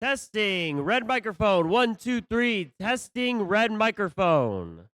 Testing. Red microphone. 1, 2, 3. Testing red microphone.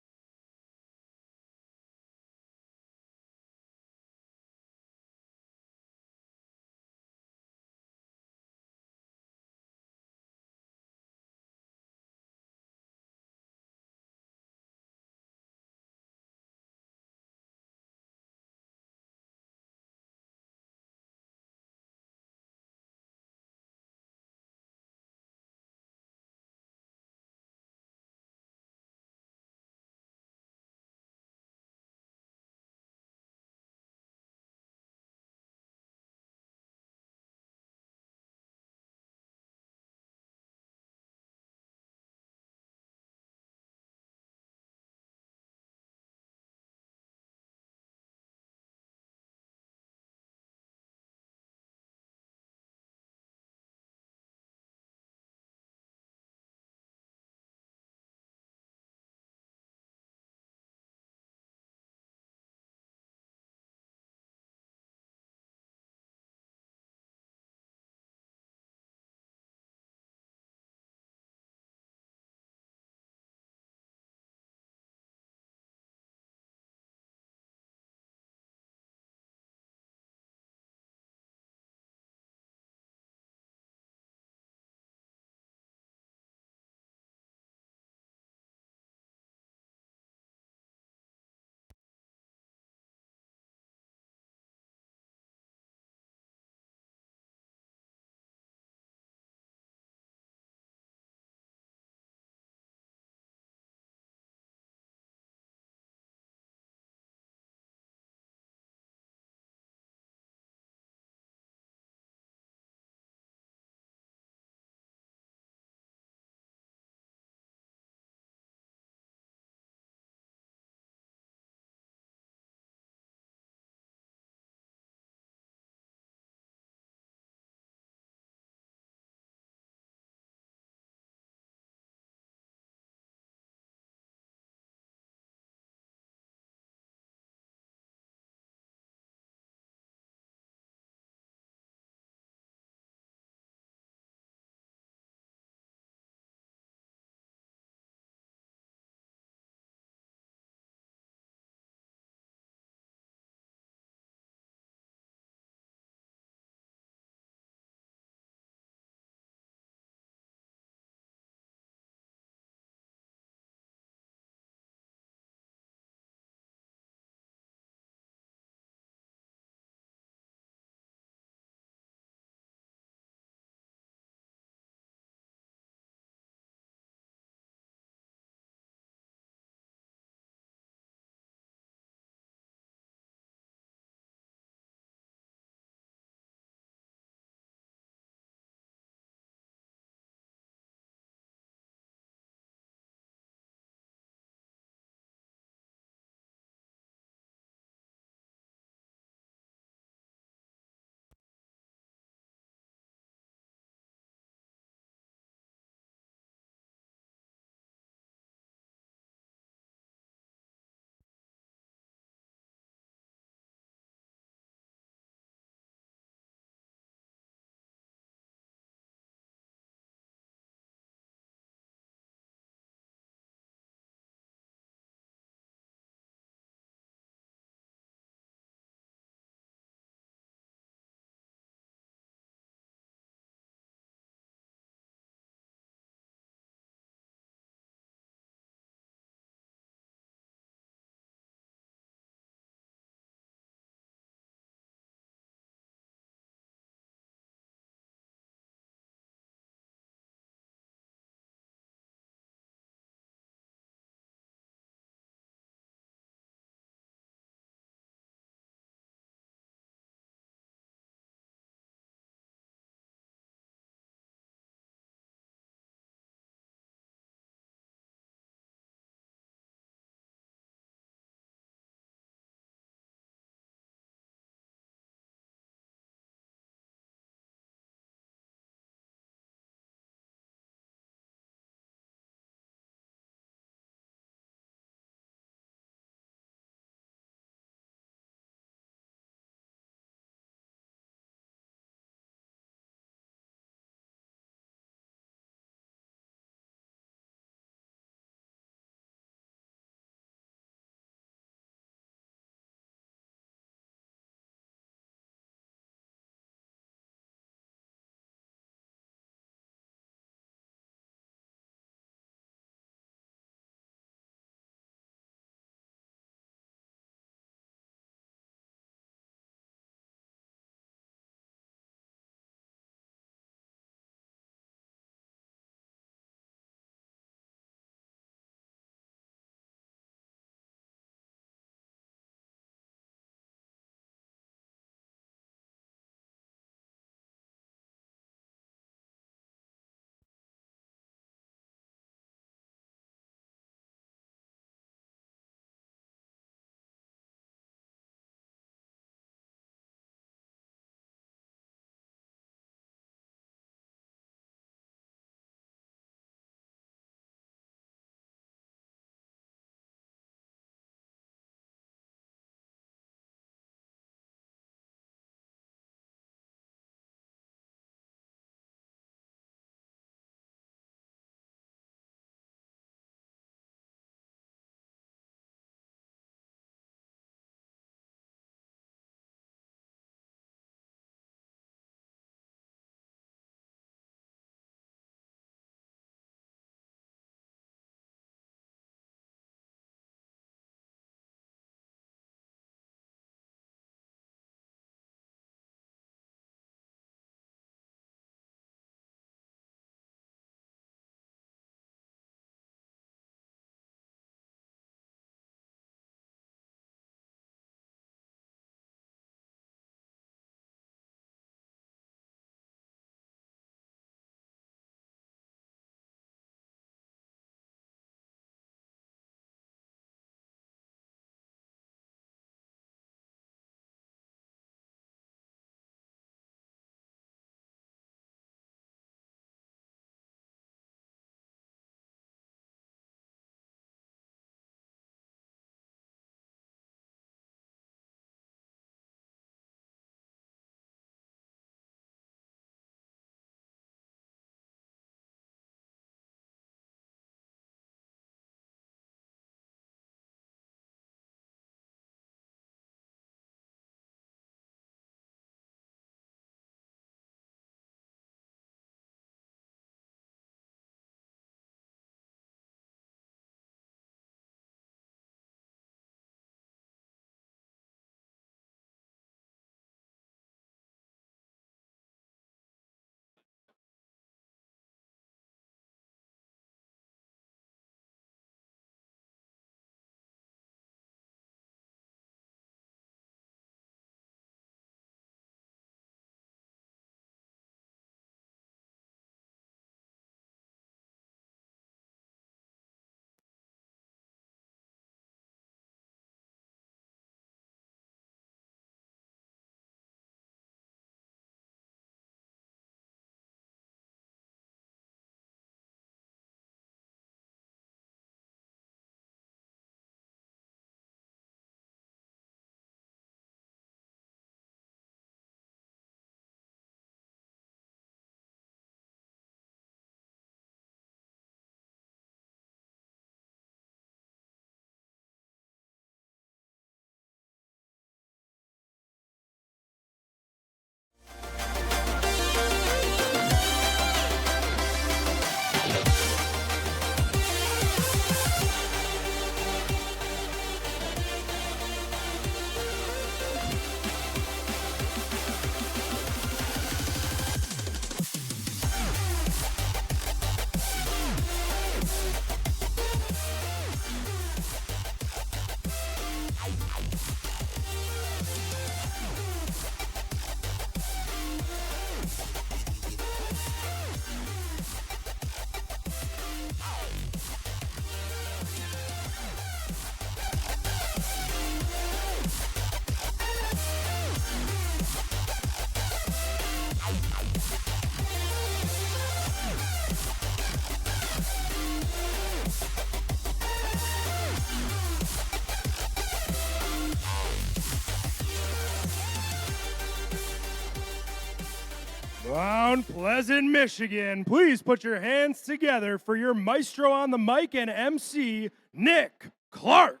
Mount Pleasant, Michigan, please put your hands together for your maestro on the mic and MC, Nick Clark.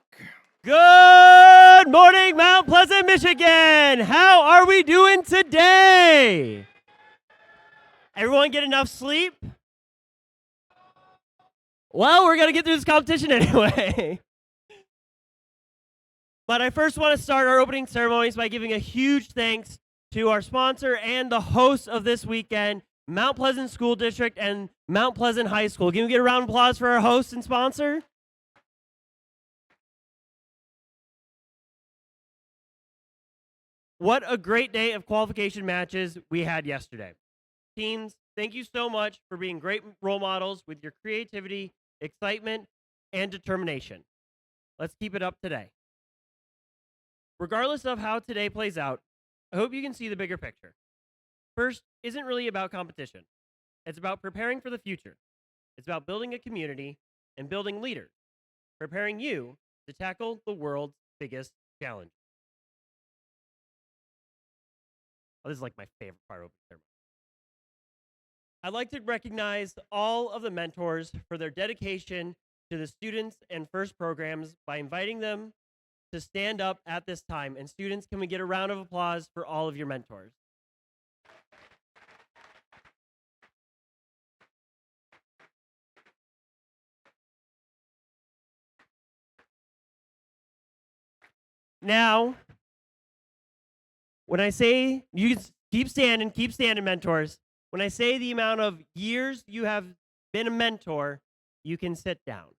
Good morning, Mount Pleasant, Michigan. How are we doing today? Everyone get enough sleep? Well, we're going to get through this competition anyway. But I first want to start our opening ceremonies by giving a huge thanks to our sponsor and the host of this weekend, Mount Pleasant School District and Mount Pleasant High School. Can we get a round of applause for our host and sponsor? What a great day of qualification matches we had yesterday. Teams, thank you so much for being great role models with your creativity, excitement, and determination. Let's keep it up today. Regardless of how today plays out, I hope you can see the bigger picture. First isn't really about competition. It's about preparing for the future. It's about building a community and building leaders, preparing you to tackle the world's biggest challenge. Oh, this is like my favorite part of the ceremony. I'd like to recognize all of the mentors for their dedication to the students and FIRST programs by inviting them to stand up at this time. And students, can we get a round of applause for all of your mentors? Now, when I say, you keep standing, mentors. When I say the amount of years you have been a mentor, you can sit down.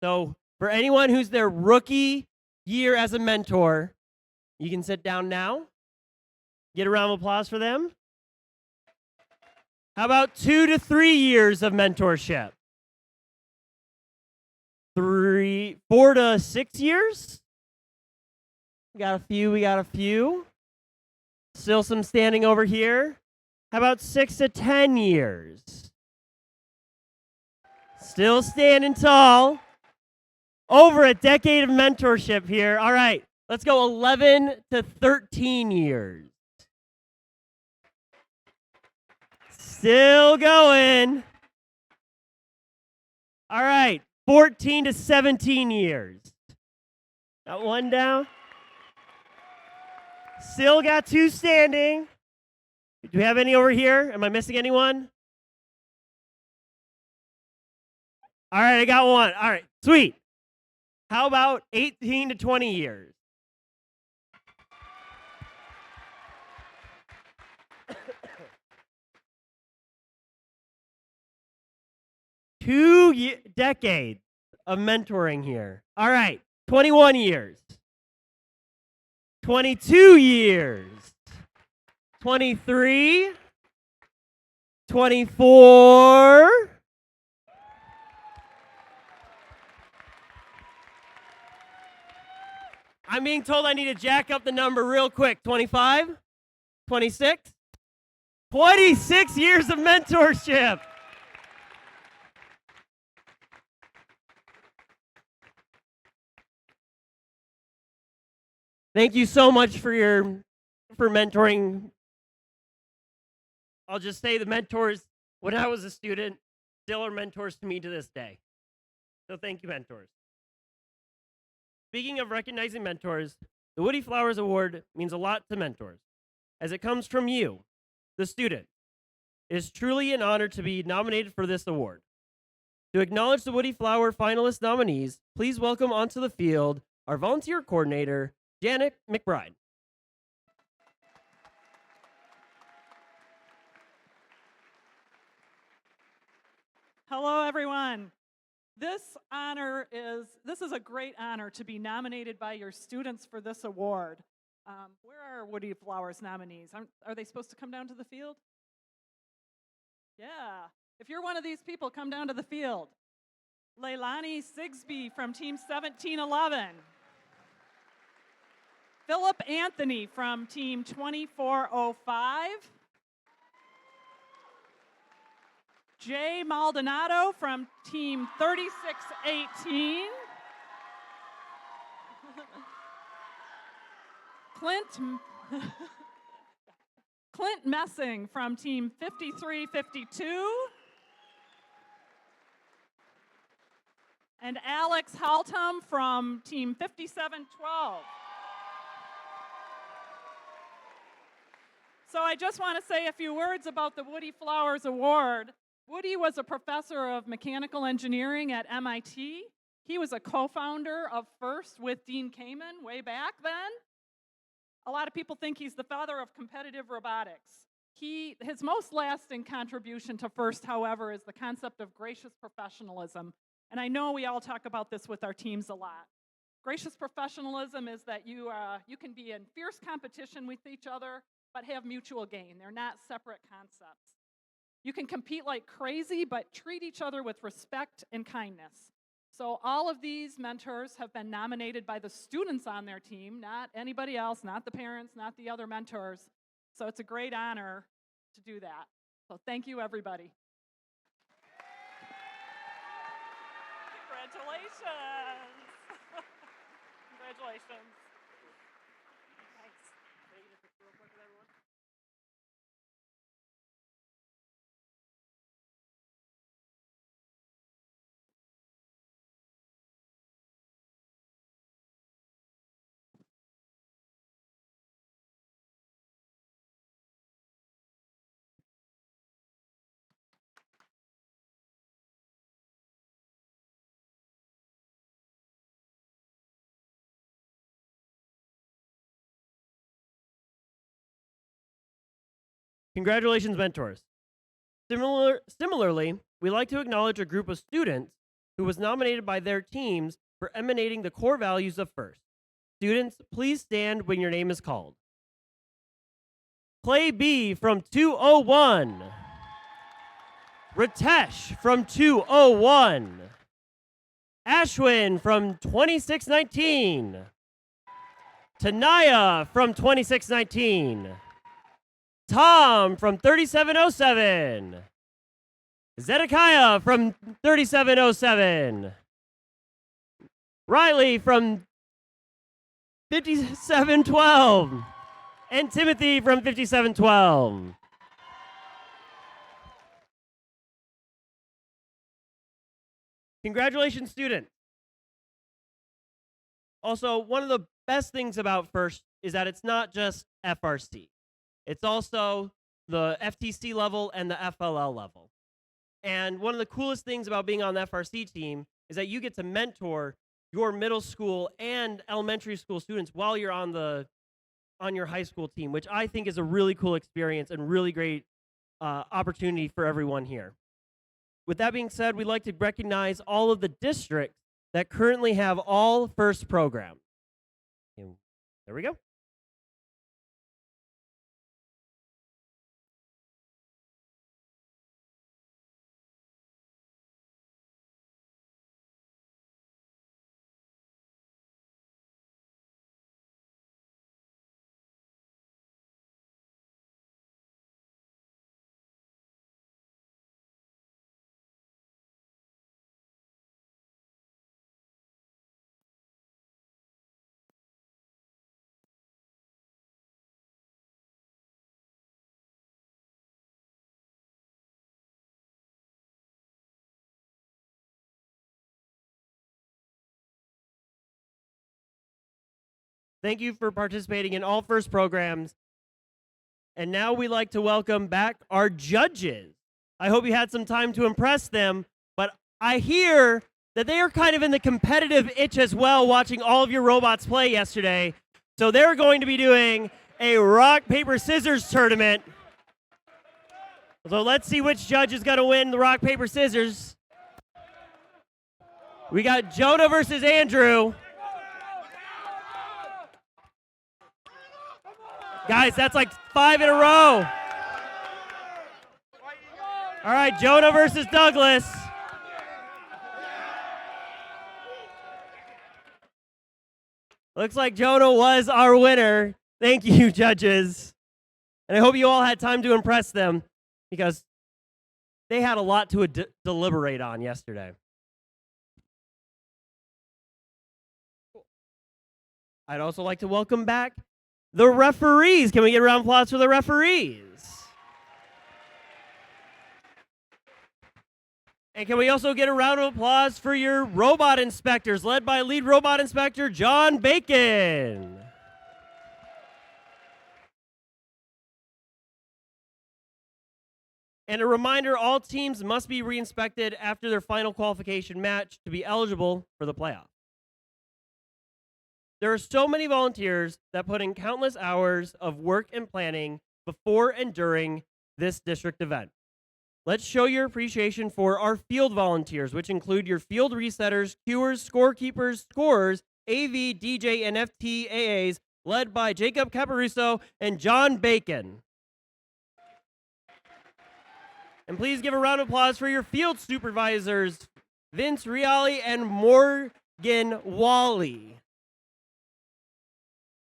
So for anyone who's their rookie year as a mentor, you can sit down now. Get a round of applause for them. How about 2 to 3 years of mentorship? 4 to 6 years? We got a few. Still some standing over here. How about 6 to 10 years? Still standing tall. Over a decade of mentorship here. All right, let's go 11 to 13 years. Still going. All right, 14 to 17 years. Got one down. Still got 2 standing. Do we have any over here? Am I missing anyone? All right, I got one. All right, sweet. How about 18 to 20 years? Two decades of mentoring here. All right, 21 years. 22 years. 23. 24. I'm being told I need to jack up the number real quick. 25? 26? 26 years of mentorship. Thank you so much for mentoring. I'll just say the mentors, when I was a student, still are mentors to me to this day. So thank you, mentors. Speaking of recognizing mentors, the Woody Flowers Award means a lot to mentors, as it comes from you, the student. It is truly an honor to be nominated for this award. To acknowledge the Woody Flower finalist nominees, please welcome onto the field our volunteer coordinator, Janet McBride. Hello, everyone. This is a great honor to be nominated by your students for this award. Where are our Woody Flowers nominees? Are they supposed to come down to the field? Yeah. If you're one of these people, come down to the field. Leilani Sigsby from Team 1711. Philip Anthony from Team 2405. Jay Maldonado from Team 3618. Clint Clint Messing from Team 5352. And Alex Haltom from Team 5712. So I just want to say a few words about the Woody Flowers Award. Woody was a professor of mechanical engineering at MIT. He was a co-founder of FIRST with Dean Kamen way back then. A lot of people think he's the father of competitive robotics. His most lasting contribution to FIRST, however, is the concept of gracious professionalism. And I know we all talk about this with our teams a lot. Gracious professionalism is that you can be in fierce competition with each other, but have mutual gain. They're not separate concepts. You can compete like crazy, but treat each other with respect and kindness. So all of these mentors have been nominated by the students on their team, not anybody else, not the parents, not the other mentors. So it's a great honor to do that. So thank you, everybody. Congratulations. Congratulations. Thanks. Congratulations, mentors. Similarly, we like to acknowledge a group of students who was nominated by their teams for emanating the core values of FIRST. Students, please stand when your name is called. Clay B from 201. Ritesh from 201. Ashwin from 2619. Tanaya from 2619. Tom from 3707. Zedekiah from 3707. Riley from 5712. And Timothy from 5712. Congratulations, students. Also, one of the best things about FIRST is that it's not just FRC. It's also the FTC level and the FLL level. And one of the coolest things about being on the FRC team is that you get to mentor your middle school and elementary school students while you're on your high school team, which I think is a really cool experience and really great opportunity for everyone here. With that being said, we'd like to recognize all of the districts that currently have all FIRST programs. And there we go. Thank you for participating in all FIRST programs. And now we'd like to welcome back our judges. I hope you had some time to impress them, but I hear that they are kind of in the competitive itch as well, watching all of your robots play yesterday. So they're going to be doing a rock, paper, scissors tournament. So let's see which judge is going to win the rock, paper, scissors. We got Jonah versus Andrew. Guys, that's like 5 in a row. All right, Jonah versus Douglas. Looks like Jonah was our winner. Thank you, judges. And I hope you all had time to impress them because they had a lot to deliberate on yesterday. I'd also like to welcome back the referees. Can we get a round of applause for the referees? And can we also get a round of applause for your robot inspectors, led by lead robot inspector John Bacon? And a reminder, all teams must be re-inspected after their final qualification match to be eligible for the playoff. There are so many volunteers that put in countless hours of work and planning before and during this district event. Let's show your appreciation for our field volunteers, which include your field resetters, cuers, scorekeepers, scorers, AV, DJ, and FTAAs, led by Jacob Caparuso and John Bacon. And please give a round of applause for your field supervisors, Vince Riali and Morgan Wally.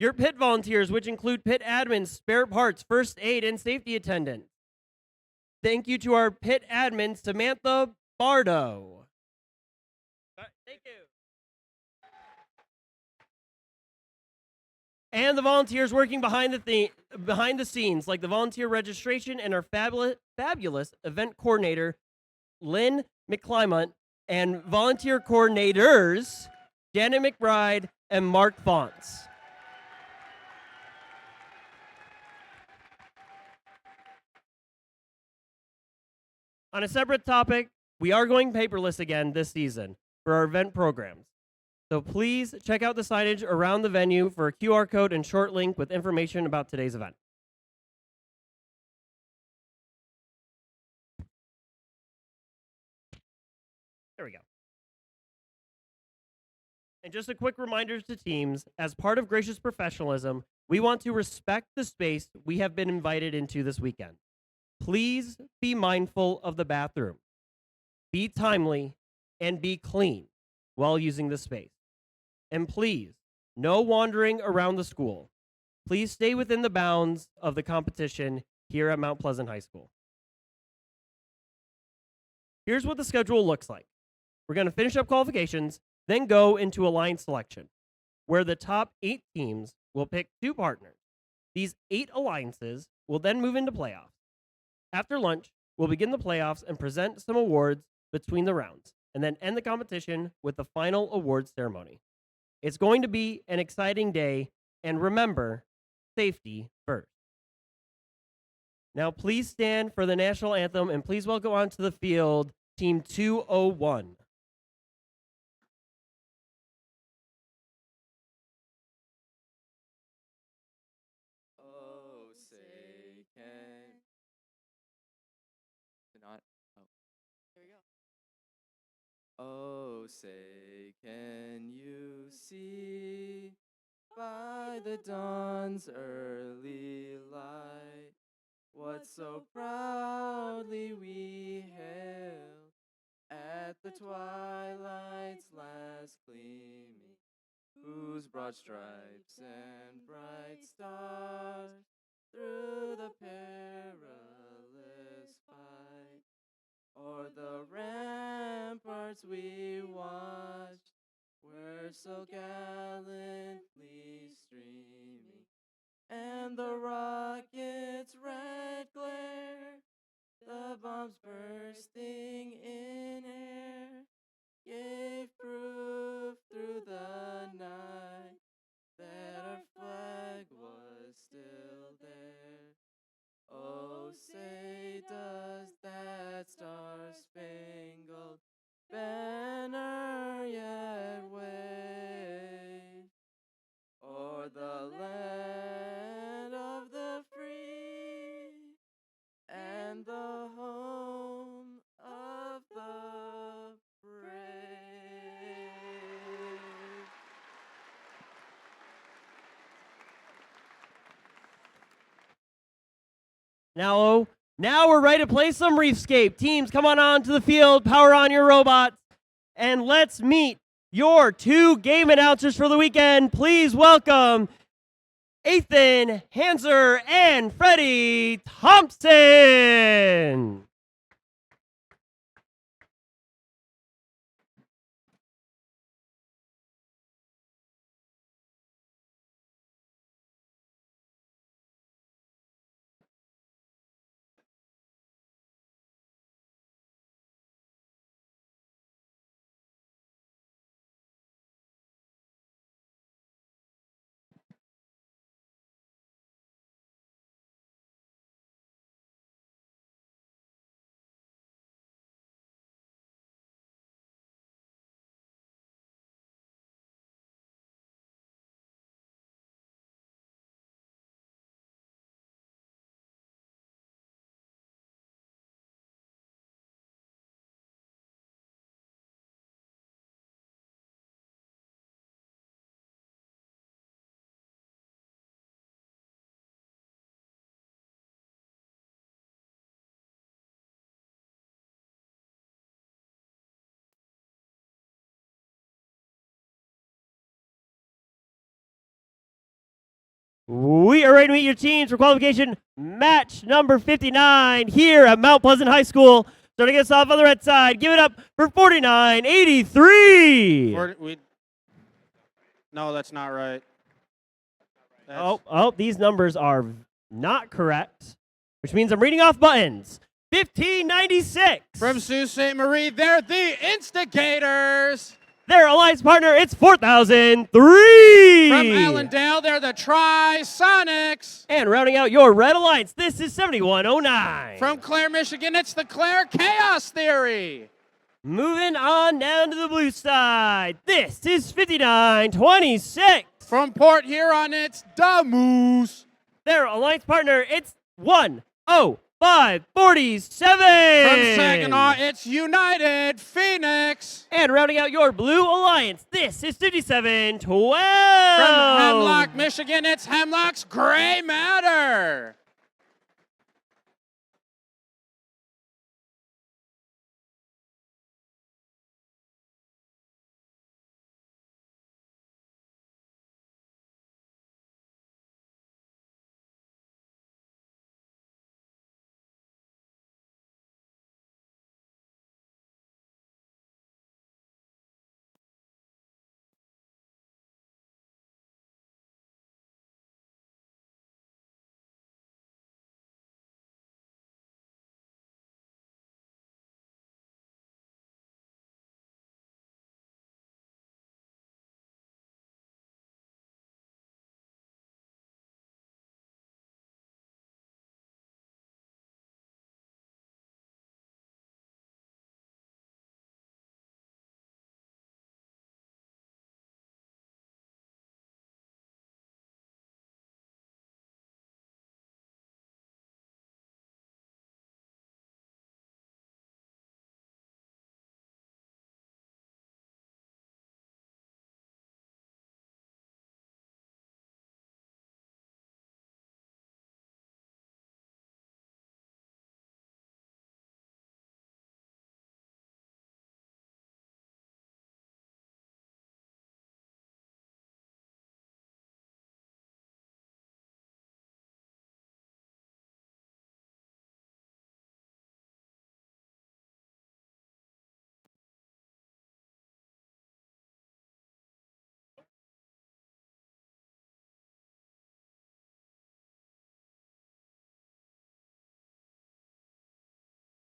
Your pit volunteers, which include pit admins, spare parts, first aid, and safety attendants. Thank you to our pit admin, Samantha Bardo. Thank you. And the volunteers working behind the scenes, like the volunteer registration and our fabulous event coordinator, Lynn McClymont, and volunteer coordinators, Janet McBride and Mark Fonts. On a separate topic, we are going paperless again this season for our event programs. So please check out the signage around the venue for a QR code and short link with information about today's event. There we go. And just a quick reminder to teams, as part of gracious professionalism, we want to respect the space we have been invited into this weekend. Please be mindful of the bathroom. Be timely and be clean while using the space. And please, no wandering around the school. Please stay within the bounds of the competition here at Mount Pleasant High School. Here's what the schedule looks like. We're going to finish up qualifications, then go into alliance selection, where the top 8 teams will pick 2 partners. These 8 alliances will then move into playoffs. After lunch, we'll begin the playoffs and present some awards between the rounds, and then end the competition with the final awards ceremony. It's going to be an exciting day, and remember, safety first. Now please stand for the national anthem, and please welcome onto the field Team 201. Oh, say can not. Oh, there we go. Oh, say can you see by the dawn's early light what so proudly we hailed at the twilight's last gleaming, whose broad stripes and bright stars through the perilous fight o'er the ramparts we watched were so gallantly streaming, and the rocket's red glare, the bombs bursting in air, gave proof through the night that our flag was still there. Oh, say does that star-spangled banner yet wave o'er the land of the free and the home of the brave? Now we're ready to play some Reefscape. Teams, come on to the field, power on your robots, and let's meet your 2 game announcers for the weekend. Please welcome Ethan Hanser and Freddie Thompson. We are ready to meet your teams for qualification match number 59 here at Mount Pleasant High School. Starting us off on the red side, give it up for 4983. No, that's not right. These numbers are not correct, which means I'm reading off buttons. 1596. From Sault Ste. Marie, they're the Instigators. Their alliance partner, it's 4003. From Allendale, they're the Trisonics. And rounding out your red alliance, this is 7109. From Clare, Michigan, it's the Clare Chaos Theory. Moving on down to the blue side, this is 5926. From Port Huron, it's the Moose. Their alliance partner, it's 10547. From Saginaw, it's United Phoenix. And rounding out your blue alliance, this is 5712. From Hemlock, Michigan, it's Hemlock's Gray Matter.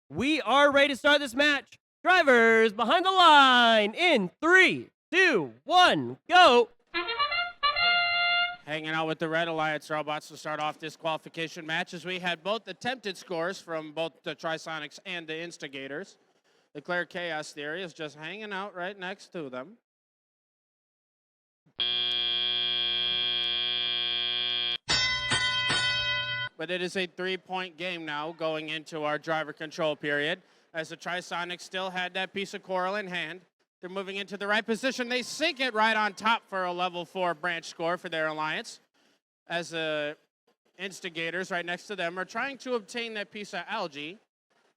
We are ready to start this match. Drivers behind the line in 3, 2, 1, go. Hanging out with the Red Alliance robots to start off this qualification match as we had both attempted scores from both the Trisonics and the Instigators. The Clare Chaos Theory is just hanging out right next to them. But it is a 3-point game now going into our driver control period as the Trisonics still had that piece of coral in hand. They're moving into the right position. They sink it right on top for a level 4 branch score for their alliance as the Instigators right next to them are trying to obtain that piece of algae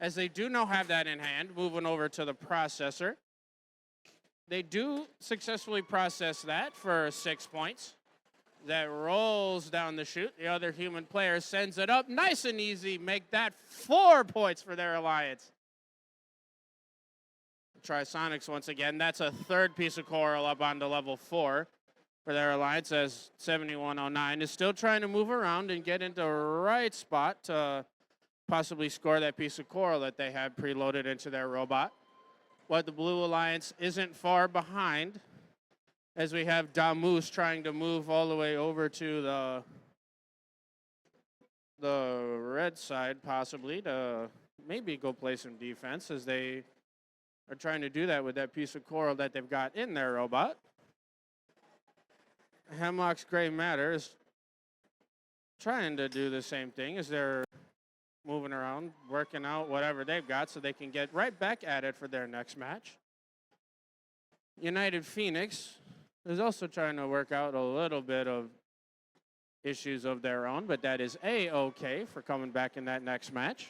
as they do now have that in hand, moving over to the processor. They do successfully process that for 6 points. That rolls down the chute. The other human player sends it up nice and easy. Make that 4 points for their alliance. Trisonics once again. That's a third piece of coral up onto level 4 for their alliance as 7109 is still trying to move around and get into the right spot to possibly score that piece of coral that they had preloaded into their robot. But the Blue Alliance isn't far behind as we have Damus trying to move all the way over to the red side possibly to maybe go play some defense as they are trying to do that with that piece of coral that they've got in their robot. Hemlock's Gray Matter is trying to do the same thing as they're moving around, working out whatever they've got so they can get right back at it for their next match. United Phoenix is also trying to work out a little bit of issues of their own, but that is A-okay for coming back in that next match.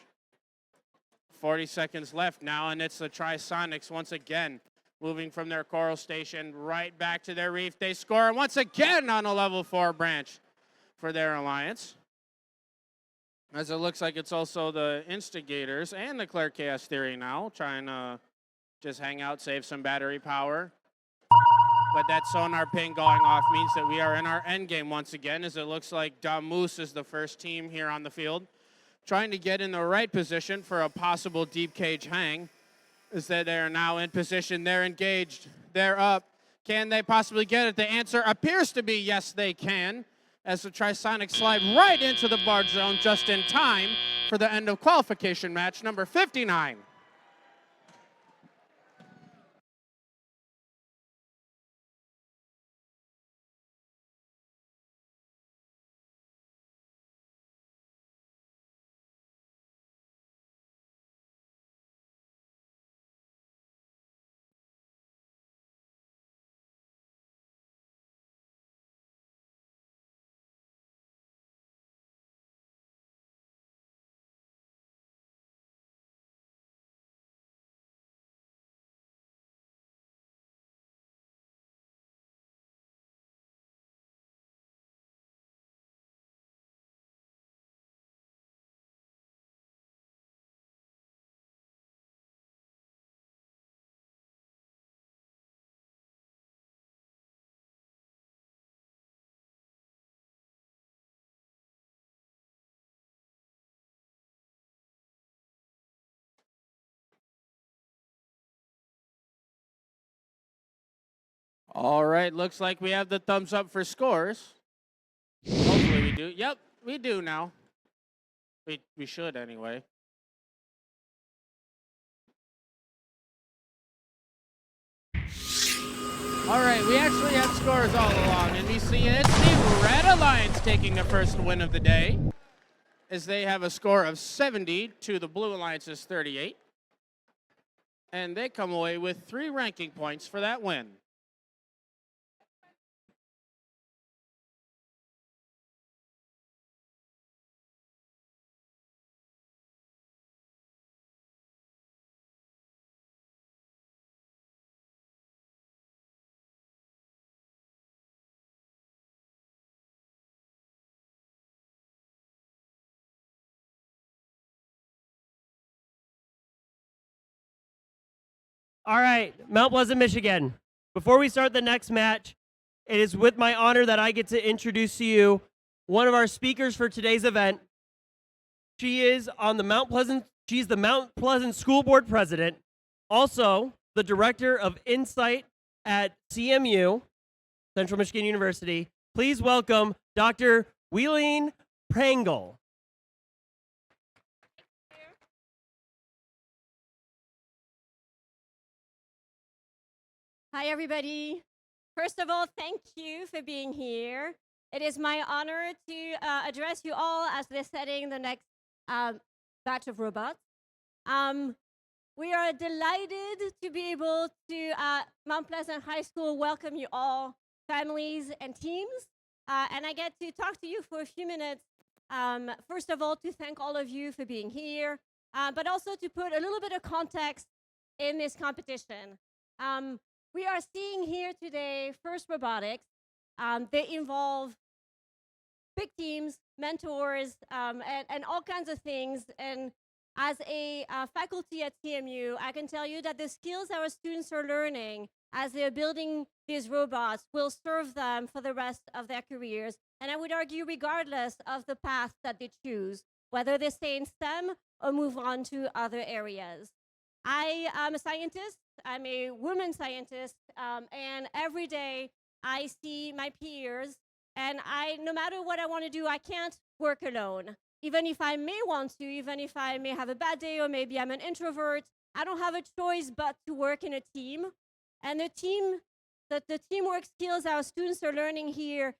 40 seconds left now, and it's the Trisonics once again moving from their coral station right back to their reef. They score once again on a level 4 branch for their alliance. As it looks like it's also the instigators and the Claire Chaos Theory now, trying to just hang out, save some battery power. But that sonar ping going off means that we are in our end game once again, as it looks like Damus is the first team here on the field, trying to get in the right position for a possible deep cage hang. Is that they are now in position, they're engaged, they're up. Can they possibly get it? The answer appears to be yes, they can, as the Trisonic slide right into the barge zone just in time for the end of qualification match number 59. All right, looks like we have the thumbs up for scores. Hopefully we do. Yep, we do now. We should anyway. All right, we actually have scores all along, and we see it's the Red Alliance taking the first win of the day, as they have a score of 70 to the Blue Alliance's 38. And they come away with 3 ranking points for that win. All right, Mount Pleasant, Michigan. Before we start the next match, it is with my honor that I get to introduce to you one of our speakers for today's event. She is on the Mount Pleasant. She's the Mount Pleasant School Board President, also the Director of Insight at CMU, Central Michigan University. Please welcome Dr. Wheeleen Prangle. Hi, everybody. First of all, thank you for being here. It is my honor to address you all as we're setting the next batch of robots. We are delighted to be able to, Mount Pleasant High School, welcome you all, families and teams. And I get to talk to you for a few minutes. First of all, to thank all of you for being here, but also to put a little bit of context in this competition. We are seeing here today FIRST Robotics. They involve big teams, mentors, and all kinds of things. And as a faculty at CMU, I can tell you that the skills our students are learning as they're building these robots will serve them for the rest of their careers. And I would argue regardless of the path that they choose, whether they stay in STEM or move on to other areas. I am a scientist. I'm a woman scientist, and every day I see my peers, and no matter what I want to do, I can't work alone. Even if I may want to, even if I may have a bad day, or maybe I'm an introvert, I don't have a choice but to work in a team. And the teamwork skills our students are learning here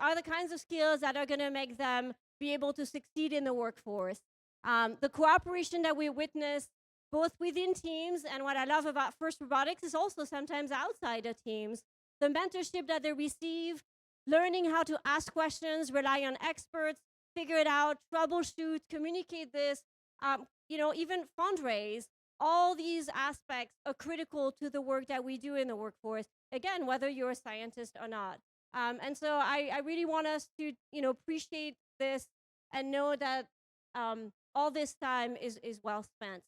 are the kinds of skills that are going to make them be able to succeed in the workforce. The cooperation that we witness both within teams, and what I love about FIRST Robotics is also sometimes outside of teams. The mentorship that they receive, learning how to ask questions, rely on experts, figure it out, troubleshoot, communicate this, even fundraise. All these aspects are critical to the work that we do in the workforce. Again, whether you're a scientist or not. And so I really want us to, appreciate this and know that all this time is well spent.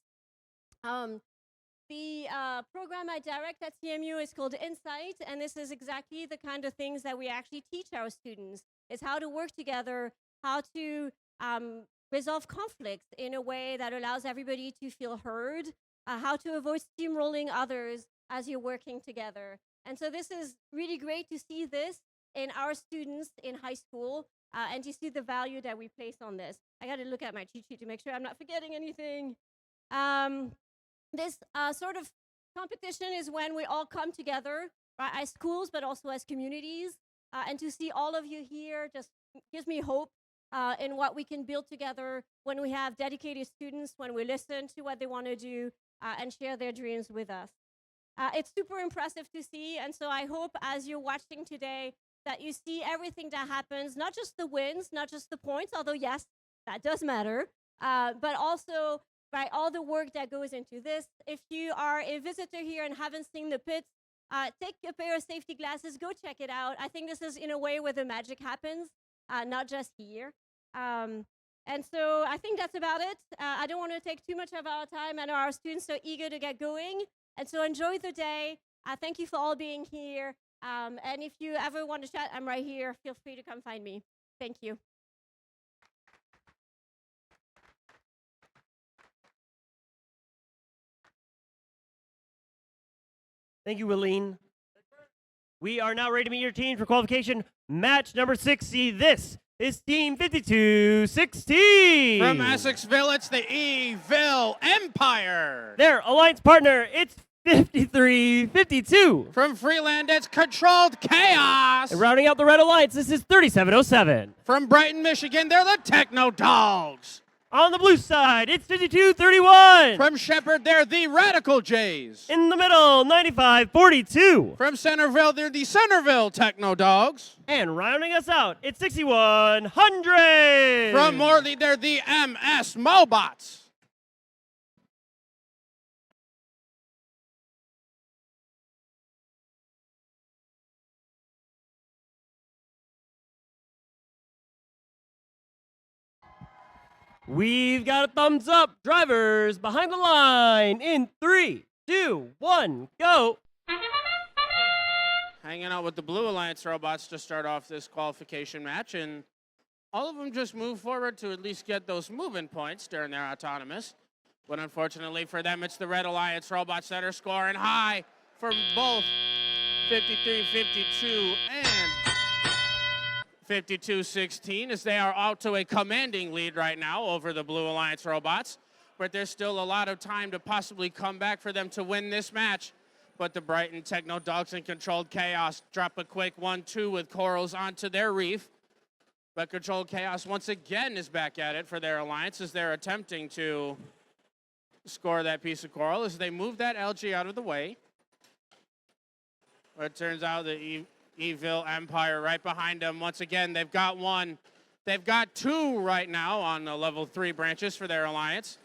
The program I direct at CMU is called Insight, and this is exactly the kind of things that we actually teach our students. It's how to work together, how to resolve conflicts in a way that allows everybody to feel heard, how to avoid steamrolling others as you're working together. And so this is really great to see this in our students in high school and to see the value that we place on this. I got to look at my cheat sheet to make sure I'm not forgetting anything. This sort of competition is when we all come together, right, as schools, but also as communities. And to see all of you here just gives me hope in what we can build together when we have dedicated students, when we listen to what they want to do and share their dreams with us. It's super impressive to see, and so I hope as you're watching today that you see everything that happens, not just the wins, not just the points, although yes, that does matter, but also right, all the work that goes into this. If you are a visitor here and haven't seen the pits, take a pair of safety glasses, go check it out. I think this is in a way where the magic happens, not just here. And so I think that's about it. I don't want to take too much of our time. I know our students are eager to get going. And so enjoy the day. Thank you for all being here. And if you ever want to chat, I'm right here. Feel free to come find me. Thank you. Thank you, Willeen. We are now ready to meet your team for qualification match number 60. This is Team 5216. From Essexville, it's the Evil Empire. Their alliance partner, it's 5352. From Freeland, it's Controlled Chaos. And rounding out the red alliance, this is 3707. From Brighton, Michigan, they're the Techno Dogs. On the blue side, it's 5231. From Shepherd, they're the Radical Jays. In the middle, 9542. From Centerville, they're the Centerville Techno Dogs. And rounding us out, it's 6100. From Morley, they're the MS Mobots. We've got a thumbs up. Drivers behind the line in 3, 2, 1, go. Hanging out with the Blue Alliance robots to start off this qualification match, and all of them just move forward to at least get those movement points during their autonomous. But unfortunately for them, it's the Red Alliance robots that are scoring high for both 53-52 and 52-16, as they are out to a commanding lead right now over the Blue Alliance robots. But there's still a lot of time to possibly come back for them to win this match. But the Brighton Techno Dogs and Controlled Chaos drop a quick 1-2 with corals onto their reef. But Controlled Chaos once again is back at it for their alliance as they're attempting to score that piece of coral as they move that algae out of the way. But it turns out the Evil Empire right behind them. Once again, they've got one. They've got two right now on the level 3 branches for their alliance.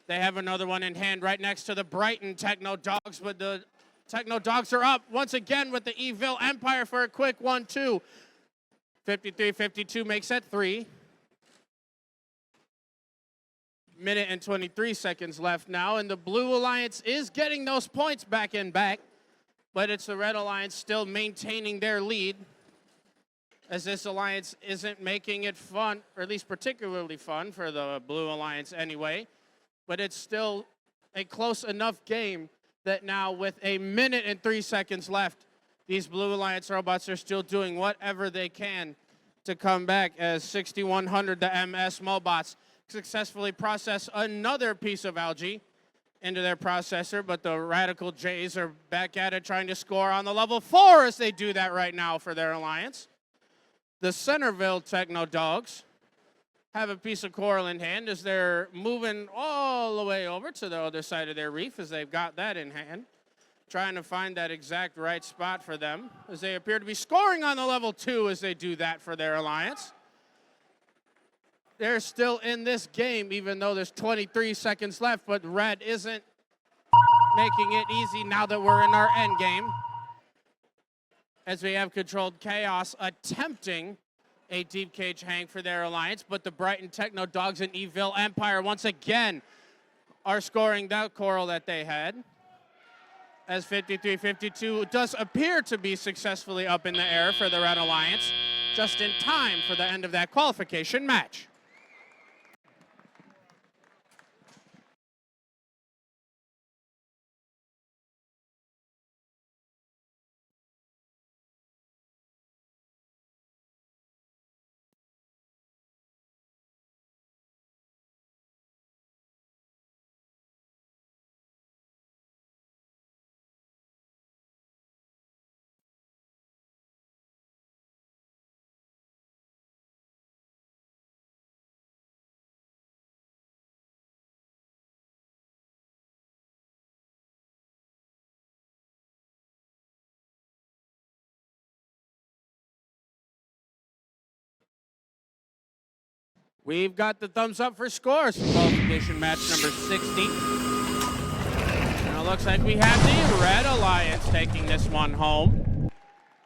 They have another one in hand right next to the Brighton Techno Dogs, but the Techno Dogs are up once again with the Evil Empire for a quick 1-2. 53-52 makes it 3. Minute and 23 seconds left now, and the Blue Alliance is getting those points back in back. But it's the Red Alliance still maintaining their lead, as this alliance isn't making it fun, or at least particularly fun for the Blue Alliance anyway. But it's still a close enough game that now with a minute and 3 seconds left, these Blue Alliance robots are still doing whatever they can to come back, as 6100, the MS Mobots, successfully process another piece of algae into their processor, but the Radical Jays are back at it trying to score on the level 4 as they do that right now for their alliance. The Centerville Techno Dogs have a piece of coral in hand as they're moving all the way over to the other side of their reef as they've got that in hand, trying to find that exact right spot for them as they appear to be scoring on the level 2 as they do that for their alliance. They're still in this game, even though there's 23 seconds left, but Red isn't making it easy now that we're in our end game. as we have Controlled Chaos attempting a deep cage hang for their alliance, but the Brighton Techno Dogs and Evil Empire once again are scoring that coral that they had. As 53-52 does appear to be successfully up in the air for the Red Alliance, just in time for the end of that qualification match. We've got the thumbs up for scores for qualification match number 60. And it looks like we have the Red Alliance taking this one home,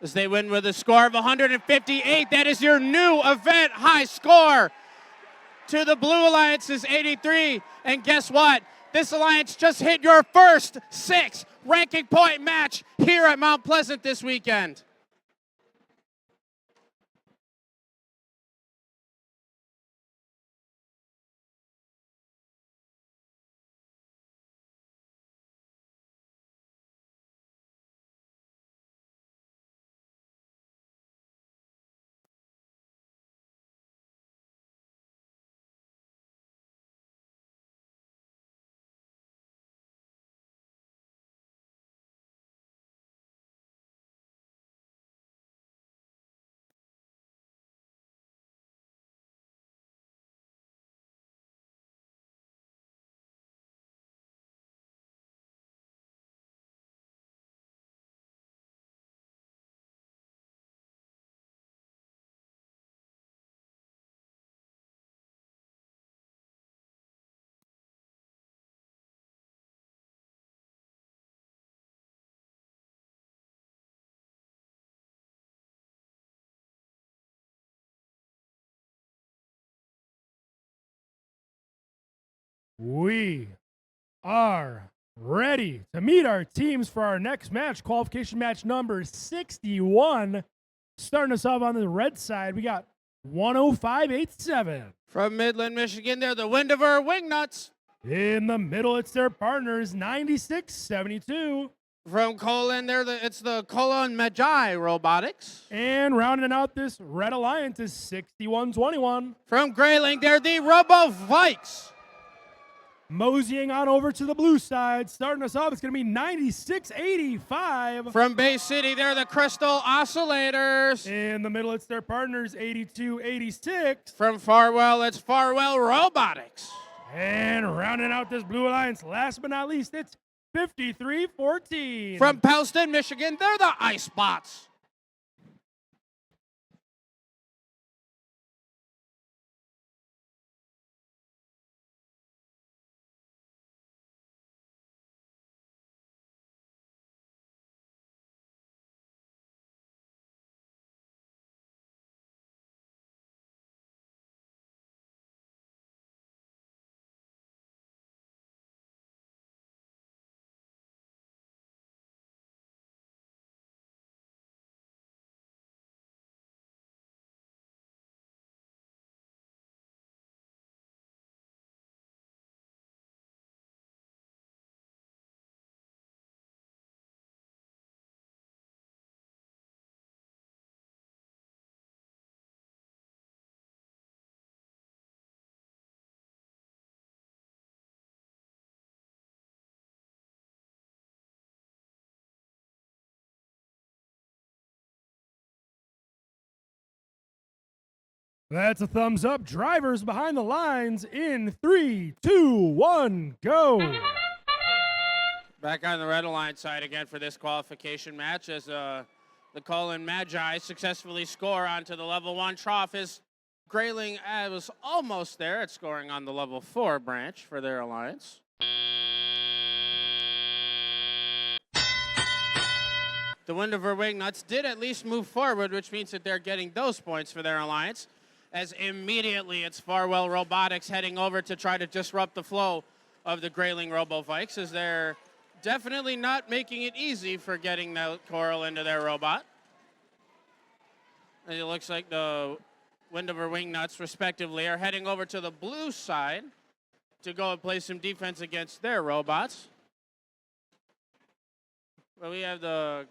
as they win with a score of 158. That is your new event high score. To the Blue Alliance's 83. And guess what? This alliance just hit your first 6 ranking point match here at Mount Pleasant this weekend. We are ready to meet our teams for our next match, qualification match number 61. Starting us off on the red side, we got 105.87. From Midland, Michigan, they're the Windover Wingnuts. In the middle, it's their partners, 96.72. From Colon, it's the Colon Magi Robotics. And rounding out this Red Alliance is 61.21. From Grayling, they're the Robo Vikes. Moseying on over to the blue side, starting us off, it's going to be 96.85. From Bay City, they're the Crystal Oscillators. In the middle, it's their partners, 82.86. From Farwell, it's Farwell Robotics. And rounding out this Blue Alliance, last but not least, it's 53.14. From Pelston, Michigan, they're the Ice Bots. That's a thumbs up. Drivers behind the lines in 3, 2, 1, go. Back on the Red Alliance side again for this qualification match as the Colon Magi successfully score onto the level 1 trough. As Grayling was almost there at scoring on the level 4 branch for their alliance. The Windover Wingnuts did at least move forward, which means that they're getting those points for their alliance, as immediately it's Farwell Robotics heading over to try to disrupt the flow of the Grayling Robo-Vikes, as they're definitely not making it easy for getting that coral into their robot. And it looks like the Windover Wingnuts, respectively, are heading over to the blue side to go and play some defense against their robots. Well, we have the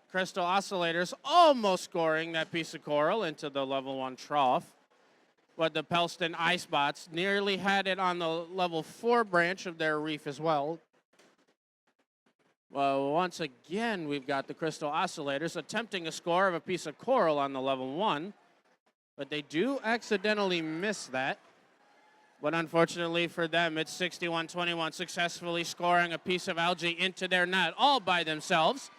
Crystal Oscillators almost scoring that piece of coral into the level 1 trough. But the Pelston Icebots nearly had it on the level 4 branch of their reef as well. Well, once again, we've got the Crystal Oscillators attempting a score of a piece of coral on the level 1. But they do accidentally miss that. But unfortunately for them, it's 61-21, successfully scoring a piece of algae into their net all by themselves,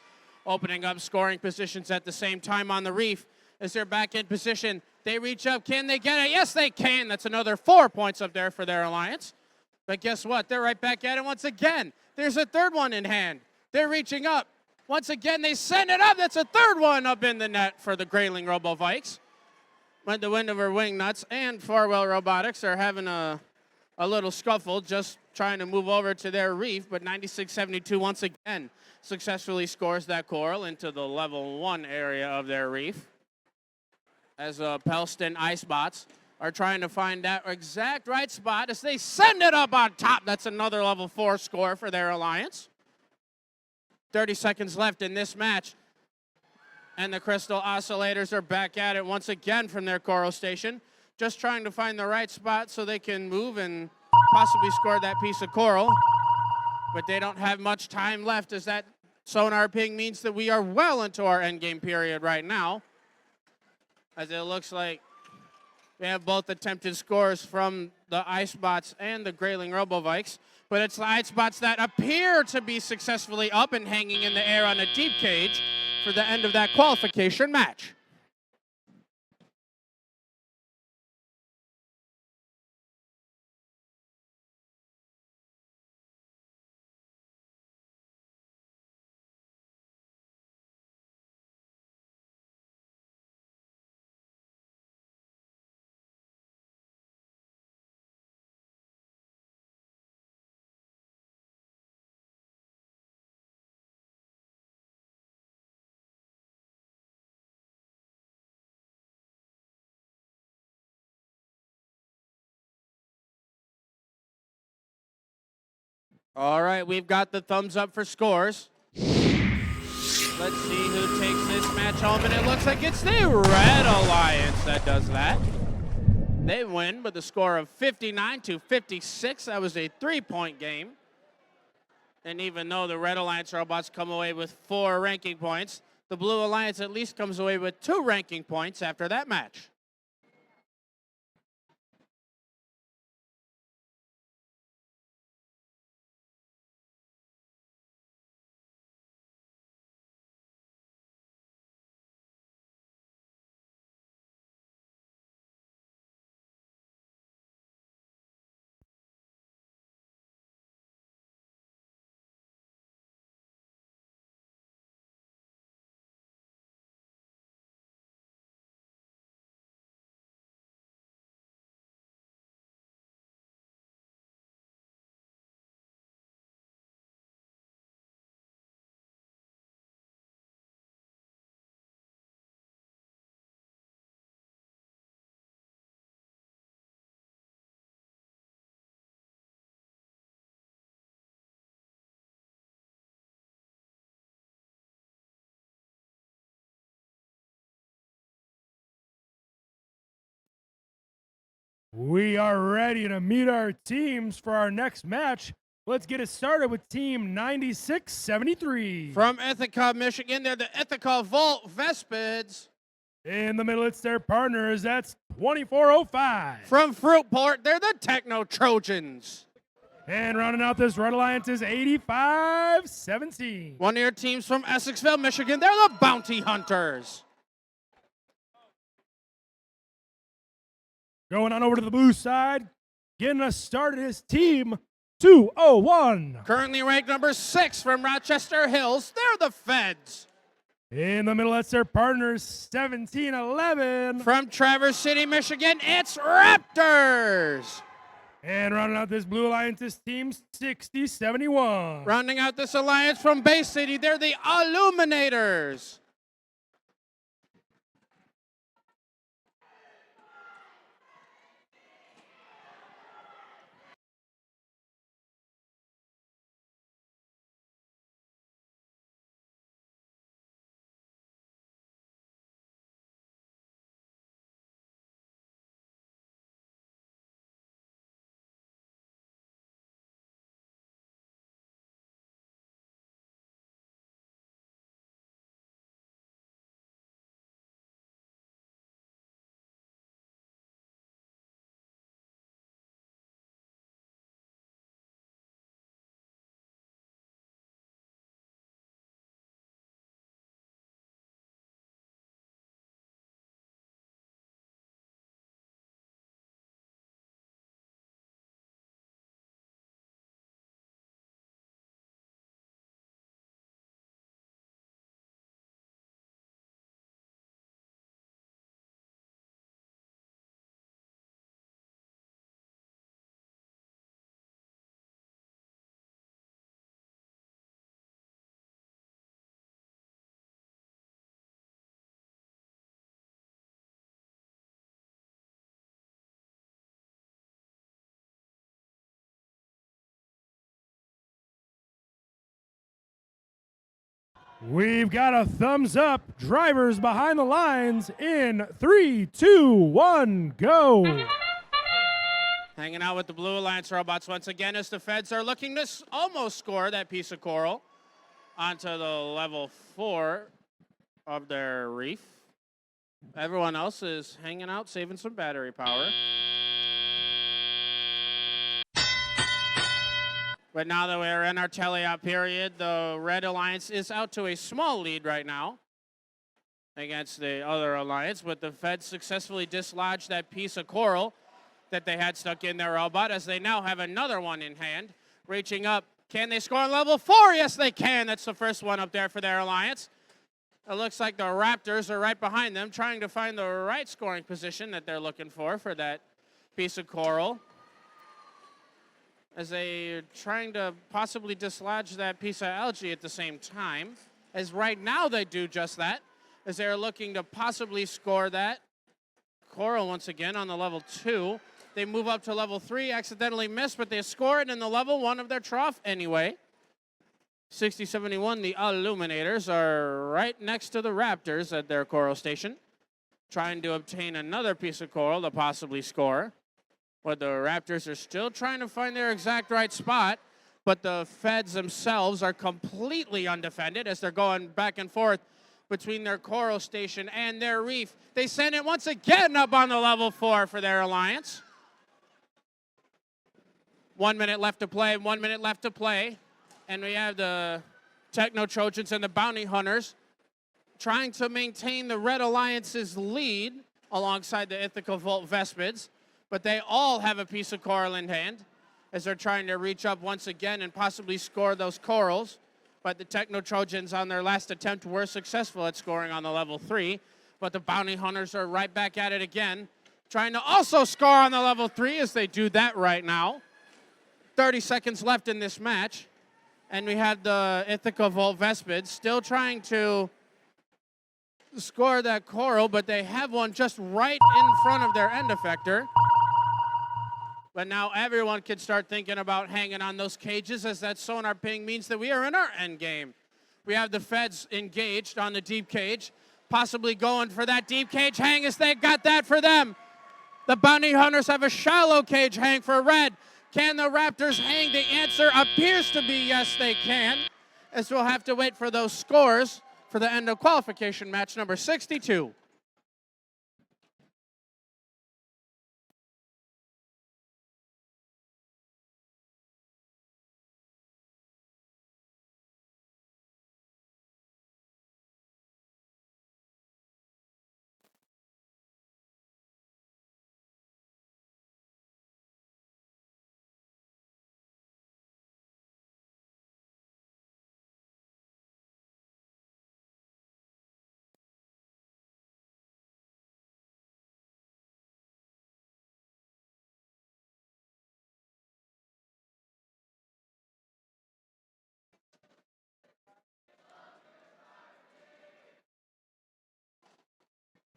opening up scoring positions at the same time on the reef. As they're back in position, they reach up. Can they get it? Yes, they can. That's another 4 points up there for their alliance. But guess what? They're right back at it once again. There's a third one in hand. They're reaching up. Once again, they send it up. That's a third one up in the net for the Grayling Robo-Vikes. But the Windover Wingnuts and Farwell Robotics are having a little scuffle, just trying to move over to their reef. But 96-72 once again successfully scores that coral into the level 1 area of their reef. As Pelston Icebots are trying to find that exact right spot as they send it up on top. That's another level 4 score for their alliance. 30 seconds left in this match. And the Crystal Oscillators are back at it once again from their coral station, just trying to find the right spot so they can move and possibly score that piece of coral. But they don't have much time left, as that sonar ping means that we are well into our endgame period right now. As it looks like we have both attempted scores from the Icebots and the Grayling Robo-Vikes, but it's the Icebots that appear to be successfully up and hanging in the air on a deep cage for the end of that qualification match. All right, we've got the thumbs up for scores. Let's see who takes this match home, and it looks like it's the Red Alliance that does that. They win with a score of 59-56. That was a 3-point game. And even though the Red Alliance robots come away with 4 ranking points, the Blue Alliance at least comes away with 2 ranking points after that match. We are ready to meet our teams for our next match. Let's get it started with Team 9673. From Ithaca, Michigan, they're the Ithaca Volt Vespids. In the middle, it's their partners. That's 2405. From Fruitport, they're the Techno Trojans. And rounding out this Red Alliance is 8517. One of your teams from Essexville, Michigan, they're the Bounty Hunters. Going on over to the blue side, getting us started is Team 201. Currently ranked number 6 from Rochester Hills, they're the Feds. In the middle, that's their partners, 17-11. From Traverse City, Michigan, it's Raptors. And rounding out this Blue Alliance's team, 60-71. Rounding out this alliance from Bay City, they're the Illuminators. We've got a thumbs up. Drivers behind the lines in 3, 2, 1, go. Hanging out with the Blue Alliance robots once again as the Feds are looking to almost score that piece of coral onto the level 4 of their reef. Everyone else is hanging out, saving some battery power. But now that we're in our teleop period, the Red Alliance is out to a small lead right now against the other alliance, but the Feds successfully dislodged that piece of coral that they had stuck in their robot as they now have another one in hand. Reaching up, can they score on level 4? Yes, they can. That's the first one up there for their alliance. It looks like the Raptors are right behind them, trying to find the right scoring position that they're looking for that piece of coral, as they're trying to possibly dislodge that piece of algae at the same time. As right now they do just that, as they're looking to possibly score that coral once again on the level 2. They move up to level 3, accidentally miss, but they score it in the level 1 of their trough anyway. 60-71, the Illuminators are right next to the Raptors at their coral station, trying to obtain another piece of coral to possibly score. But the Raptors are still trying to find their exact right spot, but the Feds themselves are completely undefended as they're going back and forth between their coral station and their reef. They send it once again up on the level 4 for their alliance. 1 minute left to play, 1 minute left to play. And we have the Techno Trojans and the Bounty Hunters trying to maintain the Red Alliance's lead alongside the Ithaca Volt Vespids. But they all have a piece of coral in hand as they're trying to reach up once again and possibly score those corals. But the Techno Trojans on their last attempt were successful at scoring on the level 3. But the Bounty Hunters are right back at it again, trying to also score on the level 3 as they do that right now. 30 seconds left in this match. And we have the Ithaca Volt Vespids still trying to score that coral, but they have one just right in front of their end effector. But now everyone can start thinking about hanging on those cages, as that sonar ping means that we are in our end game. We have the Feds engaged on the deep cage, possibly going for that deep cage hang as they got that for them. The Bounty Hunters have a shallow cage hang for Red. Can the Raptors hang? The answer appears to be yes, they can, as we'll have to wait for those scores for the end of qualification match number 62.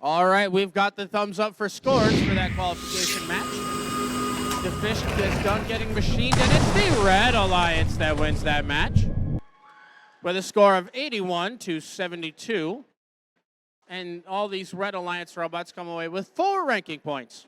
All right, we've got the thumbs up for scores for that qualification match. The fish is done getting machined, and it's the Red Alliance that wins that match with a score of 81-72. And all these Red Alliance robots come away with 4 ranking points.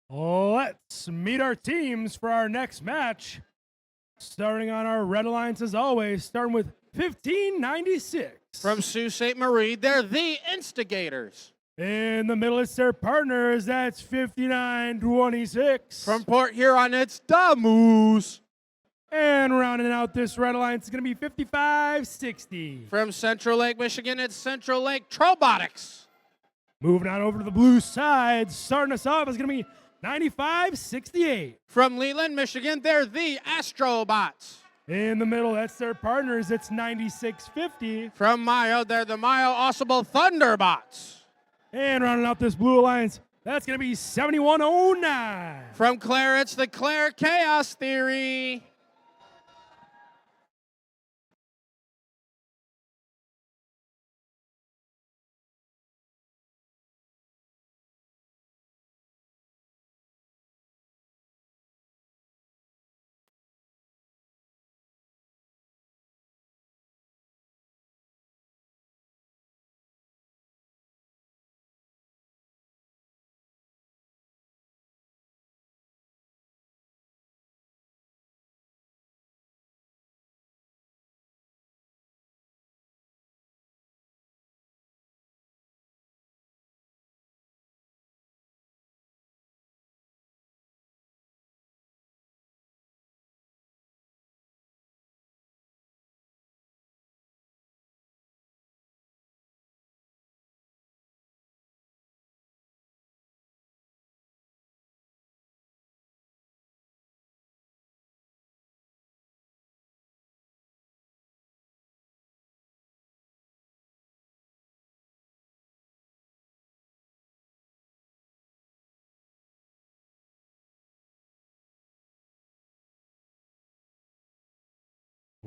Let's meet our teams for our next match. Starting on our Red Alliance as always, starting with 1596. From Sault Ste. Marie, they're the Instigators. In the middle, it's their partners. That's 5926. From Port Huron, it's the Moose. And rounding out this Red Alliance is going to be 5560. From Central Lake, Michigan, it's Central Lake Robotics. Moving on over to the blue side, starting us off is going to be 9568. From Leland, Michigan, they're the Astrobots. In the middle, that's their partners. It's 9650. From Mayo, they're the Mayo Awesome Thunderbots. And rounding out this blue alliance, that's going to be 7109. From Claire, it's the Claire Chaos Theory.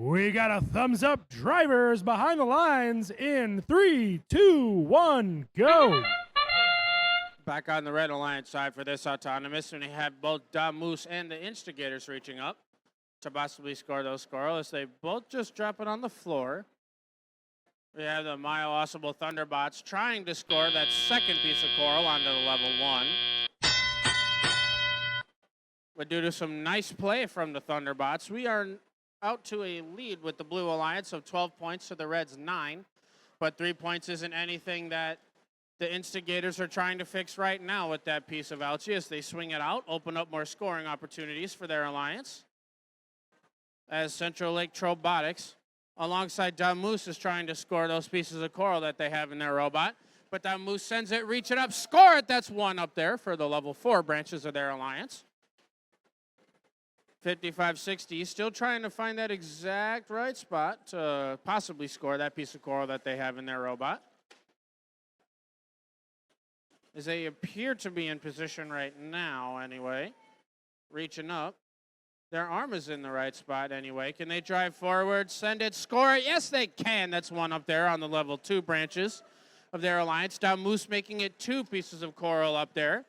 We got a thumbs up drivers behind the lines in 3, 2, 1, go. Back on the Red Alliance side for this autonomous, and we have both Da Moose and the Instigators reaching up to possibly score those scoreless. They both just drop it on the floor. We have the Mayo Awesome Thunderbots trying to score that second piece of coral onto the level 1. But due to some nice play from the Thunderbots, we are out to a lead with the Blue Alliance of 12 points to the Reds' 9. But 3 points isn't anything that the Instigators are trying to fix right now with that piece of algae as they swing it out, open up more scoring opportunities for their alliance. As Central Lake Robotics, alongside Damoose, is trying to score those pieces of coral that they have in their robot. But Damoose sends it, reach it up, score it. That's 1 up there for the level 4 branches of their alliance. 5560, still trying to find that exact right spot to possibly score that piece of coral that they have in their robot. As they appear to be in position right now, anyway. Reaching up. Their arm is in the right spot anyway. Can they drive forward, send it, score it? Yes, they can. That's 1 up there on the level 2 branches of their alliance. Damoose making it 2 pieces of coral up there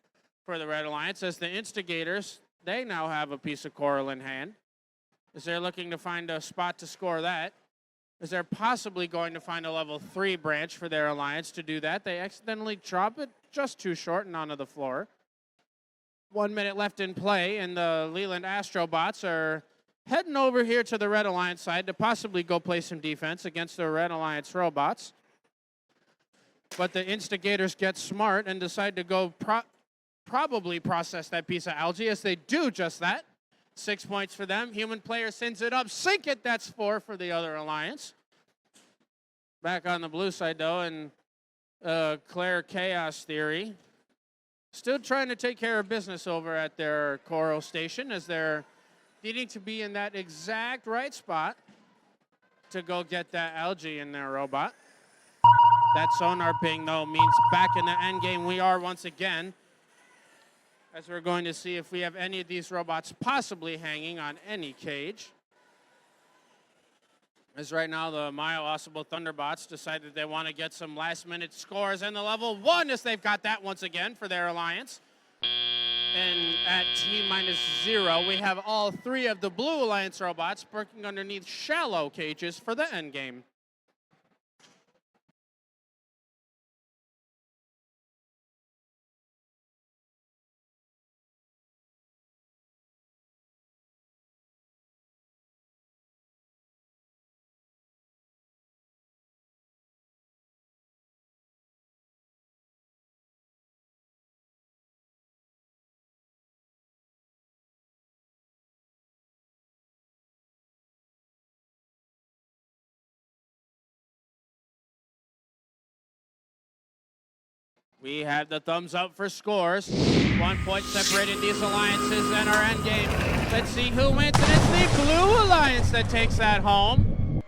for the Red Alliance as the Instigators, they now have a piece of coral in hand as they're looking to find a spot to score that. as they're possibly going to find a level 3 branch for their alliance to do that. They accidentally drop it just too short and onto the floor. 1 minute left in play, and the Leland Astrobots are heading over here to the Red Alliance side to possibly go play some defense against the Red Alliance robots. But the instigators get smart and decide to go probably process that piece of algae, as they do just that. 6 points for them. Human player sends it up. Sink it. That's 4 for the other alliance. Back on the blue side, though, and Claire Chaos Theory still trying to take care of business over at their Coro station, as they're needing to be in that exact right spot to go get that algae in their robot. That sonar ping, though, means back in the end game we are once again, as we're going to see if we have any of these robots possibly hanging on any cage. As right now the Myo-Ossable Thunderbots decided they want to get some last-minute scores in the level 1, as they've got that once again for their alliance. And at T-0, we have all 3 of the Blue Alliance robots working underneath shallow cages for the endgame. We have the thumbs up for scores. 1 point separated these alliances and our end game. Let's see who wins, and it's the Blue Alliance that takes that home,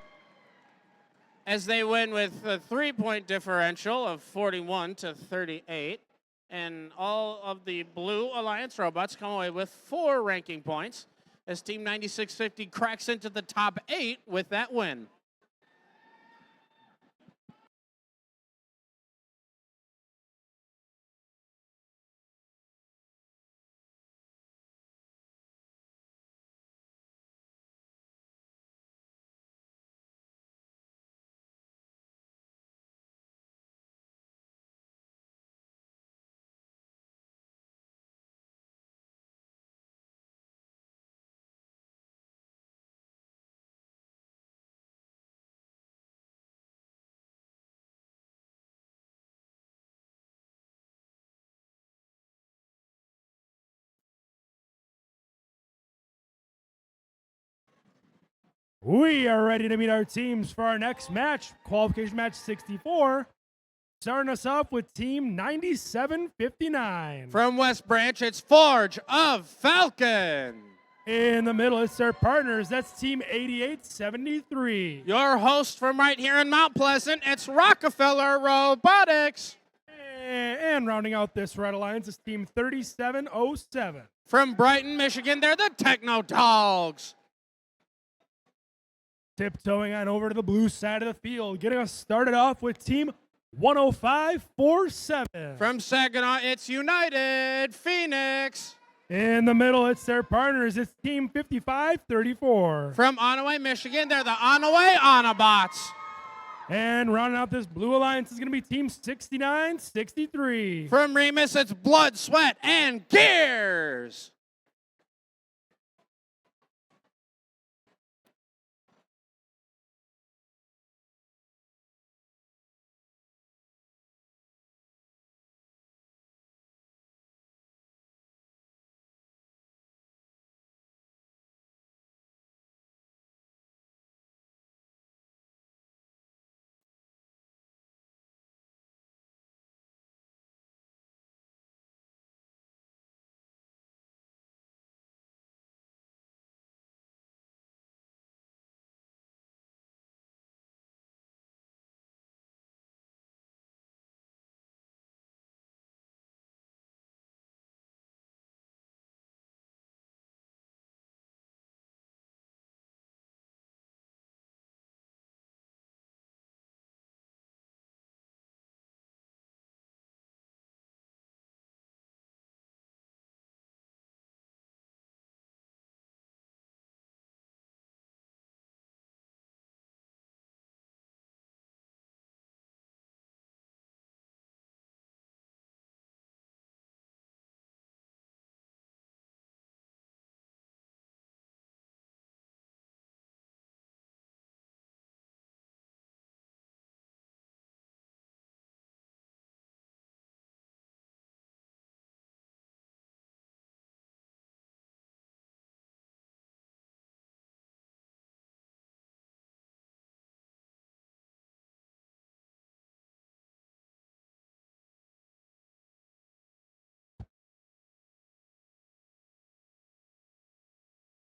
as they win with a 3-point differential of 41-38. And all of the Blue Alliance robots come away with 4 ranking points, as Team 9650 cracks into the top 8 with that win. We are ready to meet our teams for our next match, qualification match 64. Starting us off with team 9759. From West Branch, it's Forge of Falcon. In the middle, it's their partners. That's team 8873. Your host from right here in Mount Pleasant, it's Rockefeller Robotics. And rounding out this Red Alliance is team 3707. From Brighton, Michigan, they're the Techno Dogs. Tiptoeing on over to the blue side of the field, getting us started off with team 10547. From Saginaw, it's United Phoenix. In the middle, it's their partners. It's team 5534. From Onaway, Michigan, they're the Onaway Autobots. And rounding out this blue alliance is going to be team 6963. From Remus, it's Blood, Sweat, and Gears.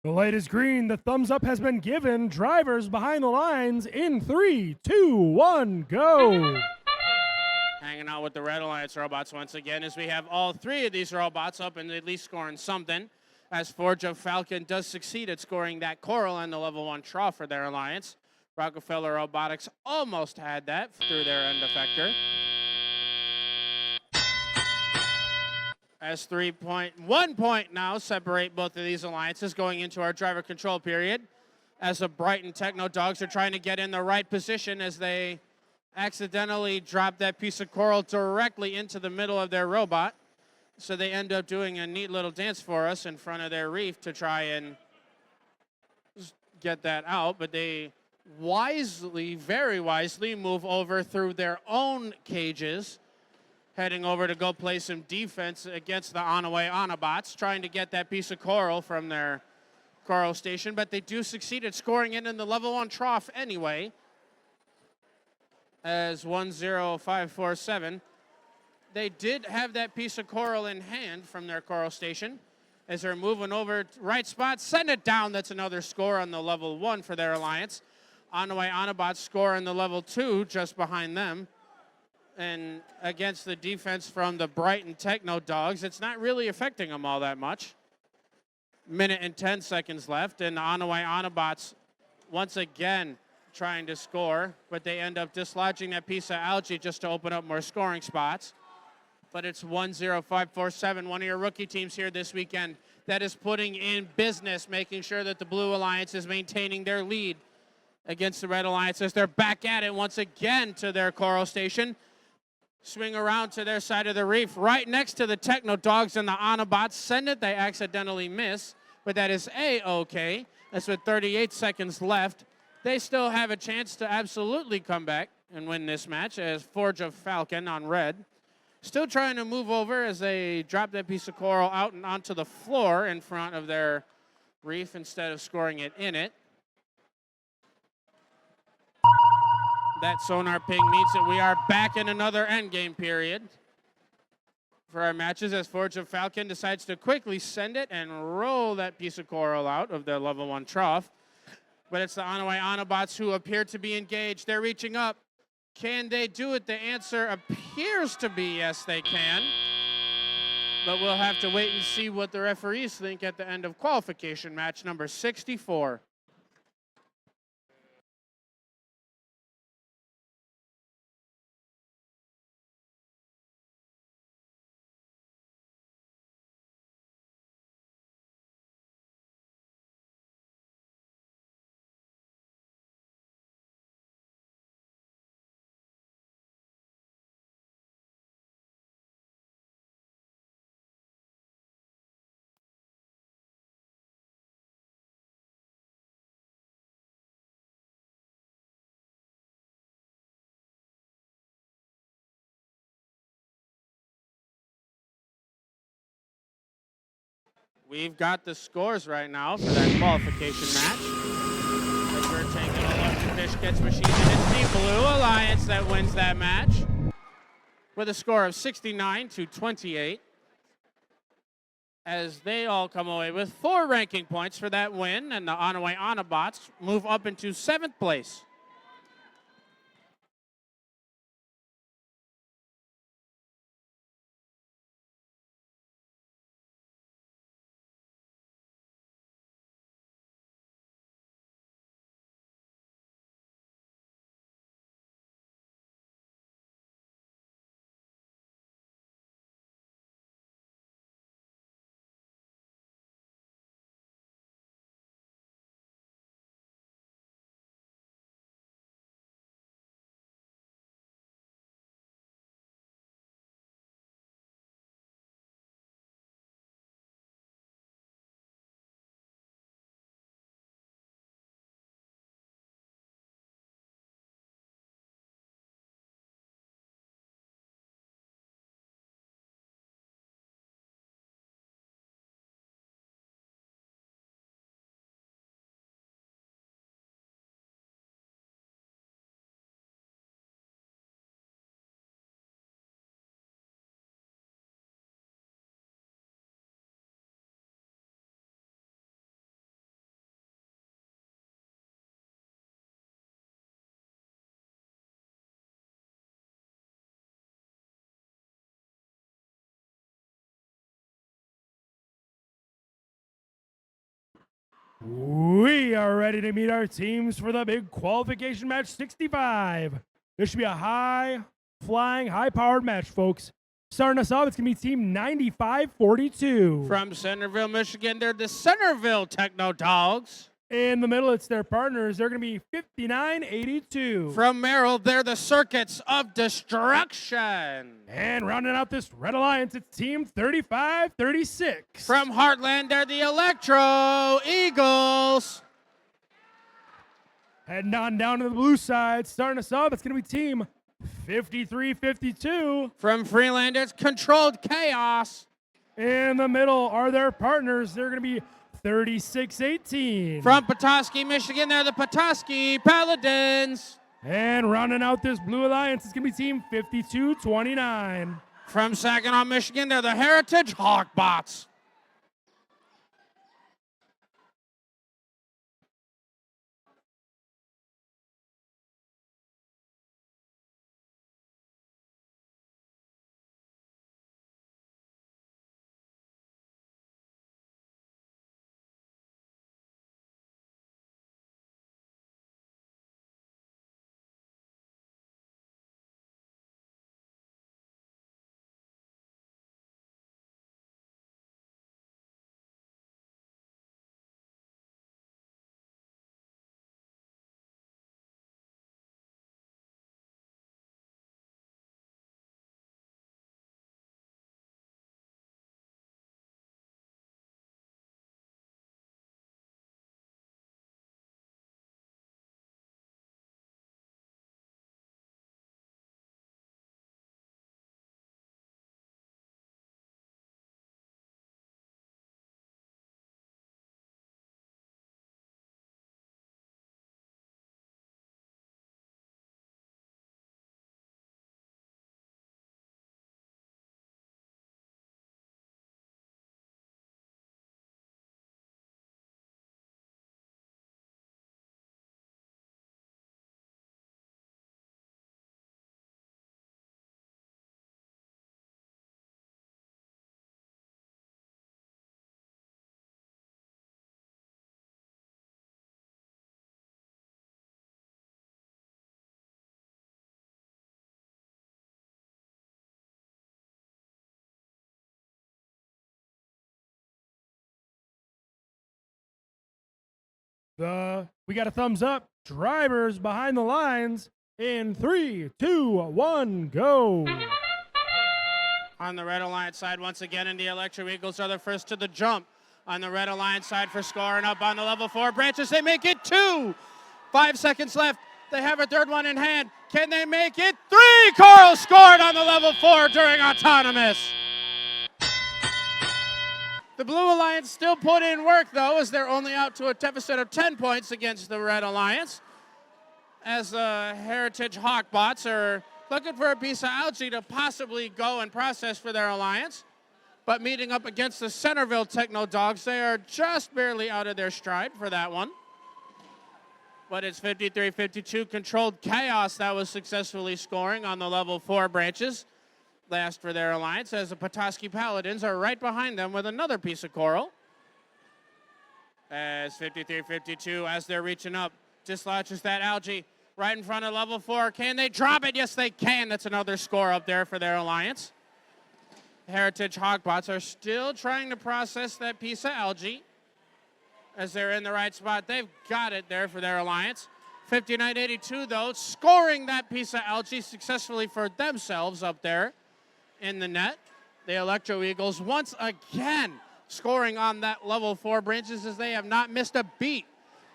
The light is green. The thumbs up has been given. Drivers behind the lines in 3, 2, 1, go. Hanging out with the Red Alliance robots once again as we have all three of these robots up and at least scoring something. As Forge of Falcon does succeed at scoring that coral on the level 1 trough for their alliance. Rockefeller Robotics almost had that through their end effector. As 1 point now separate both of these alliances going into our driver control period. As the Brighton Techno Dogs are trying to get in the right position as they accidentally drop that piece of coral directly into the middle of their robot. So they end up doing a neat little dance for us in front of their reef to try and get that out. But they wisely, very wisely, move over through their own cages, heading over to go play some defense against the on-away Autobots, trying to get that piece of coral from their coral station. But they do succeed at scoring it in the level 1 trough anyway, as 10547. They did have that piece of coral in hand from their coral station as they're moving over to right spot. Send it down. That's another score on the level 1 for their alliance. On the way, Autobots score on the level 2 just behind them. And against the defense from the Brighton Techno Dogs, it's not really affecting them all that much. Minute and 10 seconds left, and the on the way Autobots once again trying to score, but they end up dislodging that piece of algae just to open up more scoring spots. But it's 10547, one of your rookie teams here this weekend that is putting in business, making sure that the Blue Alliance is maintaining their lead against the Red Alliance as they're back at it once again to their coral station. Swing around to their side of the reef, right next to the Techno Dogs and the Autobots. Send it, they accidentally miss, but that is A-okay. That's with 38 seconds left. They still have a chance to absolutely come back and win this match as Forge of Falcon on red. Still trying to move over as they drop that piece of coral out and onto the floor in front of their reef instead of scoring it in it. That sonar ping means that we are back in another endgame period for our matches as Forge of Falcon decides to quickly send it and roll that piece of coral out of their level 1 trough. But it's the on-away Autobots who appear to be engaged. They're reaching up. Can they do it? The answer appears to be yes, they can. But we'll have to wait and see what the referees think at the end of qualification match number 64. We've got the scores right now for that qualification match. As we're taking a look at Fish Gets Machine, and it's the Blue Alliance that wins that match with a score of 69-28. As they all come away with 4 ranking points for that win, and the on-away Autobots move up into 7th place. We are ready to meet our teams for the big qualification match 65. This should be a high-flying, high-powered match, folks. Starting us off, it's going to be Team 9542. From Centerville, Michigan, they're the Centerville Techno Dogs. In the middle, it's their partners. They're going to be 5982. From Merrill, they're the Circuits of Destruction. And rounding out this Red Alliance, it's Team 3536. From Heartland, they're the Electro Eagles. Heading on down to the blue side, starting us off, it's going to be Team 5352. From Freeland, it's Controlled Chaos. In the middle are their partners. They're going to be 3618. From Petoskey, Michigan, they're the Petoskey Paladins. And rounding out this blue alliance is going to be Team 5229. From Saginaw, Michigan, they're the Heritage Hawkbots. We got a thumbs up. Drivers behind the lines in 3, 2, 1, go. On the Red Alliance side, once again, and the Electro Eagles are the first to the jump. On the Red Alliance side for scoring up on the level 4 branches, they make it 2. 5 seconds left. They have a third one in hand. Can they make it 3? Coral scored on the level 4 during autonomous. The Blue Alliance still put in work, though, as they're only out to a deficit of 10 points against the Red Alliance, as the Heritage Hawkbots are looking for a piece of algae to possibly go and process for their alliance. But meeting up against the Centerville Techno Dogs, they are just barely out of their stride for that one. But it's 53-52 Controlled Chaos that was successfully scoring on the level 4 branches. Last for their alliance, as the Petoskey Paladins are right behind them with another piece of coral. As 53-52, as they're reaching up, dislodges that algae right in front of level 4. Can they drop it? Yes, they can. That's another score up there for their alliance. Heritage Hawkbots are still trying to process that piece of algae as they're in the right spot. They've got it there for their alliance. 59-82, though, scoring that piece of algae successfully for themselves up there in the net. The Electro Eagles once again scoring on that level 4 branches, as they have not missed a beat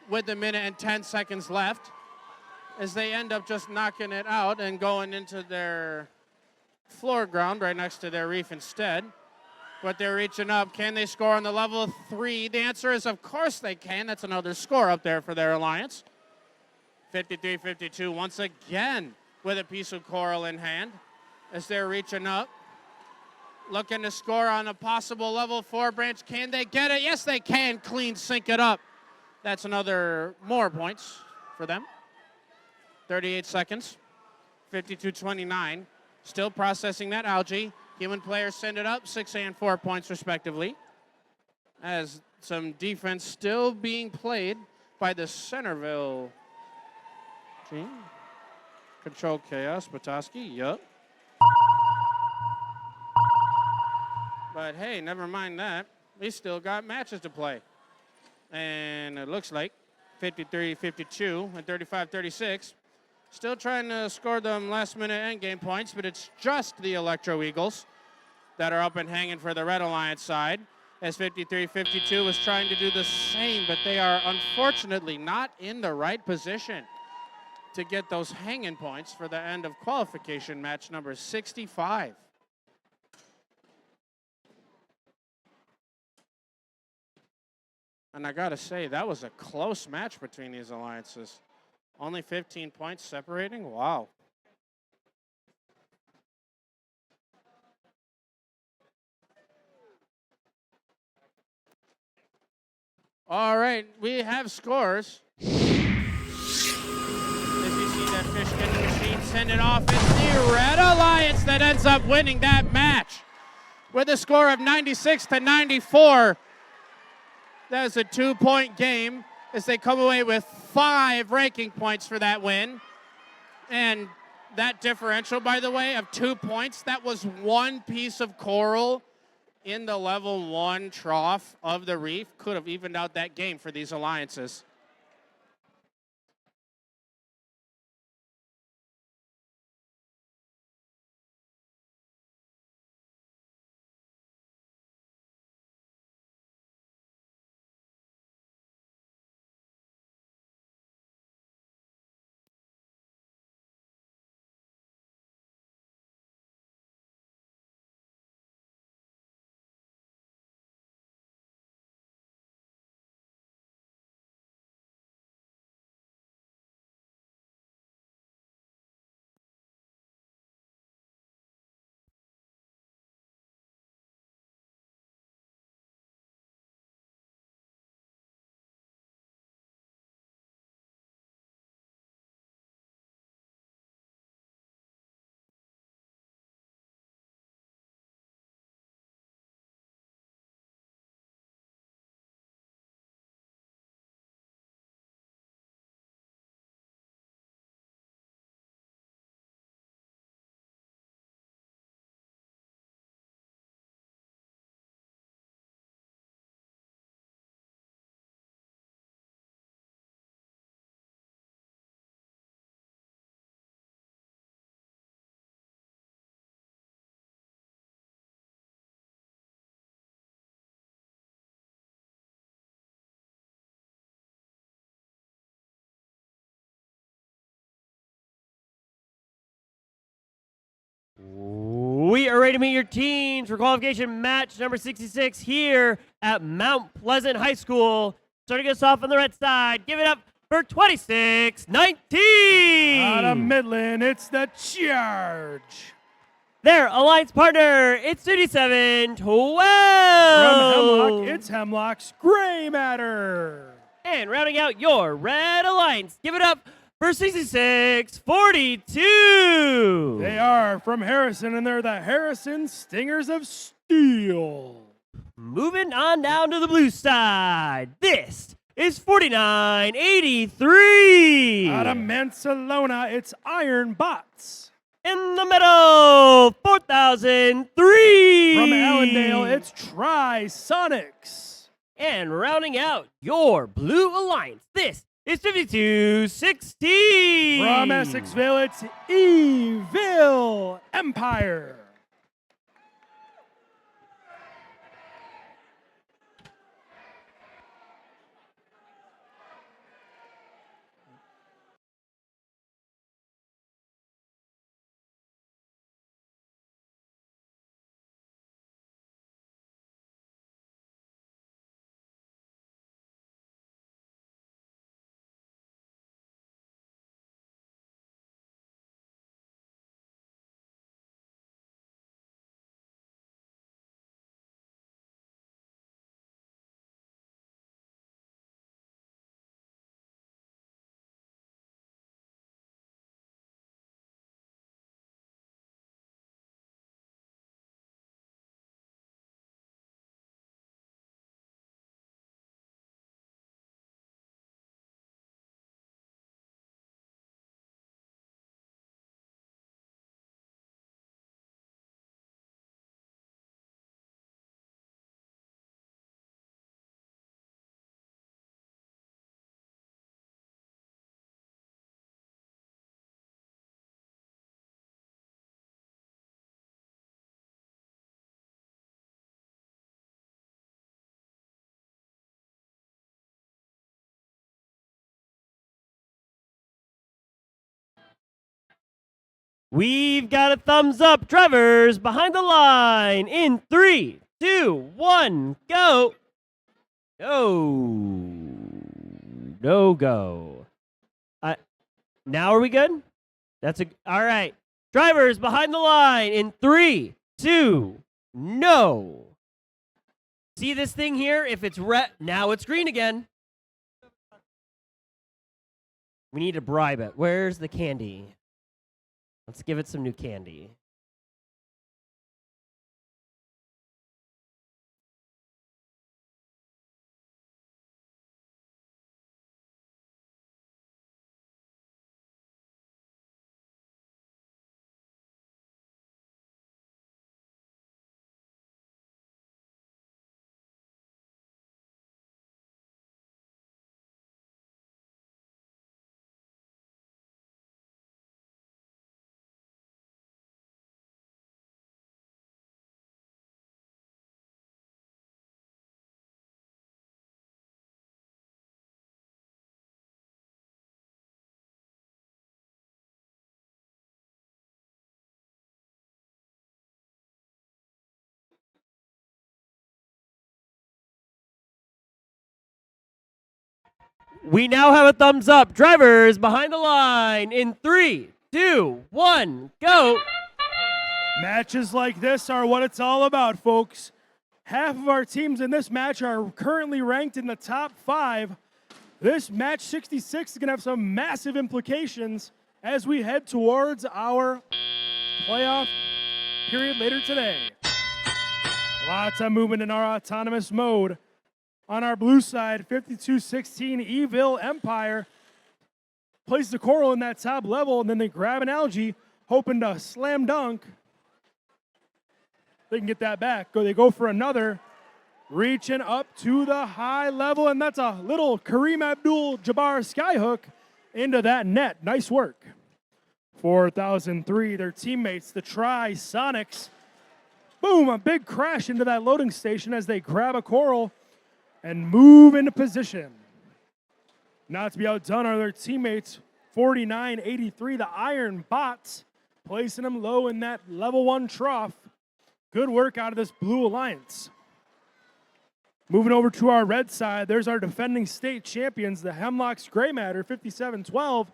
with a minute and 10 seconds left, as they end up just knocking it out and going into their floor ground right next to their reef instead. But they're reaching up. Can they score on the level 3? The answer is, of course they can. That's another score up there for their alliance. 53-52 once again with a piece of coral in hand as they're reaching up, looking to score on a possible level 4 branch. Can they get it? Yes, they can. Clean sink it up. That's another more points for them. 38 seconds. 52-29. Still processing that algae. Human players send it up 6 and 4 points respectively. As some defense still being played by the Centerville team. Control chaos, Petoskey, yup. But hey, never mind that. We still got matches to play. And it looks like 53-52 and 35-36. Still trying to score them last-minute endgame points, but it's just the Electro Eagles that are up and hanging for the Red Alliance side, as 53-52 is trying to do the same, but they are unfortunately not in the right position to get those hanging points for the end of qualification match number 65. And I gotta say, that was a close match between these alliances. Only 15 points separating, wow. All right, we have scores. As you see that fish getting machine send it off, it's the Red Alliance that ends up winning that match with a score of 96-94. That was a 2-point game as they come away with 5 ranking points for that win. And that differential, by the way, of 2 points, that was one piece of coral in the level 1 trough of the reef. Could have evened out that game for these alliances. We are ready to meet your teams for qualification match number 66 here at Mount Pleasant High School. Starting us off on the red side, give it up for 26-19. Out of Midland, it's the Charge. Their alliance partner, it's 37-12. From Hemlock, it's Hemlock's Gray Matter. And rounding out your red alliance, give it up for 66-42. They are from Harrison, and they're the Harrison Stingers of Steel. Moving on down to the blue side, this is 49-83. Out of Mansalona, it's Iron Bots. In the middle, 4003. From Allendale, it's Tri-Sonics. And rounding out your blue alliance, this is 52-16. From Essexville, it's Evil Empire. We've got a thumbs up. Trevor's behind the line in 3, 2, 1, go. No go. Now are we good? All right. Drivers behind the line in 3, 2, no. See this thing here? If it's red, now it's green again. We need to bribe it. Where's the candy? Let's give it some new candy. We now have a thumbs up. Drivers behind the line in 3, 2, 1, go. Matches like this are what it's all about, folks. Half of our teams in this match are currently ranked in the top 5. This match 66 is going to have some massive implications as we head towards our playoff period later today. Lots of movement in our autonomous mode. On our blue side, 5216 Evil Empire places the coral in that top level, and then they grab an algae, hoping to slam dunk. They can get that back. They go for another, reaching up to the high level, and that's a little Kareem Abdul-Jabbar skyhook into that net. Nice work. 4003, their teammates, the Tri-Sonics. Boom, a big crash into that loading station as they grab a coral and move into position. Not to be outdone are their teammates, 4983, the Iron Bots, placing them low in that level 1 trough. Good work out of this Blue Alliance. Moving over to our red side, there's our defending state champions, the Hemlocks Gray Matter, 5712,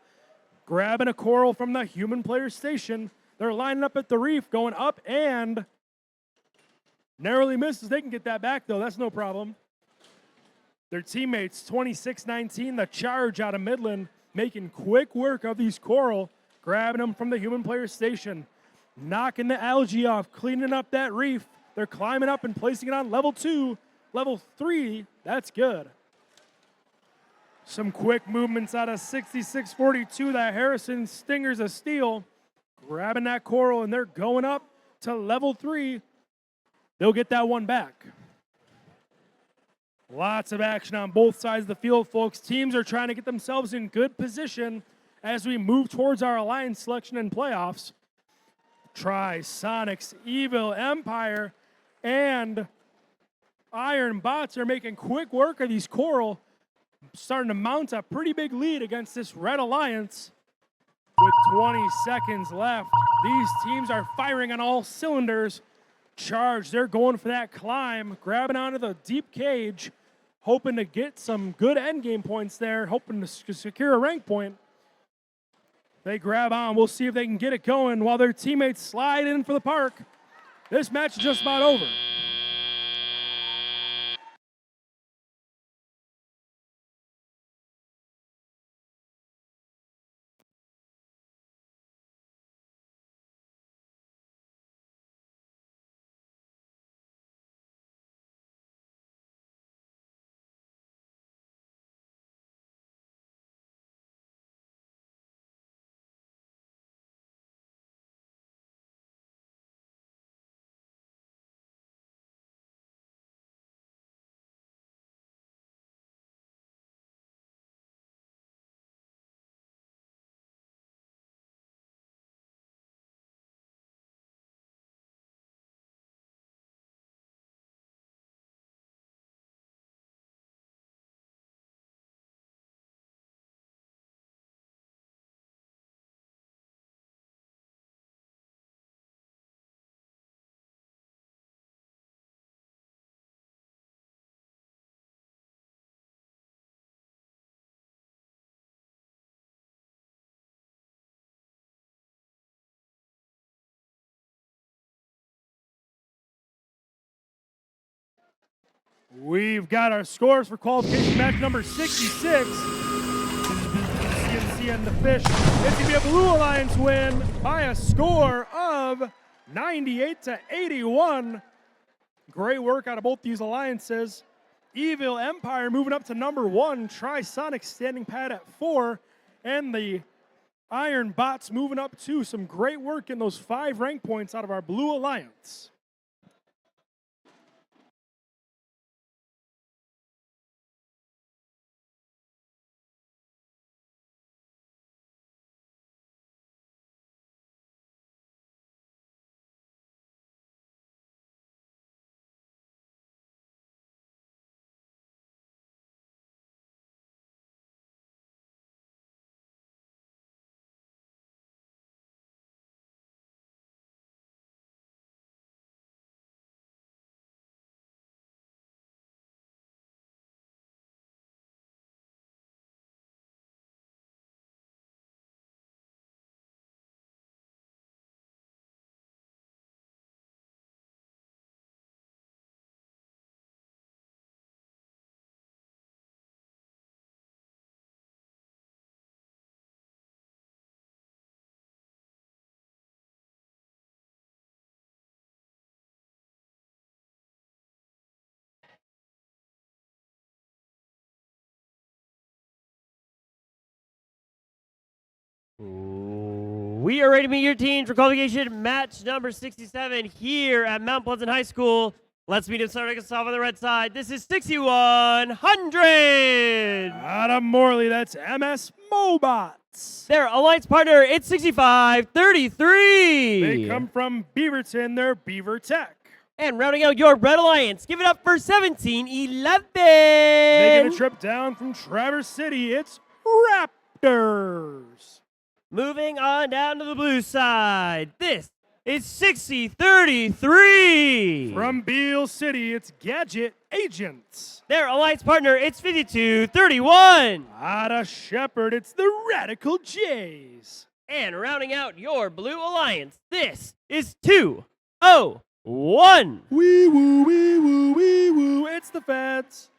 grabbing a coral from the human player station. They're lining up at the reef, going up and narrowly misses. They can get that back, though. That's no problem. Their teammates, 2619, the Charge out of Midland, making quick work of these coral, grabbing them from the human player station, knocking the algae off, cleaning up that reef. They're climbing up and placing it on level 2. Level 3, that's good. Some quick movements out of 6642, the Harrison Stingers of Steel, grabbing that coral, and they're going up to level 3. They'll get that one back. Lots of action on both sides of the field, folks. Teams are trying to get themselves in good position as we move towards our alliance selection and playoffs. Tri-Sonics, Evil Empire, and Iron Bots are making quick work of these coral, starting to mount a pretty big lead against this Red Alliance. With 20 seconds left, these teams are firing on all cylinders. Charge, they're going for that climb, grabbing onto the deep cage, hoping to get some good endgame points there, hoping to secure a rank point. They grab on. We'll see if they can get it going while their teammates slide in for the park. This match is just about over. We've got our scores for qualification match number 66. CNC and the fish. It's going to be a Blue Alliance win by a score of 98-81. Great work out of both these alliances. Evil Empire moving up to number 1. Trisonic standing pat at 4. And the Iron Bots moving up to some great work in those 5 rank points out of our Blue Alliance. We are ready to meet your teams for qualification match number 67 here at Mount Pleasant High School. Let's meet him starting us off on the red side. This is 6100. Out of Morley, that's MS Mobots. Their alliance partner, it's 6533. They come from Beaverton, they're Beaver Tech. And rounding out your red alliance, give it up for 1711. Making a trip down from Traverse City, it's Raptors. Moving on down to the blue side, this is 6033. From Beale City, it's Gadget Agents. Their alliance partner, it's 5231. Out of Shepherd, it's the Radical Jays. And rounding out your blue alliance, this is 201. Wee woo, wee woo, wee woo, it's the Feds.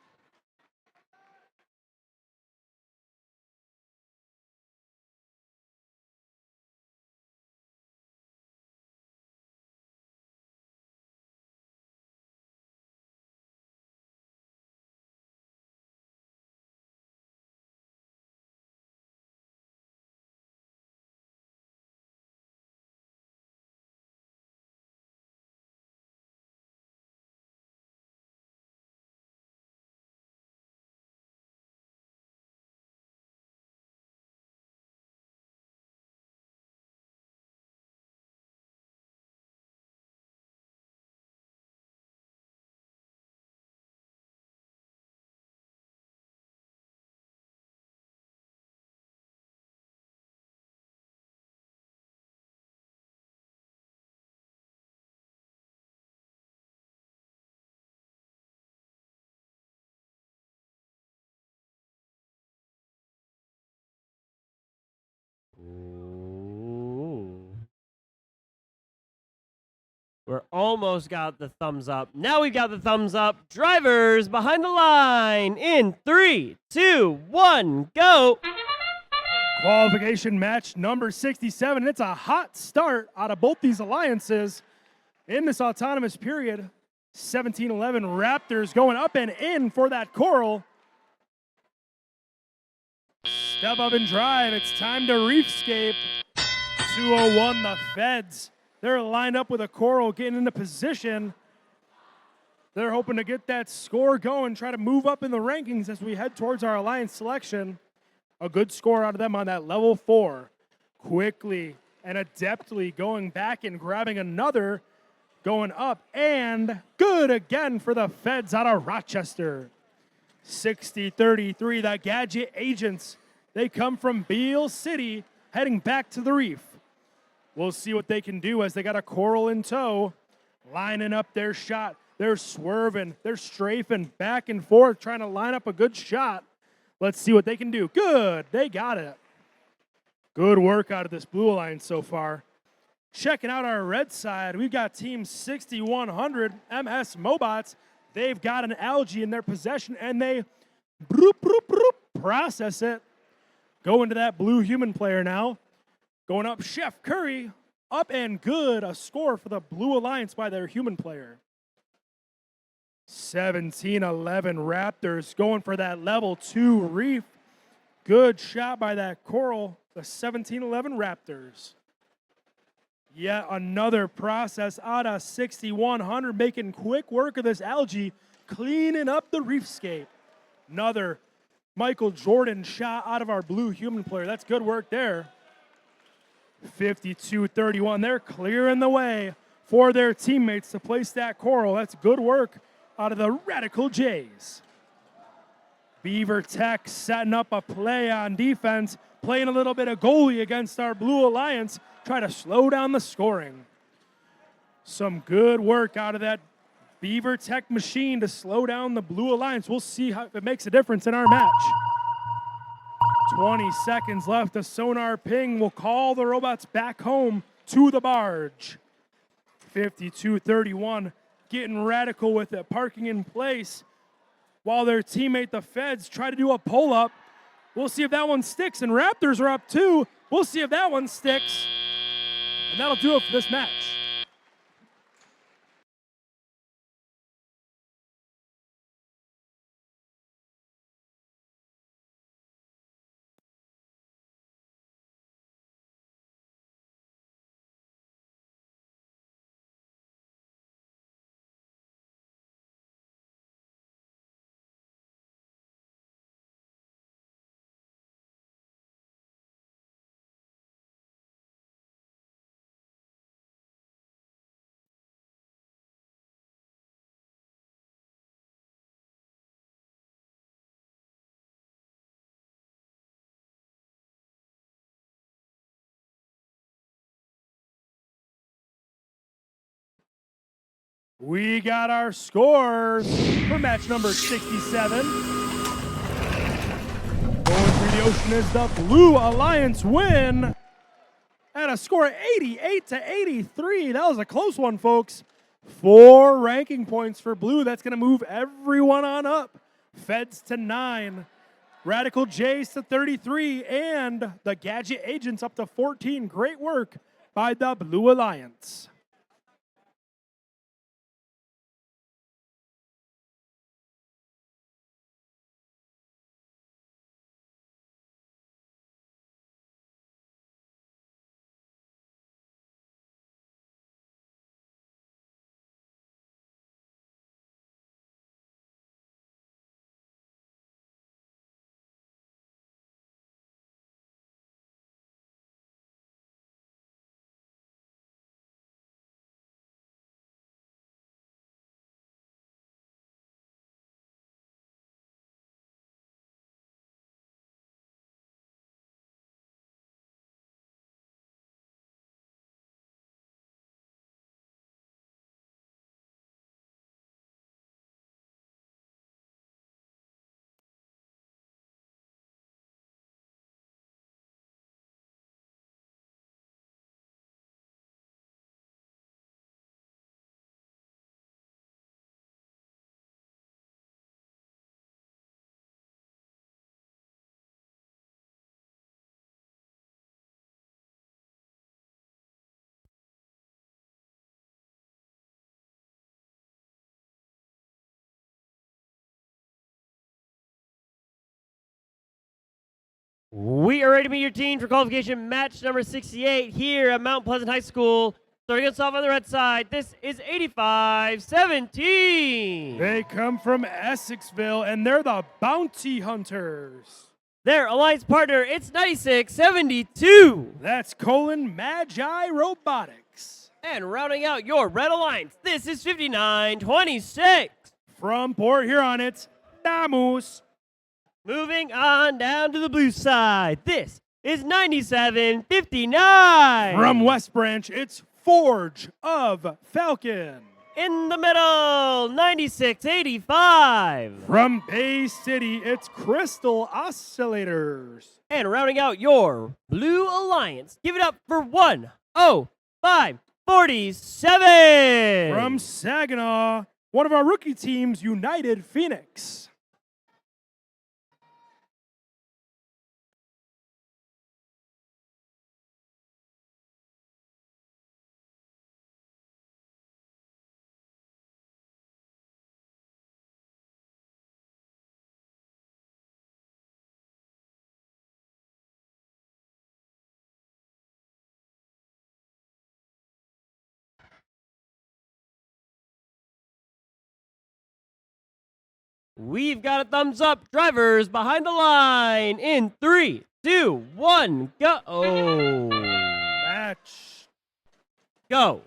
We're almost got the thumbs up. Now we've got the thumbs up. Drivers behind the line in 3, 2, 1, go. Qualification match number 67. It's a hot start out of both these alliances in this autonomous period. 1711 Raptors going up and in for that coral. Step up and drive. It's time to reefscape. 201 the Feds. They're lined up with a coral, getting into position. They're hoping to get that score going, try to move up in the rankings as we head towards our alliance selection. A good score out of them on that level 4. Quickly and adeptly going back and grabbing another, going up, and good again for the Feds out of Rochester. 60-33, the Gadget Agents. They come from Beale City, heading back to the reef. We'll see what they can do as they got a coral in tow, lining up their shot. They're swerving, they're strafing back and forth, trying to line up a good shot. Let's see what they can do. Good, they got it. Good work out of this blue alliance so far. Checking out our red side, we've got Team 6100, MS Mobots. They've got an algae in their possession, and they broop, broop, broop, process it. Go into that blue human player now. Going up, Chef Curry. Up and good. A score for the Blue Alliance by their human player. 17-11 Raptors going for that level 2 reef. Good shot by that coral. The 17-11 Raptors. Yet another process out of 6,100, making quick work of this algae, cleaning up the reefscape. Another Michael Jordan shot out of our blue human player. That's good work there. 52-31. They're clearing the way for their teammates to place that coral. That's good work out of the Radical Jays. Beaver Tech setting up a play on defense, playing a little bit of goalie against our Blue Alliance, try to slow down the scoring. Some good work out of that Beaver Tech machine to slow down the Blue Alliance. We'll see how if it makes a difference in our match. 20 seconds left. The sonar ping will call the robots back home to the barge. 52-31, getting radical with it, parking in place while their teammate, the Feds, try to do a pull-up. We'll see if that one sticks, and Raptors are up 2. We'll see if that one sticks. And that'll do it for this match. We got our scores for match number 67. Going through the ocean is the Blue Alliance win at a score of 88-83. That was a close one, folks. 4 ranking points for Blue. That's going to move everyone on up. Feds to 9. Radical Jays to 33. And the Gadget Agents up to 14. Great work by the Blue Alliance. We are ready to meet your team for qualification match number 68 here at Mount Pleasant High School. Starting us off on the red side, this is 85-17. They come from Essexville, and they're the Bounty Hunters. Their alliance partner, it's 96-72. That's Magi Robotics. And rounding out your red alliance, this is 59-26. From Port Huron, it's Damus. Moving on down to the blue side, this is 97-59. From West Branch, it's Forge of Falcon. In the middle, 96-85. From Bay City, it's Crystal Oscillators. And rounding out your blue alliance, give it up for 105-47. From Saginaw, one of our rookie teams, United Phoenix. We've got a thumbs up. Drivers behind the line in 3, 2, 1, go. Oh. Match. Go.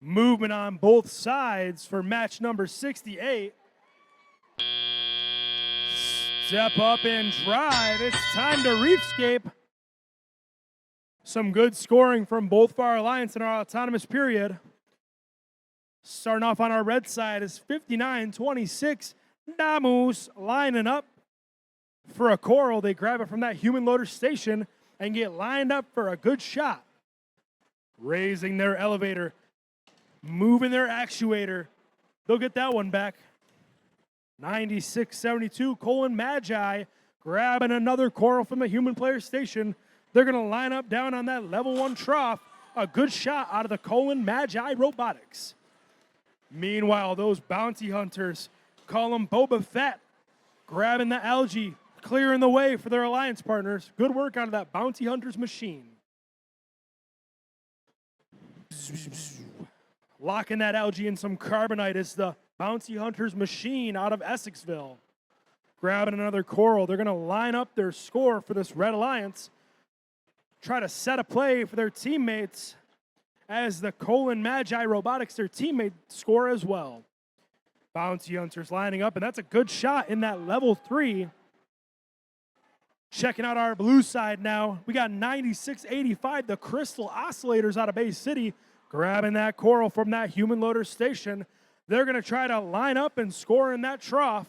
Movement on both sides for match number 68. Step up and drive. It's time to reefscape. Some good scoring from both of our alliance in our autonomous period. Starting off on our red side is 59-26. Namus lining up for a coral. They grab it from that human loader station and get lined up for a good shot. Raising their elevator, moving their actuator. They'll get that one back. 96-72, Colin Magi grabbing another coral from the human player station. They're going to line up down on that level 1 trough. A good shot out of the Colin Magi Robotics. Meanwhile, those bounty hunters, call them Boba Fett, grabbing the algae, clearing the way for their alliance partners. Good work out of that bounty hunters machine. Locking that algae in some carbonite is the bounty hunters machine out of Essexville. Grabbing another coral. They're going to line up their score for this red alliance. Try to set a play for their teammates as the Colin Magi Robotics, their teammate, score as well. Bounty hunters lining up, and that's a good shot in that level 3. Checking out our blue side now. We got 96-85, the Crystal Oscillators out of Bay City, grabbing that coral from that human loader station. They're going to try to line up and score in that trough.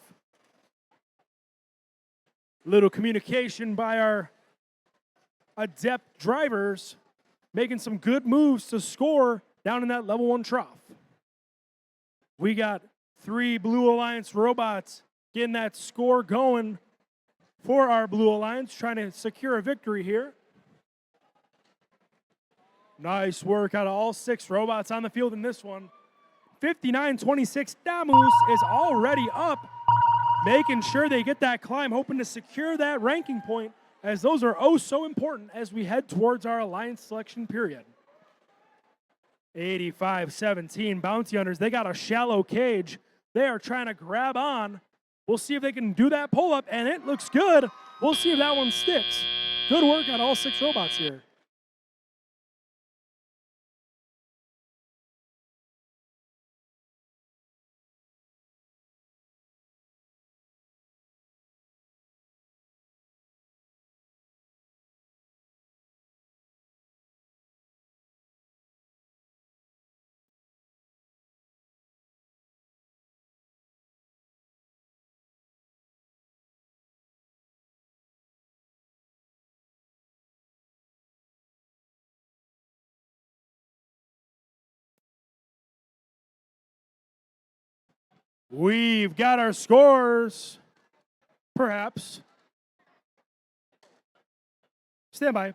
Little communication by our adept drivers, making some good moves to score down in that level 1 trough. We got 3 Blue Alliance robots getting that score going for our Blue Alliance, trying to secure a victory here. Nice work out of all 6 robots on the field in this one. 59-26, Damus is already up, making sure they get that climb, hoping to secure that ranking point, as those are oh so important as we head towards our alliance selection period. 85-17, Bounty Hunters, they got a shallow cage. They are trying to grab on. We'll see if they can do that pull-up, and it looks good. We'll see if that one sticks. Good work on all 6 robots here. We've got our scores, perhaps. Stand by.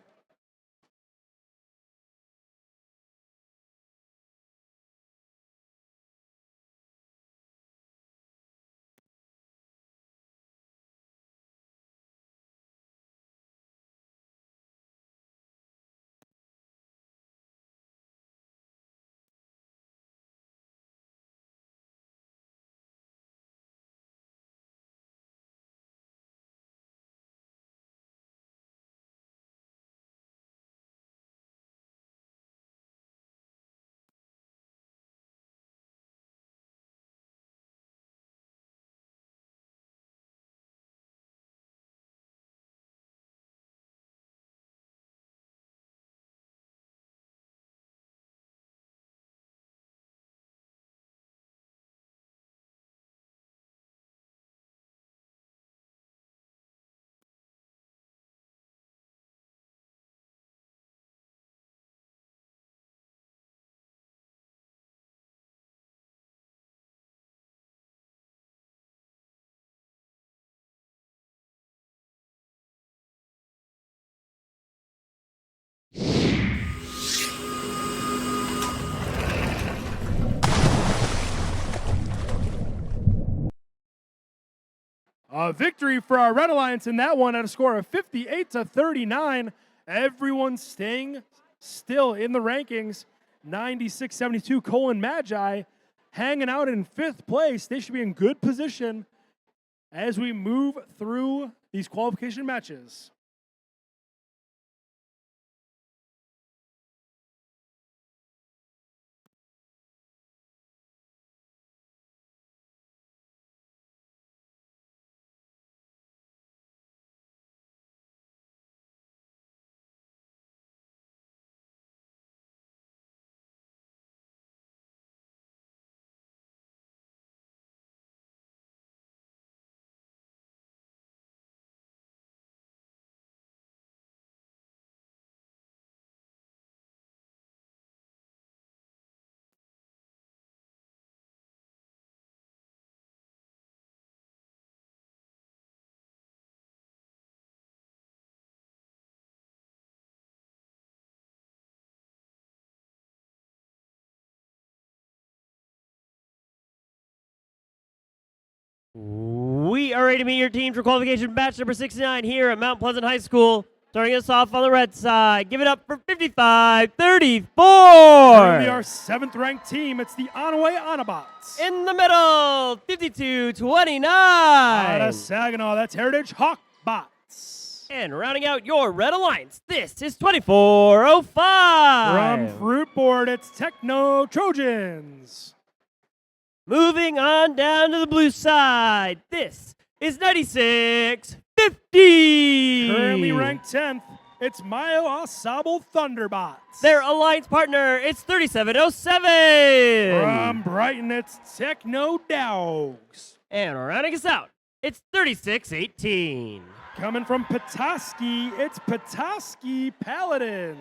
A victory for our Red Alliance in that one at a score of 58-39. Everyone staying still in the rankings. 96-72 Colon Magi hanging out in 5th place. They should be in good position as we move through these qualification matches. We are ready to meet your teams for qualification match number 69 here at Mount Pleasant High School. Starting us off on the red side. Give it up for 55-34. Currently our 7th ranked team. It's the Onaway Autobots. In the middle, 52-29. Out of Saginaw, that's Heritage Hawkbots. And rounding out your Red Alliance, this is 2405. From Fruitboard, it's Techno Trojans. Moving on down to the blue side, this is 96-50. Currently ranked 10th, it's Mayo Asable Thunderbots. Their alliance partner, it's 3707. From Brighton, it's Techno Dogs. And rounding us out, it's 3618. Coming from Petoskey, it's Petoskey Paladins.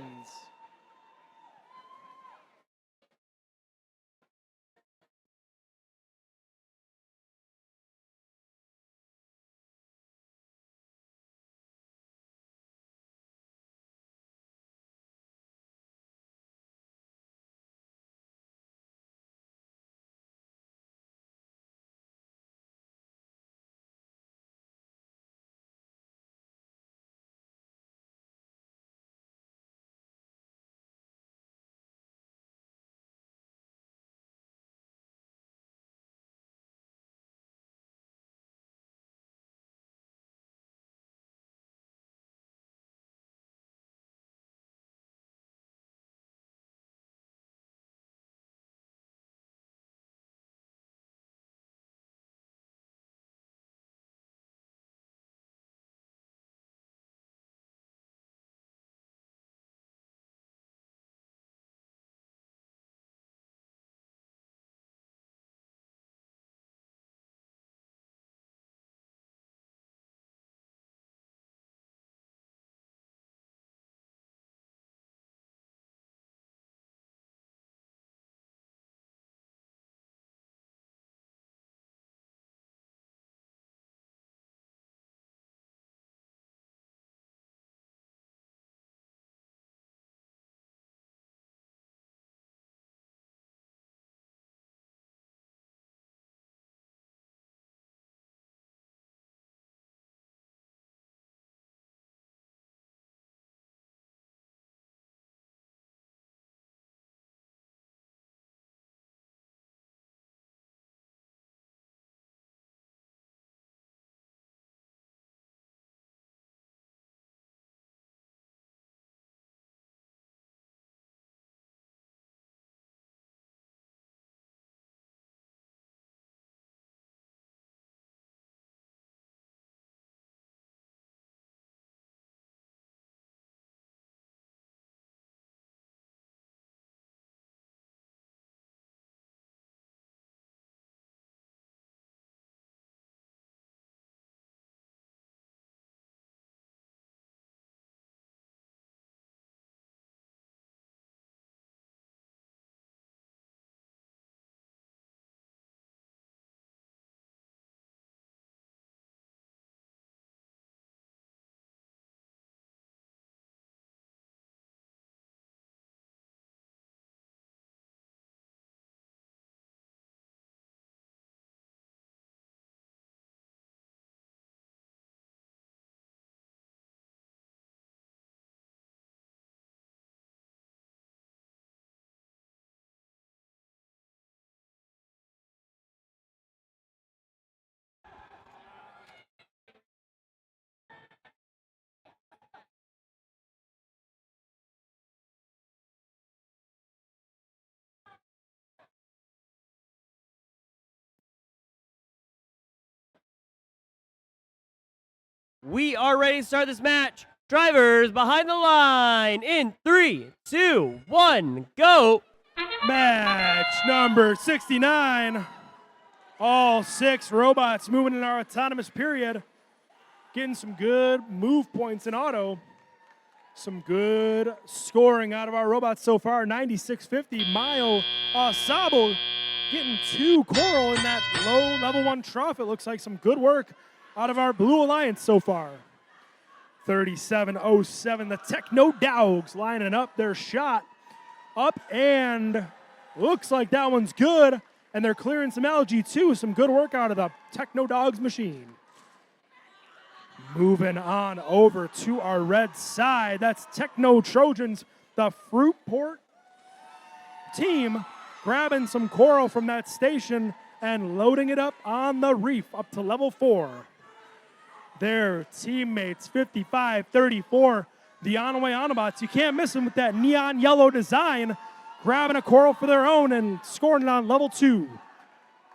We are ready to start this match. Drivers behind the line in 3, 2, 1, go. Match number 69. All 6 robots moving in our autonomous period. Getting some good move points in auto. Some good scoring out of our robots so far. 96.50. Mayo Sabo getting 2 coral in that low level 1 trough. It looks like some good work out of our Blue Alliance so far. 37.07. The Techno Dogs lining up their shot. Up and looks like that one's good. And they're clearing some algae too. Some good work out of the Techno Dogs machine. Moving on over to our red side. That's Techno Trojans, the Fruitport team, grabbing some coral from that station and loading it up on the reef up to level 4. Their teammates, 55-34, the Onaway Autobots. You can't miss them with that neon yellow design, grabbing a coral for their own and scoring it on level 2.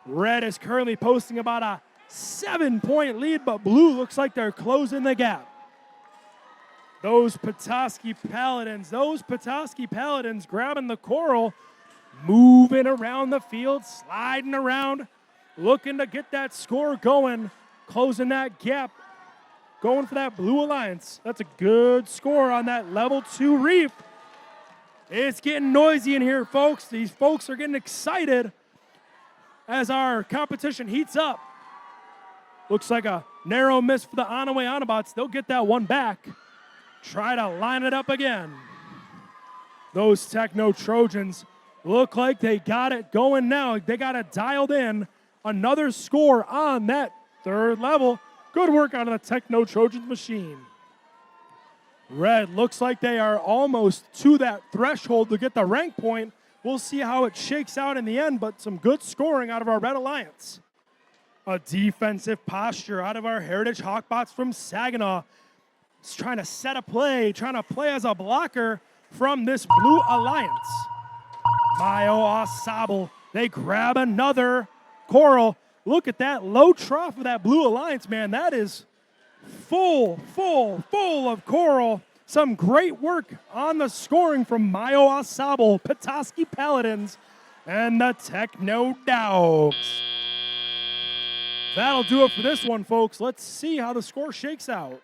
Red is currently posting about a 7-point lead, but blue looks like they're closing the gap. Those Petoskey Paladins grabbing the coral, moving around the field, sliding around, looking to get that score going, closing that gap, going for that Blue Alliance. That's a good score on that level 2 reef. It's getting noisy in here, folks. These folks are getting excited as our competition heats up. Looks like a narrow miss for the Onaway Autobots. They'll get that one back. Try to line it up again. Those Techno Trojans look like they got it going now. They got it dialed in. Another score on that 3rd level. Good work out of the Techno Trojans machine. Red looks like they are almost to that threshold to get the rank point. We'll see how it shakes out in the end, but some good scoring out of our Red Alliance. A defensive posture out of our Heritage Hawkbots from Saginaw. It's trying to set a play, trying to play as a blocker from this Blue Alliance. Mayo Asabel, they grab another coral. Look at that low trough of that Blue Alliance, man. That is full of coral. Some great work on the scoring from Mayo Asabel, Petoskey Paladins, and the Techno Dogs. That'll do it for this one, folks. Let's see how the score shakes out.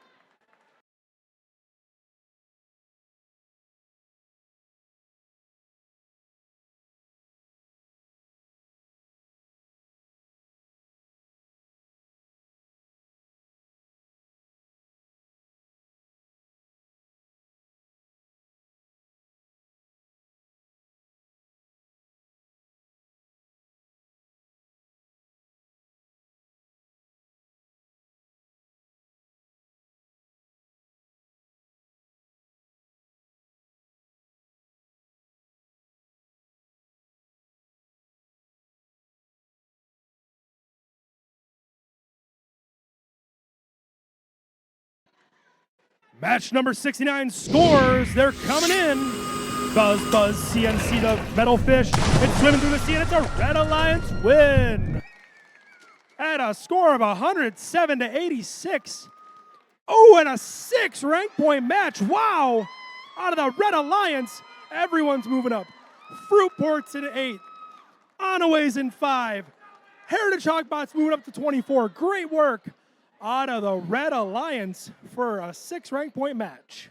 Match number 69 scores. They're coming in. Buzz, CNC, the metal fish. It's swimming through the sea, and it's a Red Alliance win. At a score of 107-86. Oh, and a 6 rank point match. Wow. Out of the Red Alliance, everyone's moving up. Fruitport's in 8. Onaway's in 5. Heritage Hawkbots moving up to 24. Great work out of the Red Alliance for a 6 rank point match.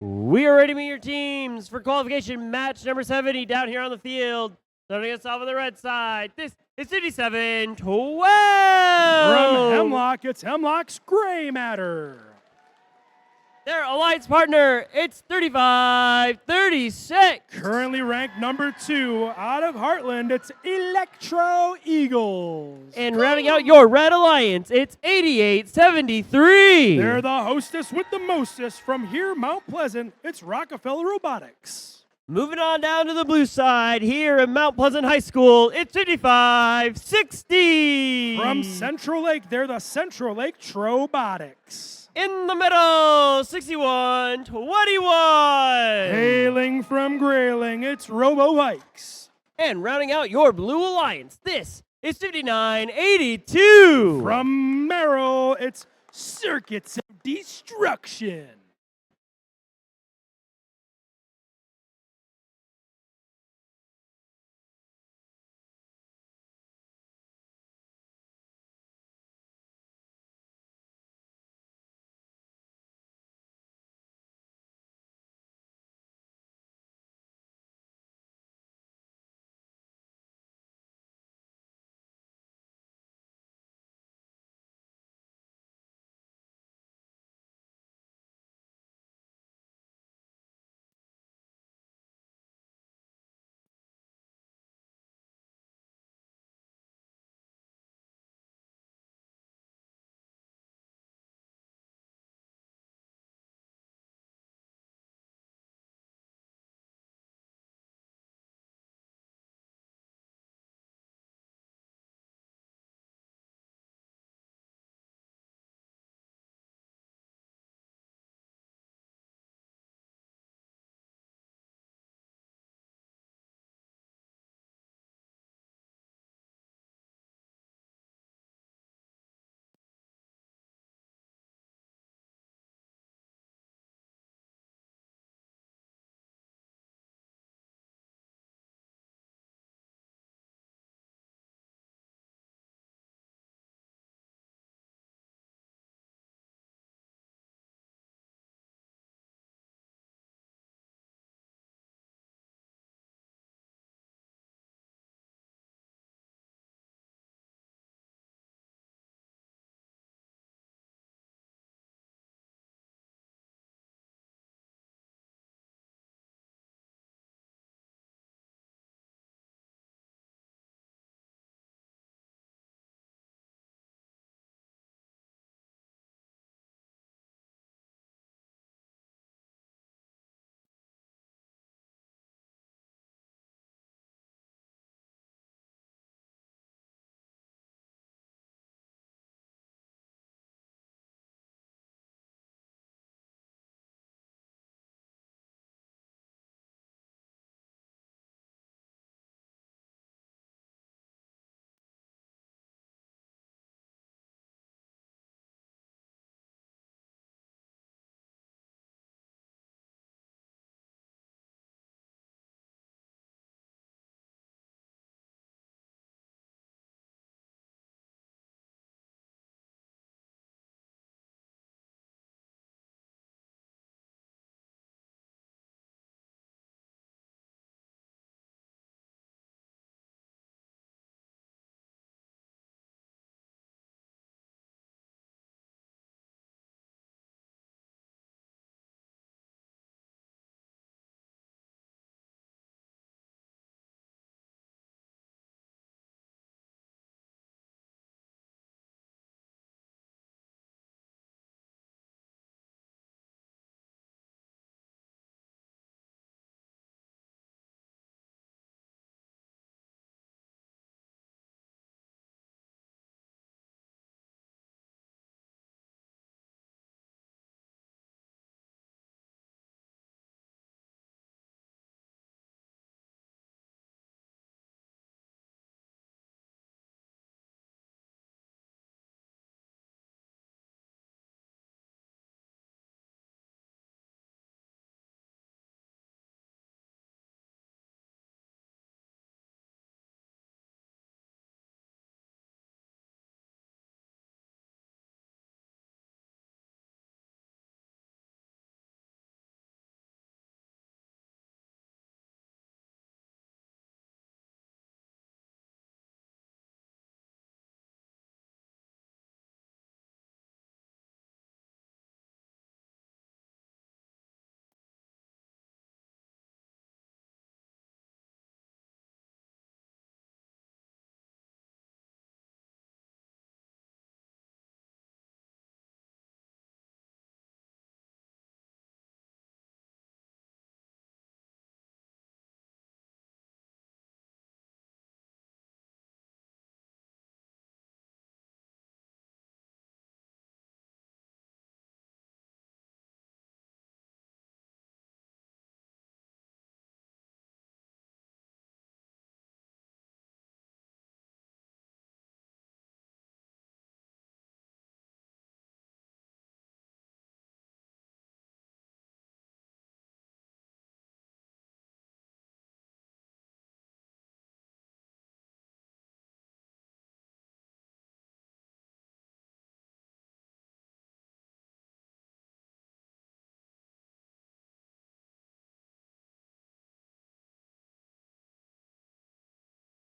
We are ready to meet your teams for qualification match number 70 down here on the field. Starting us off on the red side, this is 57-12. From Hemlock, it's Hemlock's Gray Matter. Their alliance partner, it's 35-36. Currently ranked number 2 out of Heartland, it's Electro Eagles. And rounding out your red alliance, it's 88-73. They're the hostess with the mostest from here, Mount Pleasant. It's Rockefeller Robotics. Moving on down to the blue side here at Mount Pleasant High School, it's 55-60. From Central Lake, they're the Central Lake Trobotics. In the middle, 61-21. Hailing from Grayling, it's Robotics. And rounding out your blue alliance, this is 59-82. From Merrill, it's Circuits of Destruction.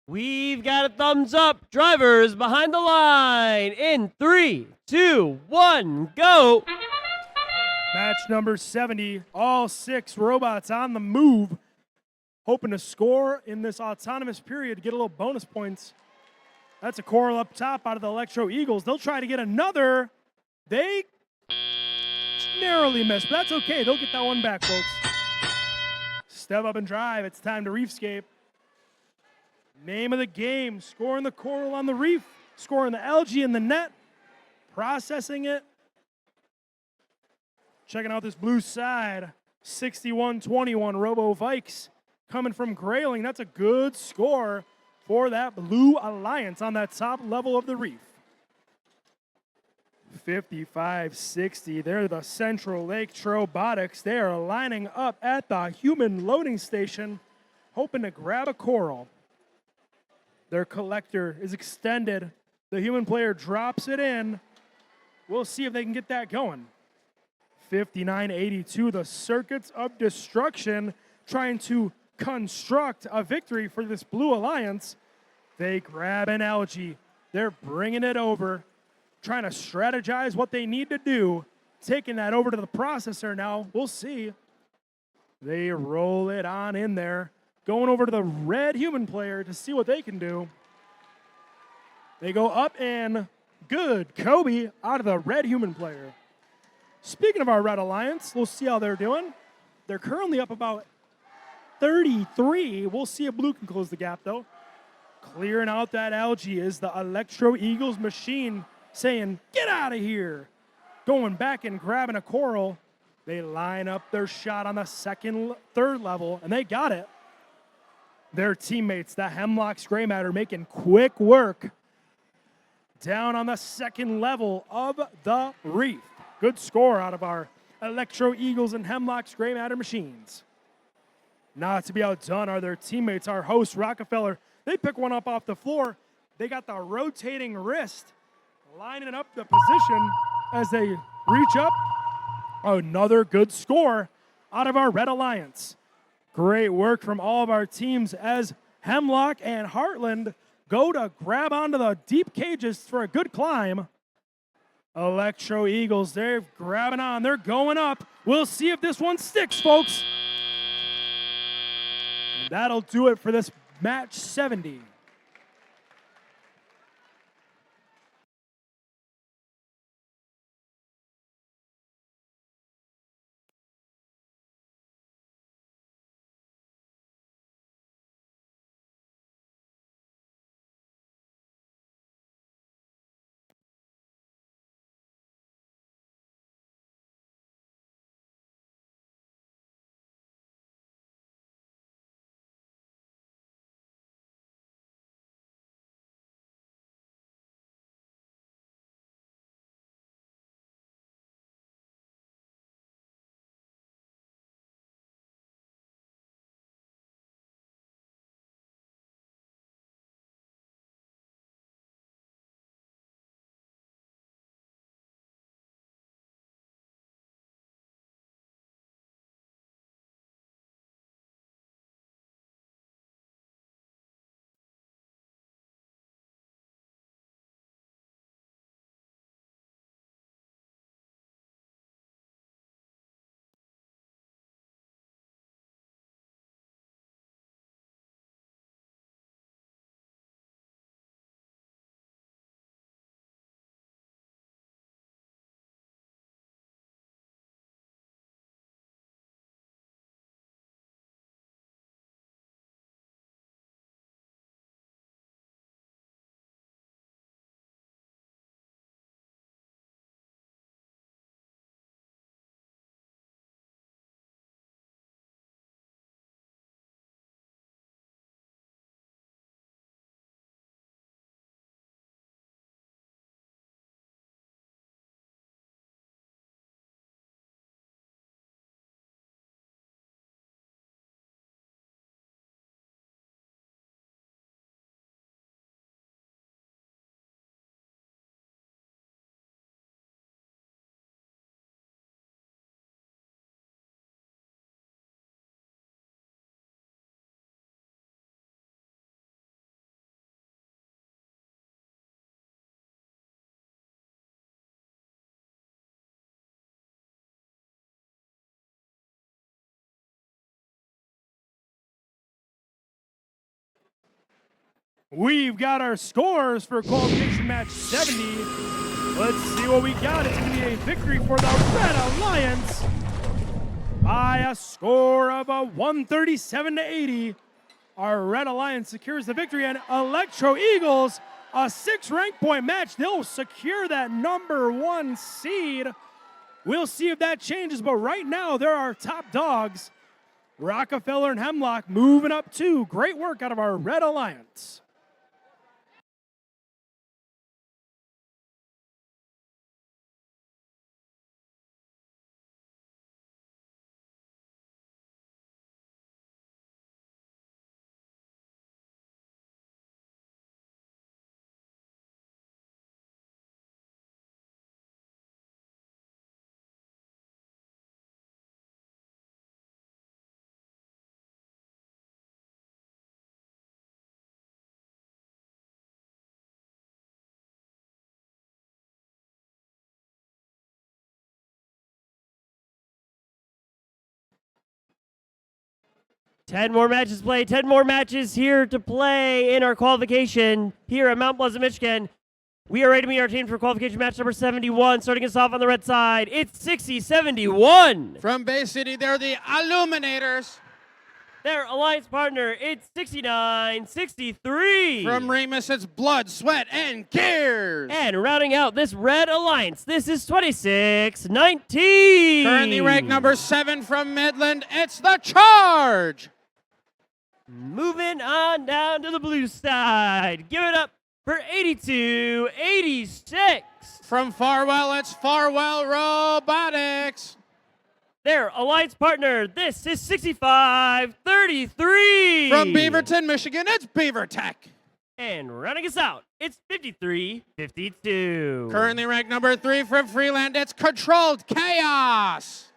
We've got a thumbs up. Drivers behind the line in 3, 2, 1, go. Match number 70, all 6 robots on the move, hoping to score in this autonomous period to get a little bonus points. That's a coral up top out of the Electro Eagles. They'll try to get another. They narrowly missed, but that's okay. They'll get that one back, folks. Step up and drive. It's time to reefscape. Name of the game, scoring the coral on the reef, scoring the algae in the net, processing it. Checking out this blue side, 61-21 Robo Vikes coming from Grayling. That's a good score for that Blue Alliance on that top level of the reef. 55-60, they're the Central Lake Robotics. They are lining up at the human loading station, hoping to grab a coral. Their collector is extended. The human player drops it in. We'll see if they can get that going. 59-82, the Circuits of Destruction trying to construct a victory for this Blue Alliance. They grab an algae. They're bringing it over, trying to strategize what they need to do, taking that over to the processor now. We'll see. They roll it on in there, going over to the red human player to see what they can do. They go up and good. Kobe out of the red human player. Speaking of our Red Alliance, we'll see how they're doing. They're currently up about 33. We'll see if Blue can close the gap, though. Clearing out that algae is the Electro Eagles machine saying, get out of here. Going back and grabbing a coral. They line up their shot on the third level, and they got it. Their teammates, the Hemlocks Gray Matter, making quick work down on the second level of the reef. Good score out of our Electro Eagles and Hemlocks Gray Matter machines. Not to be outdone are their teammates, our host, Rockefeller. They pick one up off the floor. They got the rotating wrist, lining up the position as they reach up. Another good score out of our Red Alliance. Great work from all of our teams as Hemlock and Heartland go to grab onto the deep cages for a good climb. Electro Eagles, they're grabbing on. They're going up. We'll see if this one sticks, folks. And that'll do it for this match 70. We've got our scores for qualification match 70. Let's see what we got. It's going to be a victory for the Red Alliance by a score of 137 to 80. Our Red Alliance secures the victory, and Electro Eagles, a 6 rank point match. They'll secure that #1 seed. We'll see if that changes, but right now they're our top dogs. Rockefeller and Hemlock moving up too. Great work out of our Red Alliance. Ten more matches played. 10 more matches here to play in our qualification here at Mount Pleasant, Michigan. We are ready to meet our teams for qualification match number 71. Starting us off on the red side, it's 60-71. From Bay City, they're the Illuminators. Their alliance partner, it's 69-63. From Remus, it's Blood, Sweat, and Gears. And rounding out this red alliance, this is 26-19. Currently ranked number 7 from Midland, it's the Charge. Moving on down to the blue side. Give it up for 82-86. From Farwell, it's Farwell Robotics. Their alliance partner, this is 65-33. From Beaverton, Michigan, it's Beaver Tech. And rounding us out, it's 53-52. Currently ranked number 3 from Freeland, it's Controlled Chaos.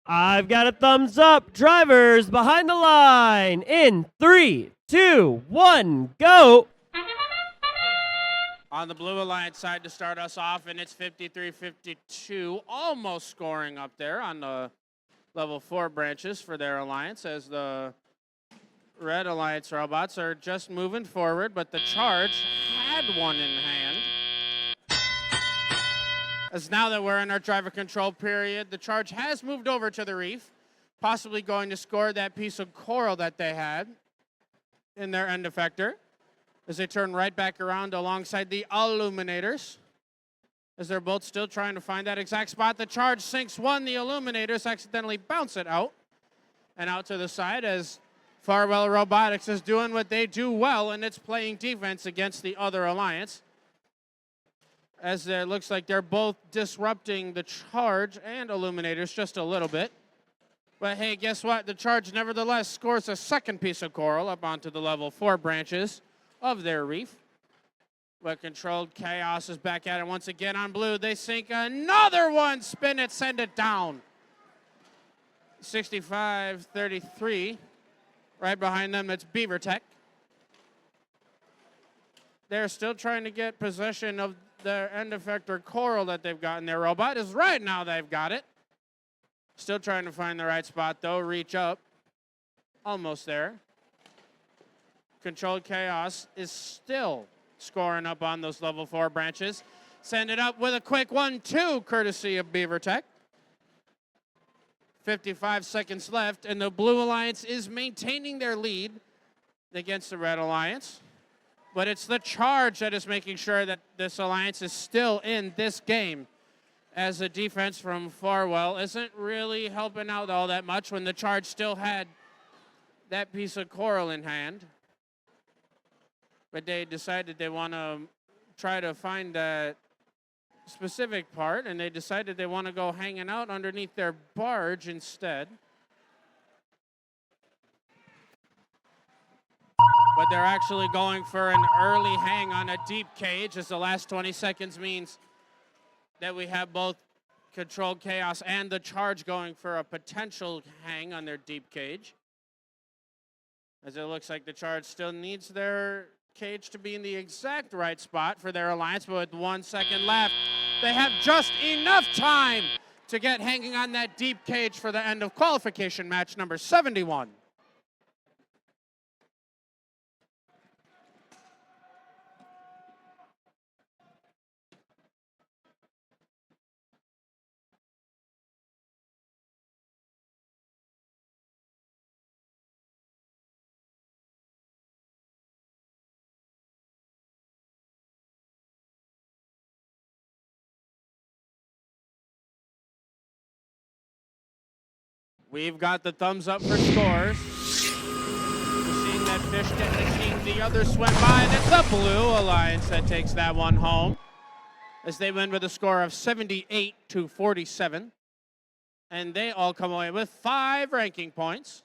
I've got a thumbs up. Drivers behind the line in 3, 2, 1, go. On the Blue Alliance side to start us off, and it's 53-52, almost scoring up there on the level 4 branches for their alliance, as the Red Alliance robots are just moving forward, but the Charge had one in hand. As now that we're in our driver control period, the Charge has moved over to the reef, possibly going to score that piece of coral that they had in their end effector, as they turn right back around alongside the Illuminators, as they're both still trying to find that exact spot. The Charge sinks one, the Illuminators accidentally bounce it out, and out to the side as Farwell Robotics is doing what they do well, and it's playing defense against the other alliance, as it looks like they're both disrupting the Charge and Illuminators just a little bit. But hey, guess what? The Charge nevertheless scores a second piece of coral up onto the level 4 branches of their reef. But Controlled Chaos is back at it once again on blue. They sink another one, spin it, send it down. 65-33. Right behind them, it's Beaver Tech. They're still trying to get possession of their end effector coral that they've got in their robot. Is right now they've got it. Still trying to find the right spot though. Reach up. Almost there. Controlled Chaos is still scoring up on those level 4 branches. Send it up with a quick 1-2 courtesy of Beaver Tech. 55 seconds left, and the Blue Alliance is maintaining their lead against the Red Alliance. But it's the Charge that is making sure that this Alliance is still in this game, as the defense from Farwell isn't really helping out all that much when the Charge still had that piece of coral in hand. But they decided they want to try to find that specific part, and they decided they want to go hanging out underneath their barge instead. But they're actually going for an early hang on a deep cage, as the last 20 seconds means that we have both Controlled Chaos and the Charge going for a potential hang on their deep cage. As it looks like the Charge still needs their cage to be in the exact right spot for their alliance, but with 1 second left, they have just enough time to get hanging on that deep cage for the end of qualification match number 71. We've got the thumbs up for scores. We're seeing that fish getting the other swim by, and it's the Blue Alliance that takes that one home, as they win with a score of 78-47. And they all come away with 5 ranking points.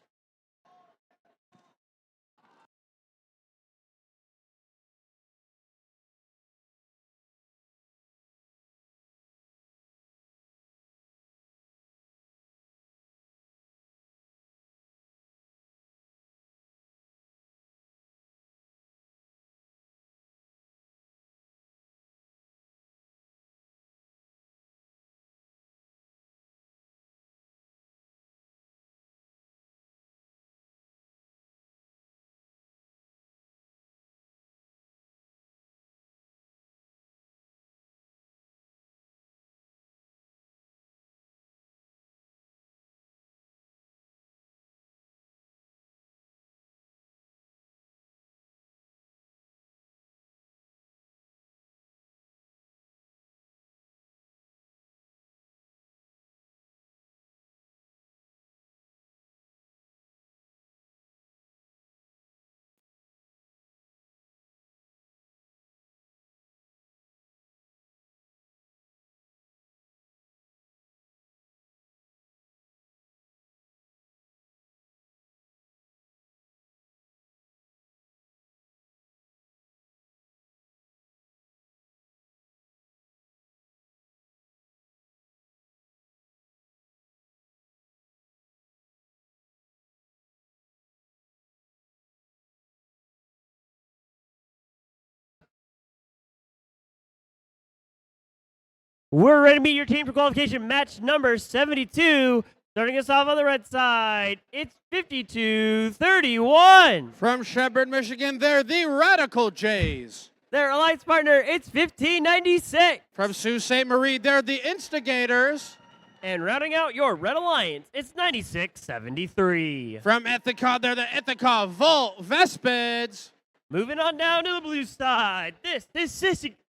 We're ready to meet your team for qualification match number 72. Starting us off on the red side, it's 52-31. From Shepherd, Michigan, they're the Radical Jays. Their alliance partner, it's 1596. From Sault Ste. Marie, they're the Instigators. And rounding out your red alliance, it's 96-73. From Ithaca, they're the Ithaca Volt Vespids. Moving on down to the blue side, this is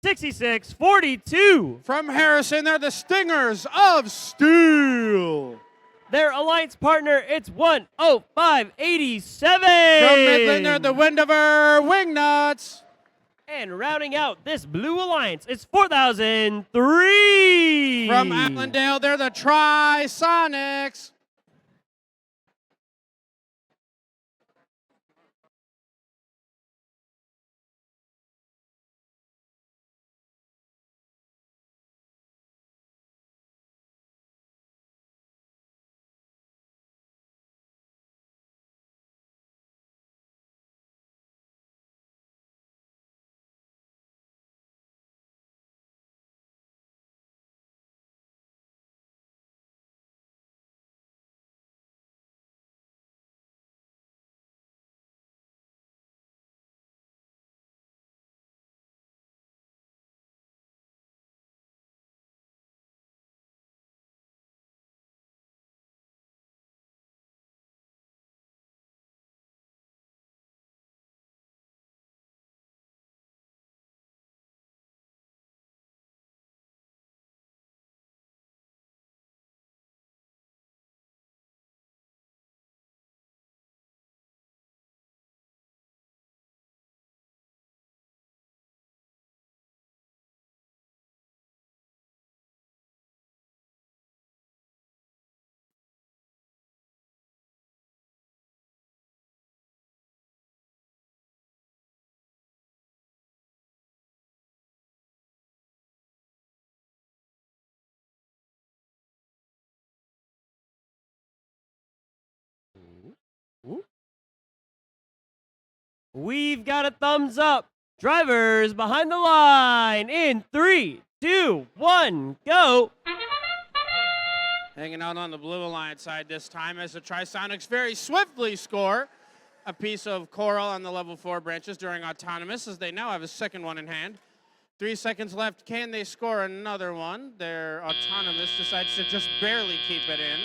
66-42. From Harrison, they're the Stingers of Steel. Their alliance partner, it's 105-87. From Midland, they're the Windover Wingnuts. And rounding out this blue alliance, it's 4003. From Allendale, they're the Tri-Sonics. We've got a thumbs up. Drivers behind the line in 3, 2, 1, go. Hanging out on the blue alliance side this time as the Trisonics very swiftly score a piece of coral on the level 4 branches during autonomous, as they now have a second one in hand. 3 seconds left. Can they score another one? Their autonomous decides to just barely keep it in.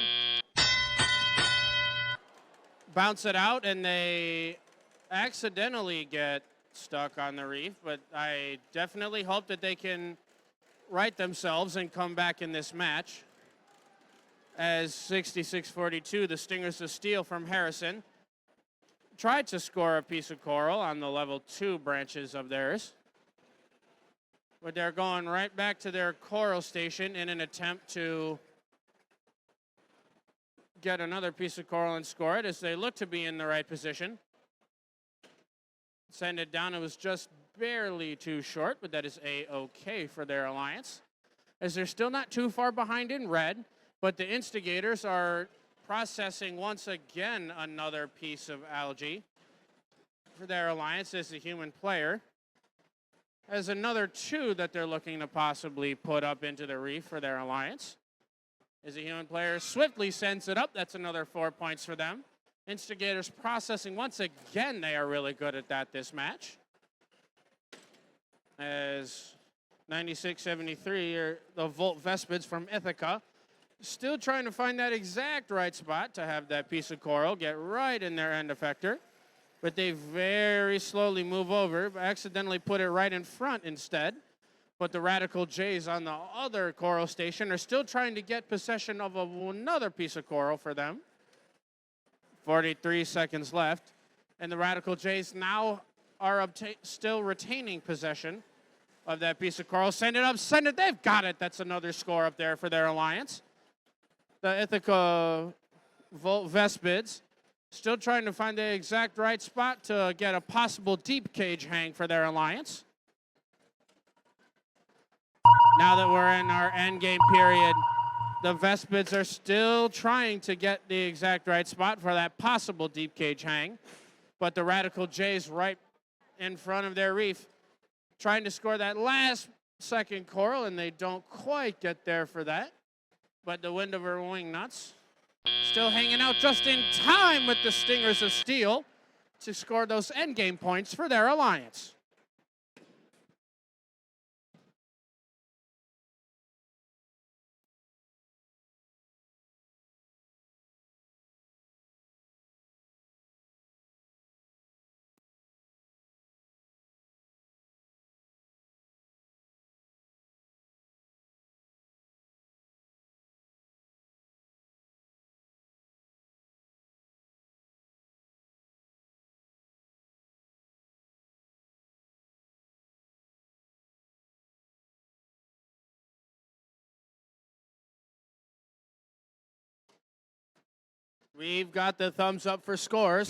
Bounce it out, and they accidentally get stuck on the reef, but I definitely hope that they can right themselves and come back in this match. As 66-42, the Stingers of Steel from Harrison tried to score a piece of coral on the level 2 branches of theirs. But they're going right back to their coral station in an attempt to get another piece of coral and score it, as they look to be in the right position. Send it down. It was just barely too short, but that is A-okay for their alliance, as they're still not too far behind in red. But the instigators are processing once again another piece of algae for their alliance, as the human player has another 2 that they're looking to possibly put up into the reef for their alliance. As the human player swiftly sends it up, that's another 4 points for them. Instigators processing once again. They are really good at that this match. As 96-73 are the Volt Vespids from Ithaca, still trying to find that exact right spot to have that piece of coral get right in their end effector. But they very slowly move over, accidentally put it right in front instead. But the Radical Jays on the other coral station are still trying to get possession of another piece of coral for them. 43 seconds left. And the Radical Jays now are still retaining possession of that piece of coral. Send it up, send it. They've got it. That's another score up there for their alliance. The Ithaca Volt Vespids still trying to find the exact right spot to get a possible deep cage hang for their alliance. Now that we're in our end game period, the Vespids are still trying to get the exact right spot for that possible deep cage hang. But the Radical Jays right in front of their reef, trying to score that last second coral, and they don't quite get there for that. But the Windover Wingnuts still hanging out just in time with the Stingers of Steel to score those endgame points for their alliance. We've got the thumbs up for scores.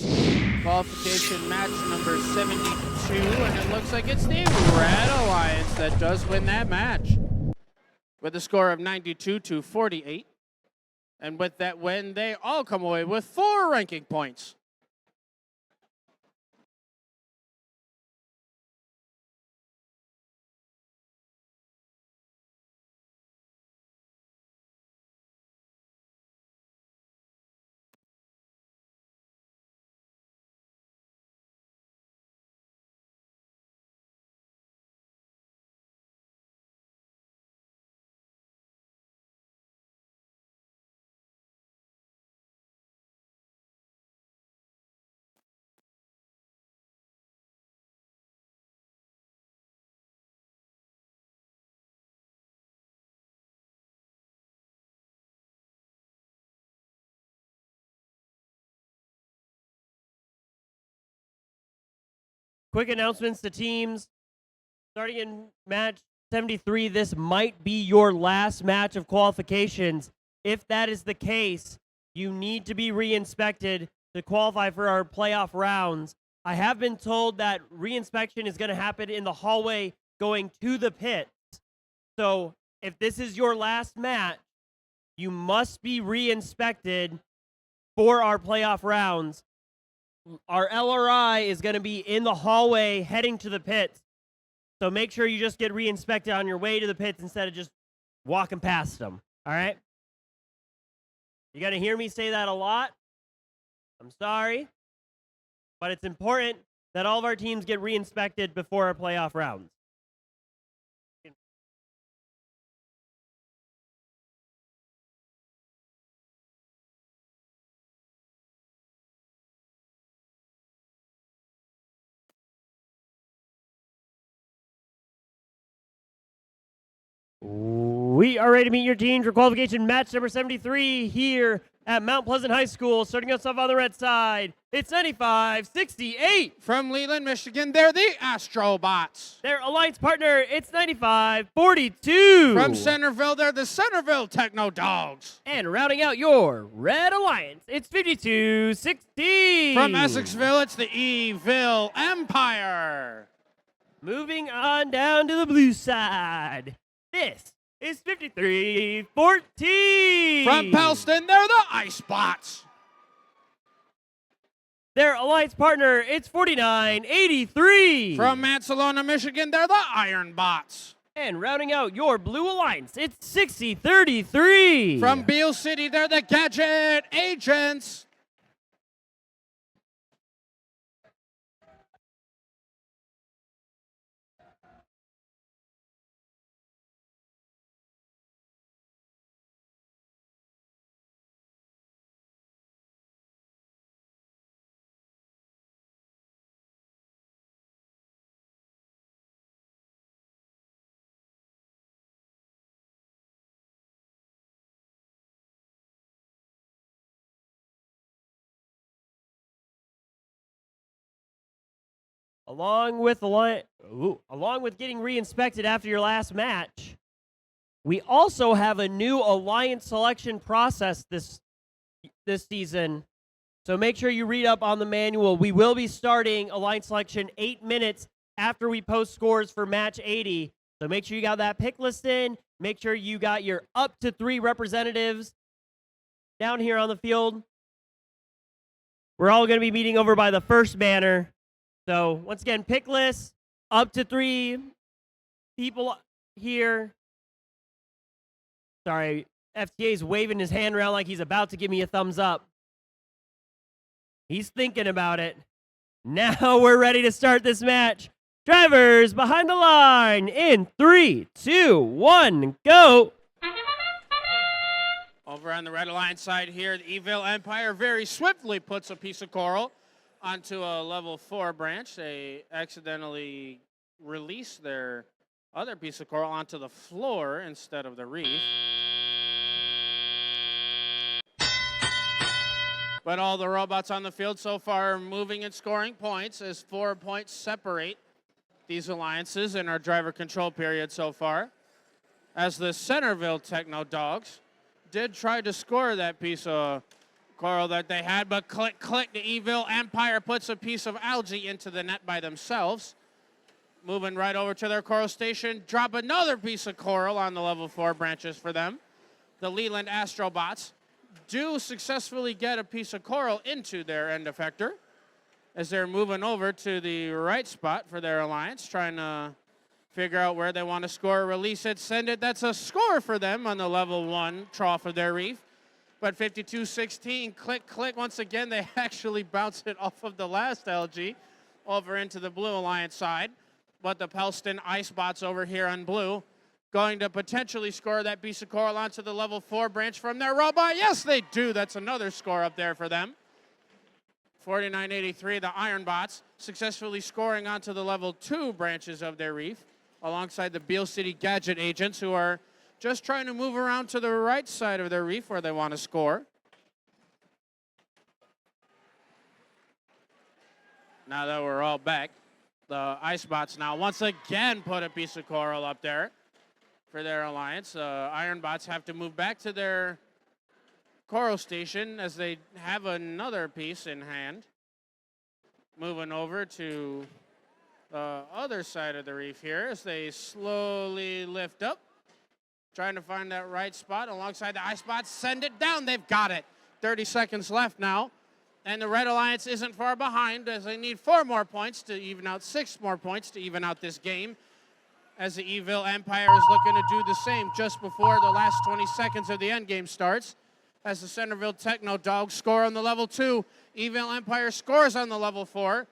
Qualification match number 72, and it looks like it's the Red Alliance that does win that match with a score of 92-48. And with that win, they all come away with 4 ranking points. Quick announcements to teams. Starting in match 73, this might be your last match of qualifications. If that is the case, you need to be re-inspected to qualify for our playoff rounds. I have been told that re-inspection is going to happen in the hallway going to the pits. So if this is your last match, you must be re-inspected for our playoff rounds. our LRI is going to be in the hallway heading to the pits. So make sure you just get re-inspected on your way to the pits instead of just walking past them. All right? You're going to hear me say that a lot. I'm sorry. But it's important that all of our teams get re-inspected before our playoff rounds. We are ready to meet your teams for qualification match number 73 here at Mount Pleasant High School. Starting us off on the red side, it's 95-68. From Leland, Michigan, they're the Astrobots. Their alliance partner, it's 95-42. From Centerville, they're the Centerville Techno Dogs. And rounding out your red alliance, it's 52-16. From Essexville, it's the Evil Empire. Moving on down to the blue side, this is 53-14. From Pelston, they're the Icebots. Their alliance partner, it's 49-83. From Mansalona, Michigan, they're the Iron Bots. And rounding out your blue alliance, it's 60-33. From Beale City, they're the Gadget Agents. Along with getting re-inspected after your last match, we also have a new alliance selection process this season. So make sure you read up on the manual. We will be starting alliance selection 8 minutes after we post scores for match 80. So make sure you got that pick list in. Make sure you got your up to 3 representatives down here on the field. We're all going to be meeting over by the first banner. So once again, pick list, up to 3 people here. Sorry, FTA's waving his hand around like he's about to give me a thumbs up. He's thinking about it. Now we're ready to start this match. Drivers behind the line in 3, 2, 1, go. Over on the red alliance side here, the Evil Empire very swiftly puts a piece of coral onto a level 4 branch. They accidentally release their other piece of coral onto the floor instead of the reef. But all the robots on the field so far are moving and scoring points as 4 points separate these alliances in our driver control period so far. As the Centerville Techno Dogs did try to score that piece of coral that they had, but click, the Evil Empire puts a piece of algae into the net by themselves. Moving right over to their coral station, drop another piece of coral on the level 4 branches for them. The Leland Astrobots do successfully get a piece of coral into their end effector as they're moving over to the right spot for their alliance, trying to figure out where they want to score, release it, send it. That's a score for them on the level 1 trough of their reef. But 52-16, click, once again, they actually bounce it off of the last algae over into the blue alliance side. But the Pelston Icebots over here on blue going to potentially score that piece of coral onto the level 4 branch from their robot. Yes, they do. That's another score up there for them. 49-83, the Iron Bots successfully scoring onto the level 2 branches of their reef alongside the Beale City Gadget Agents, who are just trying to move around to the right side of their reef where they want to score. Now that we're all back, the Icebots now once again put a piece of coral up there for their alliance. Iron Bots have to move back to their coral station as they have another piece in hand. Moving over to the other side of the reef here as they slowly lift up. Trying to find that right spot alongside the Icebots. Send it down. They've got it. 30 seconds left now. And the Red Alliance isn't far behind as they need 4 more points to even out, 6 more points to even out this game. As the Evil Empire is looking to do the same just before the last 20 seconds of the end game starts. As the Centerville Techno Dogs score on the level 2, Evil Empire scores on the level 4.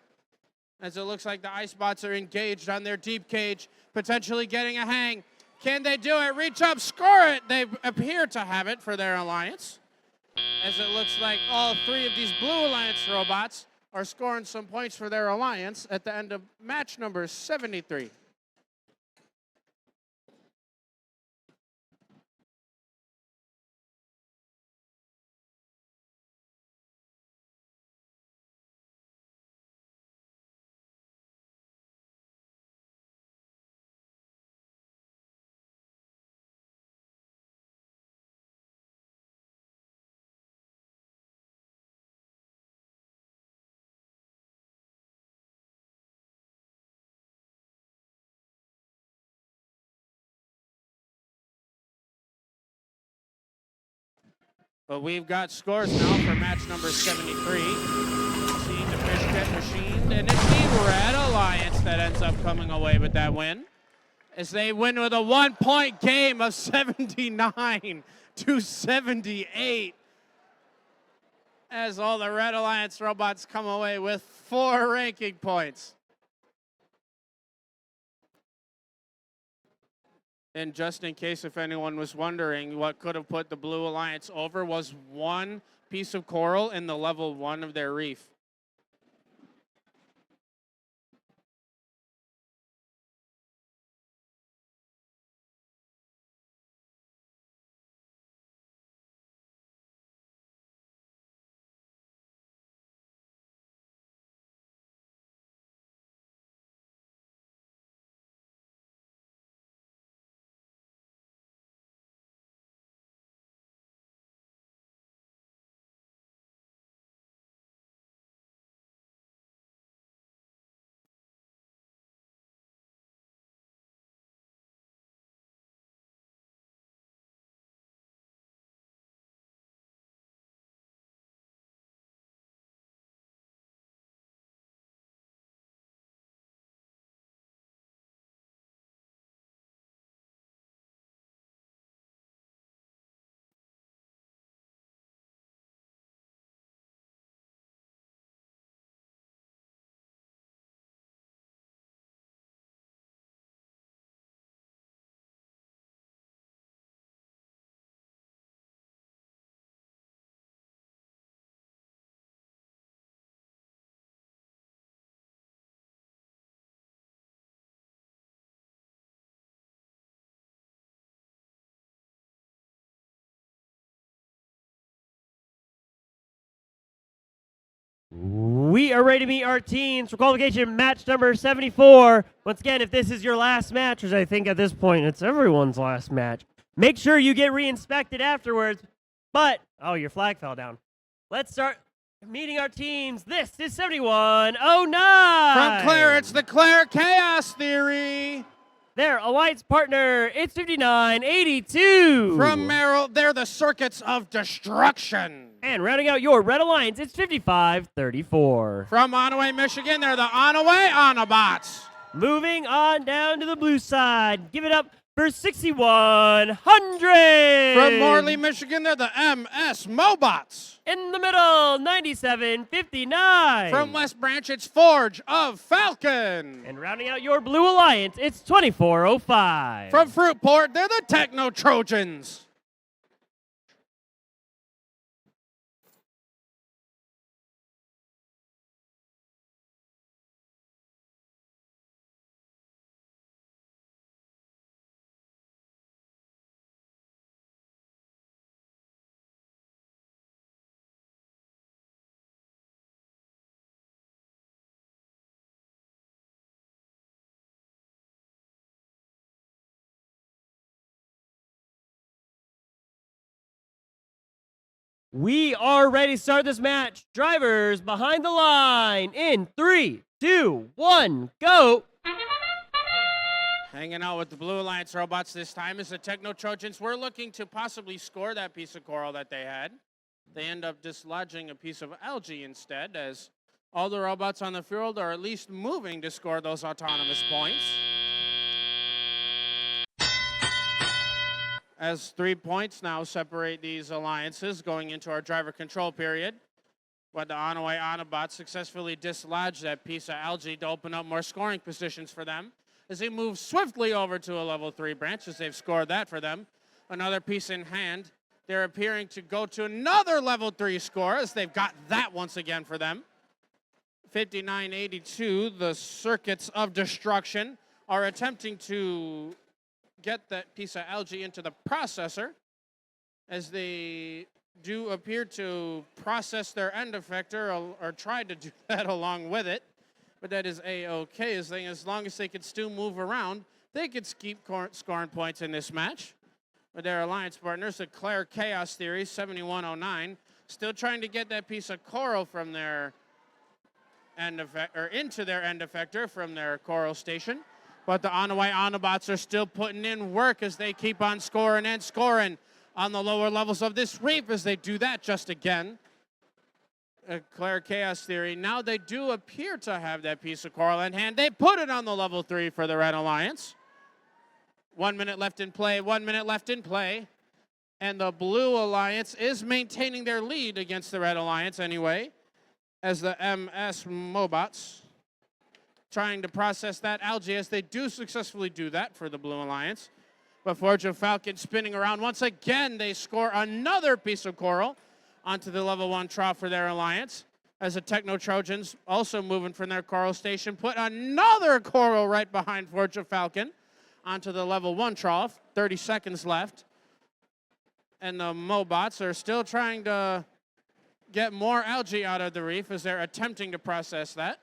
As it looks like the Icebots are engaged on their deep cage, potentially getting a hang. Can they do it? Reach up, score it. They appear to have it for their alliance. As it looks like all 3 of these Blue Alliance robots are scoring some points for their alliance at the end of match number 73. But we've got scores now for match number 73. Seeing the fish get machined, and it's the Red Alliance that ends up coming away with that win. As they win with a 1-point game of 79 to 78. As all the Red Alliance robots come away with 4 ranking points. And just in case if anyone was wondering, what could have put the Blue Alliance over was 1 piece of coral in the level 1 of their reef. We are ready to meet our teams for qualification match number 74. Once again, if this is your last match, which I think at this point it's everyone's last match, make sure you get re-inspected afterwards. But, oh, your flag fell down. Let's start meeting our teams. This is 7109. From Claire, it's the Claire Chaos Theory. Their alliance partner, it's 5982. From Merrill, they're the Circuits of Destruction. And rounding out your Red Alliance, it's 5534. From Onaway, Michigan, they're the Onaway Autobots. Moving on down to the blue side. Give it up for 6100. From Morley, Michigan, they're the MS Mobots. In the middle, 9759. From West Branch, it's Forge of Falcon. And rounding out your blue alliance, it's 2405. From Fruitport, they're the Techno Trojans. We are ready to start this match. Drivers behind the line in 3, 2, 1, go. Hanging out with the Blue Alliance robots this time is the Techno Trojans. We're looking to possibly score that piece of coral that they had. They end up dislodging a piece of algae instead, as all the robots on the field are at least moving to score those autonomous points. As 3 points now separate these alliances going into our driver control period. But the Onaway Autobots successfully dislodged that piece of algae to open up more scoring positions for them as they move swiftly over to a level 3 branch as they've scored that for them. Another piece in hand. They're appearing to go to another level 3 score as they've got that once again for them. 59-82, the Circuits of Destruction are attempting to get that piece of algae into the processor as they do appear to process their end effector or try to do that along with it. But that is A-okay, as long as they could still move around, they could keep scoring points in this match. With their alliance partners, the Claire Chaos Theory, 7109, still trying to get that piece of coral from their end into their end effector from their coral station. But the Onaway Autobots are still putting in work as they keep on scoring and scoring on the lower levels of this reef as they do that just again. Claire Chaos Theory, now they do appear to have that piece of coral in hand. They put it on the level 3 for the Red Alliance. 1 minute left in play, 1 minute left in play. And the Blue Alliance is maintaining their lead against the Red Alliance anyway, as the MS Mobots trying to process that algae as they do successfully do that for the Blue Alliance. But Fortune Falcon spinning around once again, they score another piece of coral onto the level 1 trough for their alliance. As the Techno Trojans, also moving from their coral station, put another coral right behind Fortune Falcon onto the level 1 trough. 30 seconds left. And the Mobots are still trying to get more algae out of the reef as they're attempting to process that.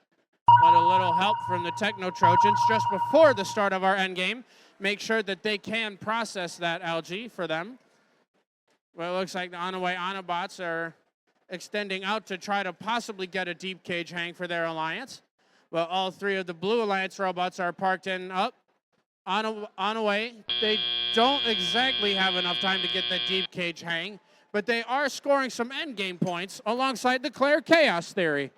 But a little help from the Techno Trojans just before the start of our endgame. Make sure that they can process that algae for them. Well, it looks like the Onaway Autobots are extending out to try to possibly get a deep cage hang for their alliance. Well, all 3 of the Blue Alliance robots are parked in up. Onaway, they don't exactly have enough time to get that deep cage hang, but they are scoring some endgame points alongside the Claire Chaos Theory.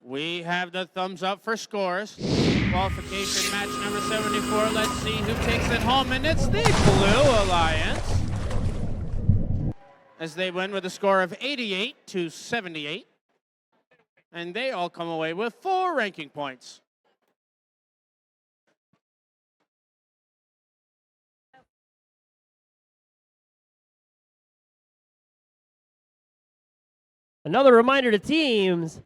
We have the thumbs up for scores. Qualification match number 74. Let's see who takes it home, and it's the Blue Alliance, as they win with a score of 88-78. And they all come away with 4 ranking points. Another reminder to teams,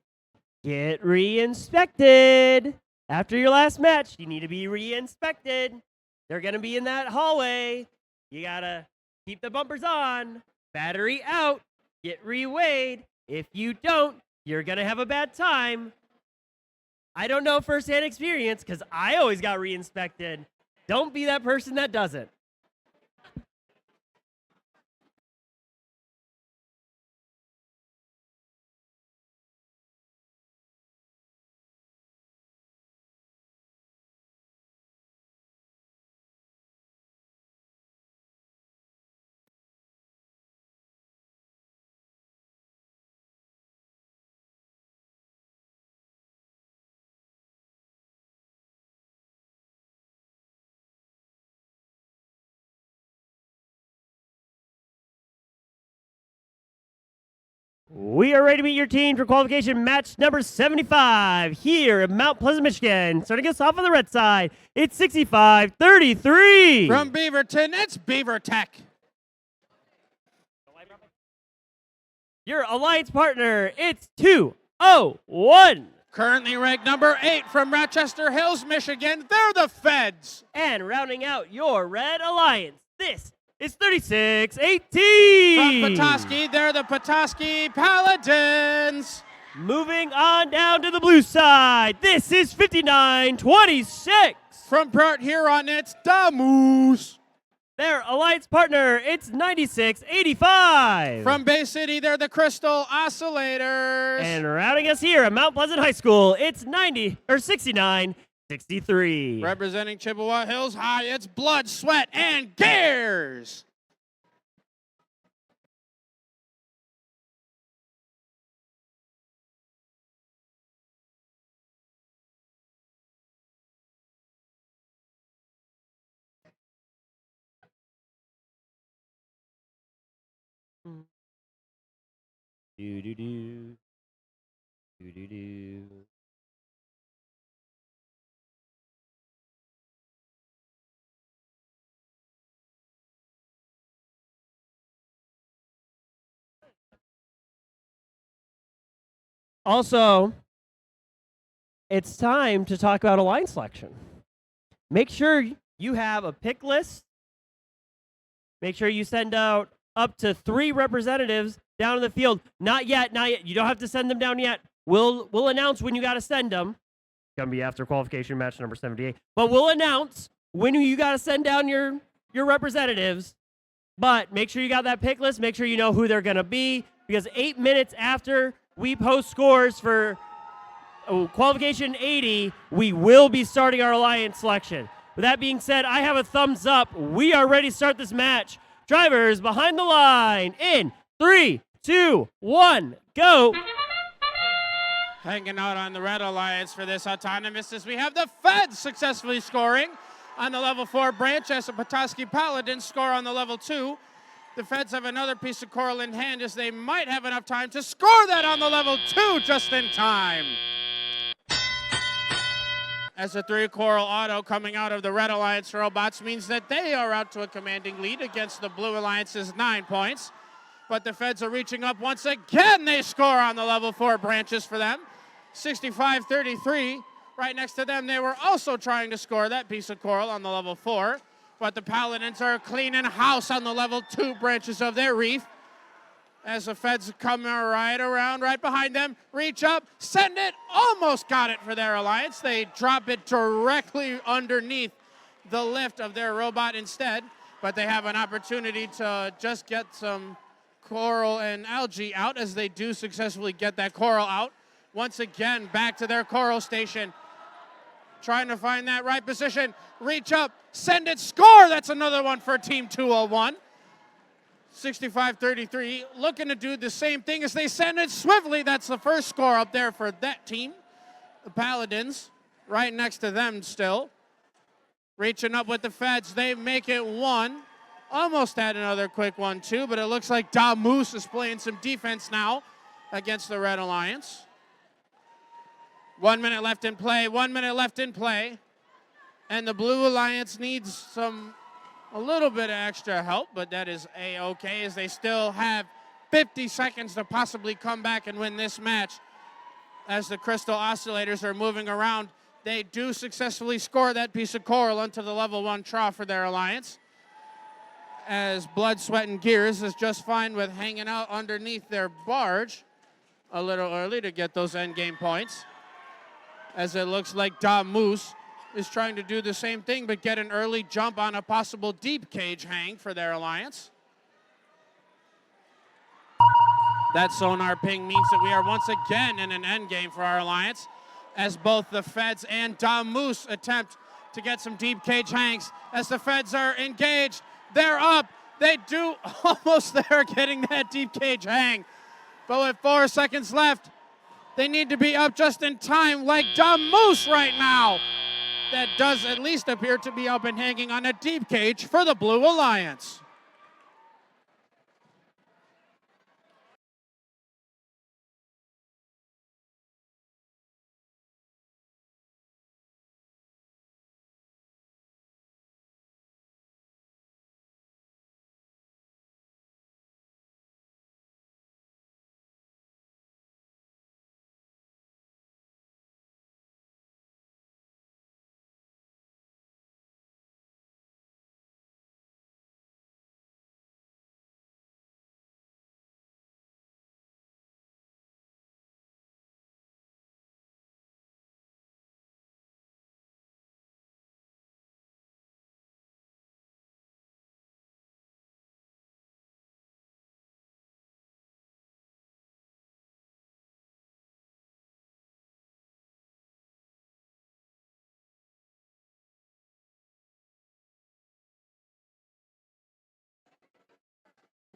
get re-inspected. After your last match, you need to be re-inspected. They're going to be in that hallway. You got to keep the bumpers on, battery out, get re-weighed. If you don't, you're going to have a bad time. I don't know firsthand experience because I always got re-inspected. Don't be that person that doesn't. We are ready to meet your team for qualification match number 75 here in Mount Pleasant, Michigan. Starting us off on the red side, it's 65-33. From Beaverton, it's Beaver Tech. your alliance partner, it's 201. Currently ranked number 8 from Rochester Hills, Michigan. They're the Feds. And rounding out your red alliance, this is 3618. From Petoskey, they're the Petoskey Paladins. Moving on down to the blue side, this is 5926. From Port Huron, it's Damoose. Their alliance partner, it's 9685. From Bay City, they're the Crystal Oscillators. And rounding us here at Mount Pleasant High School, it's 6963. Representing Chippewa Hills High, it's Blood, Sweat, and Gears. Do do do. Do do do. Also, it's time to talk about alliance selection. Make sure you have a pick list. Make sure you send out up to 3 representatives down in the field. Not yet, not yet. You don't have to send them down yet. We'll announce when you got to send them. It's gonna be after qualification match number 78. But we'll announce when you got to send down your representatives. But make sure you got that pick list. Make sure you know who they're gonna be, because 8 minutes after we post scores for qualification 80, we will be starting our alliance selection. With that being said, I have a thumbs up. We are ready to start this match. Drivers behind the line in 3, 2, 1, go. Hanging out on the Red Alliance for this autonomous as we have the Feds successfully scoring on the level 4 branch as the Petoskey Paladins score on the level 2. The Feds have another piece of coral in hand as they might have enough time to score that on the level 2 just in time. As a 3 coral auto coming out of the Red Alliance robots means that they are out to a commanding lead against the Blue Alliance's 9 points. But the Feds are reaching up once again. They score on the level 4 branches for them. 65-33. Right next to them, they were also trying to score that piece of coral on the level 4. But the Paladins are cleaning house on the level 2 branches of their reef. As the Feds come right around, right behind them, reach up, send it, almost got it for their alliance. They drop it directly underneath the lift of their robot instead, but they have an opportunity to just get some coral and algae out as they do successfully get that coral out. Once again, back to their coral station, trying to find that right position, reach up, send it, score! That's another one for Team 201. 65-33, looking to do the same thing as they send it swiftly. That's the first score up there for that team. The Paladins, right next to them still. Reaching up with the Feds, they make it 1. Almost had another quick one too, but it looks like Damoose is playing some defense now against the Red Alliance. 1 minute left in play, 1 minute left in play. And the Blue Alliance needs a little bit of extra help, but that is A-okay as they still have 50 seconds to possibly come back and win this match. As the Crystal Oscillators are moving around, they do successfully score that piece of coral onto the level 1 trough for their alliance. As Blood, Sweat, and Gears is just fine with hanging out underneath their barge a little early to get those endgame points. As it looks like Damoose is trying to do the same thing but get an early jump on a possible deep cage hang for their alliance. That sonar ping means that we are once again in an endgame for our alliance as both the Feds and Damoose attempt to get some deep cage hangs. As the Feds are engaged, they're up. They do almost there getting that deep cage hang. But with 4 seconds left, they need to be up just in time like Damoose right now. That does at least appear to be up and hanging on a deep cage for the Blue Alliance.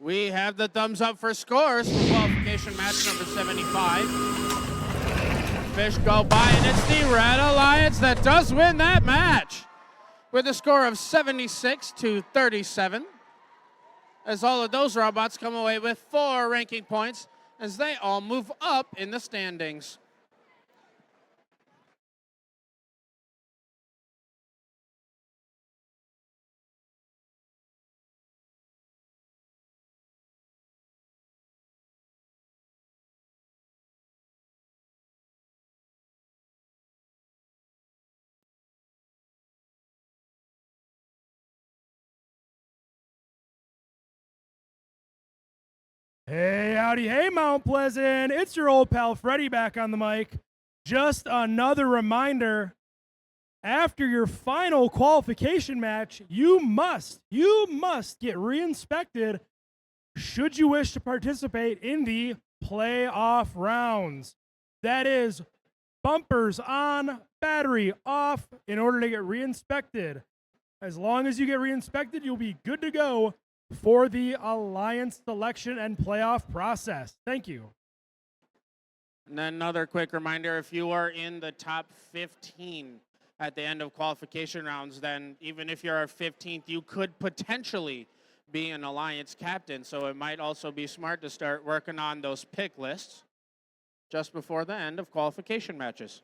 We have the thumbs up for scores for qualification match number 75. Fish go by, and it's the Red Alliance that does win that match with a score of 76-37. As all of those robots come away with 4 ranking points as they all move up in the standings. Hey, howdy, hey, Mount Pleasant. It's your old pal Freddie back on the mic. Just another reminder, after your final qualification match, you must get re-inspected should you wish to participate in the playoff rounds. That is bumpers on, battery off in order to get re-inspected. As long as you get re-inspected, you'll be good to go for the Alliance selection and playoff process. Thank you. And then another quick reminder, if you are in the top 15 at the end of qualification rounds, then even if you're our 15th, you could potentially be an Alliance captain. So it might also be smart to start working on those pick lists just before the end of qualification matches.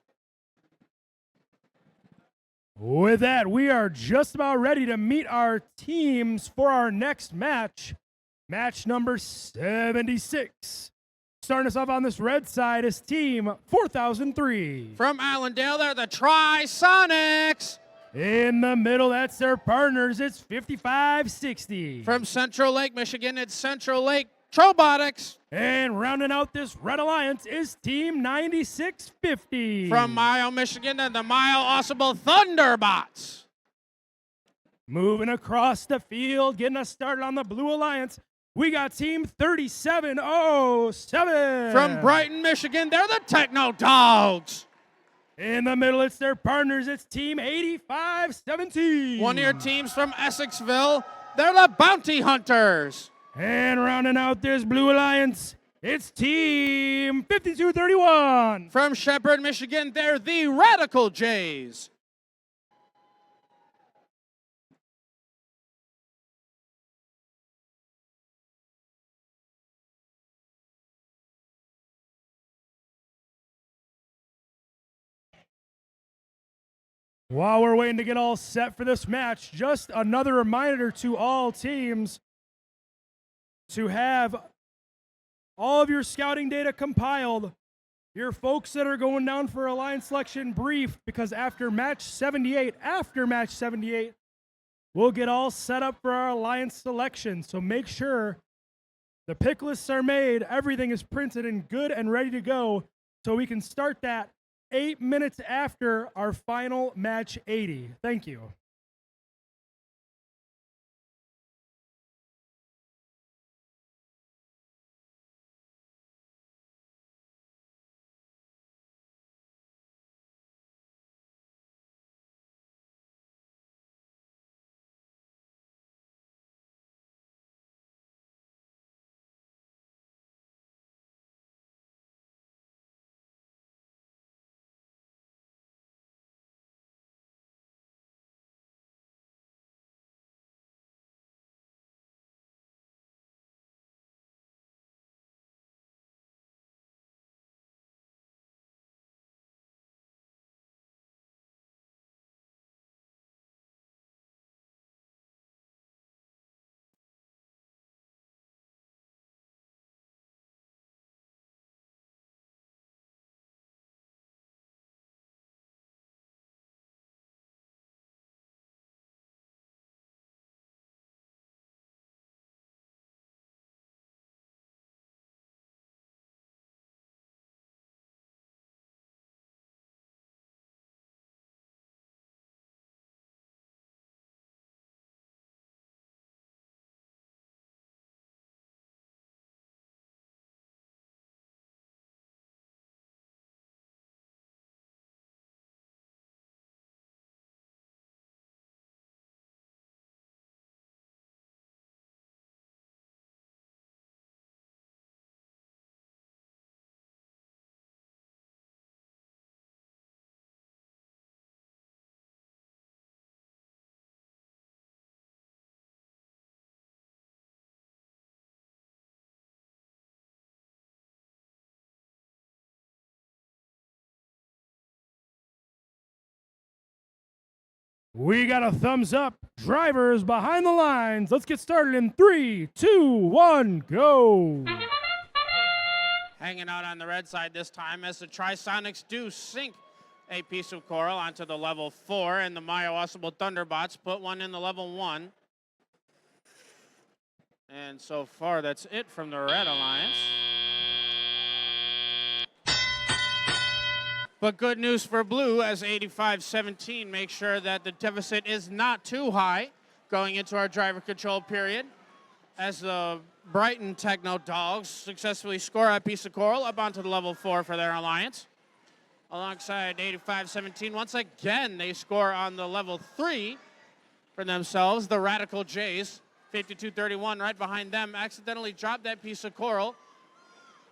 With that, we are just about ready to meet our teams for our next match. Match number 76. Starting us off on this red side is Team 4003. From Allendale, they're the Tri-Sonics. In the middle, that's their partners. It's 5560. From Central Lake, Michigan, it's Central Lake Robotics. And rounding out this Red Alliance is Team 9650. From Mile, Michigan, and the Mile Awesome Thunderbots. Moving across the field, getting us started on the Blue Alliance, we got Team 3707. From Brighton, Michigan, they're the Techno Dogs. In the middle, it's their partners. It's Team 8517. One of your teams from Essexville, they're the Bounty Hunters. And rounding out this Blue Alliance, it's Team 5231. From Shepherd, Michigan, they're the Radical Jays. While we're waiting to get all set for this match, just another reminder to all teams to have all of your scouting data compiled. Your folks that are going down for Alliance selection briefed, because after match 78, we'll get all set up for our Alliance selection. So make sure the pick lists are made, everything is printed and good and ready to go, so we can start that 8 minutes after our final match 80. Thank you. We got a thumbs up. Drivers behind the lines. Let's get started in 3, 2, 1, go. Hanging out on the red side this time as the Trisonics do sink a piece of coral onto the level 4, and the Myowassable Thunderbots put one in the level 1. And so far, that's it from the Red Alliance. But good news for Blue, as 85-17 makes sure that the deficit is not too high going into our driver control period, as the Brighton Techno Dogs successfully score a piece of coral up onto the level 4 for their alliance. Alongside 85-17, once again, they score on the level 3 for themselves. The Radical Jays, 52-31, right behind them, accidentally dropped that piece of coral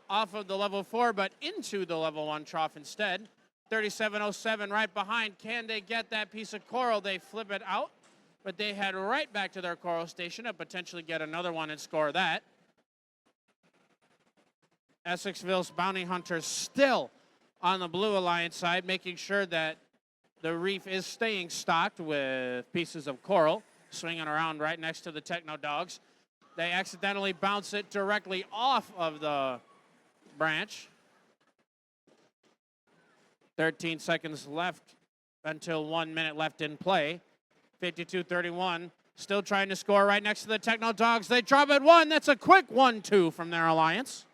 off of the level 4, but into the level 1 trough instead. 37-07 right behind. Can they get that piece of coral? They flip it out, but they head right back to their coral station and potentially get another one and score that. Essexville's Bounty Hunters still on the Blue Alliance side, making sure that the reef is staying stocked with pieces of coral, swinging around right next to the Techno Dogs. They accidentally bounce it directly off of the branch. 13 seconds left until 1 minute left in play. 52-31, still trying to score right next to the Techno Dogs. They drop it 1. That's a quick 1-2 from their alliance.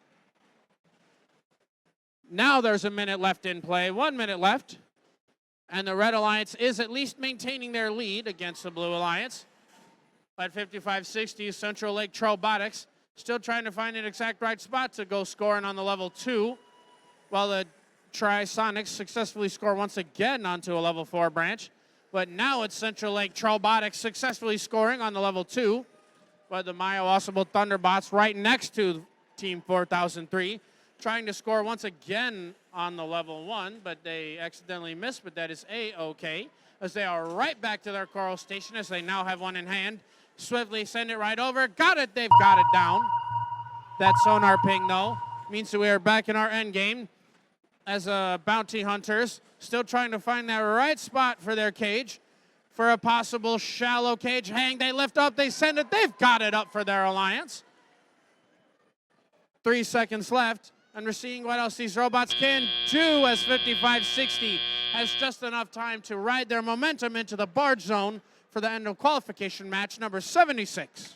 Now there's a minute left in play, 1 minute left. And the Red Alliance is at least maintaining their lead against the Blue Alliance. At 55-60, Central Lake Robotics still trying to find an exact right spot to go scoring on the level 2, while the Trisonics successfully score once again onto a level 4 branch. But now it's Central Lake Robotics successfully scoring on the level 2, but the Myowassable Thunderbots right next to Team 4003 trying to score once again on the level 1, but they accidentally missed, but that is A-okay, as they are right back to their coral station as they now have one in hand. Swiftly send it right over. Got it. They've got it down. That sonar ping, though, means that we are back in our end game as Bounty Hunters still trying to find that right spot for their cage for a possible shallow cage hang. They lift up. They send it. They've got it up for their alliance. 3 seconds left, and we're seeing what else these robots can do as 55-60 has just enough time to ride their momentum into the barge zone for the end of qualification match number 76.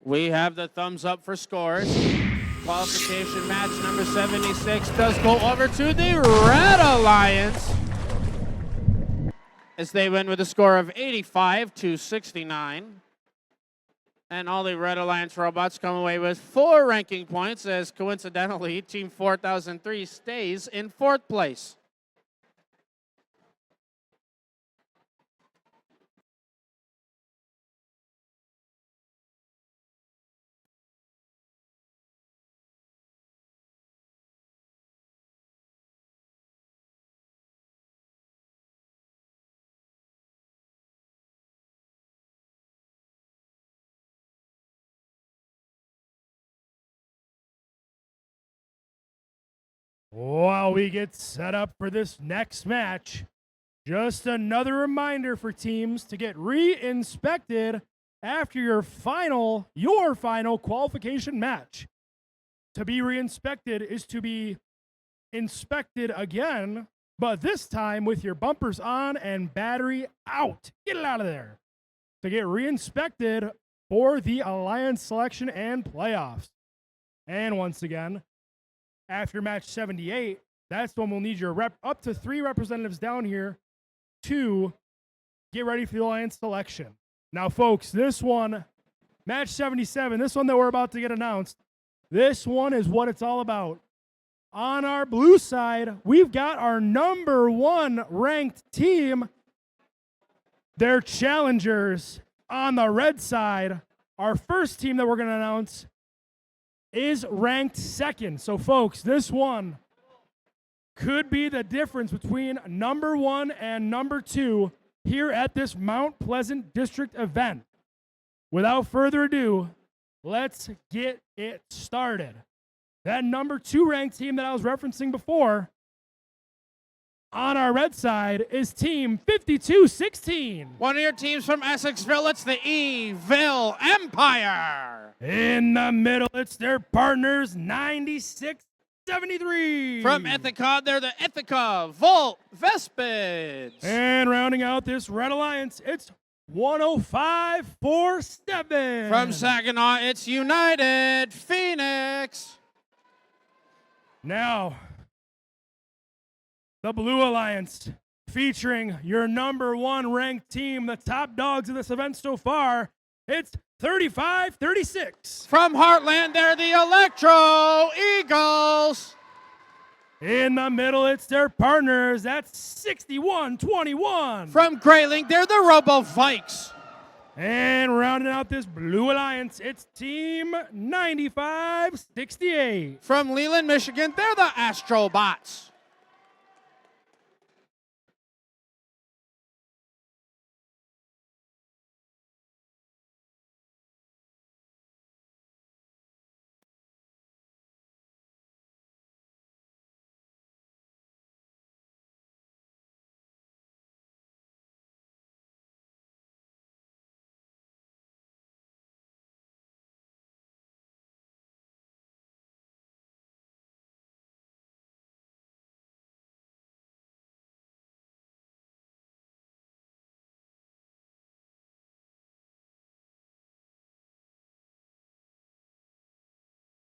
We have the thumbs up for scores. Qualification match number 76 does go over to the Red Alliance as they win with a score of 85-69. And all the Red Alliance robots come away with 4 ranking points, as coincidentally, Team 4003 stays in 4th place. While we get set up for this next match, just another reminder for teams to get re-inspected after your final qualification match. To be re-inspected is to be inspected again, but this time with your bumpers on and battery out. Get it out of there. To get re-inspected for the Alliance selection and playoffs. And once again, after match 78, that's when we'll need your up to 3 representatives down here to get ready for the Alliance selection. Now, folks, this one, match 77, this one that we're about to get announced, this one is what it's all about. On our blue side, we've got our number 1 ranked team. They're challengers. On the red side, our first team that we're going to announce is ranked 2nd. So, folks, this one could be the difference between number 1 and number 2 here at this Mount Pleasant District event. Without further ado, let's get it started. That number 2 ranked team that I was referencing before on our red side is Team 5216. One of your teams from Essexville, it's the Evil Empire. In the middle, it's their partners, 9673. From Ithaca, they're the Ithaca Volt Vespids. And rounding out this Red Alliance, it's 10547. From Saginaw, it's United Phoenix. Now, the Blue Alliance, featuring your number 1 ranked team, the top dogs of this event so far, it's 3536. From Heartland, they're the Electro Eagles. In the middle, it's their partners, that's 6121. From Grayling, they're the Robo Vikes. And rounding out this Blue Alliance, it's Team 9568. From Leland, Michigan, they're the Astrobots.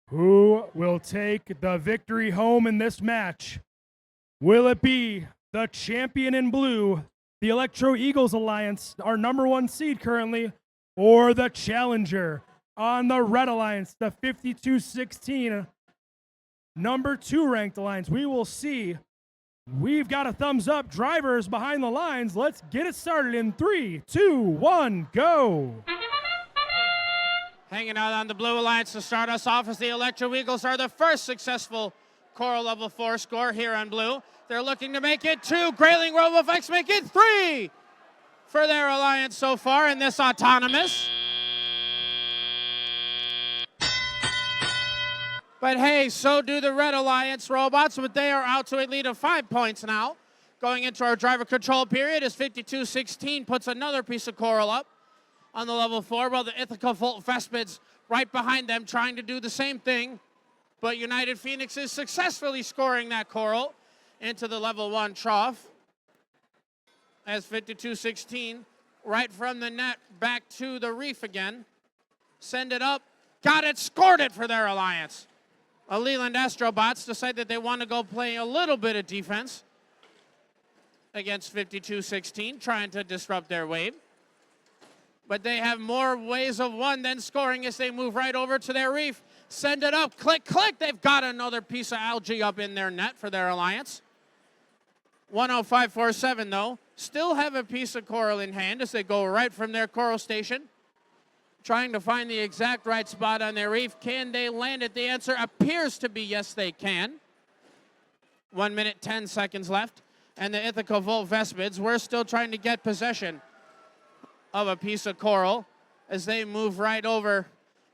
Who will take the victory home in this match? Will it be the champion in blue, the Electro Eagles Alliance, our number 1 seed currently, or the challenger on the Red Alliance, the 5216, number 2 ranked alliance? We will see. We've got a thumbs up. Drivers behind the lines. Let's get it started in 3, 2, 1, go. Hanging out on the Blue Alliance to start us off as the Electro Eagles are the first successful Coral Level 4 score here on Blue. They're looking to make it 2. Grayling RoboVikes make it 3 for their alliance so far in this autonomous. But hey, so do the Red Alliance robots, but they are out to a lead of 5 points now. Going into our driver control period as 5216 puts another piece of coral up on the level 4, while the Ithaca Volt Vespids right behind them trying to do the same thing. But United Phoenix is successfully scoring that coral into the level 1 trough as 5216 right from the net back to the reef again. Send it up, got it, scored it for their alliance. Leland Astrobots decide that they want to go play a little bit of defense against 5216, trying to disrupt their wave. But they have more ways of one than scoring as they move right over to their reef. Send it up, click, click. They've got another piece of algae up in their net for their alliance. 10547, though, still have a piece of coral in hand as they go right from their coral station, trying to find the exact right spot on their reef. Can they land it? The answer appears to be yes, they can. 1 minute, 10 seconds left. And the Ithaca Volt Vespids, we're still trying to get possession of a piece of coral as they move right over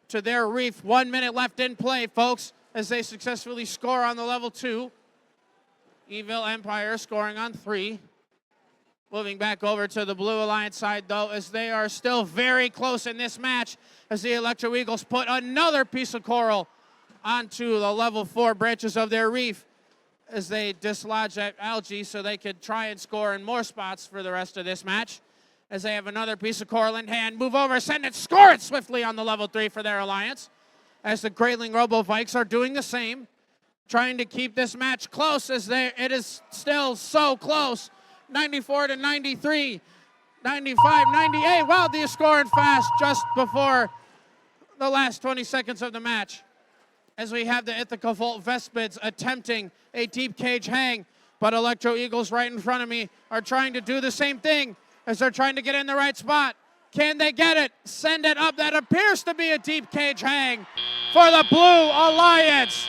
to their reef. 1 minute left in play, folks, as they successfully score on the level 2. Evil Empire scoring on 3. Moving back over to the Blue Alliance side, though, as they are still very close in this match as the Electro Eagles put another piece of coral onto the level 4 branches of their reef as they dislodge that algae so they could try and score in more spots for the rest of this match. As they have another piece of coral in hand, move over, send it, score it swiftly on the level 3 for their alliance. As the Grayling RoboVikes are doing the same, trying to keep this match close as it is still so close. 94 to 93, 95, 98. Wow, they're scoring fast just before the last 20 seconds of the match. as we have the Ithaca Volt Vespids attempting a deep cage hang, but Electro Eagles right in front of me are trying to do the same thing as they're trying to get in the right spot. Can they get it? Send it up. That appears to be a deep cage hang for the Blue Alliance.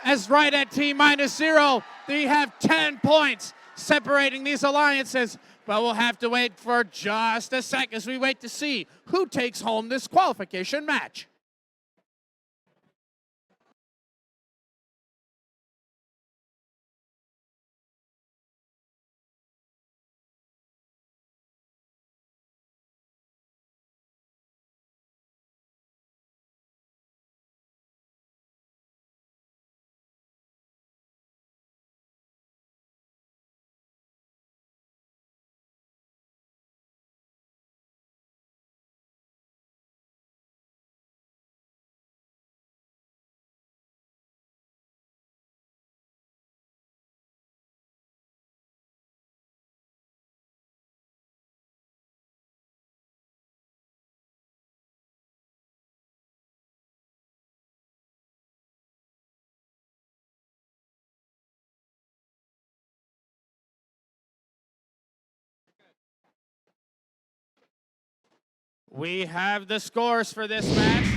As right at T-0, they have 10 points separating these alliances, but we'll have to wait for just a sec as we wait to see who takes home this qualification match. We have the scores for this match.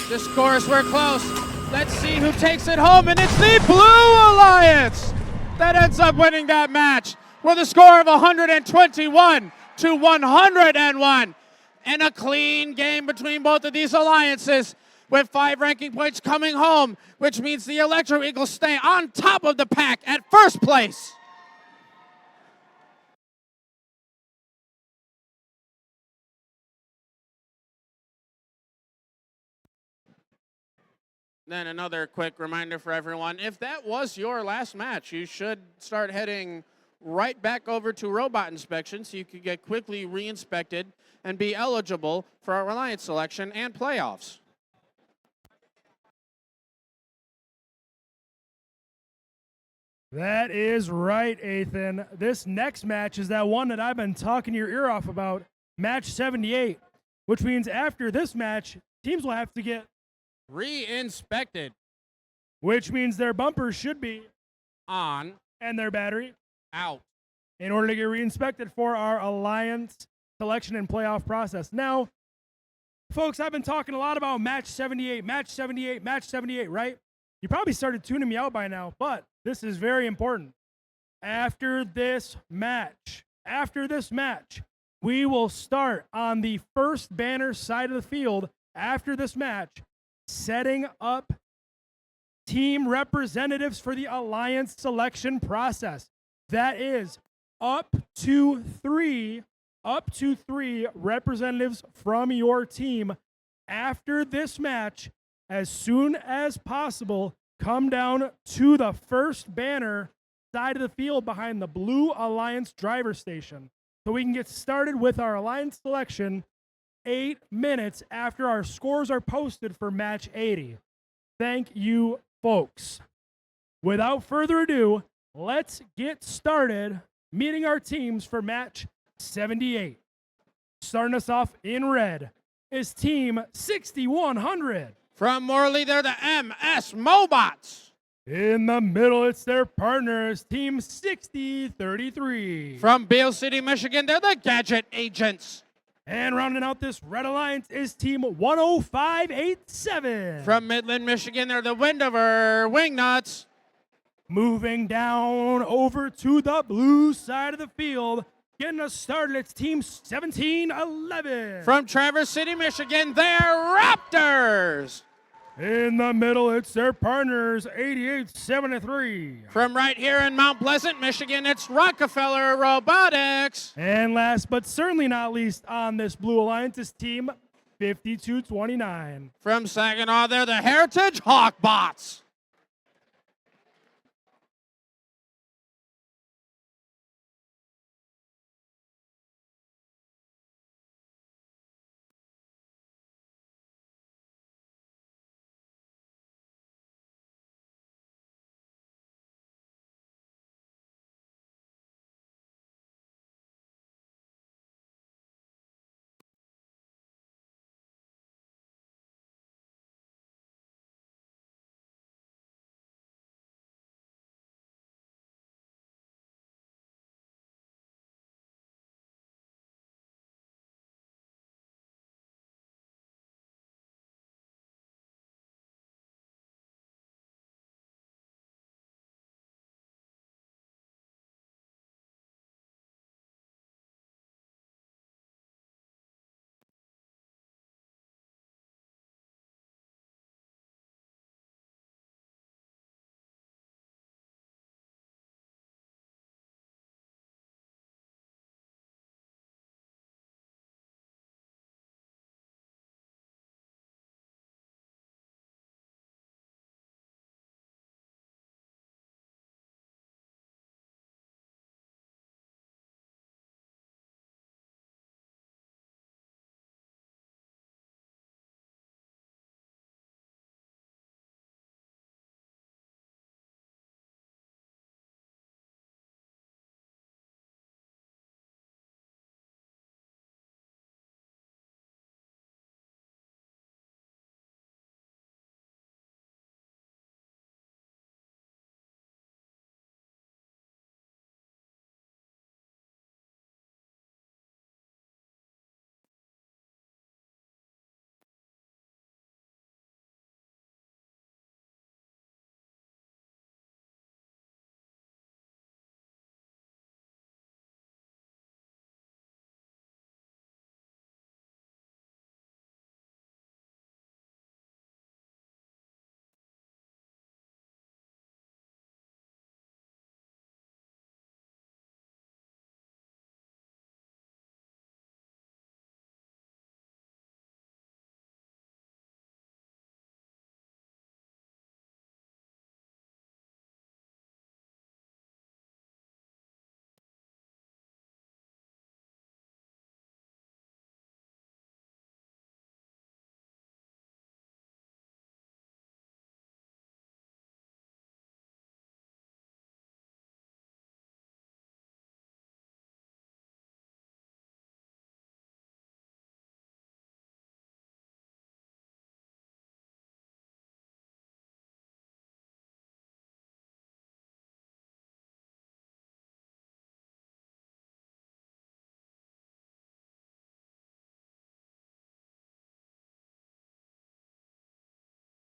The scores were close. Let's see who takes it home, and it's the Blue Alliance that ends up winning that match with a score of 121 to 101. And a clean game between both of these alliances with 5 ranking points coming home, which means the Electro Eagles stay on top of the pack at first place. Then another quick reminder for everyone, if that was your last match, you should start heading right back over to robot inspection so you can get quickly re-inspected and be eligible for our Alliance selection and playoffs. That is right, Ethan. This next match is that one that I've been talking your ear off about, match 78, which means after this match, teams will have to get Re-inspected which means their bumpers should be on, and their battery out. in order to get re-inspected for our Alliance selection and playoff process. Now, folks, I've been talking a lot about match 78, match 78, match 78, right? You probably started tuning me out by now, but this is very important. After this match, we will start on the first banner side of the field after this match, setting up team representatives for the Alliance selection process. That is up to three representatives from your team after this match. As soon as possible, come down to the first banner side of the field behind the Blue Alliance driver station so we can get started with our Alliance selection 8 minutes after our scores are posted for match 80. Thank you, folks. Without further ado, let's get started meeting our teams for match 78. Starting us off in red is team 6100. From Morley, they're the MS Mobots. In the middle, it's their partners, team 6033. From Beale City, Michigan, they're the Gadget Agents. And rounding out this red alliance is team 10587. From Midland, Michigan, they're the Windover Wingnuts. Moving down over to the blue side of the field, getting us started, it's team 1711. From Traverse City, Michigan, they're Raptors. In the middle, it's their partners, 8873. From right here in Mount Pleasant, Michigan, it's Rockefeller Robotics. And last but certainly not least on this blue alliance is team 5229. From Saginaw, they're the Heritage Hawkbots.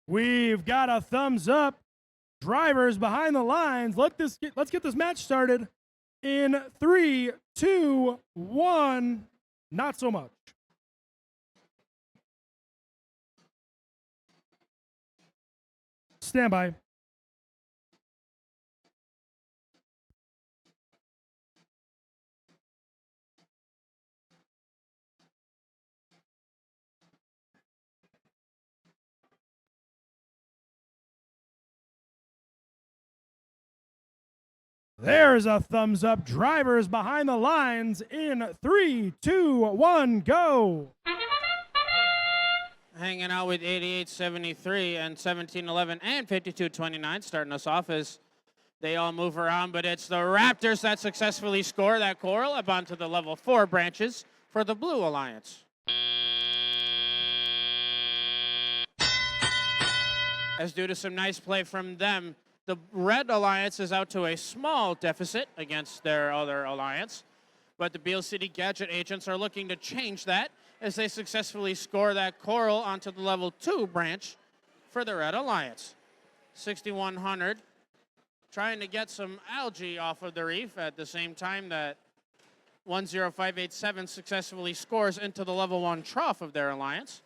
We've got a thumbs up. Drivers behind the lines. Let's get this match started in 3, 2, 1. Not so much. Stand by. There's a thumbs up. Drivers behind the lines in 3, 2, 1, go. Hanging out with 88-73 and 17-11 and 52-29, starting us off as they all move around, but it's the Raptors that successfully score that coral up onto the level 4 branches for the Blue Alliance. As due to some nice play from them, the Red Alliance is out to a small deficit against their other alliance, but the Beale City Gadget agents are looking to change that as they successfully score that coral onto the level 2 branch for the Red Alliance. 6100 trying to get some algae off of the reef at the same time that 10587 successfully scores into the level 1 trough of their alliance.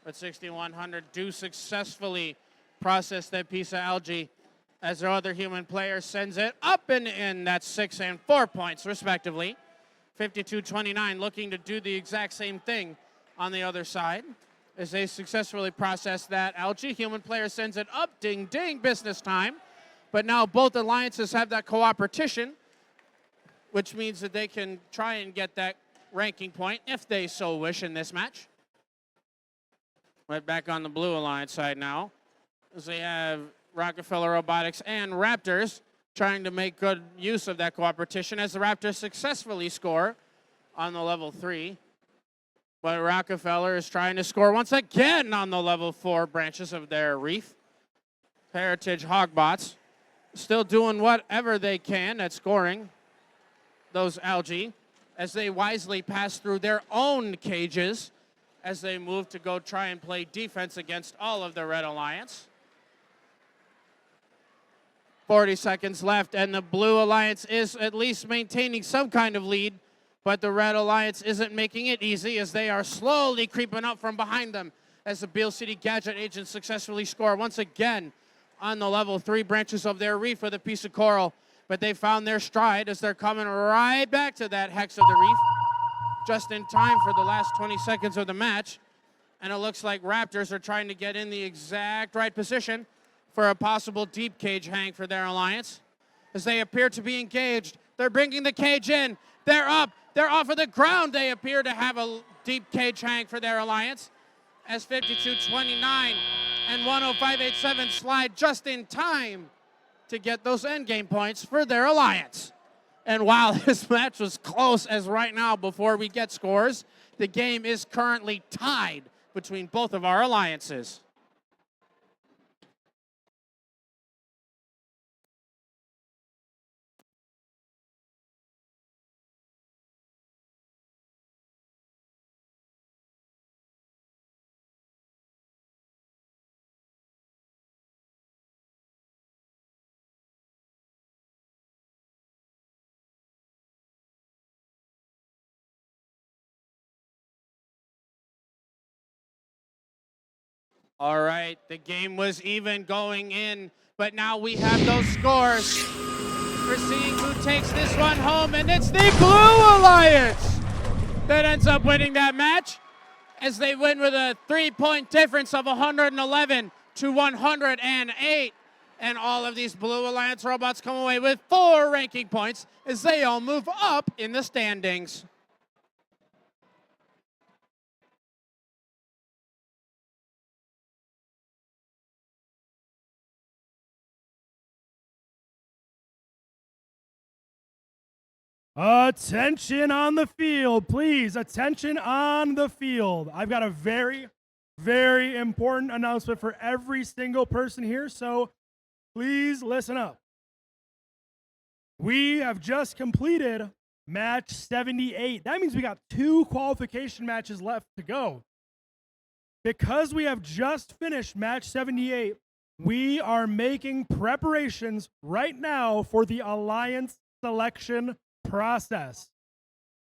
But 6100 do successfully process that piece of algae as their other human player sends it up and in. That's 6 and 4 points respectively. 52-29 looking to do the exact same thing on the other side as they successfully process that algae. Human player sends it up, ding ding, business time. But now both alliances have that cooperation, which means that they can try and get that ranking point if they so wish in this match. Right back on the Blue Alliance side now, as they have Rockefeller Robotics and Raptors trying to make good use of that cooperation as the Raptors successfully score on the level 3. But Rockefeller is trying to score once again on the level 4 branches of their reef. Heritage Hogbots still doing whatever they can at scoring those algae as they wisely pass through their own cages as they move to go try and play defense against all of the Red Alliance. 40 seconds left, and the Blue Alliance is at least maintaining some kind of lead, but the Red Alliance isn't making it easy as they are slowly creeping up from behind them as the Beale City Gadget agents successfully score once again on the level 3 branches of their reef with a piece of coral, but they found their stride as they're coming right back to that hex of the reef just in time for the last 20 seconds of the match. And it looks like Raptors are trying to get in the exact right position for a possible deep cage hang for their alliance. As they appear to be engaged, they're bringing the cage in. They're up. They're off of the ground. They appear to have a deep cage hang for their alliance. As 52-29 and 105.87 slide just in time to get those endgame points for their alliance. And while this match was close as right now before we get scores, the game is currently tied between both of our alliances. All right, the game was even going in, but now we have those scores. We're seeing who takes this one home, and it's the Blue Alliance that ends up winning that match as they win with a 3-point difference of 111 to 108. And all of these Blue Alliance robots come away with 4 ranking points as they all move up in the standings. Attention on the field, please. Attention on the field. I've got a very, very important announcement for every single person here, so please listen up. We have just completed match 78. That means we got 2 qualification matches left to go. because we have just finished match 78, we are making preparations right now for the alliance selection process.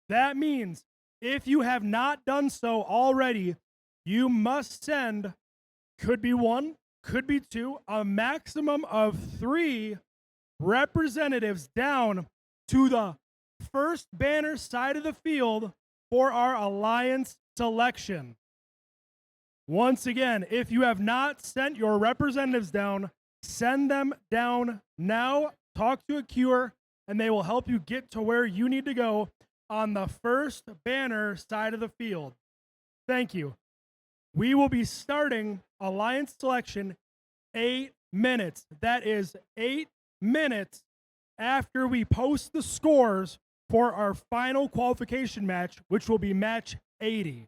That means if you have not done so already, you must send, could be 1, could be 2, a maximum of 3 representatives down to the first banner side of the field for our alliance selection. Once again, if you have not sent your representatives down, send them down now. Talk to a queuer, and they will help you get to where you need to go on the first banner side of the field. Thank you. We will be starting alliance selection 8 minutes. That is 8 minutes after we post the scores for our final qualification match, which will be match 80.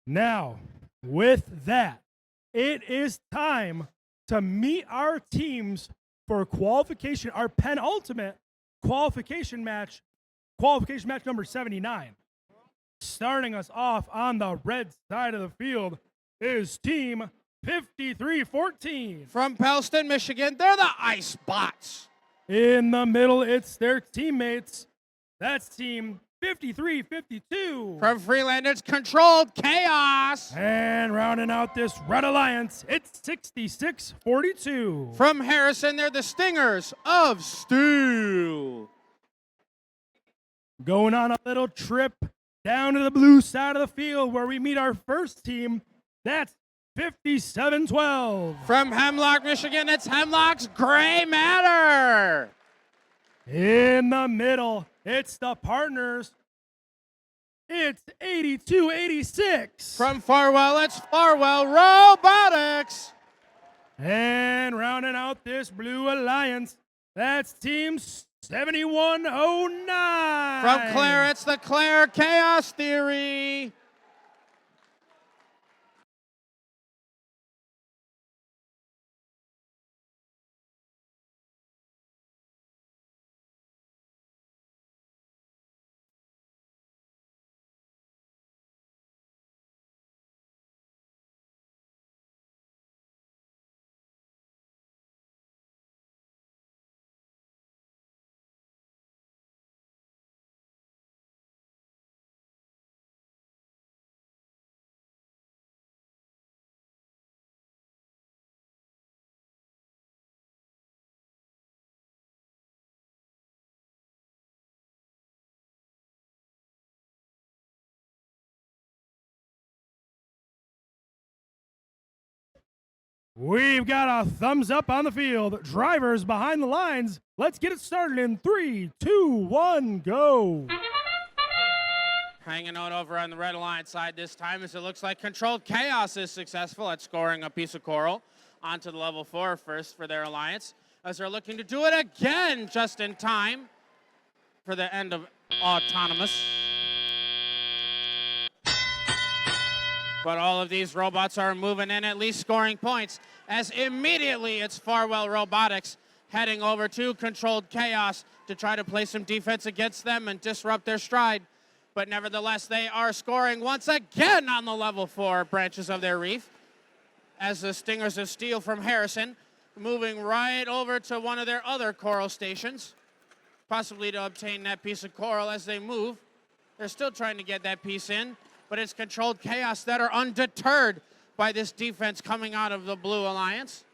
Now, with that, it is time to meet our teams for qualification, our penultimate qualification match number 79. Starting us off on the red side of the field is team 5314. From Pellston, Michigan, they're the Ice Bots. In the middle, it's their teammates. That's team 5352. From Freeland, it's Controlled Chaos. And rounding out this Red Alliance, it's 6642. From Harrison, they're the Stingers of Steel. Going on a little trip down to the blue side of the field where we meet our first team. That's 5712. From Hemlock, Michigan, it's Hemlock's Gray Matter. In the middle, it's the partners. It's 8286. From Farwell, it's Farwell Robotics. And rounding out this blue alliance, that's team 7109. From Claire, it's the Claire Chaos Theory. We've got a thumbs up on the field. Drivers behind the lines. Let's get it started in 3, 2, 1, go. Hanging out over on the Red Alliance side this time as it looks like Controlled Chaos is successful at scoring a piece of coral onto the level 4 first for their alliance, as they're looking to do it again just in time for the end of Autonomous. But all of these robots are moving in, at least scoring points, as immediately it's Farwell Robotics heading over to Controlled Chaos to try to play some defense against them and disrupt their stride. But nevertheless, they are scoring once again on the level 4 branches of their reef, as the Stingers of Steel from Harrison moving right over to one of their other coral stations, possibly to obtain that piece of coral as they move. They're still trying to get that piece in, but it's Controlled Chaos that are undeterred by this defense coming out of the Blue Alliance,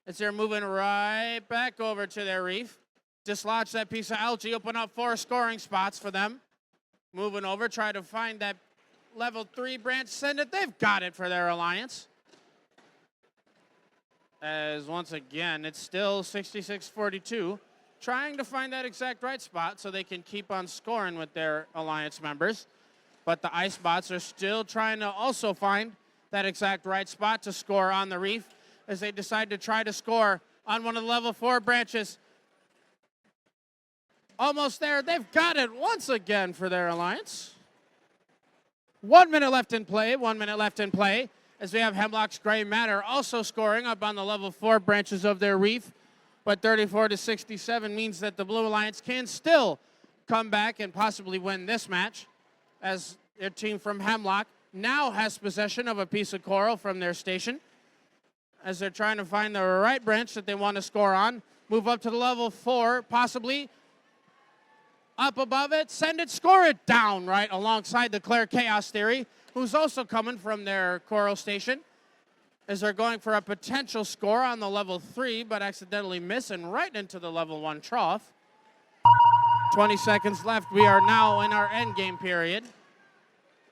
as they're moving right back over to their reef. Dislodge that piece of algae, open up 4 scoring spots for them. Moving over, try to find that level 3 branch, send it. They've got it for their alliance. As once again, it's still 66-42, trying to find that exact right spot so they can keep on scoring with their alliance members. But the Ice Bots are still trying to also find that exact right spot to score on the reef, as they decide to try to score on one of the level 4 branches. Almost there. They've got it once again for their alliance. 1 minute left in play. 1 minute left in play, as we have Hemlock's Gray Matter also scoring up on the level 4 branches of their reef. But 34-67 means that the Blue Alliance can still come back and possibly win this match, as their team from Hemlock now has possession of a piece of coral from their station, as they're trying to find the right branch that they want to score on. Move up to the level 4, possibly up above it, send it, score it down right alongside the Claire Chaos Theory, who's also coming from their coral station, as they're going for a potential score on the level 3, but accidentally missing right into the level 1 trough. 20 seconds left. We are now in our end game period,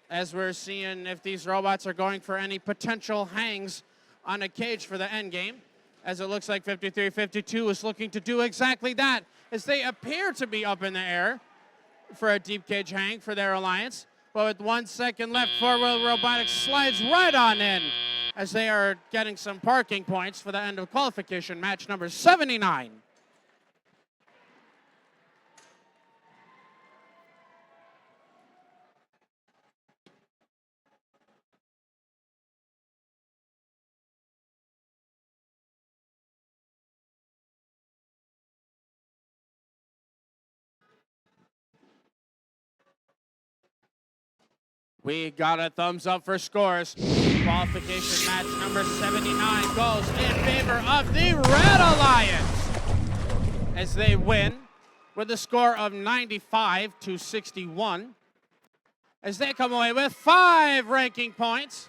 as we're seeing if these robots are going for any potential hangs on a cage for the end game, as it looks like 53-52 is looking to do exactly that, as they appear to be up in the air for a deep cage hang for their alliance. But with 1 second left, 4-Wheel Robotics slides right on in, as they are getting some parking points for the end of qualification match number 79. We got a thumbs up for scores. Qualification match number 79 goes in favor of the Red Alliance, as they win with a score of 95-61, as they come away with 5 ranking points,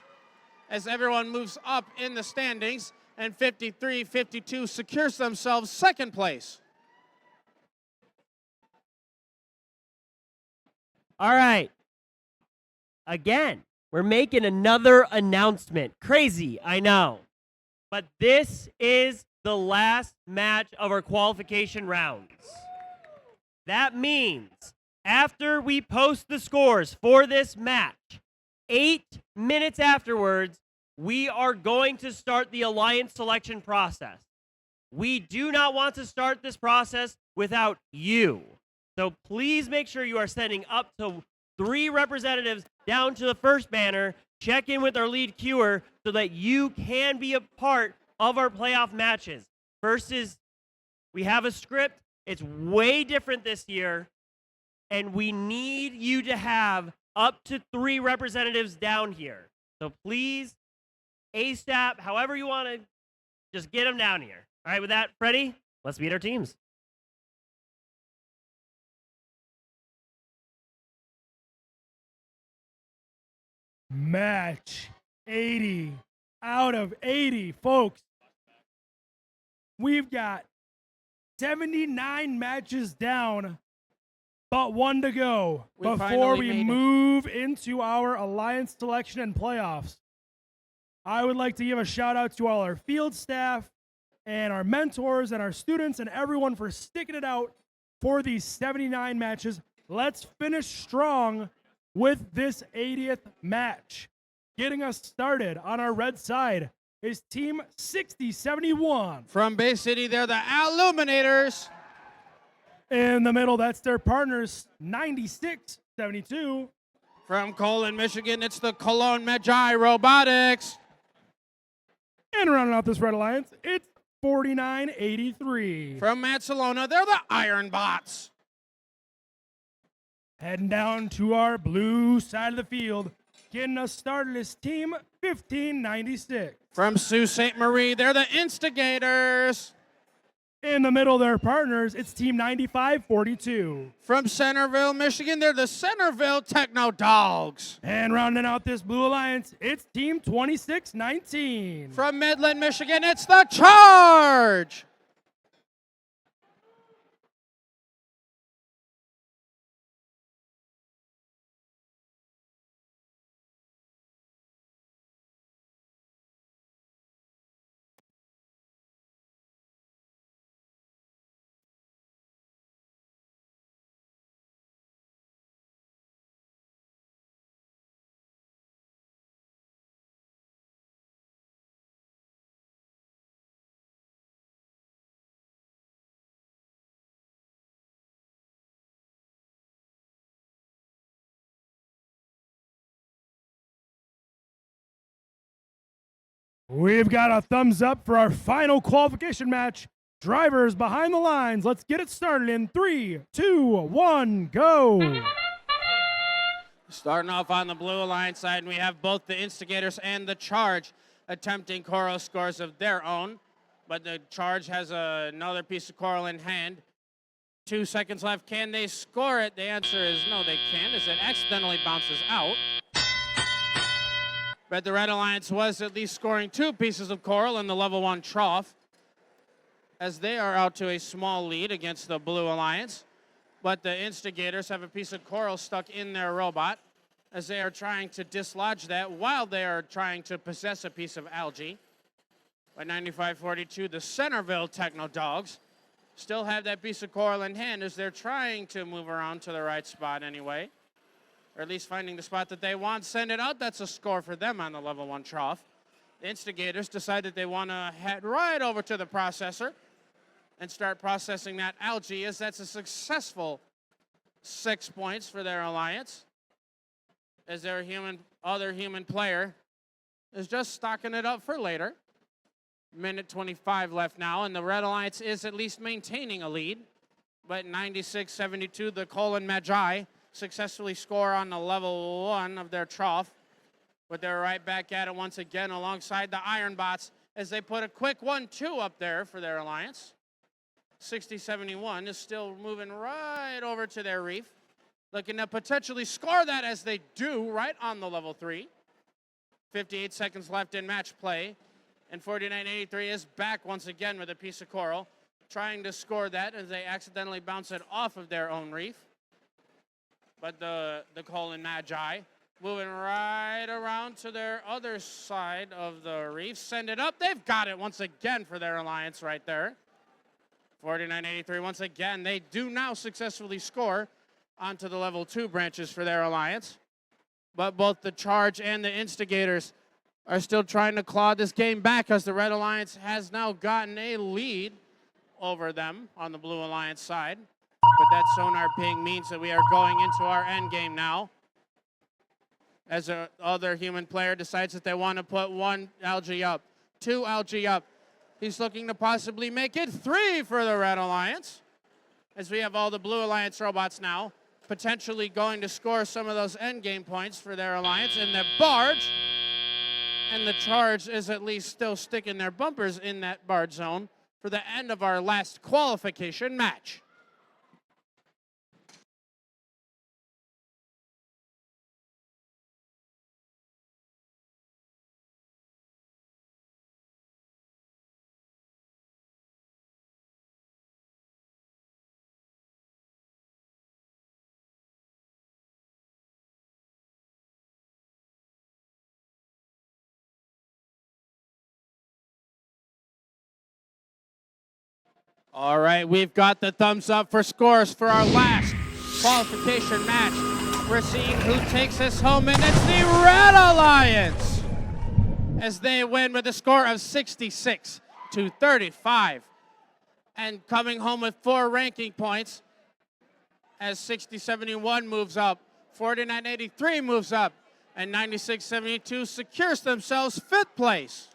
as everyone moves up in the standings, and 53-52 secures themselves second place. All right. Again, we're making another announcement. Crazy, I know. But this is the last match of our qualification rounds. That means after we post the scores for this match, 8 minutes afterwards, we are going to start the alliance selection process. We do not want to start this process without you. So please make sure you are sending up to 3 representatives down to the first banner. Check in with our lead queuer so that you can be a part of our playoff matches. First is, we have a script. It's way different this year, and we need you to have up to 3 representatives down here. So please, ASAP, however you want to, just get them down here. All right, with that, Freddie, let's meet our teams. Match 80 out of 80, folks. We've got 79 matches down, but 1 to go before we move into our alliance selection and playoffs. I would like to give a shout out to all our field staff and our mentors and our students and everyone for sticking it out for these 79 matches. Let's finish strong with this 80th match. Getting us started on our red side is Team 6071. From Bay City, they're the Illuminators. In the middle, that's their partners, 9672. From Colon, Michigan, it's the Cologne Magi Robotics. And rounding out this red alliance, it's 4983. From Barcelona, they're the Iron Bots. Heading down to our blue side of the field, getting us started is Team 1596. From Sault Ste. Marie, they're the Instigators. In the middle, their partners, it's Team 9542. From Centerville, Michigan, they're the Centerville Techno Dogs. And rounding out this blue alliance, it's Team 2619. From Midland, Michigan, it's the Charge. We've got a thumbs up for our final qualification match Drivers behind the lines, let's get it started in 3, 2, 1, go. Starting off on the Blue Alliance side, and we have both the Instigators and the Charge attempting coral scores of their own. But the Charge has another piece of coral in hand. 2 seconds left. Can they score it? The answer is no, they can't, as it accidentally bounces out. But the Red Alliance was at least scoring 2 pieces of coral in the level 1 trough, as they are out to a small lead against the Blue Alliance. But the Instigators have a piece of coral stuck in their robot, as they are trying to dislodge that while they are trying to possess a piece of algae. By 95-42, the Centerville Techno Dogs still have that piece of coral in hand, as they're trying to move around to the right spot anyway, or at least finding the spot that they want. Send it out. That's a score for them on the level 1 trough. The Instigators decide that they want to head right over to the processor and start processing that algae, as that's a successful 6 points for their alliance, as their other human player is just stocking it up for later. Minute 25 left now, and the Red Alliance is at least maintaining a lead. But 96-72, the Colon Magi successfully score on the level 1 of their trough. But they're right back at it once again alongside the Iron Bots, as they put a quick 1-2 up there for their alliance. 60-71 is still moving right over to their reef, looking to potentially score that, as they do right on the level 3. 58 seconds left in match play, and 49-83 is back once again with a piece of coral, trying to score that as they accidentally bounce it off of their own reef. But the Colon Magi moving right around to their other side of the reef. Send it up. They've got it once again for their alliance right there. 49-83, once again, they do now successfully score onto the level 2 branches for their alliance. But both the Charge and the Instigators are still trying to claw this game back, as the Red Alliance has now gotten a lead over them on the Blue Alliance side. But that sonar ping means that we are going into our end game now, as the other human player decides that they want to put 1 algae up, 2 algae up. He's looking to possibly make it 3 for the Red Alliance, as we have all the Blue Alliance robots now potentially going to score some of those end game points for their alliance in the barge. And the Charge is at least still sticking their bumpers in that barge zone for the end of our last qualification match. All right, we've got the thumbs up for scores for our last qualification match. We're seeing who takes this home, and it's the Red Alliance, as they win with a score of 66-35. And coming home with 4 ranking points, as 60-71 moves up, 49-83 moves up, and 96-72 secures themselves 5th place.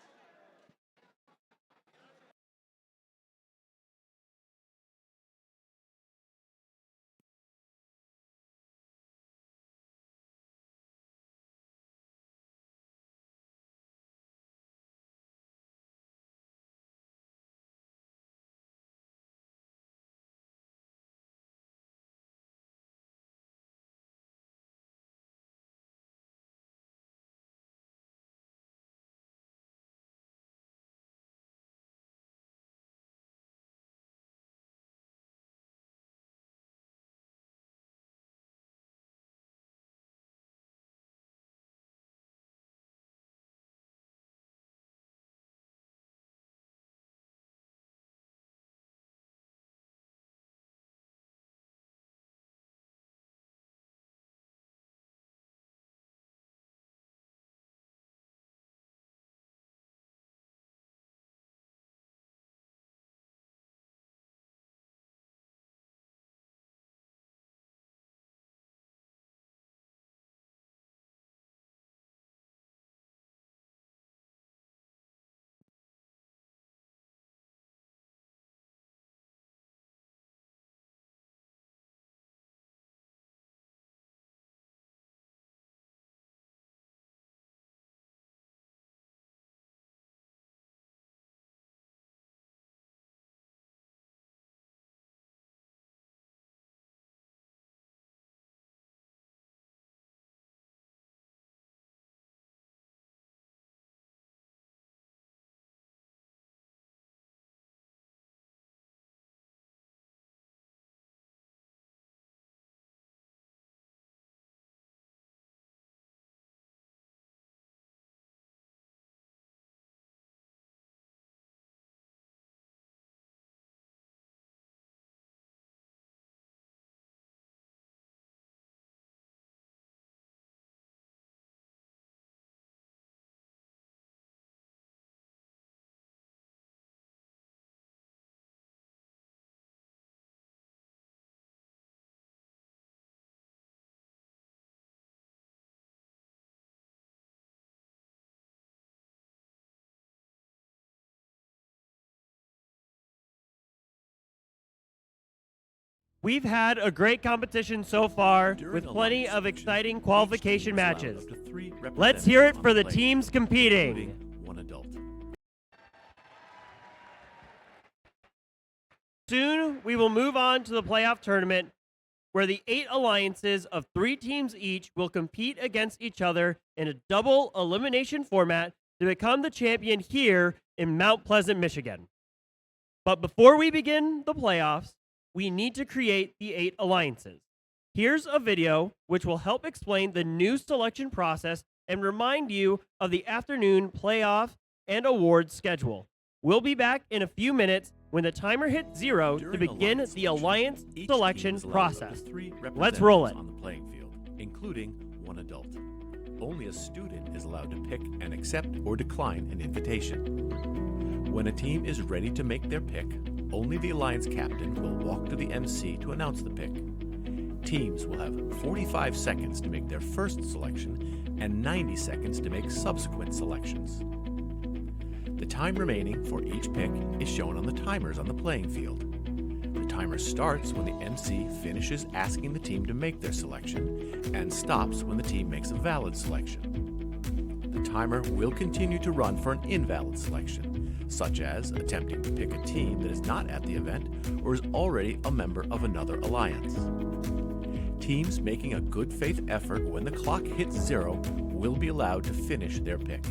We've had a great competition so far During with plenty alliance of selection, exciting each qualification team is allowed matches. up to 3 Let's hear it representatives for on the playing teams field, competing. including 1 adult. Soon, we will move on to the playoff tournament where the 8 alliances of 3 teams each will compete against each other in a double elimination format to become the champion here in Mount Pleasant, Michigan. But before we begin the playoffs, we need to create the 8 alliances. Here's a video which will help explain the new selection process and remind you of the afternoon playoff and awards schedule. We'll be back in a few minutes when the timer hits 0 to During begin alliance the selection, alliance each selection team is allowed up to process. 3 Let's roll it. representatives on the playing field, including 1 adult. Only a student is allowed to pick and accept or decline an invitation. When a team is ready to make their pick, only the alliance captain will walk to the MC to announce the pick. Teams will have 45 seconds to make their first selection and 90 seconds to make subsequent selections. The time remaining for each pick is shown on the timers on the playing field. The timer starts when the MC finishes asking the team to make their selection and stops when the team makes a valid selection. The timer will continue to run for an invalid selection, such as attempting to pick a team that is not at the event or is already a member of another alliance. Teams making a good faith effort when the clock hits 0 will be allowed to finish their pick.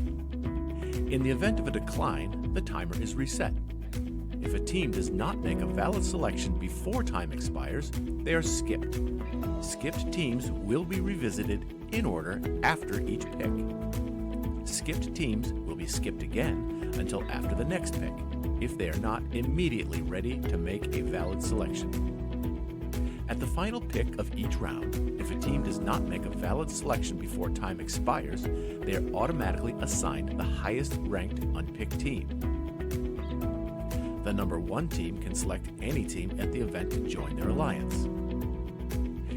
In the event of a decline, the timer is reset. If a team does not make a valid selection before time expires, they are skipped. Skipped teams will be revisited in order after each pick. Skipped teams will be skipped again until after the next pick, if they are not immediately ready to make a valid selection. At the final pick of each round, if a team does not make a valid selection before time expires, they are automatically assigned the highest ranked unpicked team. The number 1 team can select any team at the event to join their alliance.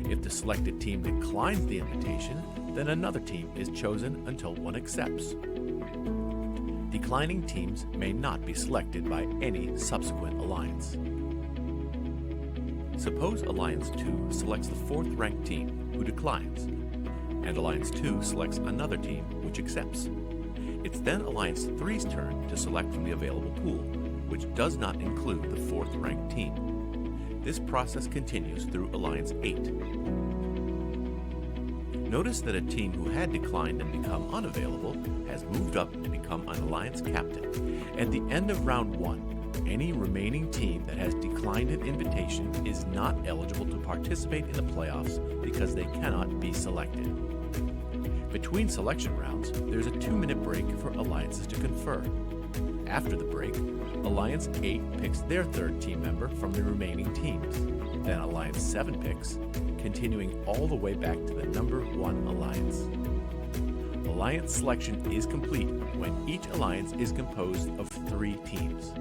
If the selected team declines the invitation, then another team is chosen until one accepts. Declining teams may not be selected by any subsequent alliance. Suppose Alliance 2 selects the 4th ranked team, who declines, and Alliance 2 selects another team, which accepts. It's then Alliance 3's turn to select from the available pool, which does not include the 4th ranked team. This process continues through Alliance 8. Notice that a team who had declined and become unavailable has moved up to become an Alliance captain. At the end of round 1, any remaining team that has declined an invitation is not eligible to participate in the playoffs because they cannot be selected. Between selection rounds, there's a 2-minute break for alliances to confer. After the break, Alliance 8 picks their 3rd team member from the remaining teams. Then Alliance 7 picks, continuing all the way back to the number 1 alliance. Alliance selection is complete when each alliance is composed of 3 teams.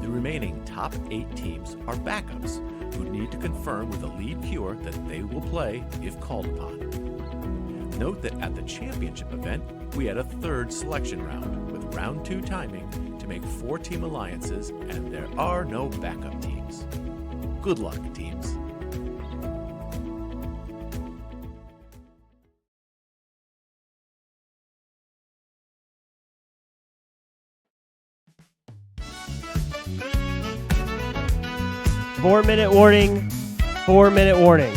The remaining top 8 teams are backups who need to confirm with the lead cure that they will play if called upon. Note that at the championship event, we had a 3rd selection round with round 2 timing to make 4-team alliances, and there are no backup teams. Good luck, teams. Four-minute warning. 4-minute warning.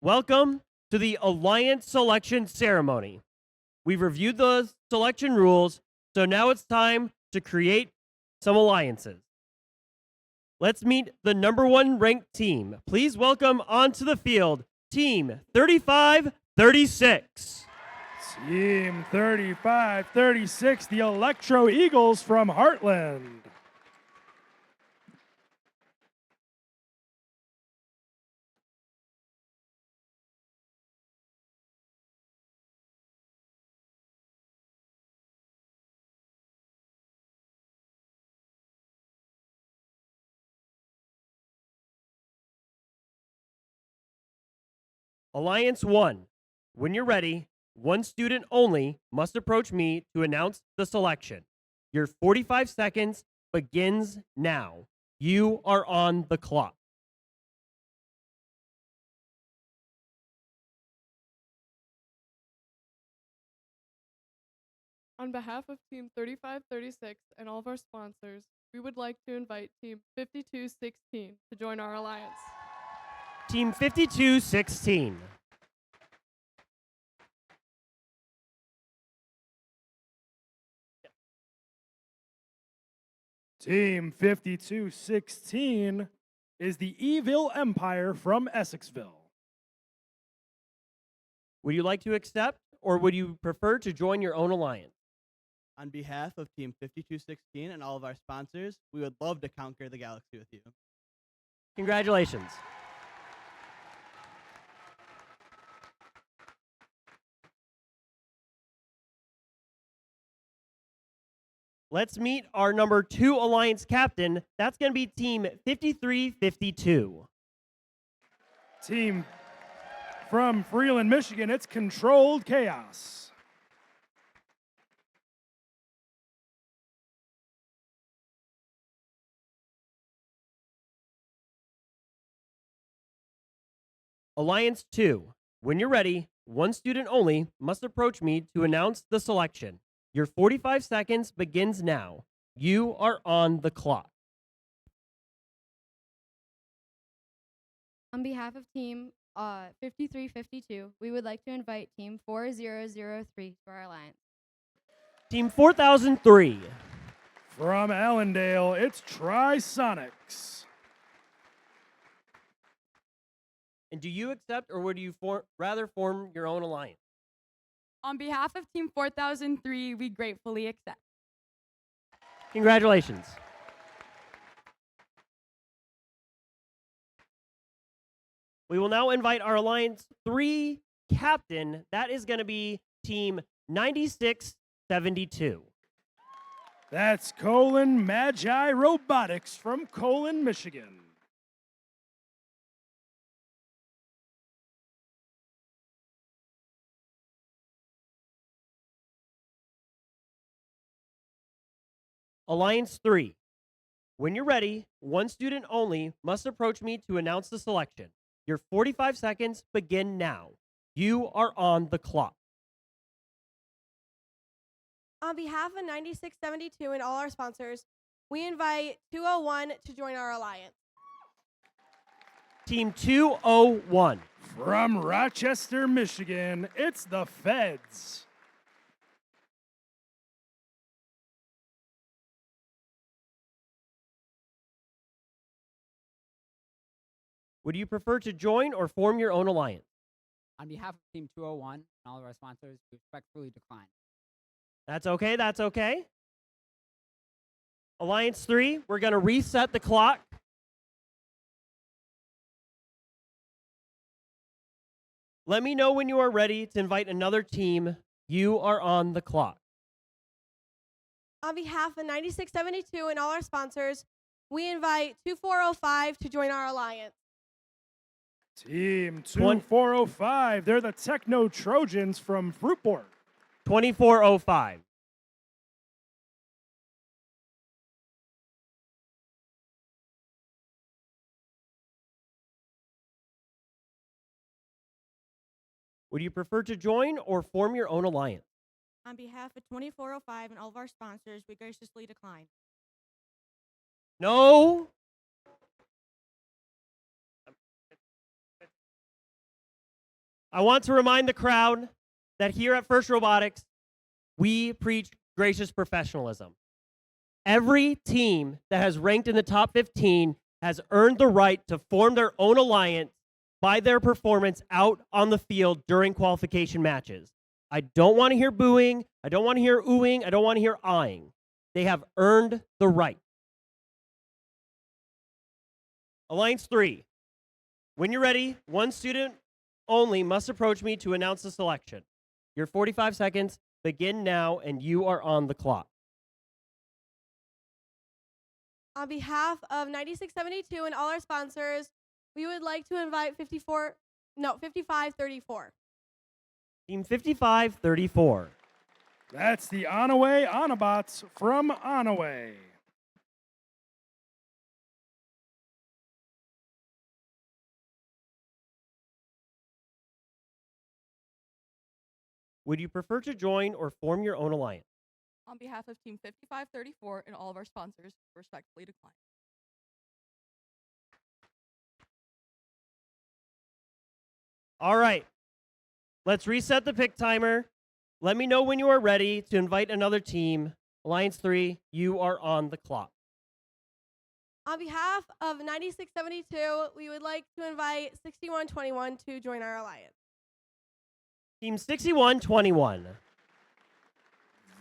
Welcome to the Alliance Selection Ceremony. We've reviewed the selection rules, so now it's time to create some alliances. Let's meet the #1 ranked team. Please welcome onto the field Team 3536. Team 3536, the Electro Eagles from Heartland. Alliance 1. When you're ready, one student only must approach me to announce the selection. Your 45 seconds begins now. You are on the clock. On behalf of Team 3536 and all of our sponsors, we would like to invite Team 5216 to join our alliance. Team 5216. Team 5216 is the Evil Empire from Essexville. Would you like to accept or would you prefer to join your own alliance? On behalf of Team 5216 and all of our sponsors, we would love to conquer the galaxy with you. Congratulations. Let's meet our #2 alliance captain. That's going to be Team 5352. Team from Freeland, Michigan, it's Controlled Chaos. Alliance 2. When you're ready, one student only must approach me to announce the selection. Your 45 seconds begins now. You are on the clock. On behalf of Team 5352, we would like to invite Team 4003 to our alliance. Team 4003. From Allendale, it's Trisonics. And do you accept or would you rather form your own alliance? On behalf of Team 4003, we gratefully accept. Congratulations. We will now invite our Alliance 3 captain. That is going to be Team 9672. That's Colin Magi Robotics from Colin, Michigan. Alliance 3. When you're ready, one student only must approach me to announce the selection. Your 45 seconds begin now. You are on the clock. On behalf of 9672 and all our sponsors, we invite 201 to join our alliance. Team 201. From Rochester, Michigan, it's the Feds. Would you prefer to join or form your own alliance? On behalf of Team 201 and all of our sponsors, we respectfully decline. That's okay, that's okay. Alliance 3, we're going to reset the clock. Let me know when you are ready to invite another team. You are on the clock. On behalf of 9672 and all our sponsors, we invite 2405 to join our alliance. Team 2405, they're the Techno Trojans from Fruitport. 2405. Would you prefer to join or form your own alliance? On behalf of 2405 and all of our sponsors, we graciously decline. No. I want to remind the crowd that here at First Robotics, we preach gracious professionalism. Every team that has ranked in the top 15 has earned the right to form their own alliance by their performance out on the field during qualification matches. I don't want to hear booing. I don't want to hear oohing. I don't want to hear ahhing. They have earned the right. Alliance 3. When you're ready, one student only must approach me to announce the selection. Your 45 seconds begin now, and you are on the clock. On behalf of 9672 and all our sponsors, we would like to invite 5534. Team 5534. That's the Onaway Onabots from Onaway. Would you prefer to join or form your own alliance? On behalf of Team 5534 and all of our sponsors, respectfully decline. All right. Let's reset the pick timer. Let me know when you are ready to invite another team. Alliance 3, you are on the clock. On behalf of 9672, we would like to invite 6121 to join our alliance. Team 6121.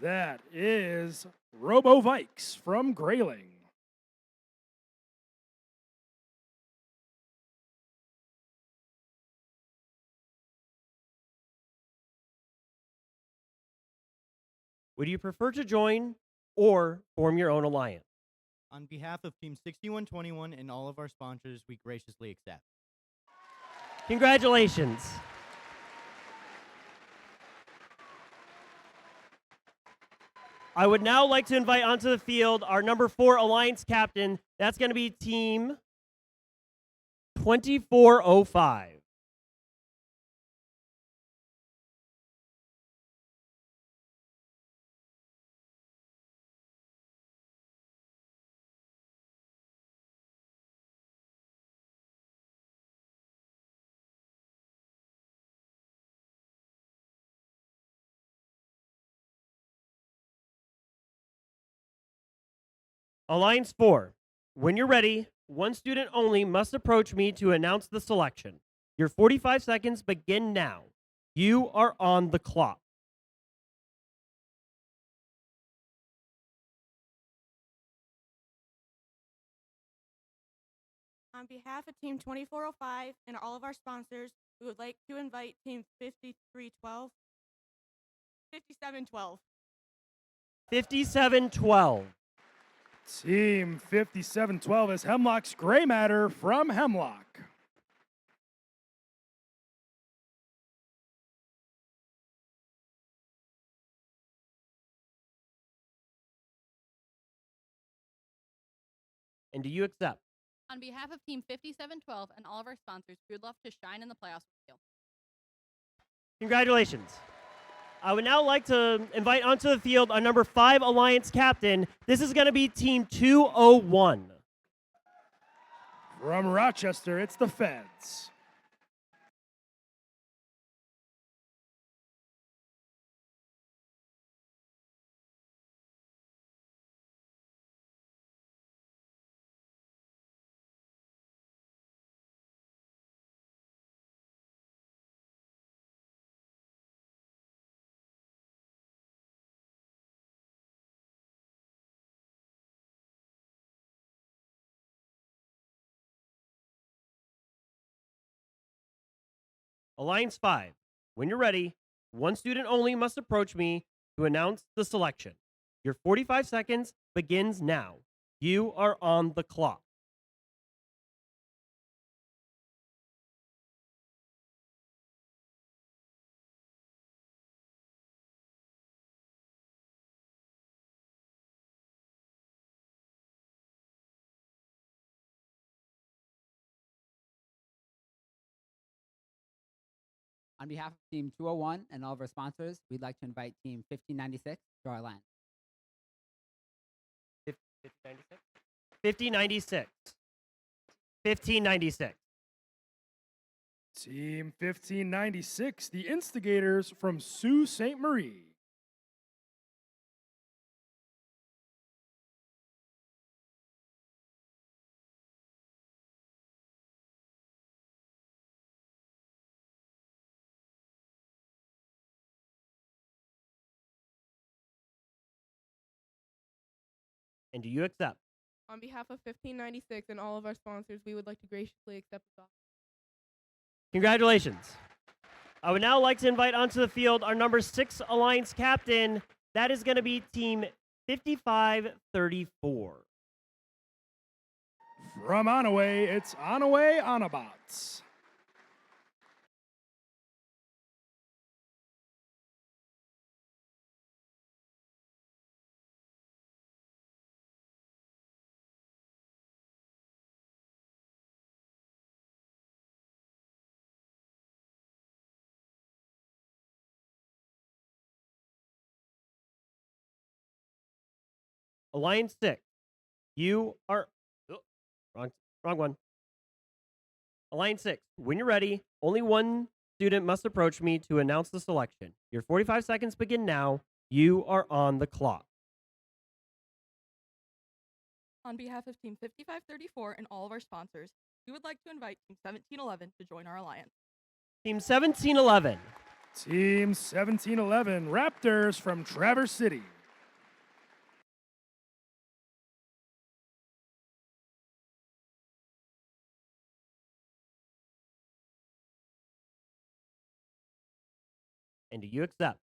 That is RoboVikes from Grayling. Would you prefer to join or form your own alliance? On behalf of Team 6121 and all of our sponsors, we graciously accept. Congratulations. I would now like to invite onto the field our number 4 alliance captain. That's going to be Team 2405. Alliance 4, when you're ready, one student only must approach me to announce the selection. Your 45 seconds begin now. You are on the clock. On behalf of Team 2405 and all of our sponsors, we would like to invite Team 5312. 5712. 5712. Team 5712 is Hemlock's Gray Matter from Hemlock. And do you accept? On behalf of Team 5712 and all of our sponsors, we would love to shine in the playoffs with you. Congratulations. I would now like to invite onto the field our number 5 alliance captain. This is going to be Team 201. From Rochester, it's the Feds. Alliance 5, when you're ready, one student only must approach me to announce the selection. Your 45 seconds begins now. You are on the clock. On behalf of Team 201 and all of our sponsors, we'd like to invite Team 1596 to our line. 5096? 5096. 1596. Team 1596, the Instigators from Sault Ste. Marie. And do you accept? On behalf of 1596 and all of our sponsors, we would like to graciously accept this offer. Congratulations. I would now like to invite onto the field our number 6 Alliance captain. That is going to be Team 5534. From Onaway, it's Onaway Onabots. Alliance 6, you are... Oh, wrong one. Alliance 6, when you're ready, only one student must approach me to announce the selection. Your 45 seconds begin now. You are on the clock. On behalf of Team 5534 and all of our sponsors, we would like to invite Team 1711 to join our alliance. Team 1711. Team 1711, Raptors from Traverse City. And do you accept?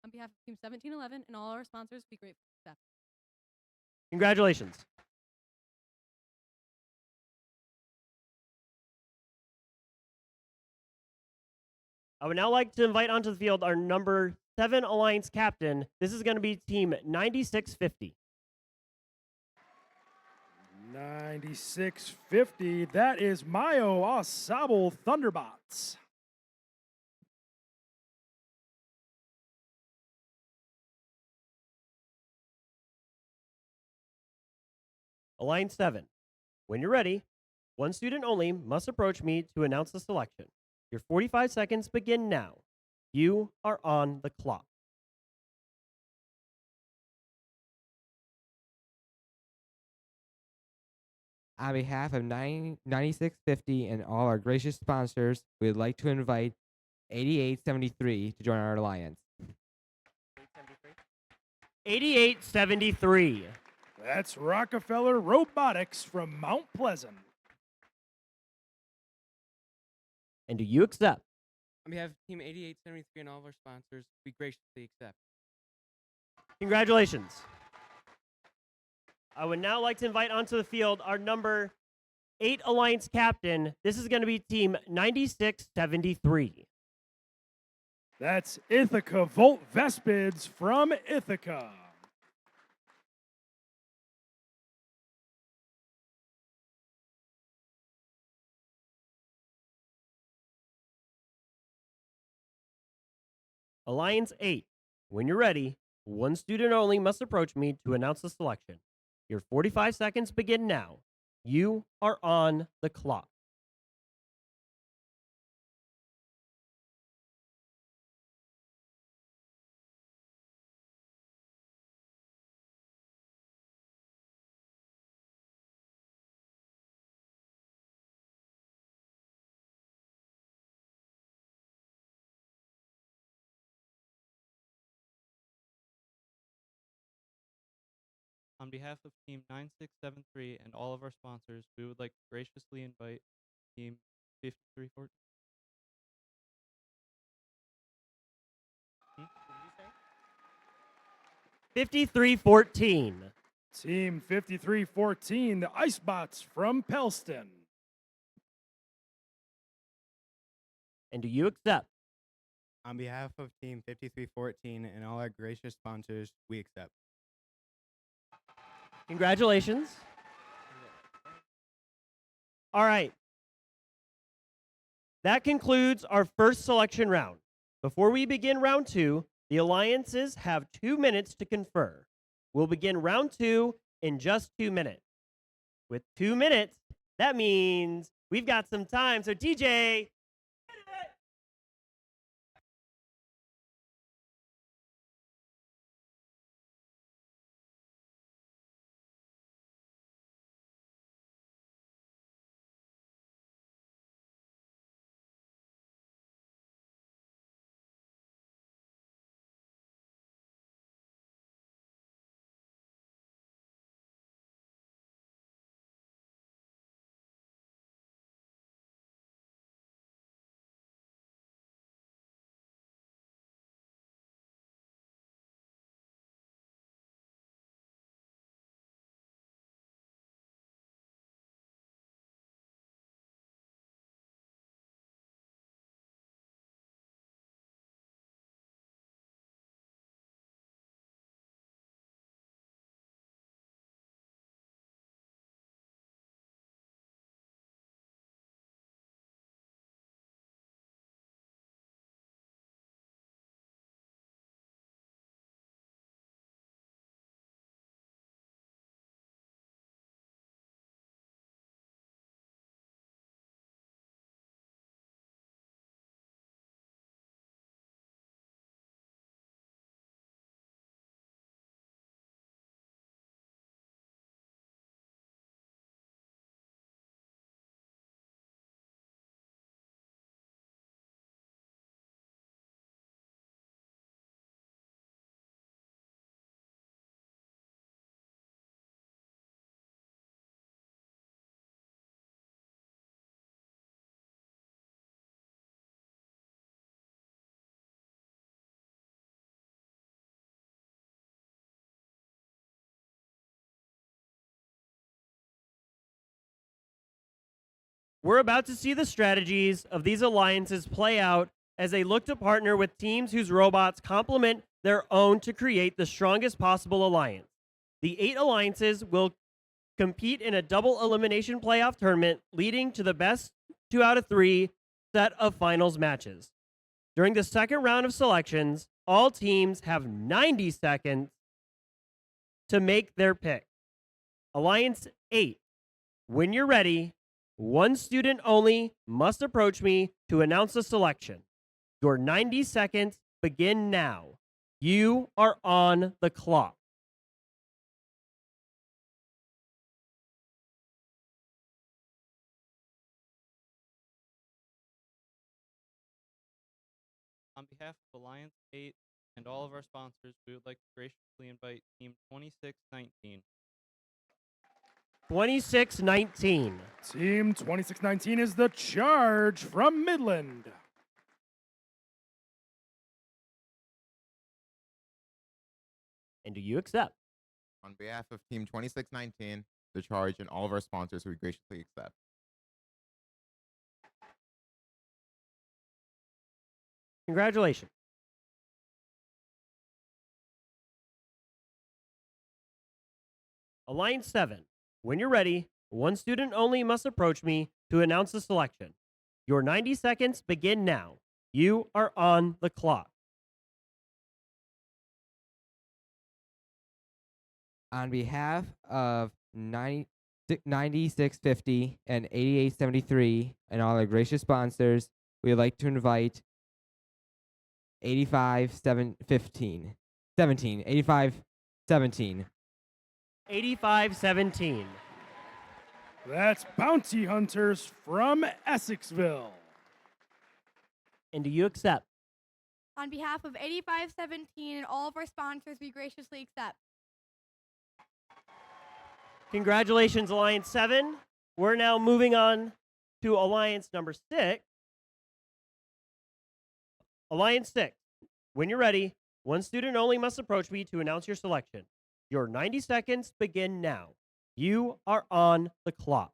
On behalf of Team 1711 and all our sponsors, we gratefully accept. Congratulations. I would now like to invite onto the field our number 7 Alliance captain. This is going to be Team 9650. 9650, that is Mayo Asable Thunderbots. Alliance 7, when you're ready, one student only must approach me to announce the selection. Your 45 seconds begin now. You are on the clock. On behalf of 9650 and all our gracious sponsors, we would like to invite 8873 to join our alliance. 8873. That's Rockefeller Robotics from Mount Pleasant. And do you accept? On behalf of Team 8873 and all of our sponsors, we graciously accept. Congratulations. I would now like to invite onto the field our number 8 Alliance captain. This is going to be Team 9673. That's Ithaca Volt Vespids from Ithaca. Alliance 8, when you're ready, one student only must approach me to announce the selection. Your 45 seconds begin now. You are on the clock. On behalf of Team 9673 and all of our sponsors, we would like to graciously invite Team 5314. 5314. Team 5314, the Icebots from Pelston. And do you accept? On behalf of Team 5314 and all our gracious sponsors, we accept. Congratulations. All right. That concludes our first selection round. Before we begin round 2, the alliances have 2 minutes to confer. We'll begin round 2 in just 2 minutes. With 2 minutes, that means we've got some time. So DJ, We're about to see the strategies of these alliances play out as they look to partner with teams whose robots complement their own to create the strongest possible alliance. The 8 alliances will compete in a double elimination playoff tournament, leading to the best 2 out of 3 set of finals matches. During the second round of selections, all teams have 90 seconds to make their pick. Alliance 8, when you're ready, one student only must approach me to announce the selection. Your 90 seconds begin now. You are on the clock. On behalf of Alliance 8 and all of our sponsors, we would like to graciously invite Team 2619. 2619. Team 2619 is the charge from Midland. And do you accept? On behalf of Team 2619, the charge, and all of our sponsors, we graciously accept. Congratulations. Alliance 7, when you're ready, one student only must approach me to announce the selection. Your 90 seconds begin now. You are on the clock. On behalf of 9650 and 8873 and all our gracious sponsors, we would like to invite 8517. 8517. 8517. That's Bounty Hunters from Essexville. And do you accept? On behalf of 8517 and all of our sponsors, we graciously accept. Congratulations, Alliance 7. We're now moving on to Alliance number 6. Alliance 6, when you're ready, one student only must approach me to announce your selection. Your 90 seconds begin now. You are on the clock.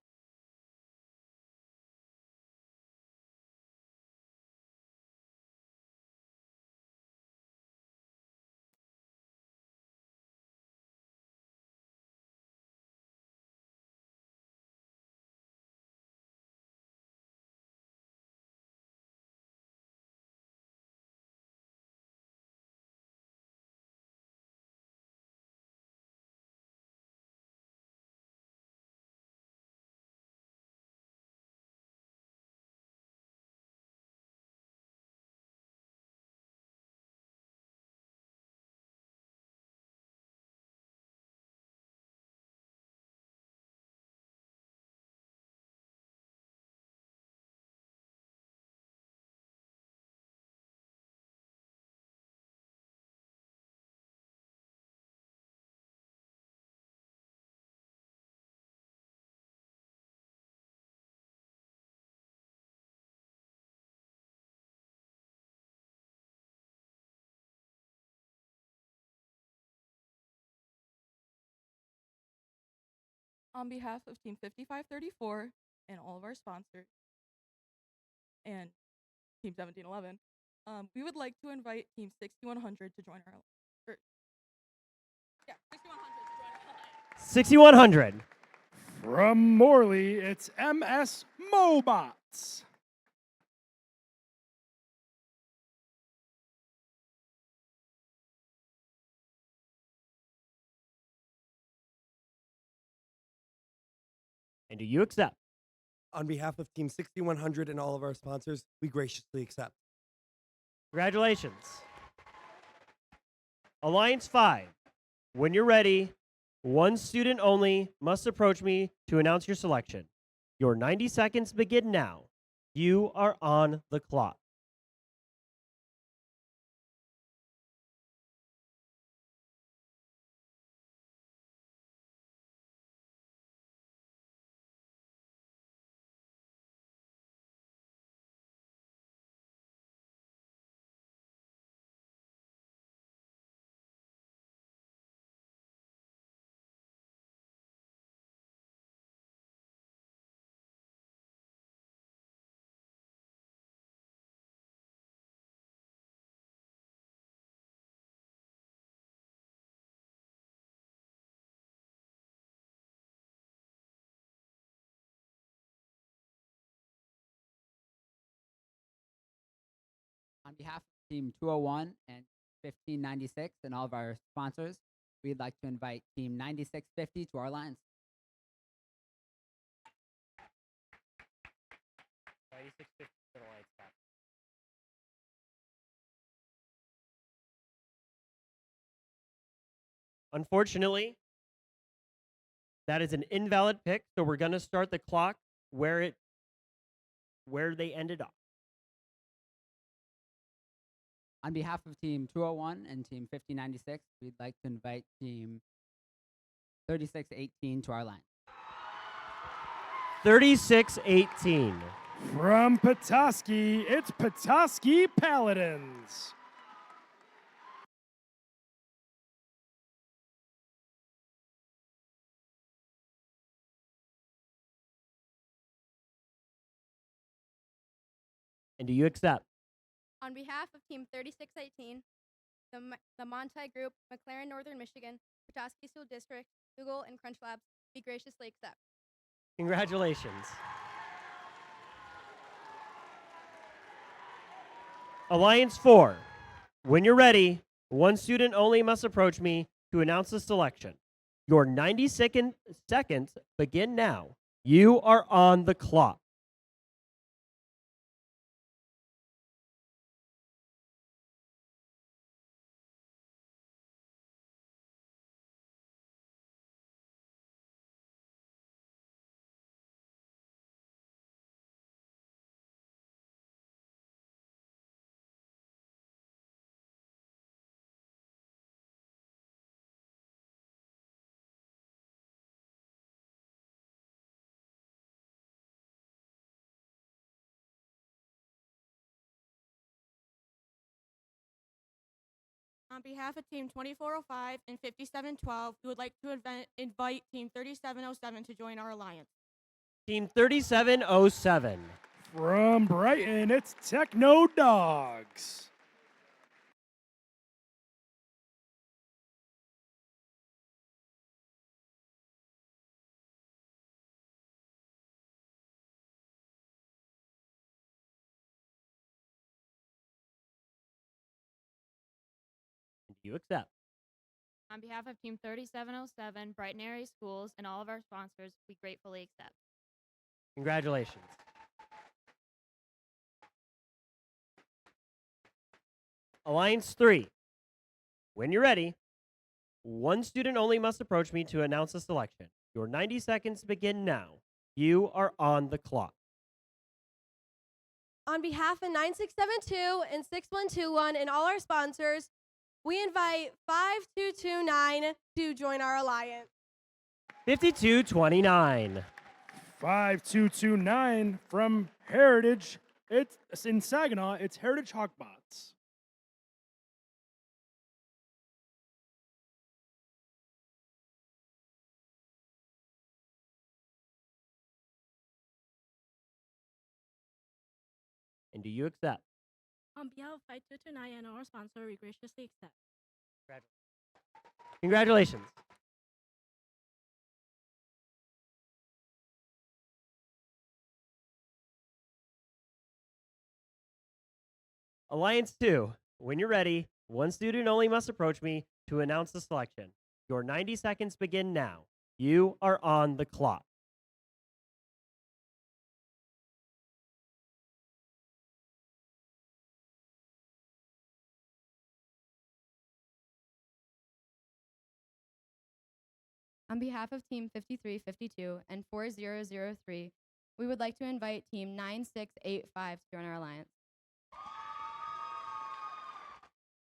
On behalf of Team 5534 and all of our sponsors and Team 1711, we would like to invite Team 6100 to join our alliance. 6100. From Morley, it's MS Mobots. And do you accept? On behalf of Team 6100 and all of our sponsors, we graciously accept. Congratulations. Alliance 5, when you're ready, one student only must approach me to announce your selection. Your 90 seconds begin now. You are on the clock. On behalf of Team 201 and 1596 and all of our sponsors, we'd like to invite Team 9650 to our lines. Unfortunately, that is an invalid pick, so we're going to start the clock where they ended up. On behalf of Team 201 and Team 1596, we'd like to invite Team 3618 to our line. 36-18. From Petoskey, it's Petoskey Paladins. And do you accept? On behalf of Team 3618, the Montai Group, McLaren Northern Michigan, Petoskey School District, Google, and Crunch Labs, we graciously accept. Congratulations. Alliance 4. When you're ready, one student only must approach me to announce the selection. Your 90 seconds begin now. You are on the clock. On behalf of Team 2405 and 5712, we would like to invite Team 3707 to join our alliance. Team 3707. From Brighton, it's Techno Dogs. Do you accept? On behalf of Team 3707, Brighton Area Schools, and all of our sponsors, we gratefully accept. Congratulations. Alliance 3. When you're ready, one student only must approach me to announce the selection. Your 90 seconds begin now. You are on the clock. On behalf of 9672 and 6121 and all our sponsors, we invite 5229 to join our alliance. 52-29. 5229 from Heritage. It's in Saginaw. It's Heritage Hawkbots. And do you accept? On behalf of 5229 and our sponsor, we graciously accept. Congratulations. Alliance 2. When you're ready, one student only must approach me to announce the selection. Your 90 seconds begin now. You are on the clock. On behalf of Team 5352 and 4003, we would like to invite Team 9685 to join our alliance.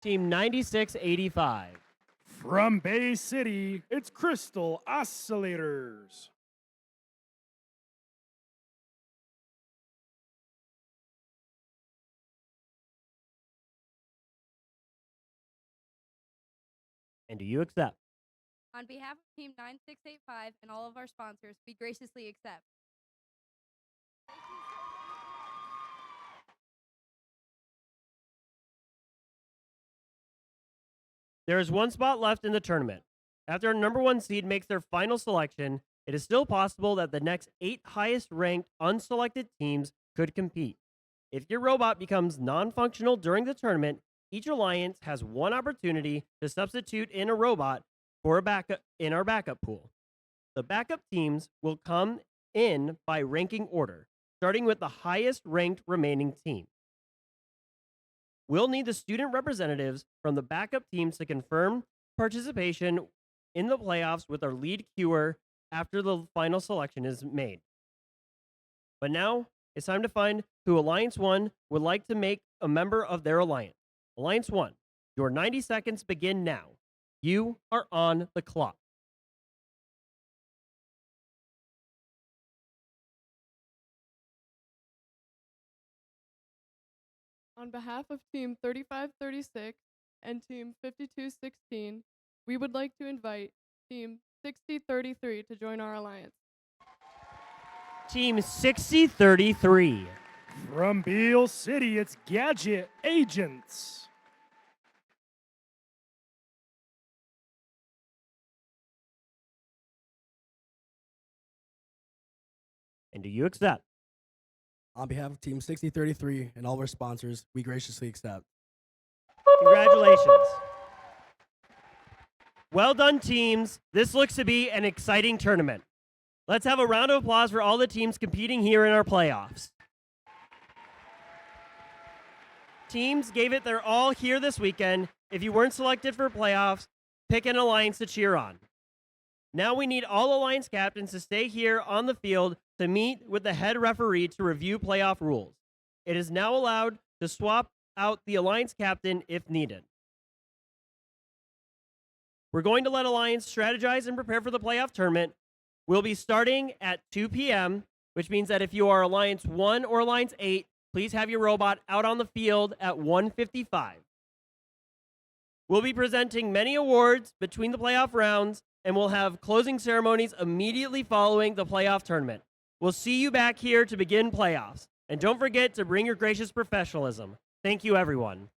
Team 9685. From Bay City, it's Crystal Oscillators. And do you accept? On behalf of Team 9685 and all of our sponsors, we graciously accept. There is one spot left in the tournament. After our number 1 seed makes their final selection, it is still possible that the next 8 highest ranked unselected teams could compete. If your robot becomes non functional during the tournament, each alliance has one opportunity to substitute in a robot for a backup in our backup pool. The backup teams will come in by ranking order, starting with the highest ranked remaining team. We'll need the student representatives from the backup teams to confirm participation in the playoffs with our lead queuer after the final selection is made. But now it's time to find who Alliance 1 would like to make a member of their alliance. Alliance 1, your 90 seconds begin now. You are on the clock. On behalf of Team 3536 and Team 5216, we would like to invite Team 6033 to join our alliance. Team 6033. From Beale City, it's Gadget Agents. And do you accept? On behalf of Team 6033 and all of our sponsors, we graciously accept. Congratulations. Well done, teams. This looks to be an exciting tournament. Let's have a round of applause for all the teams competing here in our playoffs. Teams gave it their all here this weekend. If you weren't selected for playoffs, pick an alliance to cheer on. Now we need all alliance captains to stay here on the field to meet with the head referee to review playoff rules. It is now allowed to swap out the alliance captain if needed. We're going to let alliance strategize and prepare for the playoff tournament. We'll be starting at 2 p.m., which means that if you are Alliance 1 or Alliance 8, please have your robot out on the field at 1:55. We'll be presenting many awards between the playoff rounds, and we'll have closing ceremonies immediately following the playoff tournament. We'll see you back here to begin playoffs. And don't forget to bring your gracious professionalism. Thank you, everyone.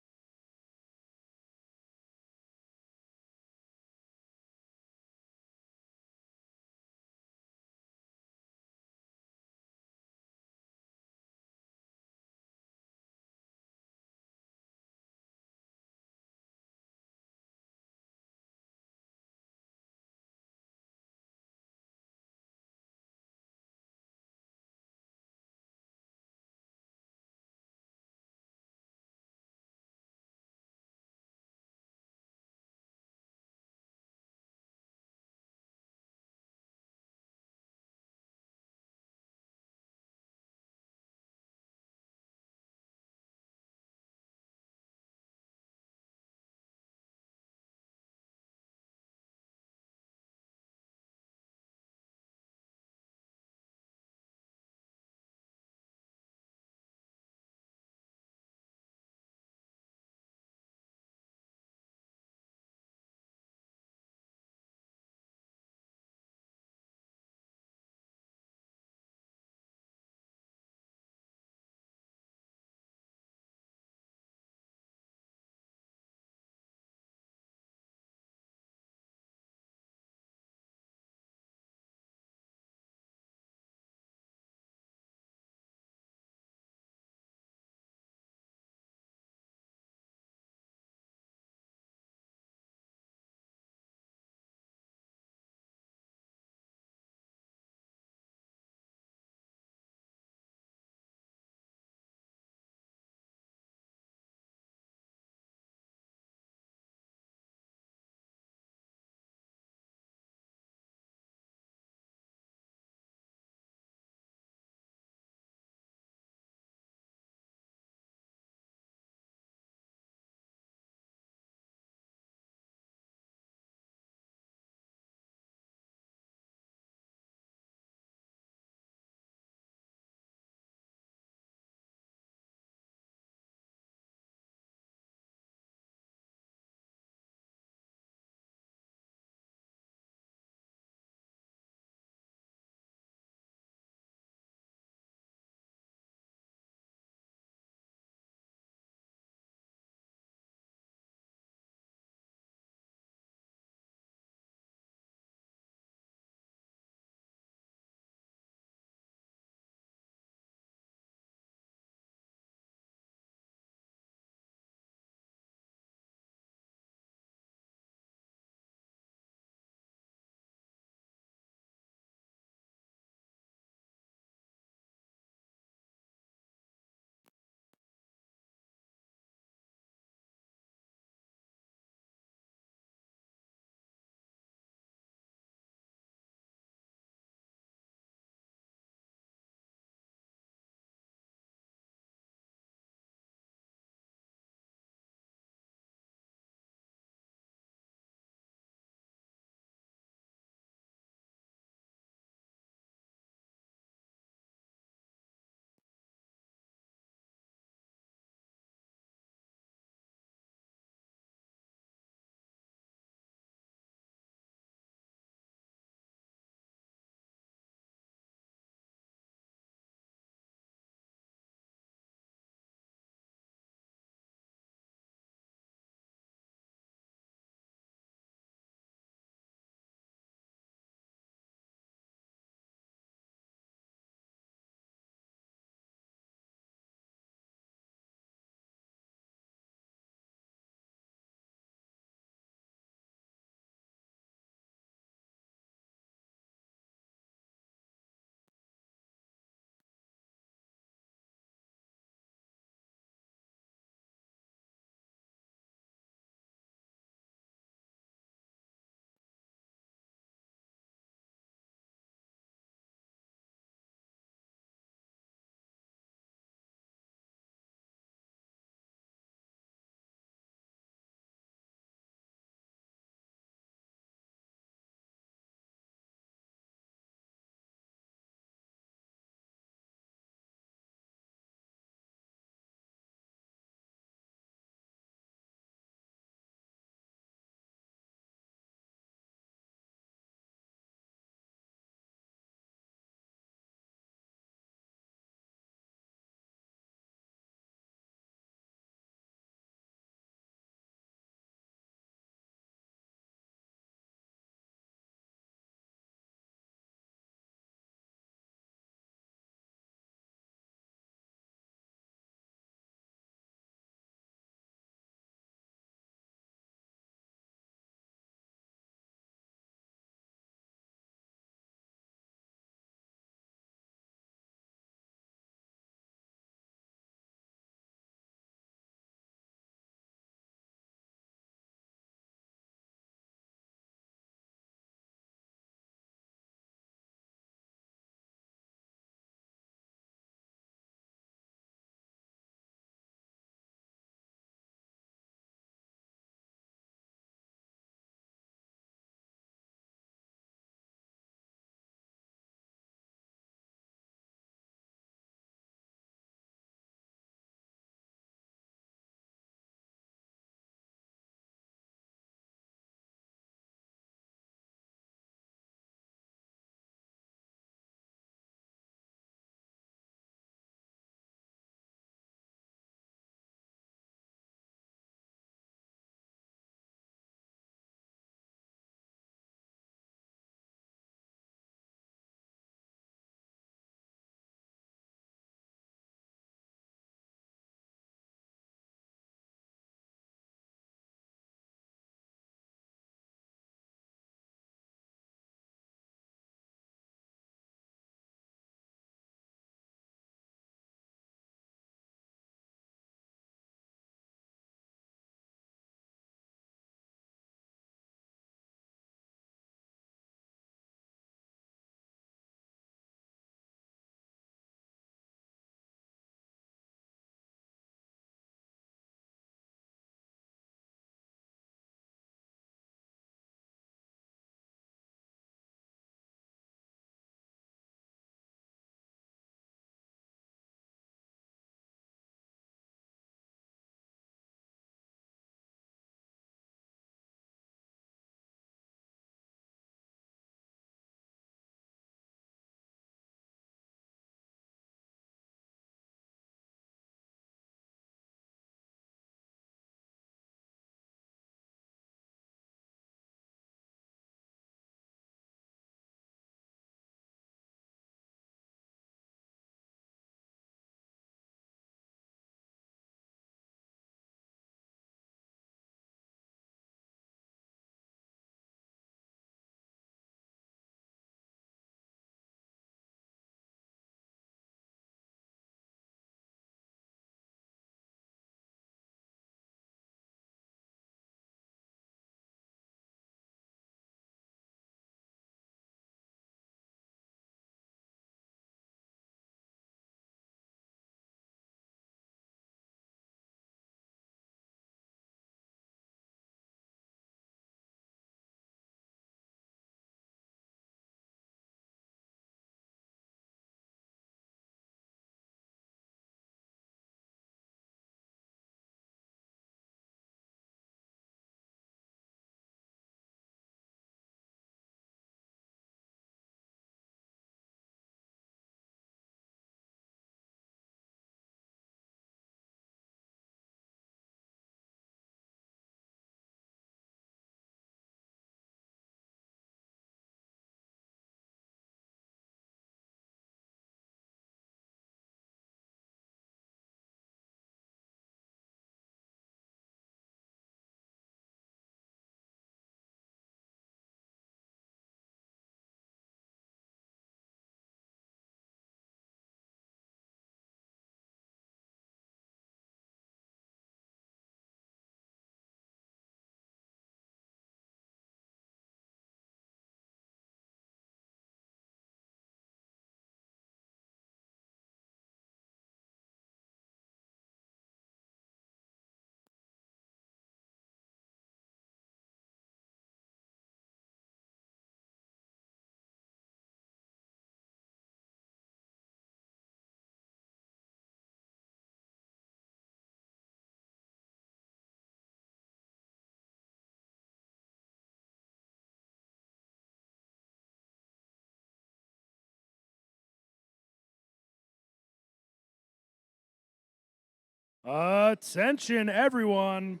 Attention, everyone.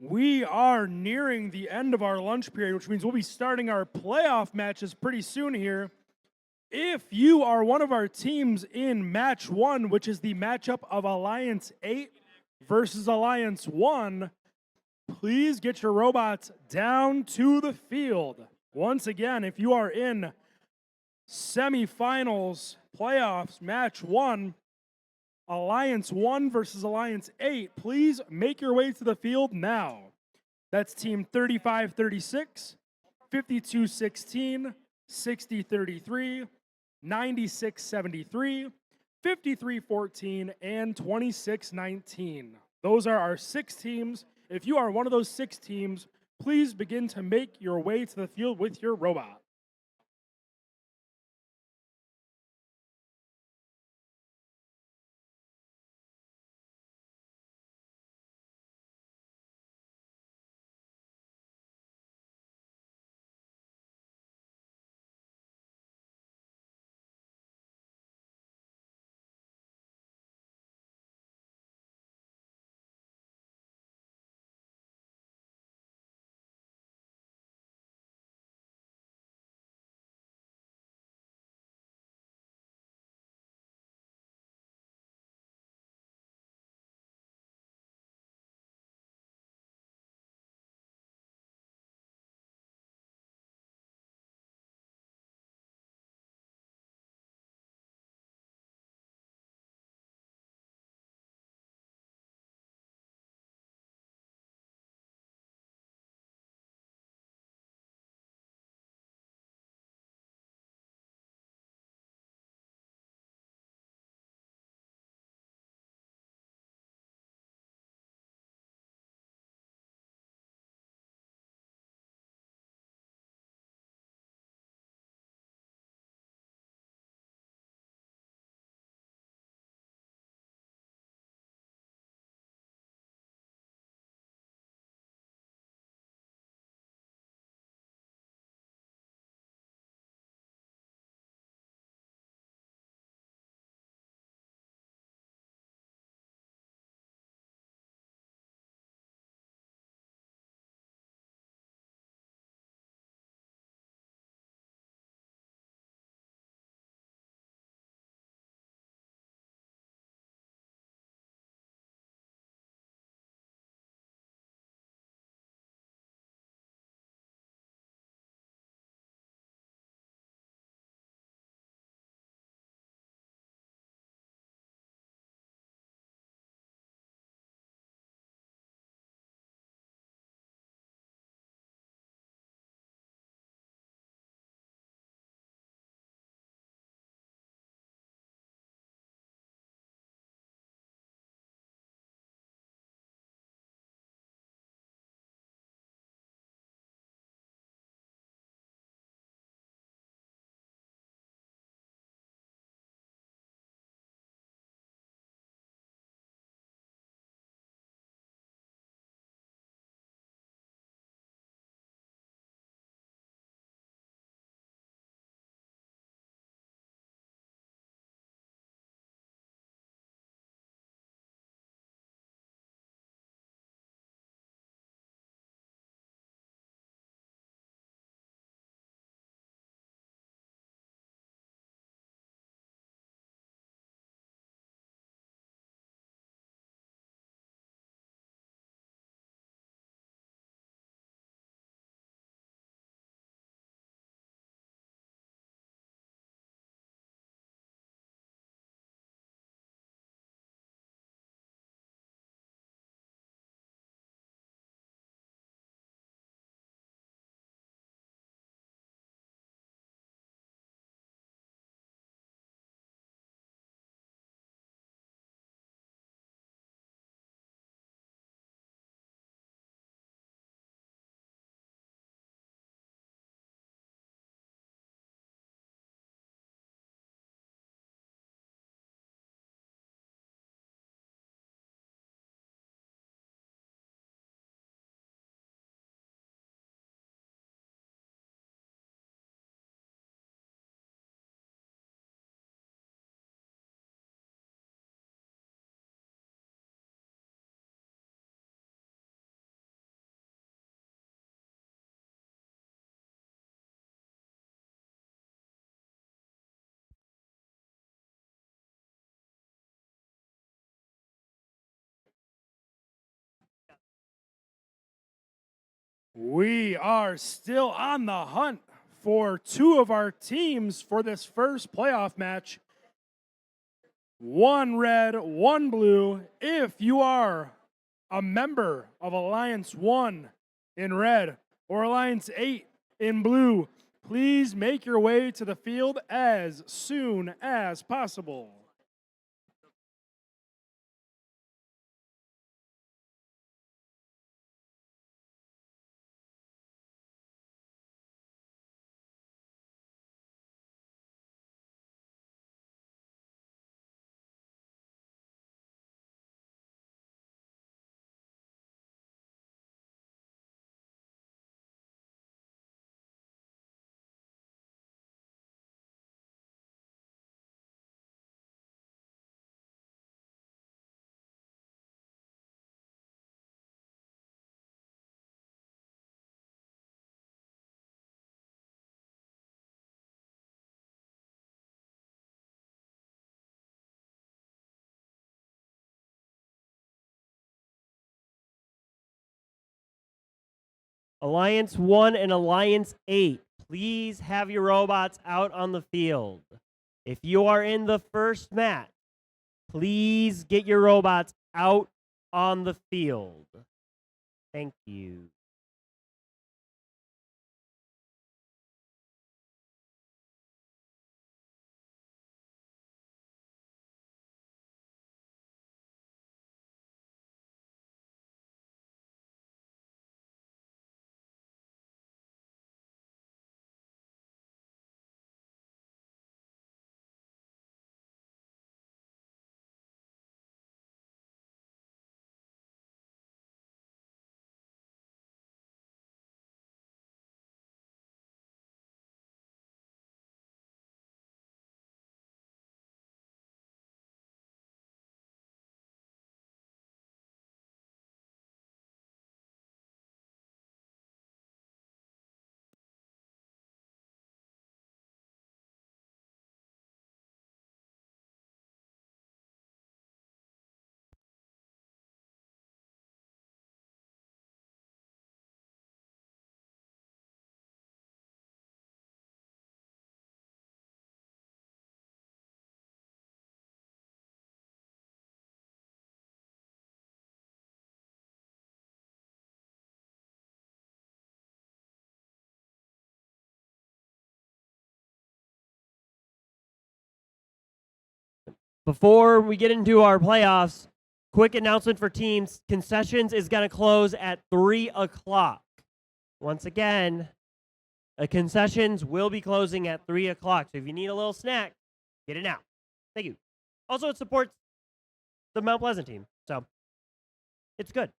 We are nearing the end of our lunch period, which means we'll be starting our playoff matches pretty soon here. If you are one of our teams in match 1, which is the matchup of Alliance 8 versus Alliance 1, please get your robots down to the field. Once again, if you are in semifinals, playoffs, match 1, Alliance 1 versus Alliance 8, please make your way to the field now. That's team 35-36, 52-16, 60-33, 96-73, 53-14, and 26-19. Those are our 6 teams. If you are one of those 6 teams, please begin to make your way to the field with your robot. We are still on the hunt for two of our teams for this first playoff match. One red, one blue. If you are a member of Alliance 1 in red or Alliance 8 in blue, please make your way to the field as soon as possible. Alliance 1 and Alliance 8, please have your robots out on the field. If you are in the first match, please get your robots out on the field. Thank you. Before we get into our playoffs, quick announcement for teams. Concessions is going to close at 3 o'clock. Once again, concessions will be closing at 3 o'clock. So if you need a little snack, get it now. Thank you. Also, it supports the Mount Pleasant team. So it's good.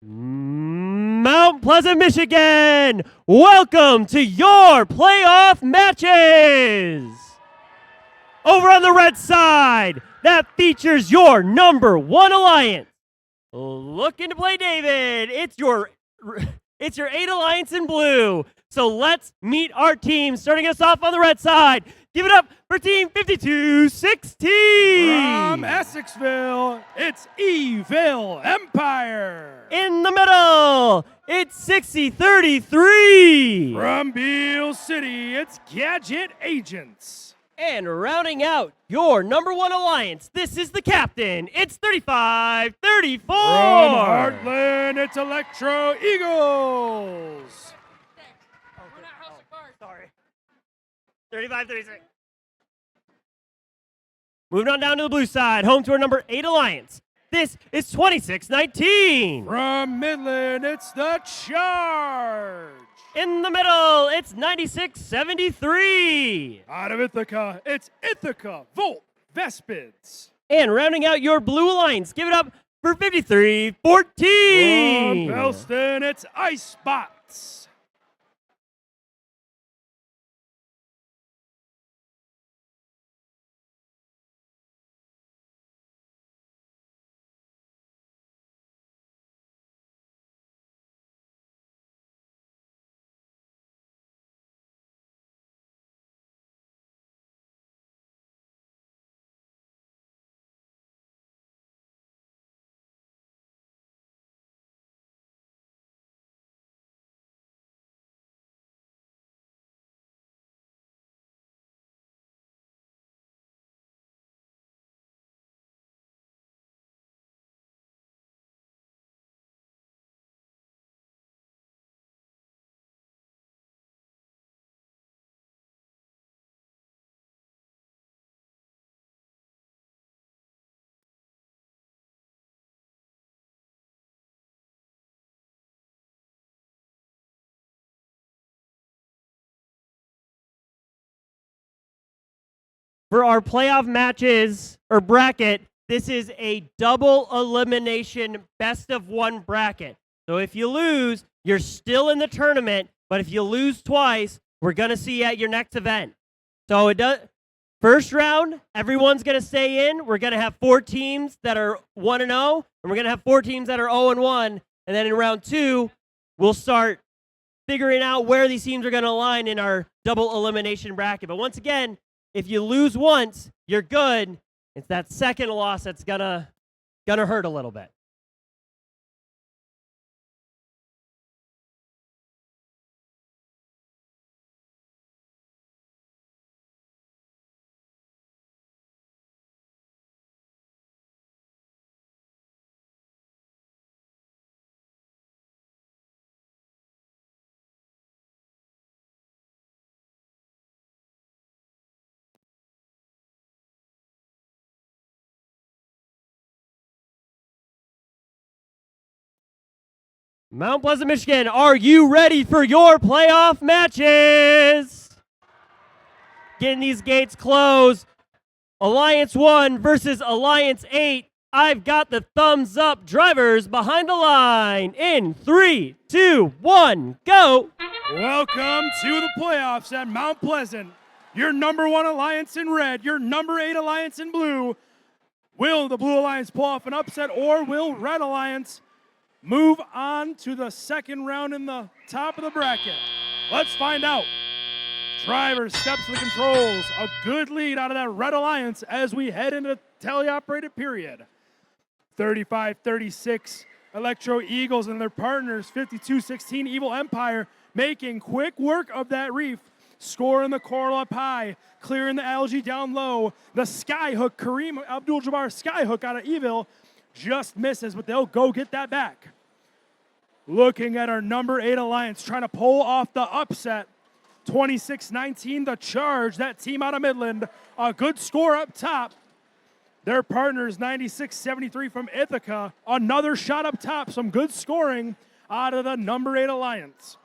Mount Pleasant, Michigan, welcome to your playoff matches. Over on the red side, that features your number 1 alliance. Looking to play David. It's your 8 alliance in blue. So let's meet our team. Starting us off on the red side. Give it up for Team 5216. From Essexville, it's Evil Empire. In the middle, it's 6033. From Beale City, it's Gadget Agents. And rounding out your number one alliance, this is the captain. It's 35-34. From Heartland, it's Electro Eagles. Sorry. 35-36. Moving on down to the blue side, home to our number 8 alliance. This is 26-19. From Midland, it's the Charge. In the middle, it's 96-73. Out of Ithaca, it's Ithaca Volt Vespids. And rounding out your blue alliance, give it up for 53-14. From Bellston, it's Ice Bots. For our playoff matches or bracket, this is a double elimination best of one bracket. So if you lose, you're still in the tournament, but if you lose twice, we're going to see you at your next event. So it does. First round, everyone's going to stay in. We're going to have 4 teams that are 1-0, and we're going to have 4 teams that are 0-1. And then in round 2, we'll start figuring out where these teams are going to align in our double elimination bracket. But once again, if you lose once, you're good. It's that second loss that's gonna hurt a little bit. Mount Pleasant, Michigan, are you ready for your playoff matches? Getting these gates closed. Alliance 1 versus Alliance 8. I've got the thumbs up. Drivers behind the line. In 3, 2, 1, go. Welcome to the playoffs at Mount Pleasant. Your number 1 alliance in red, your number 8 alliance in blue. Will the Blue Alliance pull off an upset, or will Red Alliance move on to the second round in the top of the bracket? Let's find out. Driver steps to the controls. A good lead out of that Red Alliance as we head into teleoperated period. 35-36, Electro Eagles and their partners, 52-16, Evil Empire, making quick work of that reef. Scoring the coral up high, clearing the algae down low. The skyhook, Kareem Abdul-Jabbar skyhook out of Evil, just misses, but they'll go get that back. Looking at our number 8 alliance, trying to pull off the upset. 26-19, the Charge, that team out of Midland. A good score up top. Their partners, 96-73 from Ithaca. Another shot up top, some good scoring out of the number 8 alliance.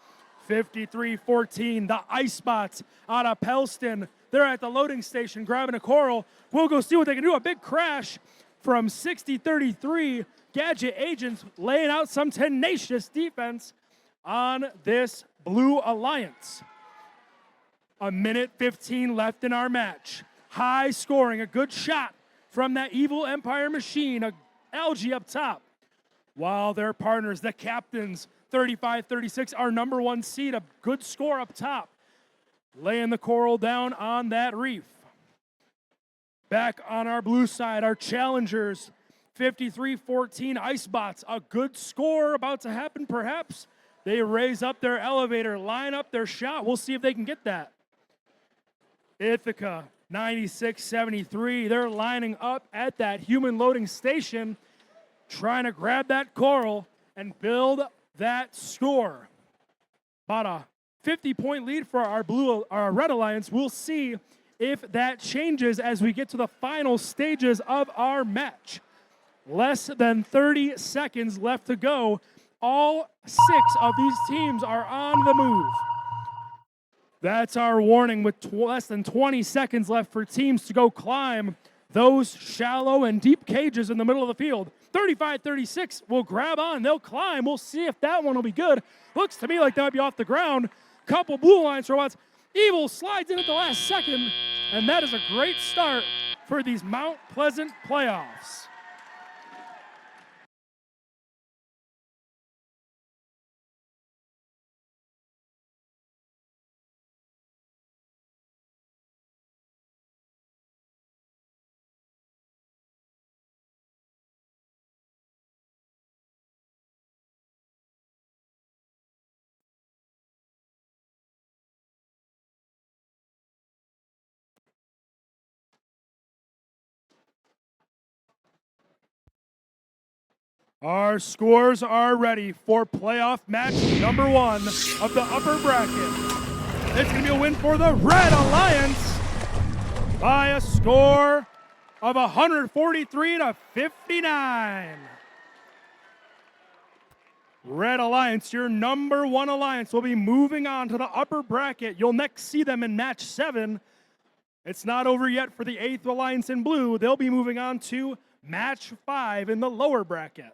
53-14, the Ice Bots out of Pellston. They're at the loading station grabbing a coral. We'll go see what they can do. A big crash from 60-33. Gadget Agents laying out some tenacious defense on this Blue Alliance. A minute 15 left in our match. High scoring, a good shot from that Evil Empire machine, a algae up top. While their partners, the captains, 35-36, our number 1 seed, a good score up top. Laying the coral down on that reef. Back on our blue side, our challengers, 53-14, Icebots, a good score about to happen perhaps. They raise up their elevator, line up their shot. We'll see if they can get that. Ithaca 96-73. They're lining up at that human loading station, trying to grab that coral and build that score. About a 50-point lead for our Red Alliance. We'll see if that changes as we get to the final stages of our match. Less than 30 seconds left to go. All 6 of these teams are on the move. That's our warning with less than 20 seconds left for teams to go climb those shallow and deep cages in the middle of the field. 35-36 will grab on. They'll climb. We'll see if that one will be good. Looks to me like that might be off the ground. Couple Blue Alliance robots. Evil slides in at the last second, and that is a great start for these Mount Pleasant playoffs. Our scores are ready for playoff match number 1 of the upper bracket. It's going to be a win for the Red Alliance by a score of 143-59. Red Alliance, your number 1 alliance, will be moving on to the upper bracket. You'll next see them in match 7. It's not over yet for the 8th Alliance in blue. They'll be moving on to match 5 in the lower bracket.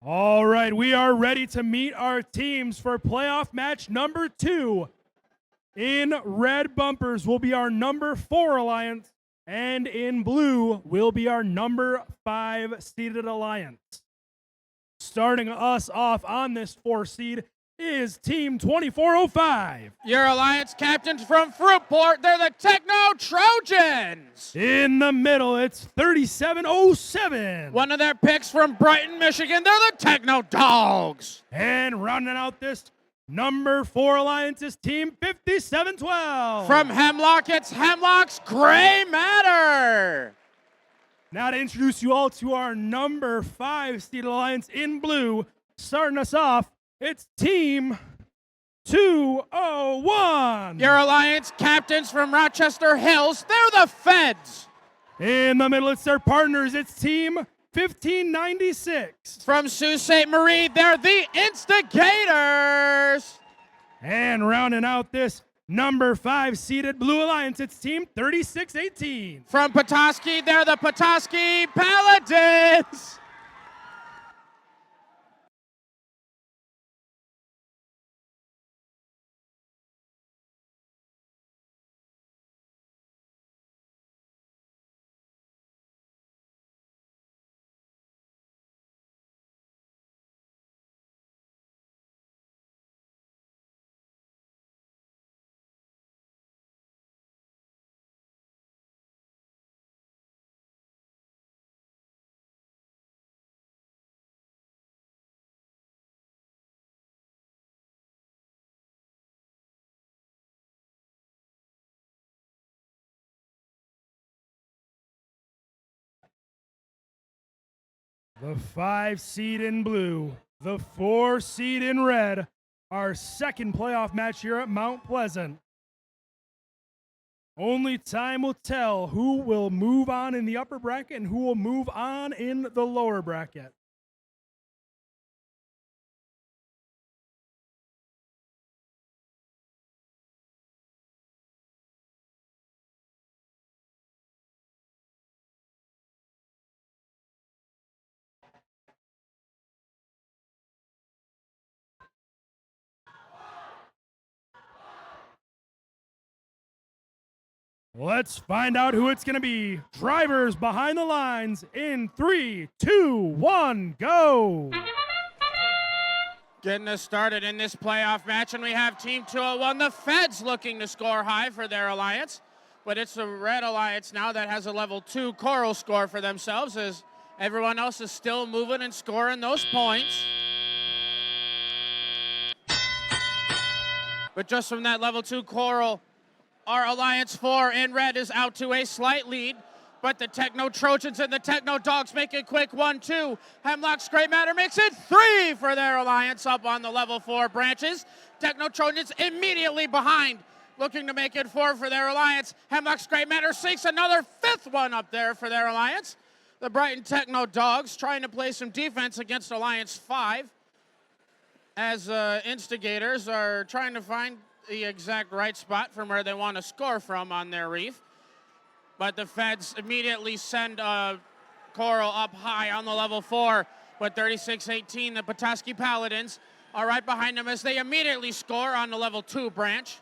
All right, we are ready to meet our teams for playoff match number 2. In red bumpers will be our number 4 alliance, and in blue will be our number 5 seeded alliance. Starting us off on this 4 seed is Team 2405. Your alliance captains from Fruitport, they're the Techno Trojans. In the middle, it's 3707. One of their picks from Brighton, Michigan, they're the Techno Dogs. And rounding out this number 4 alliance is Team 5712. From Hemlock, it's Hemlock's Gray Matter. Now to introduce you all to our number 5 seed alliance in blue, starting us off, it's Team 201. Your alliance captains from Rochester Hills, they're the Feds. In the middle, it's their partners. It's Team 1596. From Sault Ste. Marie, they're the Instigators. And rounding out this number 5 seeded blue alliance, it's Team 3618. From Petoskey, they're the Petoskey Paladins. The 5 seed in blue, the 4 seed in red, our second playoff match here at Mount Pleasant. Only time will tell who will move on in the upper bracket and who will move on in the lower bracket. Let's find out who it's going to be. Drivers behind the lines in 3, 2, 1, go. Getting us started in this playoff match, and we have Team 201, the Feds, looking to score high for their alliance. But it's the Red Alliance now that has a level 2 Coral score for themselves, as everyone else is still moving and scoring those points. But just from that level 2 Coral, our Alliance 4 in red is out to a slight lead. But the Techno Trojans and the Techno Dogs make it quick 1-2. Hemlock's Great Matter makes it 3 for their alliance up on the level 4 branches. Techno Trojans immediately behind, looking to make it 4 for their alliance. Hemlock's Great Matter sinks another 5th one up there for their alliance. The Brighton Techno Dogs trying to play some defense against Alliance 5 as instigators are trying to find the exact right spot from where they want to score from on their reef. But the Feds immediately send Coral up high on the level 4. But 36-18, the Petoskey Paladins are right behind them as they immediately score on the level 2 branch.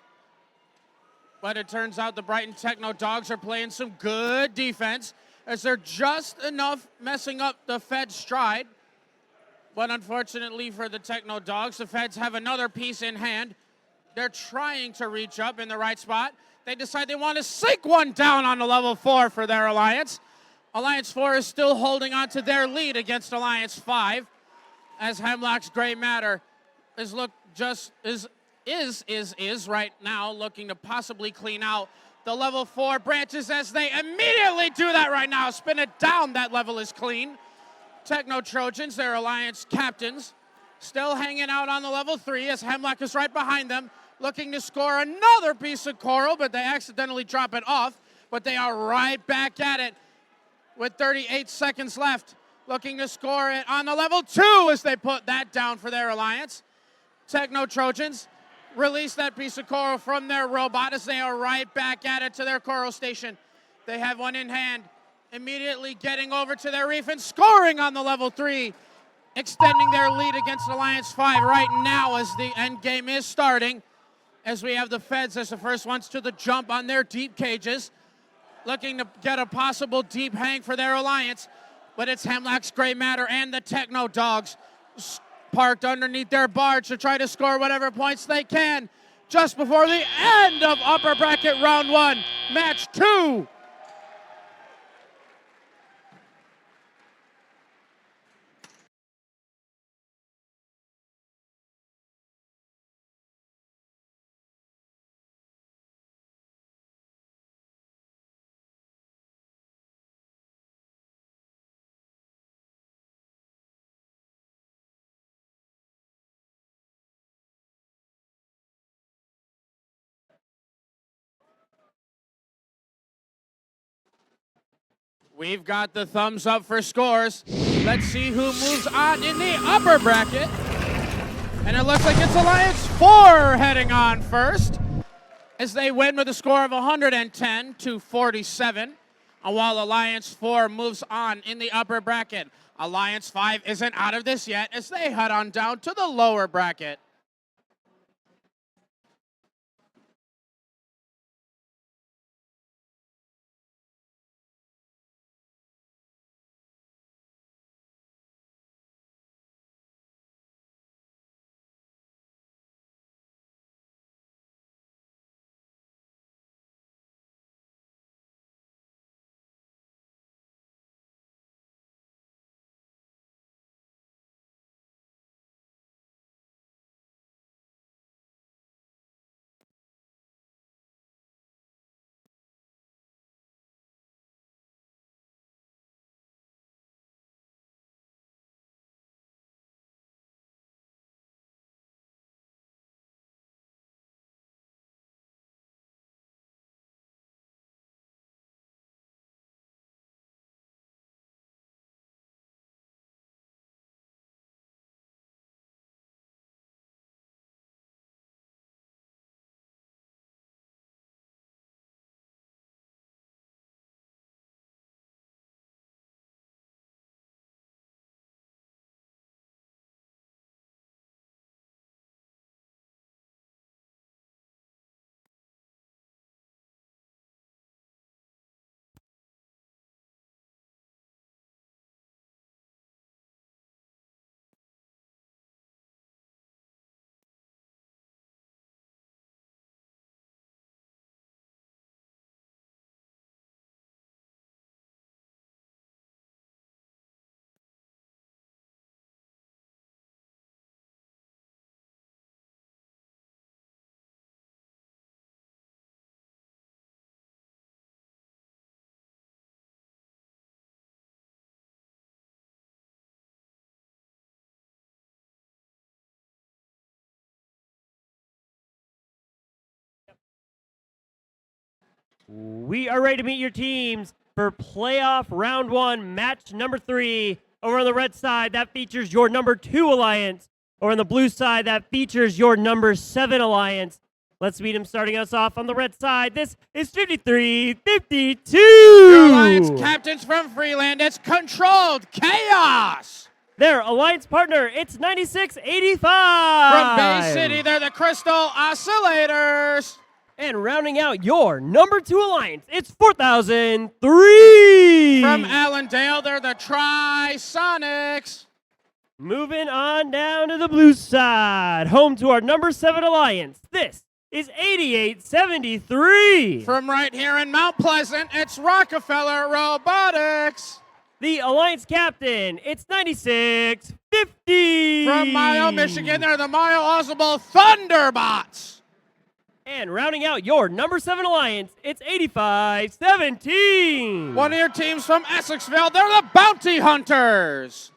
But it turns out the Brighton Techno Dogs are playing some good defense as they're just enough messing up the Feds' stride. But unfortunately for the Techno Dogs, the Feds have another piece in hand. They're trying to reach up in the right spot. They decide they want to sink one down on the level 4 for their alliance. Alliance 4 is still holding on to their lead against Alliance 5 as Hemlock's Gray Matter is right now looking to possibly clean out the level 4 branches as they immediately do that right now. Spin it down, that level is clean. Techno Trojans, their alliance captains, still hanging out on the level 3 as Hemlock is right behind them, looking to score another piece of Coral, but they accidentally drop it off. But they are right back at it with 38 seconds left, looking to score it on the level 2 as they put that down for their alliance. Techno Trojans release that piece of Coral from their robot as they are right back at it to their Coral station. They have one in hand, immediately getting over to their reef and scoring on the level 3, extending their lead against Alliance 5 right now as the end game is starting. As we have the Feds as the first ones to the jump on their deep cages, looking to get a possible deep hang for their alliance. But it's Hemlock's Gray Matter and the Techno Dogs parked underneath their barge to try to score whatever points they can just before the end of upper bracket round 1, match 2. We've got the thumbs up for scores. Let's see who moves on in the upper bracket. And it looks like it's Alliance 4 heading on first as they win with a score of 110-47. And while Alliance 4 moves on in the upper bracket, Alliance 5 isn't out of this yet as they head on down to the lower bracket. We are ready to meet your teams for playoff round 1, match number 3. Over on the red side, that features your number 2 alliance. Over on the blue side, that features your number 7 alliance. Let's meet them starting us off on the red side. This is 53-52. Your alliance captains from Freeland. It's Controlled Chaos. Their alliance partner, it's 96-85. From Bay City, they're the Crystal Oscillators. And rounding out your number 2 alliance, it's 4003. From Allendale, they're the Trisonics. Moving on down to the blue side, home to our number 7 alliance. This is 8873. From right here in Mount Pleasant, it's Rockefeller Robotics. The alliance captain, it's 9650. From Mile, Michigan, they're the Mile Ausable Thunderbots. And rounding out your number 7 alliance, it's 8517. One of your teams from Essexville, they're the Bounty Hunters.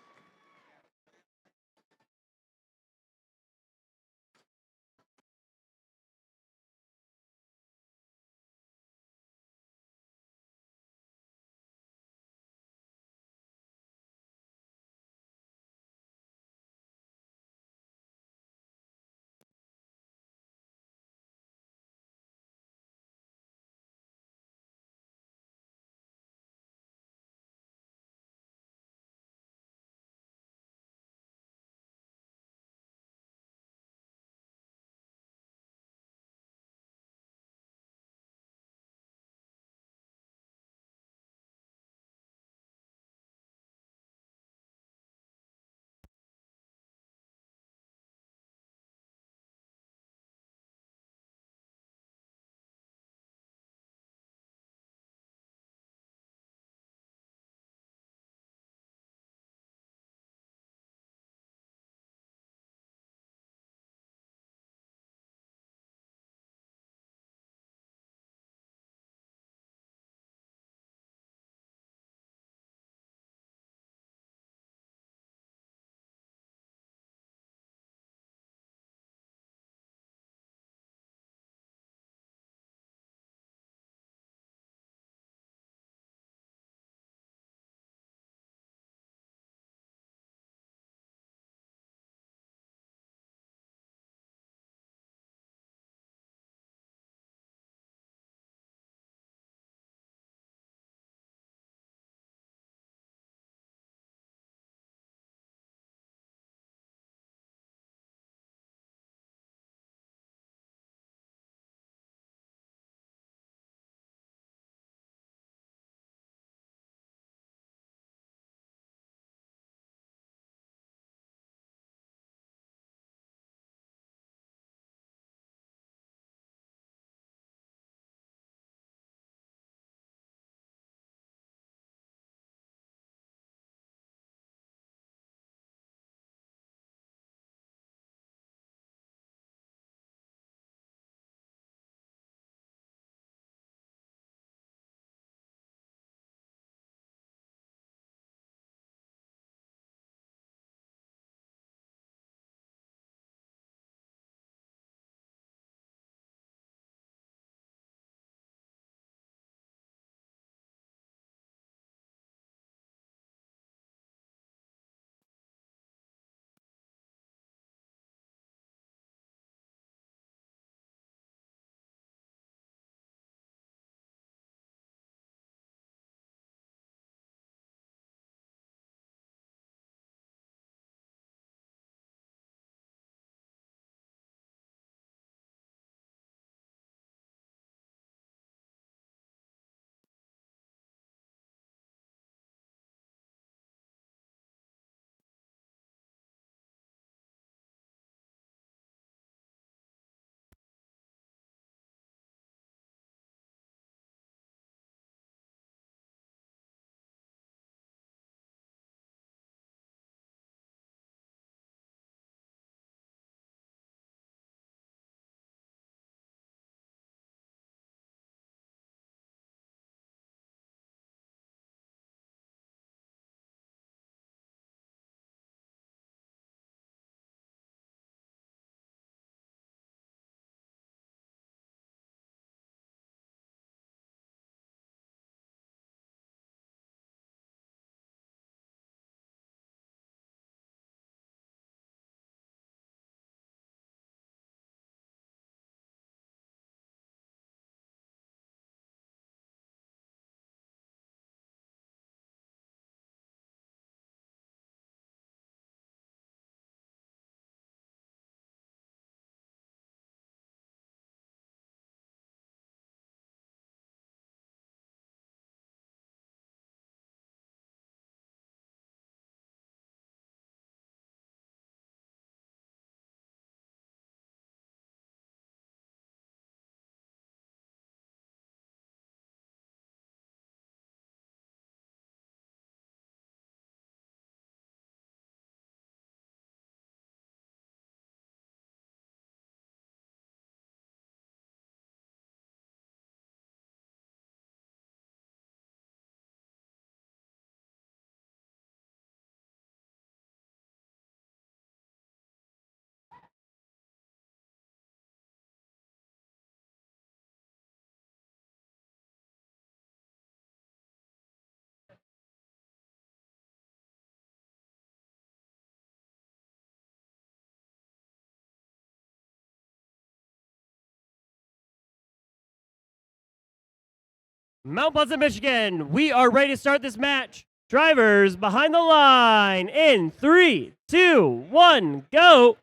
Mount Pleasant, Michigan. We are ready to start this match. Drivers behind the line in 3, 2, 1, go.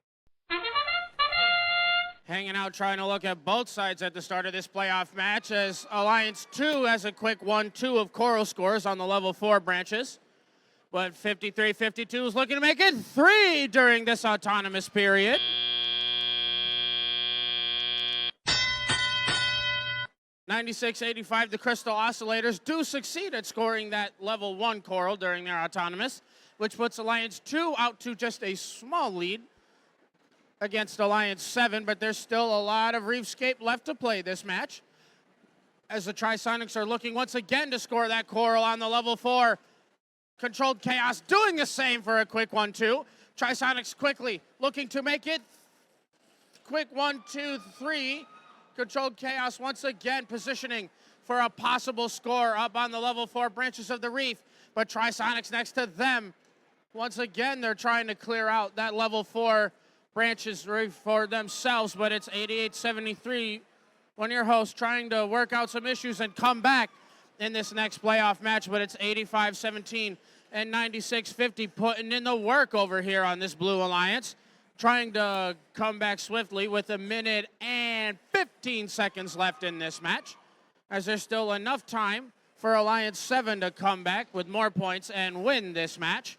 Hanging out, trying to look at both sides at the start of this playoff match as Alliance 2 has a quick 1-2 of Coral scores on the level 4 branches. But 53-52 is looking to make it 3 during this autonomous period. (96-85), the Crystal Oscillators do succeed at scoring that level 1 Coral during their autonomous, which puts Alliance 2 out to just a small lead against Alliance 7, but there's still a lot of Reefscape left to play this match, as the Trisonics are looking once again to score that Coral on the level 4. Controlled Chaos doing the same for a quick 1-2. Trisonics quickly looking to make it quick 1-2-3. Controlled Chaos once again positioning for a possible score up on the level 4 branches of the reef, but Trisonics next to them. Once again, they're trying to clear out that level 4 branches reef for themselves, but it's 88-73. One of your hosts trying to work out some issues and come back in this next playoff match, but it's 85-17 and 96-50 putting in the work over here on this Blue Alliance, trying to come back swiftly with 1 minute and 15 seconds left in this match, as there's still enough time for Alliance 7 to come back with more points and win this match.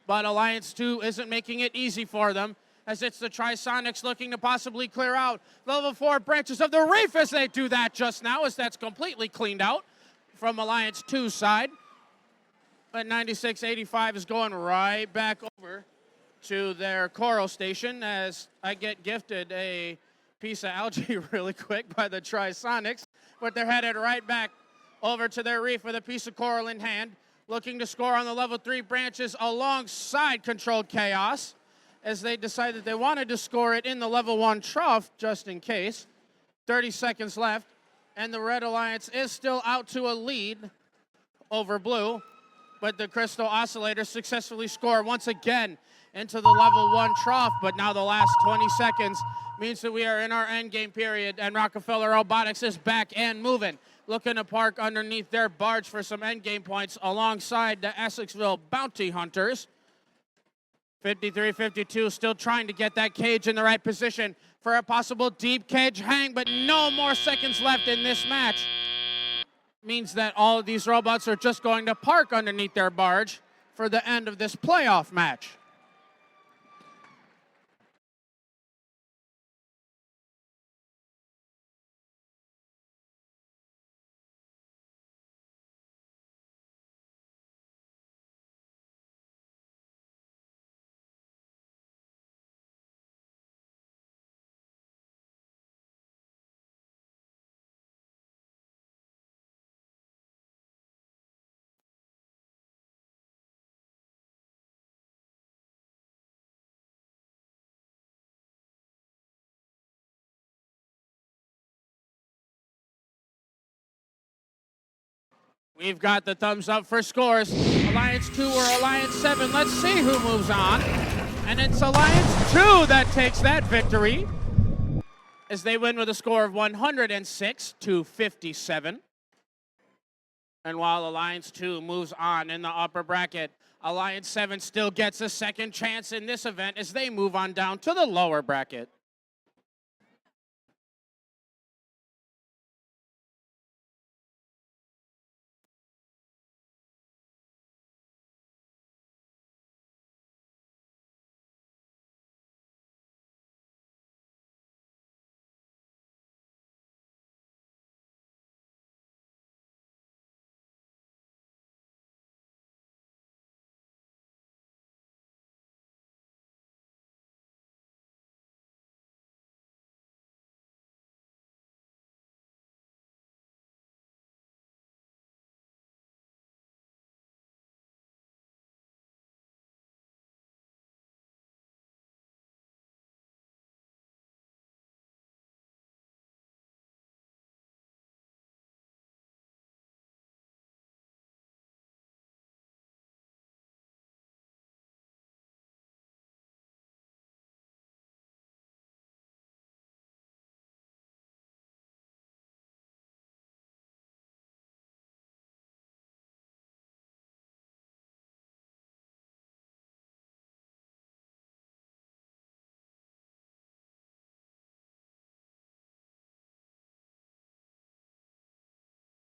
But Alliance 2 isn't making it easy for them, as it's the Trisonics looking to possibly clear out level 4 branches of the reef as they do that just now, as that's completely cleaned out from Alliance 2's side. But 96-85 is going right back over to their Coral station, as I get gifted a piece of algae really quick by the Trisonics, but they're headed right back over to their reef with a piece of Coral in hand, looking to score on the level 3 branches alongside Controlled Chaos, as they decided they wanted to score it in the level 1 trough just in case. 30 seconds left, and the Red Alliance is still out to a lead over Blue, but the Crystal Oscillators successfully score once again into the level 1 trough, but now the last 20 seconds means that we are in our endgame period, and Rockefeller Robotics is back and moving, looking to park underneath their barge for some endgame points alongside the Essexville Bounty Hunters. 53-52 still trying to get that cage in the right position for a possible deep cage hang, but no more seconds left in this match. Means that all of these robots are just going to park underneath their barge for the end of this playoff match. We've got the thumbs up for scores. Alliance 2 or Alliance 7. Let's see who moves on. And it's Alliance 2 that takes that victory, as they win with a score of 106-57. And while Alliance 2 moves on in the upper bracket, Alliance 7 still gets a second chance in this event as they move on down to the lower bracket.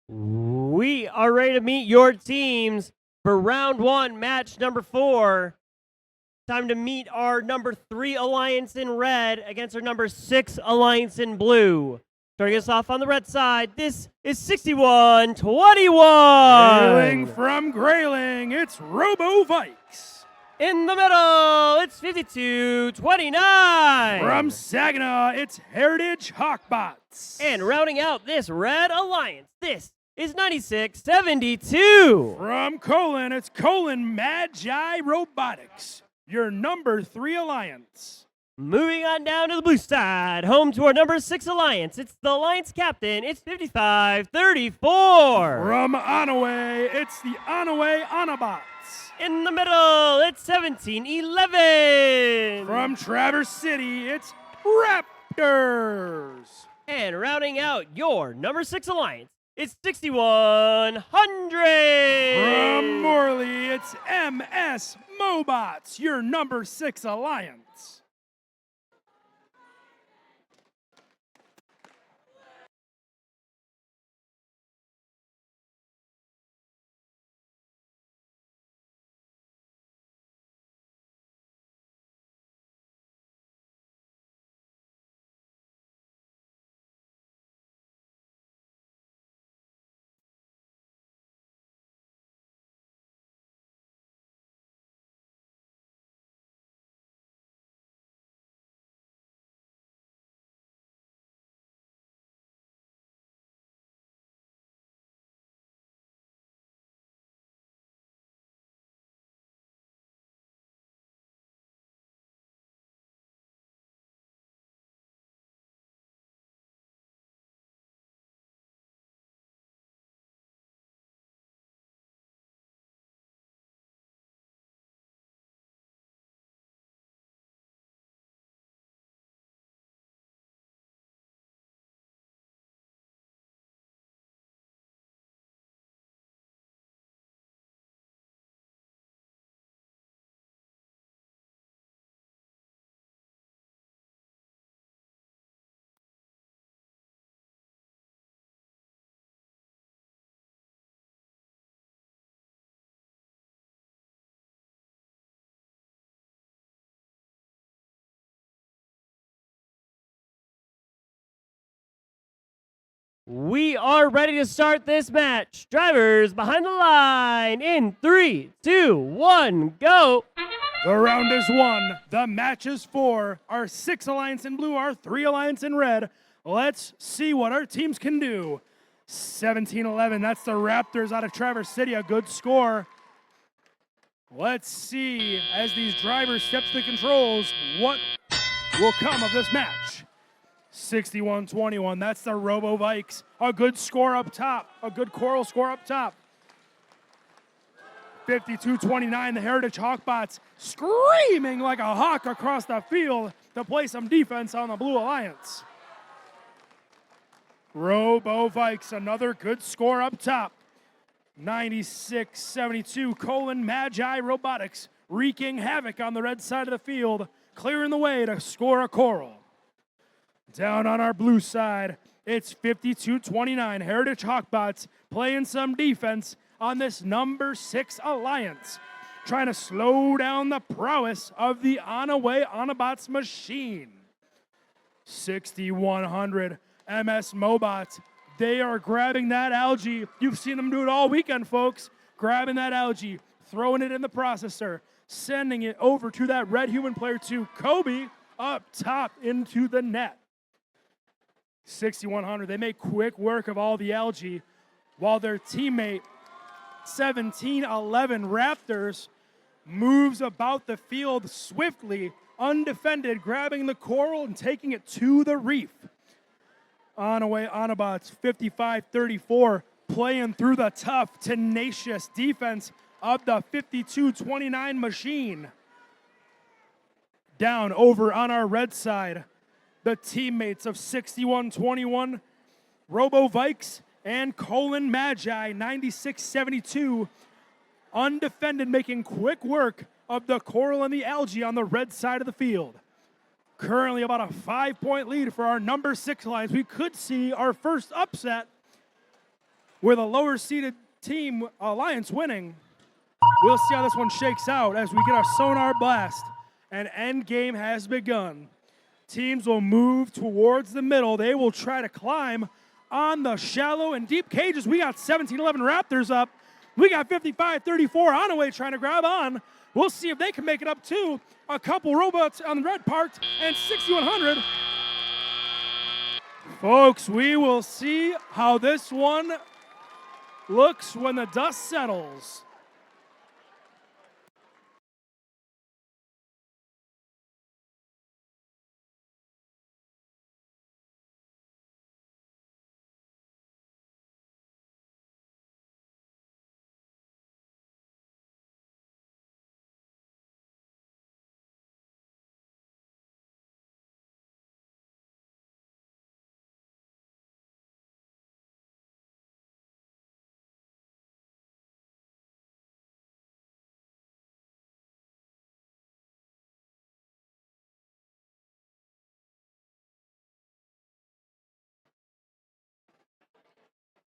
We are ready to meet your teams for round 1, match number 4. Time to meet our number 3 alliance in red against our number 6 alliance in blue. Starting us off on the red side, this is 61-21. Hailing from Grayling, it's Robotics. In the middle, it's 52-29. From Saginaw, it's Heritage Hawkbots. And rounding out this red alliance, this is 96-72. From Colon, it's Colon Magi Robotics, your number 3 alliance. Moving on down to the blue side, home to our number 6 alliance. It's the alliance captain. It's 55-34. From Onaway, it's the Onaway Onabots. In the middle, it's 17-11. From Traverse City, it's Raptors. And rounding out your number 6 alliance, it's 6100. From Morley, it's MS Mobots, your number 6 alliance. We are ready to start this match. Drivers behind the line in 3, 2, 1, go. The round is won. The match is 4. Our 6 alliance in blue, our 3 alliance in red. Let's see what our teams can do. 17-11, that's the Raptors out of Traverse City, a good score. Let's see, as these drivers step to the controls, what will come of this match. 61-21, that's the Robo-Vikes. A good score up top, a good Coral score up top. 52-29, the Heritage Hawkbots screaming like a hawk across the field to play some defense on the Blue Alliance. Robo-Vikes, another good score up top. 96-72, Colon Magi Robotics wreaking havoc on the red side of the field, clearing the way to score a Coral. Down on our blue side, it's 52-29, Heritage Hawkbots playing some defense on this number 6 alliance, trying to slow down the prowess of the Onaway Onabots machine. 6100, MS Mobots, they are grabbing that algae. You've seen them do it all weekend, folks. Grabbing that algae, throwing it in the processor, sending it over to that red human player to Kobe up top into the net. 6100, they make quick work of all the algae, while their teammate 1711 Raptors moves about the field swiftly, undefended, grabbing the coral and taking it to the reef. Onaway Onabots 55-34, playing through the tough, tenacious defense of the 52-29 machine. Down over on our red side, the teammates of 61-21, Robo-Vikes and Colon Magi 96-72, undefended, making quick work of the coral and the algae on the red side of the field. Currently about a 5-point lead for our number 6 alliance. We could see our first upset with a lower seeded team alliance winning. We'll see how this one shakes out as we get our sonar blast. An end game has begun. Teams will move towards the middle. They will try to climb on the shallow and deep cages. We got 17-11 Raptors up. We got 55-34 Onaway trying to grab on. We'll see if they can make it up too. A couple robots on the red parked and 6100. Folks, we will see how this one looks when the dust settles.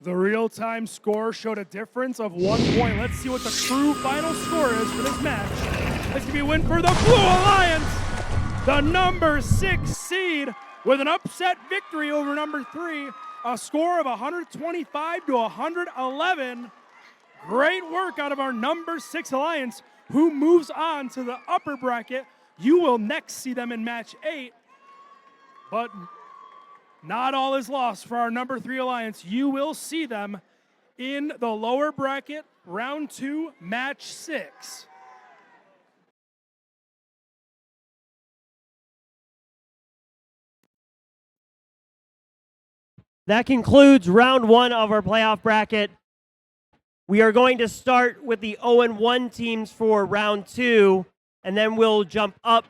The real-time score showed a difference of 1 point. Let's see what the true final score is for this match. This could be a win for the Blue Alliance, the number 6 seed, with an upset victory over number 3, a score of 125-111. Great work out of our number 6 Alliance, who moves on to the upper bracket. You will next see them in match 8, but not all is lost for our number 3 Alliance. You will see them in the lower bracket, round 2, match 6. That concludes round 1 of our playoff bracket. We are going to start with the 0-1 teams for round 2, and then we'll jump up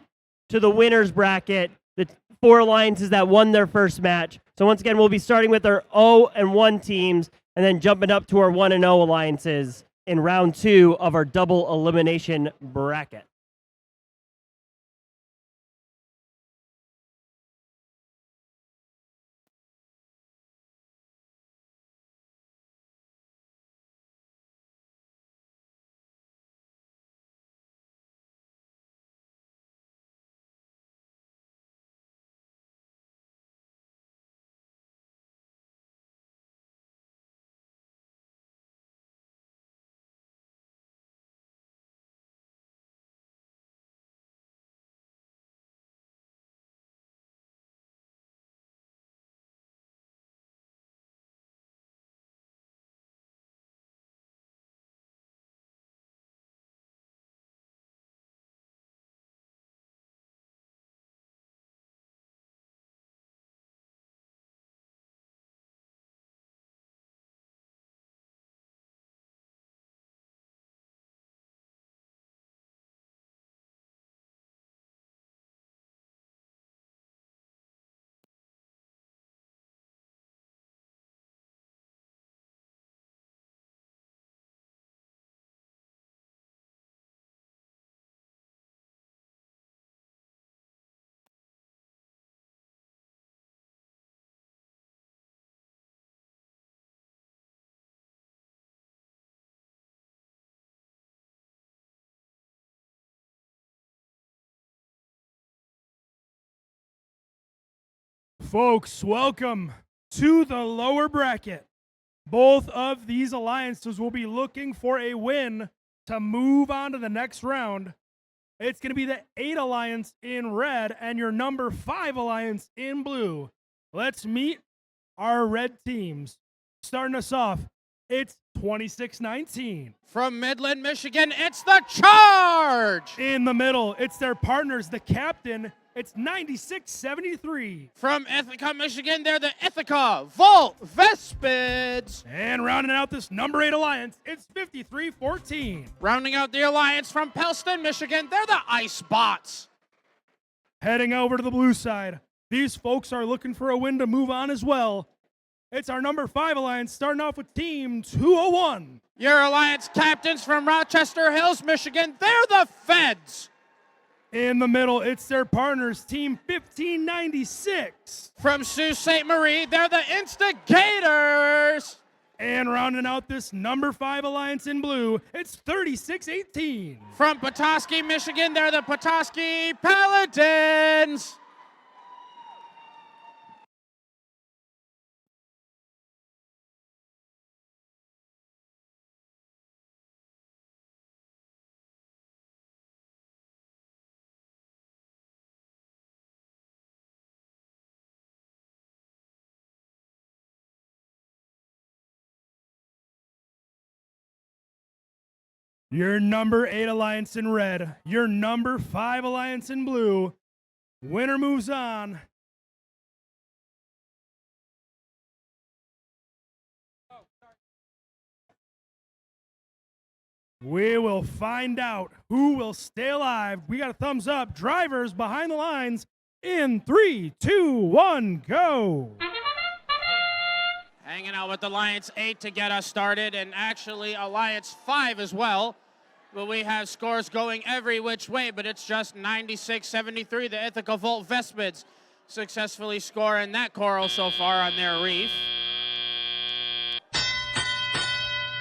to the winners bracket, the 4 alliances that won their first match. So once again, we'll be starting with our 0-1 teams and then jumping up to our 1-0 alliances in round 2 of our double elimination bracket. Folks, welcome to the lower bracket. Both of these alliances will be looking for a win to move on to the next round. It's going to be the 8 Alliance in red and your number 5 Alliance in blue. Let's meet our red teams. Starting us off, it's 26-19. From Midland, Michigan, it's the Charge! In the middle, it's their partners, the captain. It's 96-73. From Ithaca, Michigan, they're the Ithaca Volt Vespids. And rounding out this number 8 alliance, it's 53-14. Rounding out the alliance from Pellston, Michigan, they're the Ice Bots. Heading over to the blue side, these folks are looking for a win to move on as well. It's our number 5 alliance, starting off with Team 201. Your alliance captains from Rochester Hills, Michigan, they're the Feds. In the middle, it's their partners, Team 1596. From Sault Ste. Marie, they're the Instigators. And rounding out this number 5 alliance in blue, it's 36-18. From Petoskey, Michigan, they're the Petoskey Paladins. Your number 8 alliance in red, your number 5 alliance in blue. Winner moves on. We will find out who will stay alive. We got a thumbs up. Drivers behind the lines in 3, 2, 1, go. Hanging out with Alliance 8 to get us started, and actually Alliance 5 as well. But we have scores going every which way, but it's just 96-73. The Ithaca Volt Vespids successfully scoring that coral so far on their reef.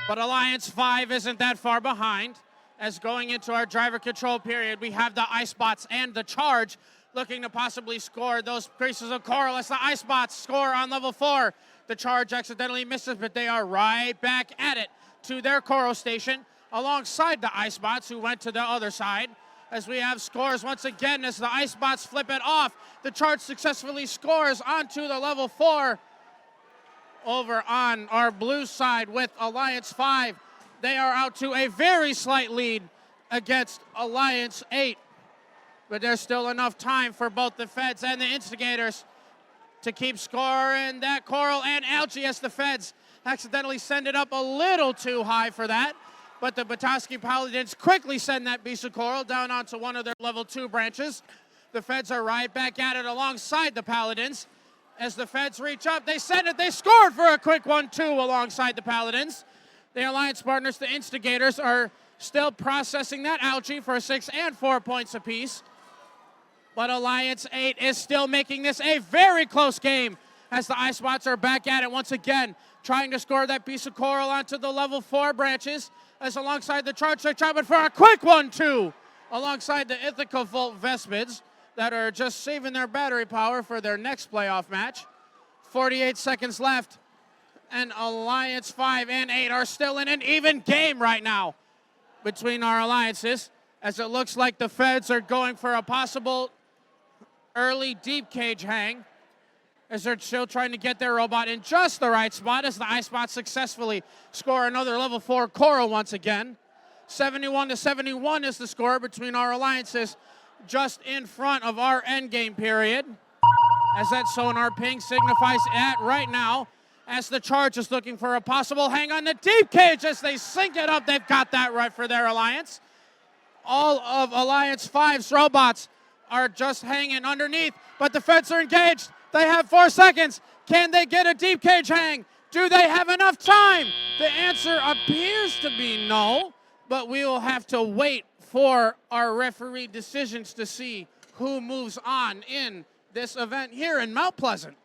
But Alliance 5 isn't that far behind, as going into our driver control period, we have the Icebots and the Charge looking to possibly score those creases of coral as the Icebots score on level 4. The Charge accidentally misses, but they are right back at it to their coral station alongside the Icebots who went to the other side. As we have scores once again as the Icebots flip it off. The Charge successfully scores onto the level 4. Over on our blue side with Alliance 5. They are out to a very slight lead against Alliance 8. But there's still enough time for both the Feds and the Instigators to keep scoring that coral and algae as the Feds accidentally send it up a little too high for that. But the Petoskey Paladins quickly send that piece of coral down onto one of their level 2 branches. The Feds are right back at it alongside the Paladins. As the Feds reach up, they send it, they scored for a quick 1-2 alongside the Paladins. The Alliance partners, the Instigators, are still processing that algae for 6 and 4 points apiece. But Alliance 8 is still making this a very close game as the Icebots are back at it once again, trying to score that piece of coral onto the level 4 branches, as alongside the Charge, they're trying for a quick 1-2 alongside the Ithaca Volt Vespids that are just saving their battery power for their next playoff match. 48 seconds left, and Alliance 5 and 8 are still in an even game right now between our alliances, as it looks like the Feds are going for a possible early deep cage hang, as they're still trying to get their robot in just the right spot, as the Icebots successfully score another level 4 coral once again. 71-71 is the score between our alliances, just in front of our endgame period, as that sonar ping signifies at right now, as the Charge is looking for a possible hang on the deep cage as they sync it up. They've got that right for their alliance. All of Alliance 5's robots are just hanging underneath, but the Feds are engaged. They have 4 seconds. Can they get a deep cage hang? Do they have enough time? The answer appears to be no, but we will have to wait for our referee decisions to see who moves on in this event here in Mount Pleasant.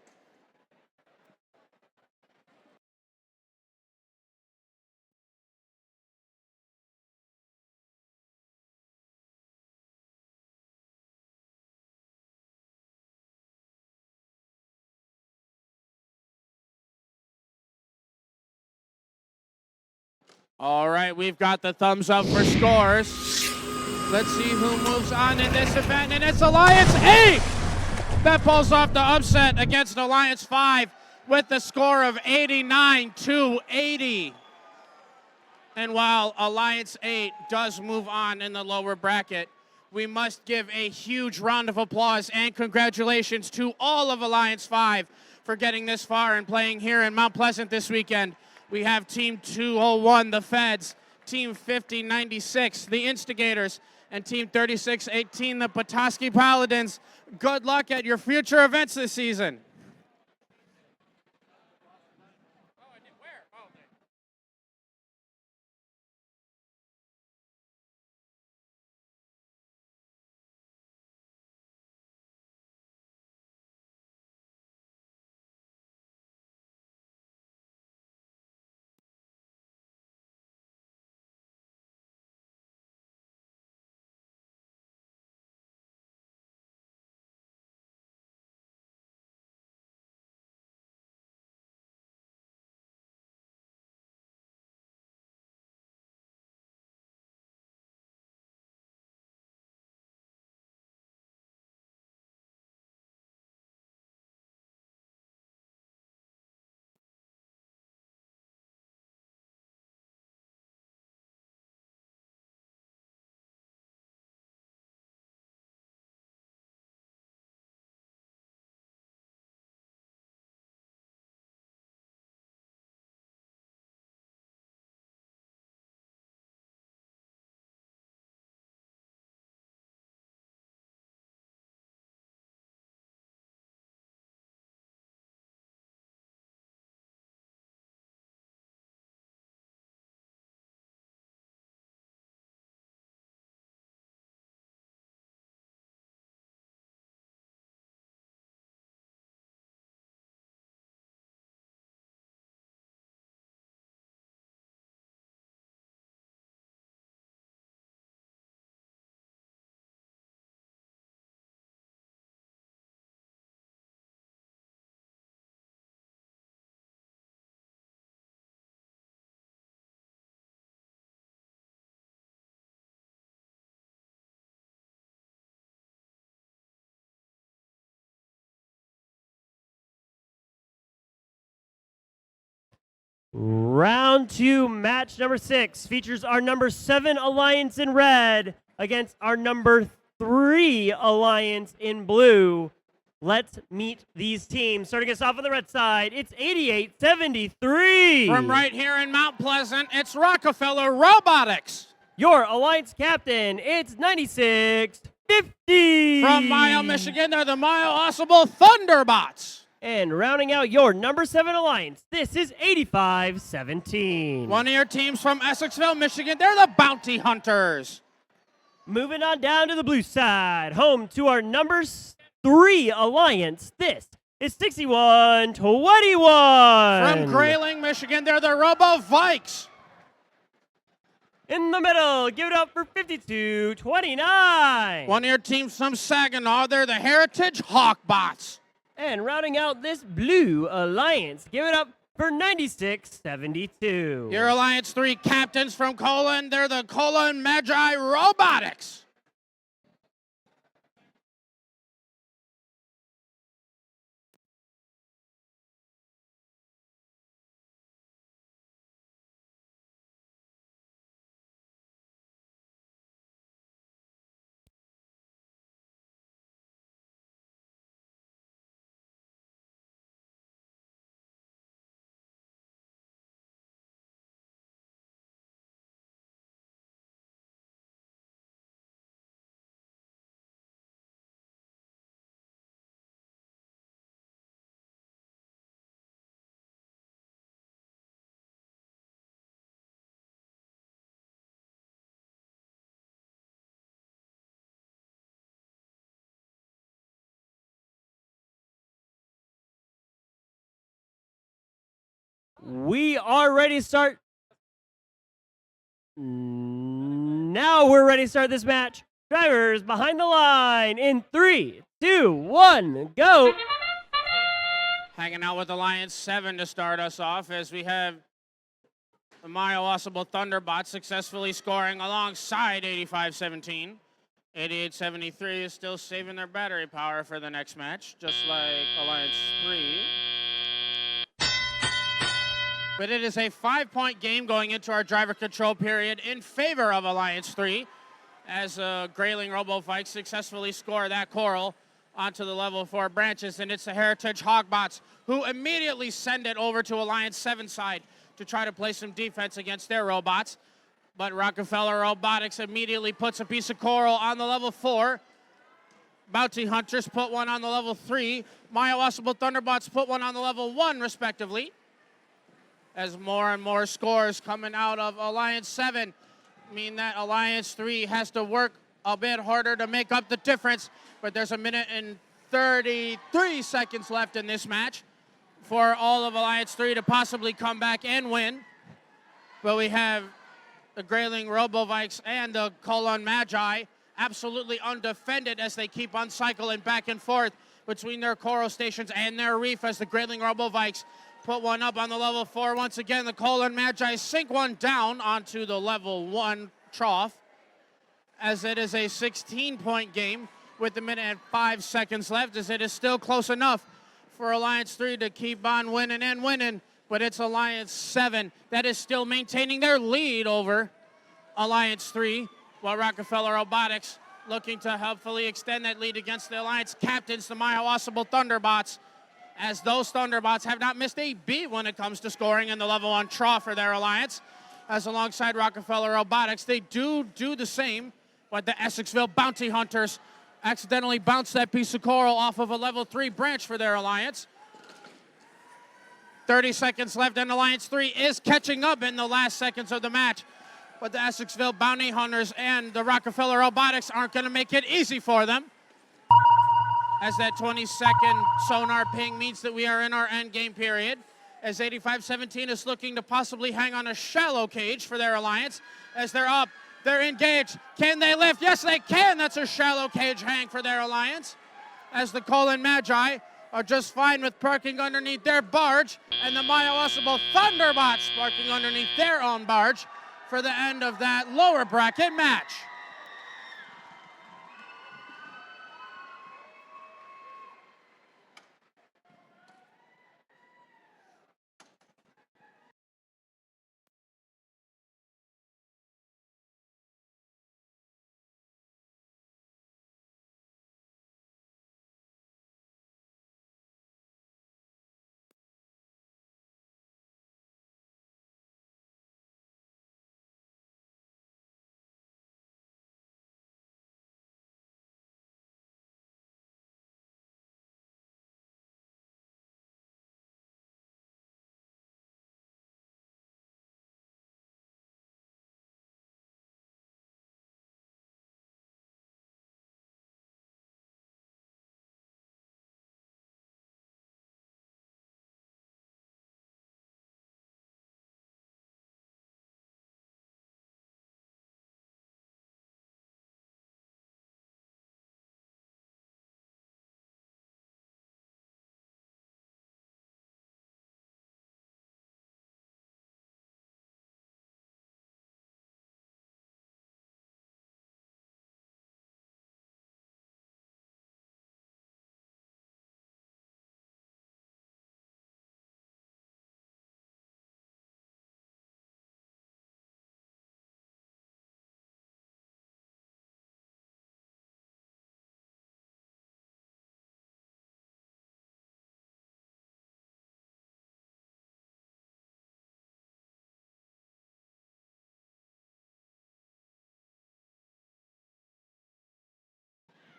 All right, we've got the thumbs up for scores. Let's see who moves on in this event, and it's Alliance 8 that pulls off the upset against Alliance 5 with the score of 89-80. And while Alliance 8 does move on in the lower bracket, we must give a huge round of applause and congratulations to all of Alliance 5 for getting this far and playing here in Mount Pleasant this weekend. We have Team 201, the Feds, Team 5096, the Instigators, and Team 3618, the Petoskey Paladins. Good luck at your future events this season. Round 2, match number 6 features our number 7 alliance in red against our number 3 alliance in blue. Let's meet these teams. Starting us off on the red side, it's 8873. From right here in Mount Pleasant, it's Rockefeller Robotics. Your alliance captain, it's 9650. From Mile, Michigan, they're the Mile Possible Thunderbots. And rounding out your number 7 alliance, this is 8517. One of your teams from Essexville, Michigan, they're the Bounty Hunters. Moving on down to the blue side, home to our number 3 alliance, this is 6121. From Grayling, Michigan, they're the Robo Vikes. In the middle, give it up for 5229. One of your teams from Saginaw, they're the Heritage Hawkbots. And rounding out this blue alliance, give it up for 9672. Your Alliance 3 captains from Colon, they're the Colon Magi Robotics. We are ready to start. Now we're ready to start this match. Drivers behind the line in 3, 2, 1, go. Hanging out with Alliance 7 to start us off as we have the Myopossible Thunderbots successfully scoring alongside 8517. 8873 is still saving their battery power for the next match, just like Alliance 3. But it is a 5-point game going into our driver control period in favor of Alliance 3 as Grayling Robo-Vikes successfully score that coral onto the level 4 branches, and it's the Heritage Hogbots who immediately send it over to Alliance 7 side to try to play some defense against their robots. But Rockefeller Robotics immediately puts a piece of coral on the level 4. Bounty Hunters put one on the level 3. Myopossible Thunderbots put one on the level 1, respectively. As more and more scores coming out of Alliance 7 mean that Alliance 3 has to work a bit harder to make up the difference. But there's 1 minute and 33 seconds left in this match for all of Alliance 3 to possibly come back and win. But we have the Grayling Robo-Vikes and the Colon Magi absolutely undefended as they keep on cycling back and forth between their coral stations and their reef as the Grayling Robo-Vikes put one up on the level 4. Once again, the Colon Magi sink one down onto the level 1 trough as it is a 16-point game with 1 minute and 5 seconds left, as it is still close enough for Alliance 3 to keep on winning and winning. But it's Alliance 7 that is still maintaining their lead over Alliance 3, while Rockefeller Robotics looking to helpfully extend that lead against the Alliance captains, the Myopossible Thunderbots, as those Thunderbots have not missed a beat when it comes to scoring in the level 1 trough for their Alliance. As alongside Rockefeller Robotics, they do the same, but the Essexville Bounty Hunters accidentally bounced that piece of coral off of a level 3 branch for their Alliance. 30 seconds left, and Alliance 3 is catching up in the last seconds of the match. But the Essexville Bounty Hunters and the Rockefeller Robotics aren't going to make it easy for them, as that 20-second sonar ping means that we are in our end game period, as 8517 is looking to possibly hang on a shallow cage for their Alliance. As they're up, they're engaged. Can they lift? Yes, they can. That's a shallow cage hang for their Alliance, as the Colon Magi are just fine with parking underneath their barge, and the Myopossible Thunderbots parking underneath their own barge for the end of that lower bracket match.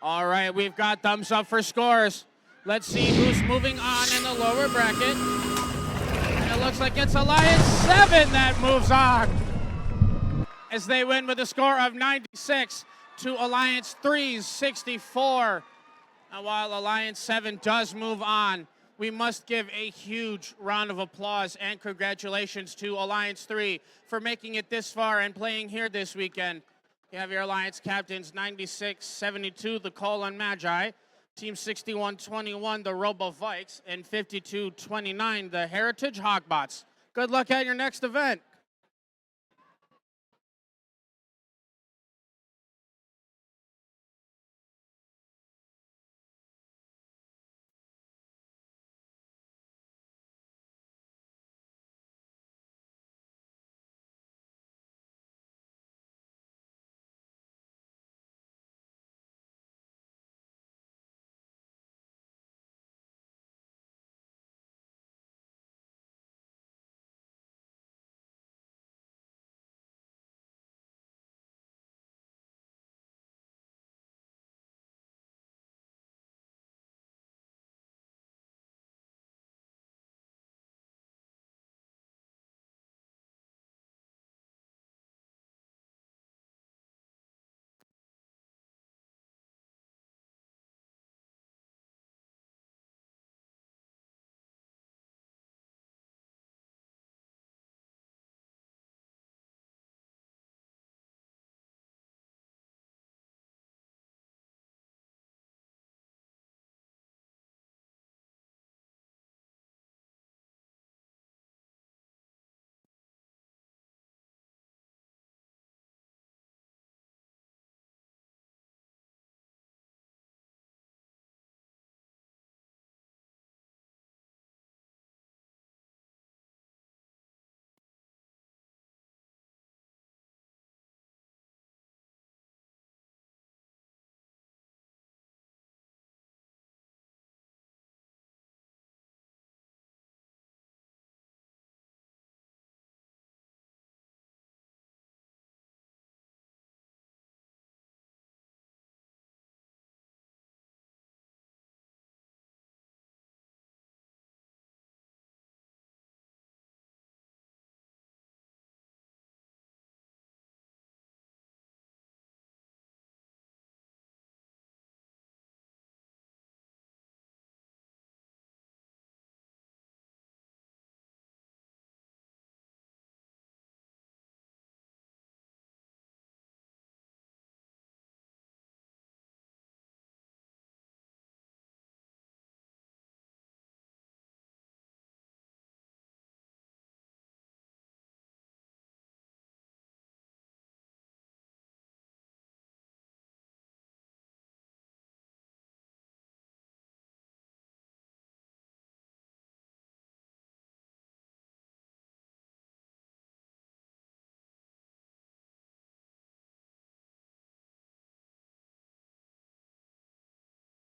All right, we've got thumbs up for scores. Let's see who's moving on in the lower bracket. And it looks like it's Alliance 7 that moves on, as they win with a score of 96 to Alliance 3's 64. And while Alliance 7 does move on, we must give a huge round of applause and congratulations to Alliance 3 for making it this far and playing here this weekend. You have your Alliance captains 96-72, the Colon Magi, Team 61-21, the Robotics, and 52-29, the Heritage Hawkbots. Good luck at your next event.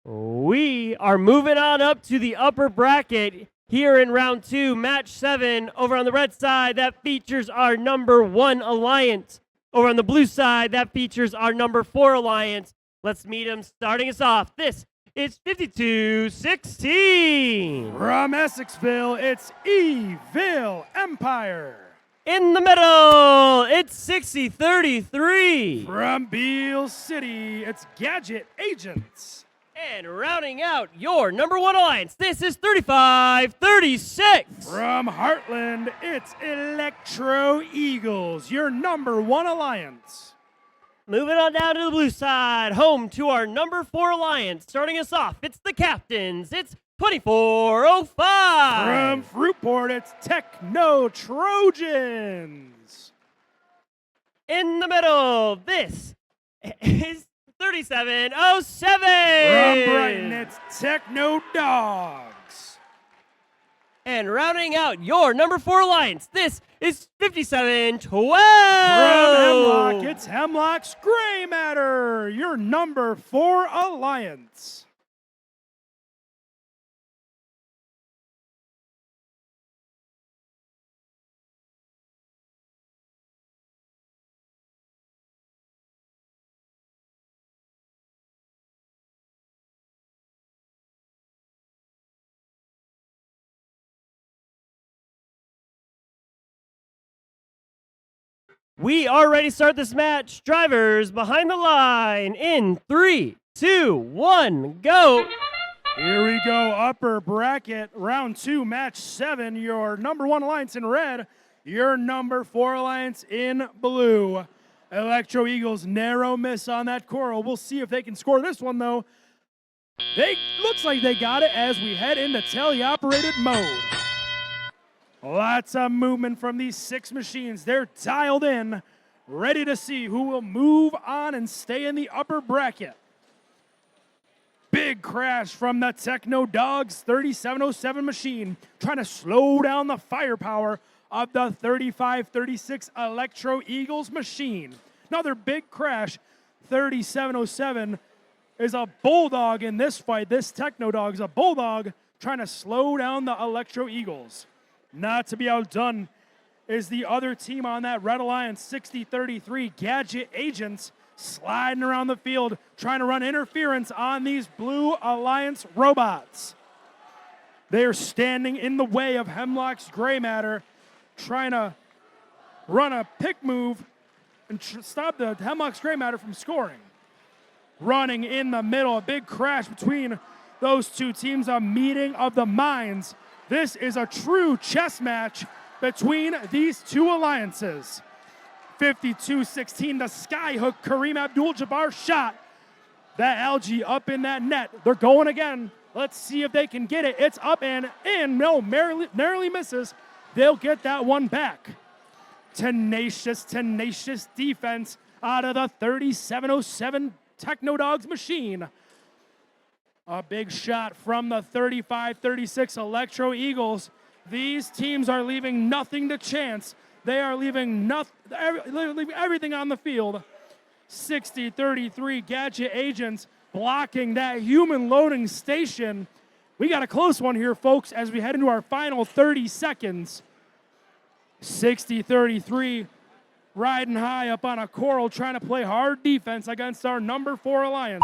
We are moving on up to the upper bracket here in round 2, match 7. Over on the red side, that features our number 1 alliance. Over on the blue side, that features our number 4 alliance. Let's meet them. Starting us off, this is 52-16. From Essexville, it's Evil Empire. In the middle, it's 60-33. From Beale City, it's Gadget Agents. And rounding out your number 1 alliance, this is 35-36. From Heartland, it's Electro Eagles, your number 1 alliance. Moving on down to the blue side, home to our number 4 alliance. Starting us off, it's the captains. It's 2405. From Fruitport, it's Techno Trojans. In the middle, this is 3707. From Brighton, it's Techno Dogs. And rounding out your number 4 alliance, this is 5712. From Hemlock, it's Hemlock's Gray Matter, your number 4 alliance. We are ready to start this match. Drivers behind the line in 3, 2, 1, go. Here we go, upper bracket, round 2, match 7. Your number 1 alliance in red, your number 4 alliance in blue. Electro Eagles, narrow miss on that coral. We'll see if they can score this one, though. Looks like they got it as we head into teleoperated mode. Lots of movement from these 6 machines. They're dialed in, ready to see who will move on and stay in the upper bracket. Big crash from the Techno Dogs 3707 machine, trying to slow down the firepower of the 3536 Electro Eagles machine. Another big crash. 3707 is a bulldog in this fight. This Techno Dog is a bulldog trying to slow down the Electro Eagles. Not to be outdone is the other team on that Red Alliance, 6033 Gadget Agents, sliding around the field, trying to run interference on these Blue Alliance robots. They're standing in the way of Hemlock's Gray Matter, trying to run a pick move and stop the Hemlock's Gray Matter from scoring. Running in the middle, a big crash between those two teams, a meeting of the minds. This is a true chess match between these two alliances. 52-16, the skyhook Kareem Abdul-Jabbar shot. That algae up in that net. They're going again. Let's see if they can get it. It's up and in. No, narrowly misses. They'll get that one back. Tenacious defense out of the 3707 Techno Dogs machine. A big shot from the 3536 Electro Eagles. These teams are leaving nothing to chance. They are leaving everything on the field. 6033 Gadget Agents blocking that human loading station. We got a close one here, folks, as we head into our final 30 seconds. 6033 riding high up on a coral, trying to play hard defense against our number 4 alliance.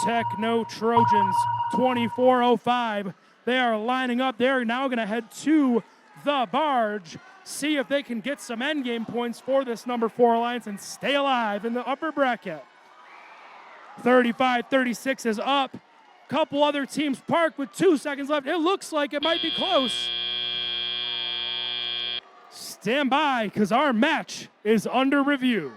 Techno Trojans, 2405. They are lining up. They're now going to head to the barge, see if they can get some endgame points for this number 4 alliance and stay alive in the upper bracket. 35-36 is up. Couple other teams parked with 2 seconds left. It looks like it might be close. Stand by, because our match is under review.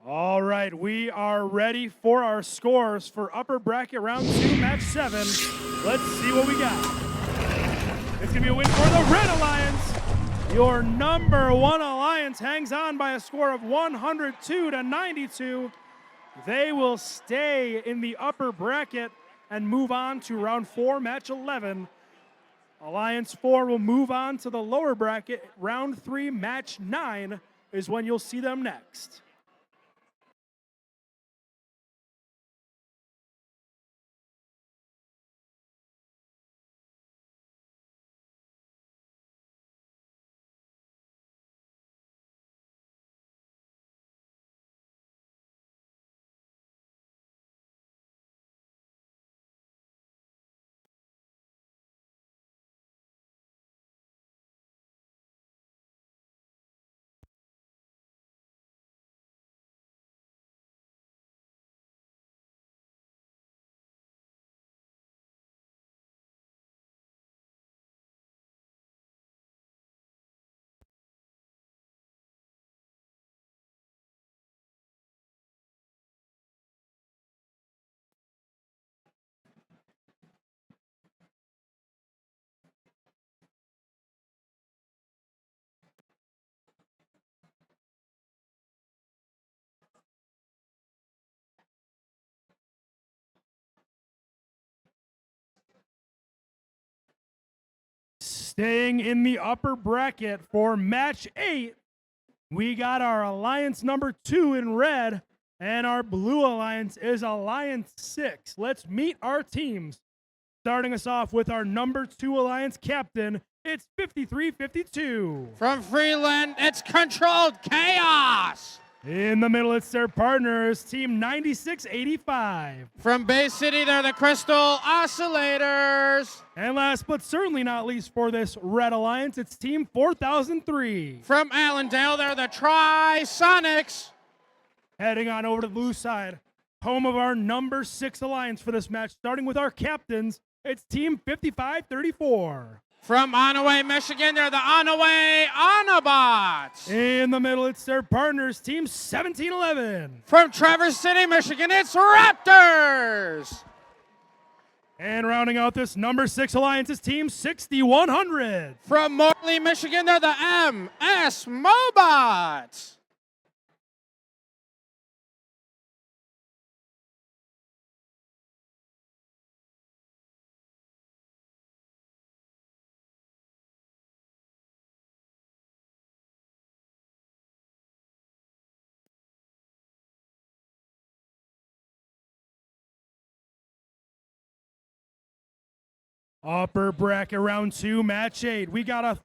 All right, we are ready for our scores for upper bracket round 2, match 7. Let's see what we got. It's going to be a win for the Red Alliance. Your number 1 alliance hangs on by a score of 102 to 92. They will stay in the upper bracket and move on to round 4, match 11. Alliance 4 will move on to the lower bracket. Round 3, match 9 is when you'll see them next. Staying in the upper bracket for match 8, we got our alliance number 2 in red, and our blue alliance is alliance 6. Let's meet our teams. Starting us off with our number 2 alliance captain, it's 5352. From Freeland, it's Controlled Chaos. In the middle, it's their partners, team 9685. From Bay City, they're the Crystal Oscillators. And last but certainly not least for this red alliance, it's team 4003. From Allendale, they're the Tri-Sonics. Heading on over to the blue side, home of our number 6 alliance for this match, starting with our captains, it's team 5534. From Onaway, Michigan, they're the Onaway Autobots. In the middle, it's their partners, team 1711. From Traverse City, Michigan, it's Raptors. And rounding out this number 6 alliance is team 6100. From Morley, Michigan, they're the MS Mobots. Upper bracket round 2, match 8. We got a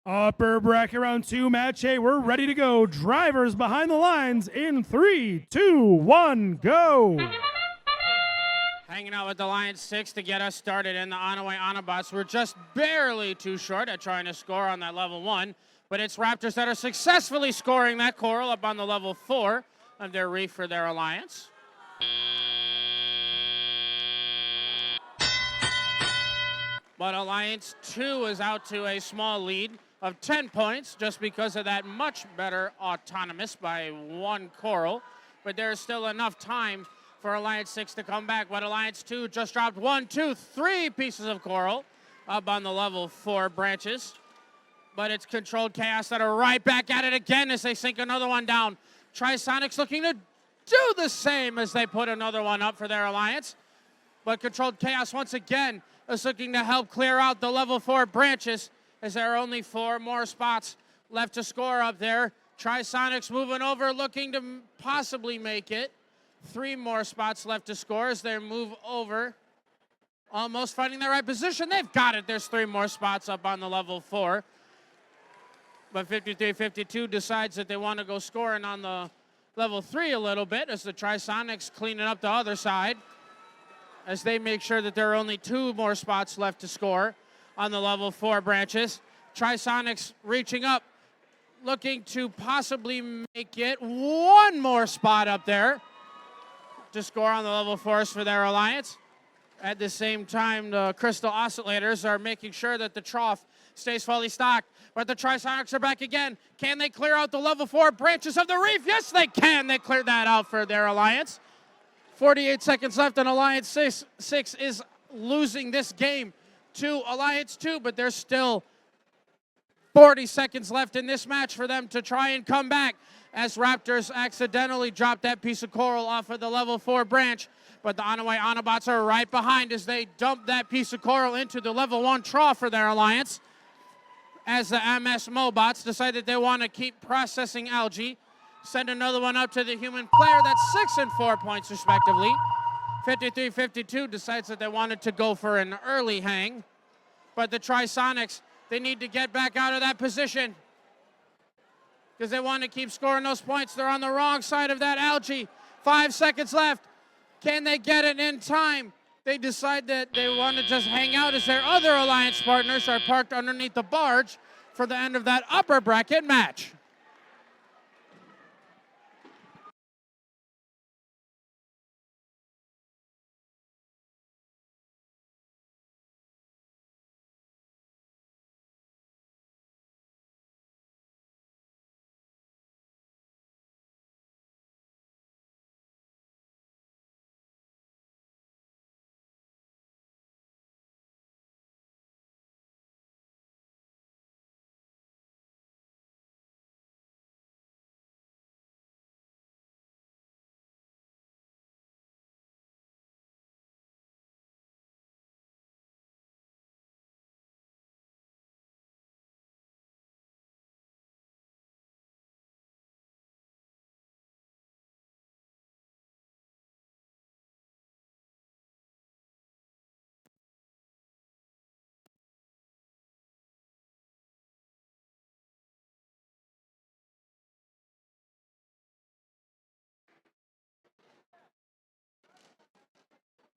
upper bracket round 2, match 8. We're ready to go. Drivers behind the lines in 3, 2, 1, go. Hanging out with the Alliance 6 to get us started in the Onaway Autobots. We're just barely too short at trying to score on that level 1, but it's Raptors that are successfully scoring that coral up on the level 4 of their reef for their Alliance. But Alliance 2 is out to a small lead of 10 points just because of that much better autonomous by 1 coral, but there's still enough time for Alliance 6 to come back, but Alliance 2 just dropped 1, 2, 3 pieces of coral up on the level 4 branches. But it's Controlled Chaos that are right back at it again as they sink another one down. Tri-Sonics looking to do the same as they put another one up for their Alliance. But Controlled Chaos once again is looking to help clear out the level 4 branches as there are only 4 more spots left to score up there. Tri-Sonics moving over, looking to possibly make it. 3 more spots left to score as they move over. Almost finding the right position. They've got it. There's 3 more spots up on the level 4. But 53-52 decides that they want to go scoring on the level 3 a little bit as the Tri-Sonics cleaning up the other side as they make sure that there are only 2 more spots left to score on the level 4 branches. Tri-Sonics reaching up, looking to possibly make it one more spot up there to score on the level force for their alliance. At the same time, the crystal oscillators are making sure that the trough stays fully stocked. But the Trisonics are back again. Can they clear out the level 4 branches of the reef? Yes, they can. They cleared that out for their alliance. 48 seconds left, and Alliance 6 is losing this game to Alliance 2, but there's still 40 seconds left in this match for them to try and come back as Raptors accidentally dropped that piece of coral off of the level 4 branch. But the Onaway Autobots are right behind as they dump that piece of coral into the level 1 trough for their alliance. As the MS Mobots decide that they want to keep processing algae, send another one up to the human player. That's 6 and 4 points respectively. 53-52 decides that they wanted to go for an early hang. But the Trisonics, they need to get back out of that position because they want to keep scoring those points. They're on the wrong side of that algae. 5 seconds left. Can they get it in time? They decide that they want to just hang out as their other alliance partners are parked underneath the barge for the end of that upper bracket match.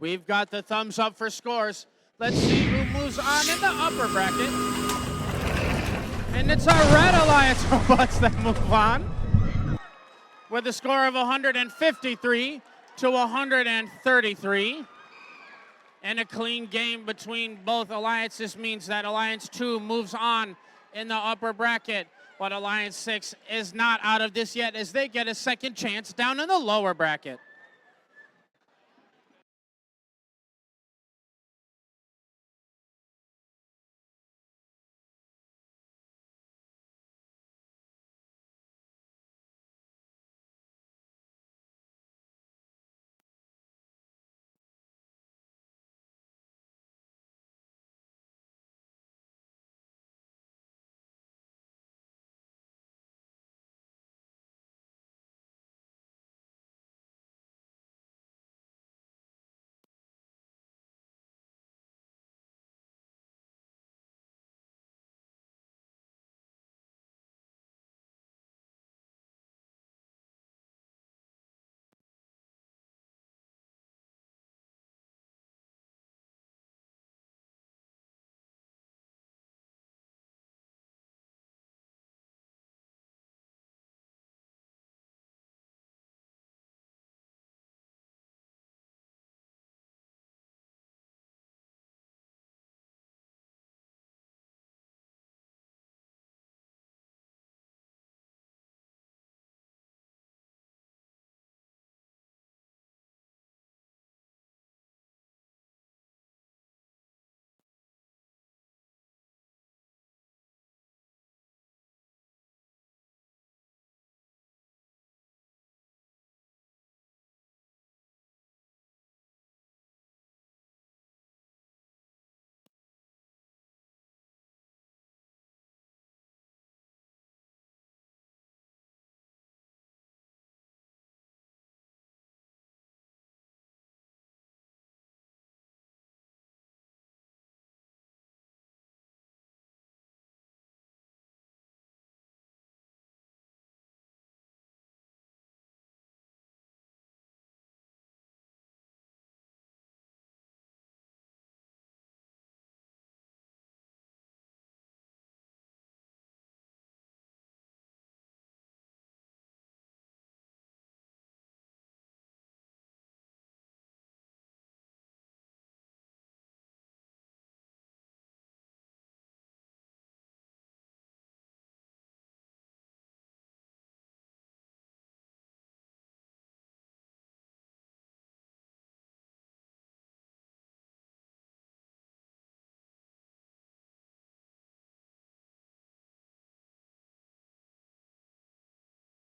We've got the thumbs up for scores. Let's see who moves on in the upper bracket. And it's our Red Alliance robots that move on with a score of 153 to 133. And a clean game between both alliances means that Alliance 2 moves on in the upper bracket. But Alliance 6 is not out of this yet as they get a second chance down in the lower bracket.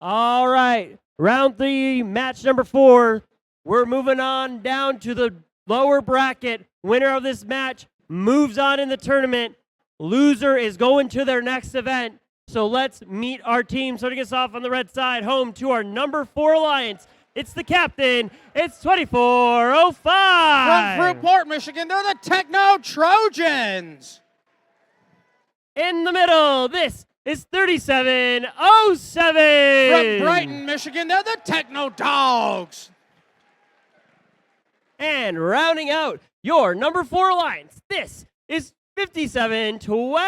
All right, round 3, match number 4. We're moving on down to the lower bracket. Winner of this match moves on in the tournament. Loser is going to their next event. So let's meet our team. Starting us off on the red side, home to our number 4 alliance. It's the captain. It's 2405. From Fruitport, Michigan, they're the Techno Trojans. In the middle, this is 3707. From Brighton, Michigan, they're the Techno Dogs. And rounding out your number 4 alliance, this is 5712.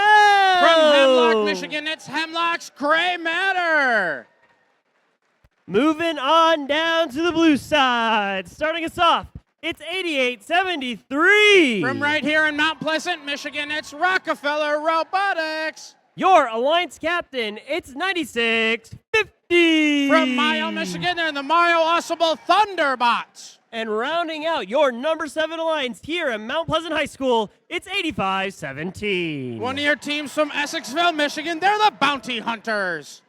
From Hemlock, Michigan, it's Hemlock's Gray Matter. Moving on down to the blue side. Starting us off, it's 8873. From right here in Mount Pleasant, Michigan, it's Rockefeller Robotics. Your alliance captain, it's 9650. From Mayo, Michigan, they're the Mayo Awesome Thunderbots. And rounding out your number 7 alliance here at Mount Pleasant High School, it's 8517. One of your teams from Essexville, Michigan, they're the Bounty Hunters.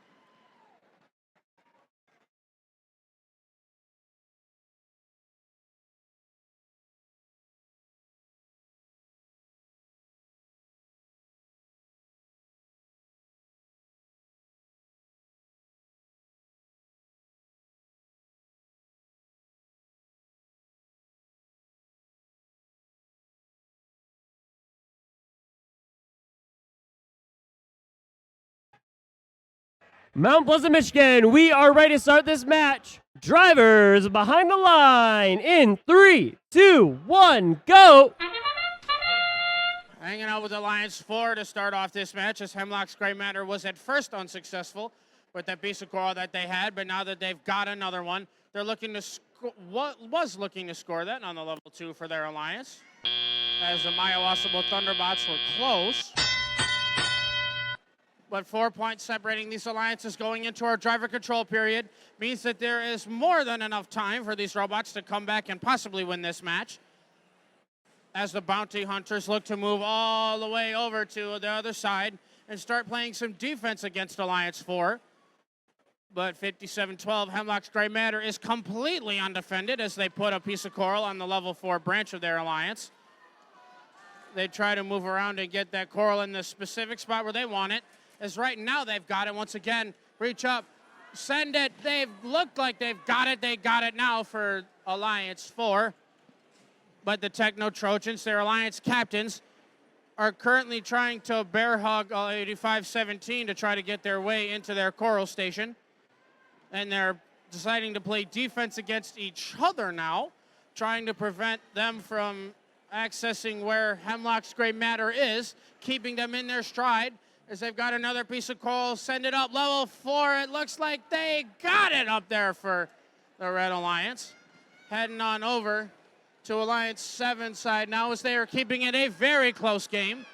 Mount Pleasant, Michigan, we are ready to start this match. Drivers behind the line in 3, 2, 1, go. Hanging out with Alliance 4 to start off this match, as Hemlock's Gray Matter was at first unsuccessful with that piece of coral that they had, but now that they've got another one, they're looking to looking to score that on the level 2 for their alliance. As the Mayo Awesome Thunderbots were close. But 4 points separating these alliances going into our driver control period means that there is more than enough time for these robots to come back and possibly win this match. As the Bounty Hunters look to move all the way over to the other side and start playing some defense against Alliance 4. But 5712, Hemlock's Gray Matter is completely undefended as they put a piece of coral on the level 4 branch of their alliance. They try to move around and get that coral in the specific spot where they want it. As right now they've got it. Once again, reach up, send it. They've looked like they've got it. They got it now for Alliance 4. But the Techno Trojans, their alliance captains, are currently trying to bear hug 8517 to try to get their way into their coral station. And they're deciding to play defense against each other now, trying to prevent them from accessing where Hemlock's Gray Matter is, keeping them in their stride. As they've got another piece of coral, send it up, level 4. It looks like they got it up there for the Red Alliance. Heading on over to Alliance 7 side now as they are keeping it a very close game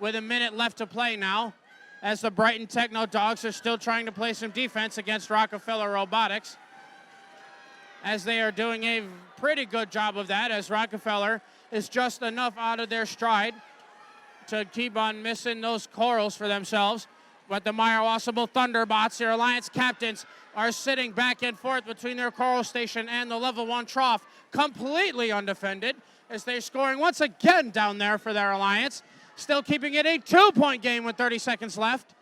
with a minute left to play now. As the Brighton Techno Dogs are still trying to play some defense against Rockefeller Robotics. As they are doing a pretty good job of that, as Rockefeller is just enough out of their stride to keep on missing those corals for themselves. But the Mayo Awesome Thunderbots, their alliance captains, are sitting back and forth between their coral station and the level 1 trough, completely undefended, as they're scoring once again down there for their alliance. Still keeping it a 2-point game with 30 seconds left,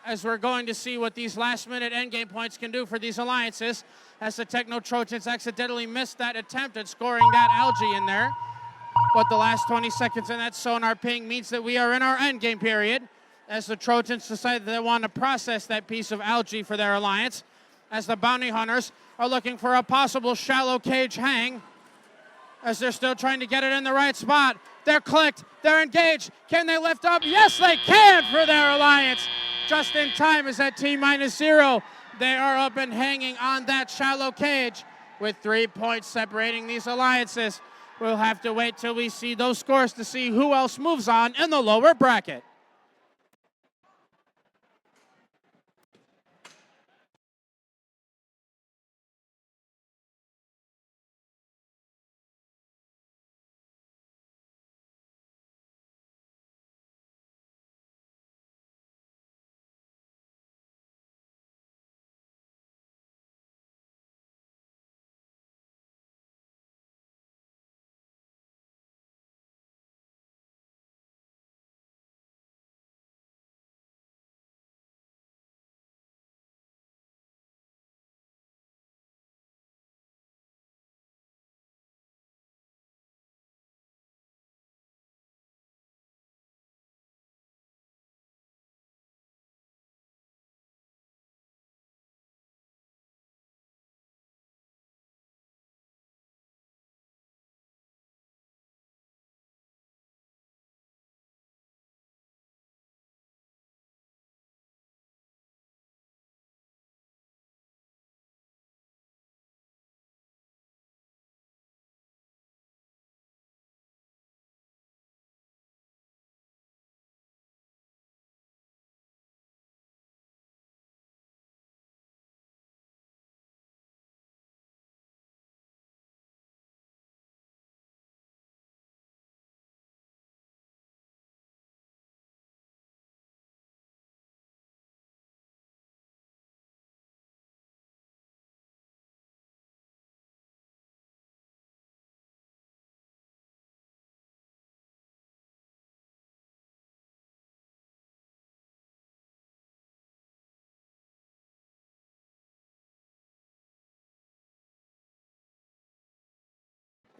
as we're going to see what these last-minute endgame points can do for these alliances, as the Techno Trojans accidentally missed that attempt at scoring that algae in there. But the last 20 seconds in that sonar ping means that we are in our endgame period, as the Trojans decide that they want to process that piece of algae for their alliance, as the Bounty Hunters are looking for a possible shallow cage hang, as they're still trying to get it in the right spot. They're clicked, they're engaged. Can they lift up? Yes, they can for their alliance. Just in time as that T-0. They are up and hanging on that shallow cage with 3 points separating these alliances. We'll have to wait till we see those scores to see who else moves on in the lower bracket.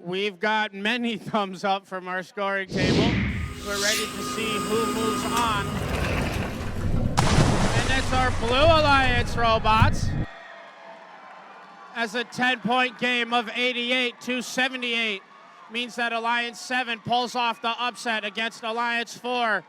We've got many thumbs up from our scoring table. We're ready to see who moves on. And that's our Blue Alliance robots. As a 10-point game of 88-78 means that Alliance 7 pulls off the upset against Alliance 4.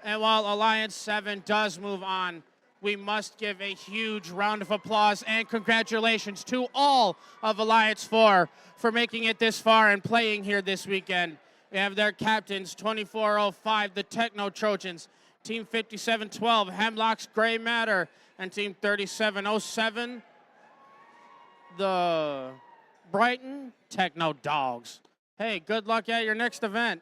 And while Alliance 7 does move on, we must give a huge round of applause and congratulations to all of Alliance 4 for making it this far and playing here this weekend. We have their captains, 2405, the Techno Trojans, Team 5712, Hemlock's Gray Matter, and Team 3707, the Brighton Techno Dogs. Hey, good luck at your next event.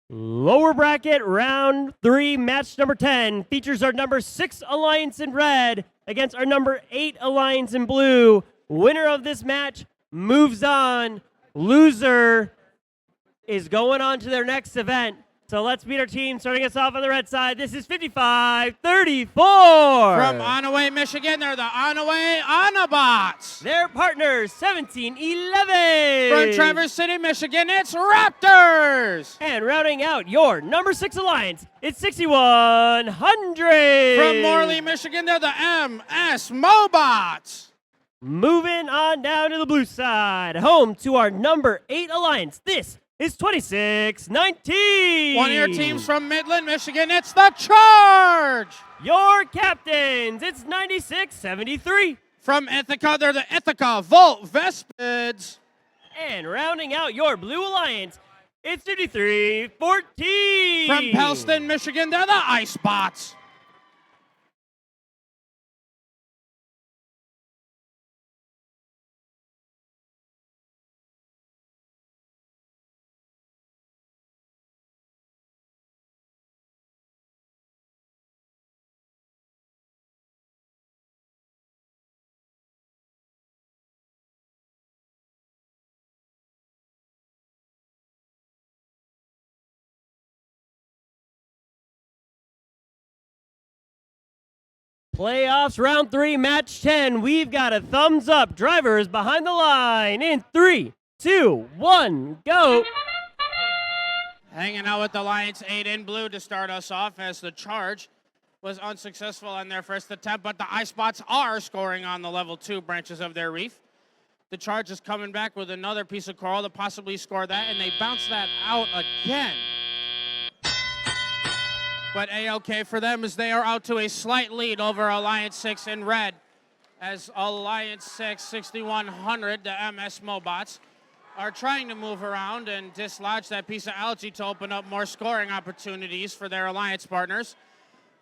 Lower bracket round 3, match number 10 features our number 6 Alliance in red against our number 8 Alliance in blue. Winner of this match moves on. Loser is going on to their next event. So let's meet our team. Starting us off on the red side, this is 55-34. From Onaway, Michigan, they're the Onaway Autobots. Their partners, 17-11. From Traverse City, Michigan, it's Raptors. And rounding out your number 6 Alliance, it's 6100. From Morley, Michigan, they're the MS Mobots. Moving on down to the blue side, home to our number 8 Alliance. This is 26-19. One of your teams from Midland, Michigan, it's the Charge. Your captains, it's 96-73. From Ithaca, they're the Ithaca Volt Vespids. And rounding out your blue alliance, it's 53-14. From Pelston, Michigan, they're the Icebots. Playoffs round 3, match 10. We've got a thumbs up. Drivers behind the line in 3, 2, 1, go. Hanging out with the Alliance 8 in blue to start us off as the Charge was unsuccessful on their first attempt, but the Icebots are scoring on the level 2 branches of their reef. The Charge is coming back with another piece of coral to possibly score that, and they bounce that out again. But A-OK for them as they are out to a slight lead over Alliance 6 in red. As Alliance 6, 6100, the MS Mobots, are trying to move around and dislodge that piece of algae to open up more scoring opportunities for their Alliance partners.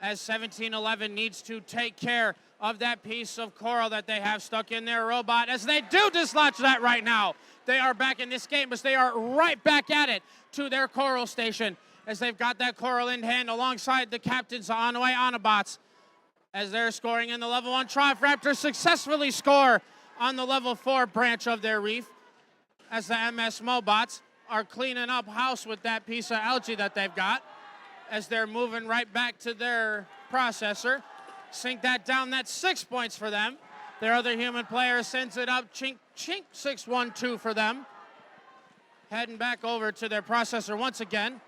As 1711 needs to take care of that piece of coral that they have stuck in their robot, as they do dislodge that right now. They are back in this game as they are right back at it to their coral station. as they've got that coral in hand alongside the captains, the Onaway Autobots, as they're scoring in the level 1 trough. Raptors successfully score on the level 4 branch of their reef, as the MS Mobots are cleaning up house with that piece of algae that they've got, as they're moving right back to their processor. Sink that down. That's 6 points for them. Their other human player sends it up. Chink, chink. 6-1-2 for them. Heading back over to their processor once again.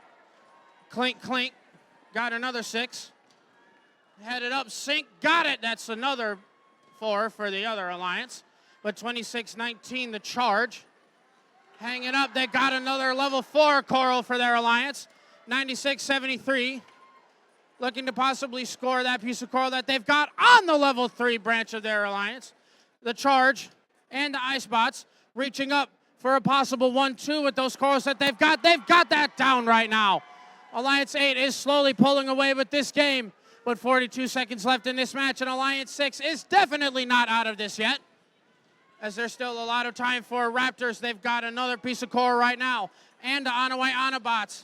Clink, clink. Got another 6. Headed up. Sink. Got it. That's another 4 for the other alliance. But 26-19, the charge. Hanging up. They got another level 4 coral for their alliance. 96-73. Looking to possibly score that piece of coral that they've got on the level 3 branch of their alliance. The charge and the Icebots reaching up for a possible 1-2 with those corals that they've got. They've got that down right now. Alliance 8 is slowly pulling away with this game, but 42 seconds left in this match, and Alliance 6 is definitely not out of this yet, as there's still a lot of time for Raptors. They've got another piece of coral right now, and the Onaway Autobots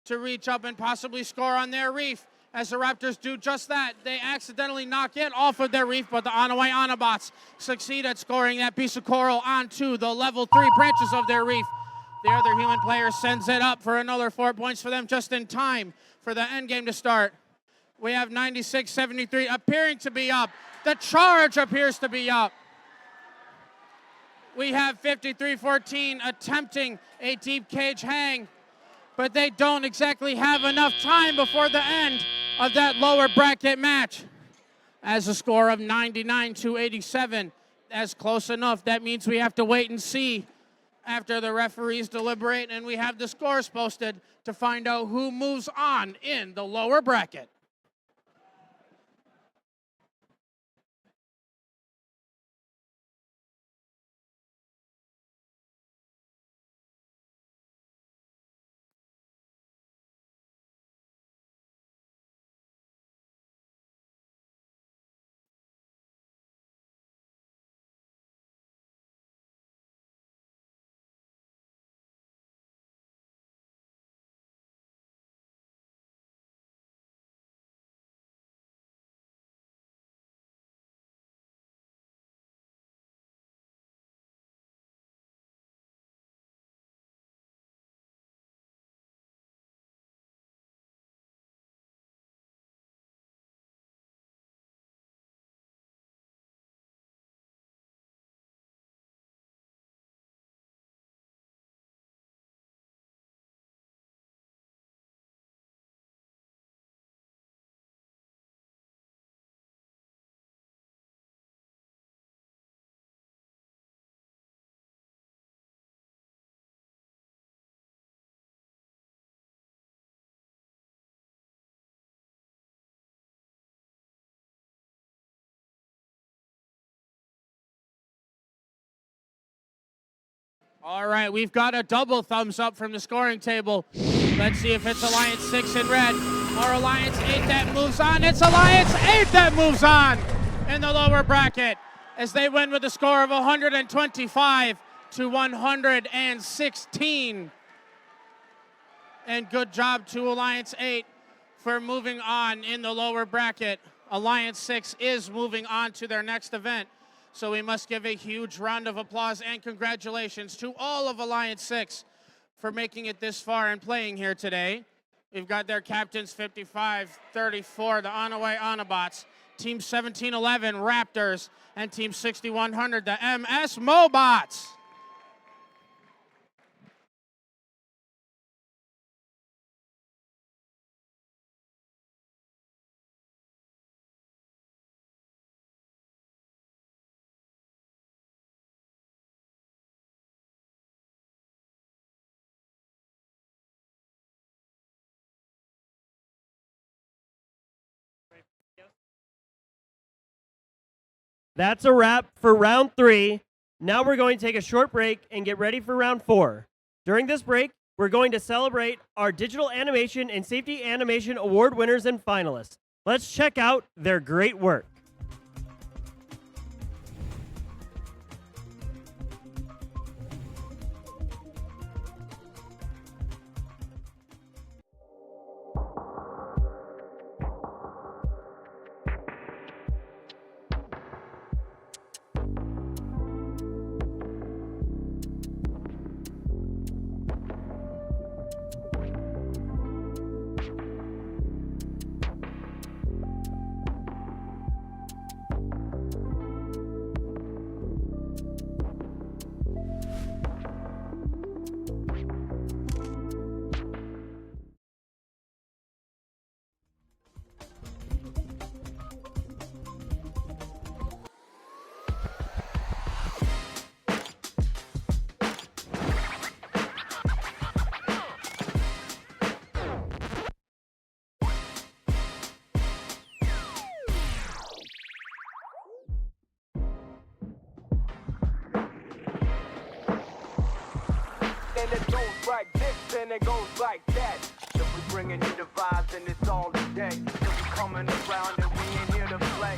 to reach up and possibly score on their reef. As the Raptors do just that, they accidentally knock it off of their reef, but the Onaway Autobots succeed at scoring that piece of coral onto the level 3 branches of their reef. The other human player sends it up for another 4 points for them, just in time for the end game to start. We have 96-73 appearing to be up. The charge appears to be up. We have 53-14 attempting a deep cage hang, but they don't exactly have enough time before the end of that lower bracket match. As a score of 99-87, that's close enough. That means we have to wait and see after the referees deliberate and we have the scores posted to find out who moves on in the lower bracket. All right, we've got a double thumbs up from the scoring table. Let's see if it's Alliance 6 in red or Alliance 8 that moves on. It's Alliance 8 that moves on in the lower bracket as they win with a score of 125-116. And good job to Alliance 8 for moving on in the lower bracket. Alliance 6 is moving on to their next event. So we must give a huge round of applause and congratulations to all of Alliance 6 for making it this far and playing here today. We've got their captains 55-34, the Onaway Autobots, Team 1711 Raptors, and Team 6100, the MS Mobots. That's a wrap for round 3. Now we're going to take a short break and get ready for round 4. During this break, we're going to celebrate our Digital Animation and Safety Animation Award winners and finalists. Let's check out their great work. and it goes like this and it goes like that. If we bringing you the vibes and it's all the day. If we coming around and we ain't here to play.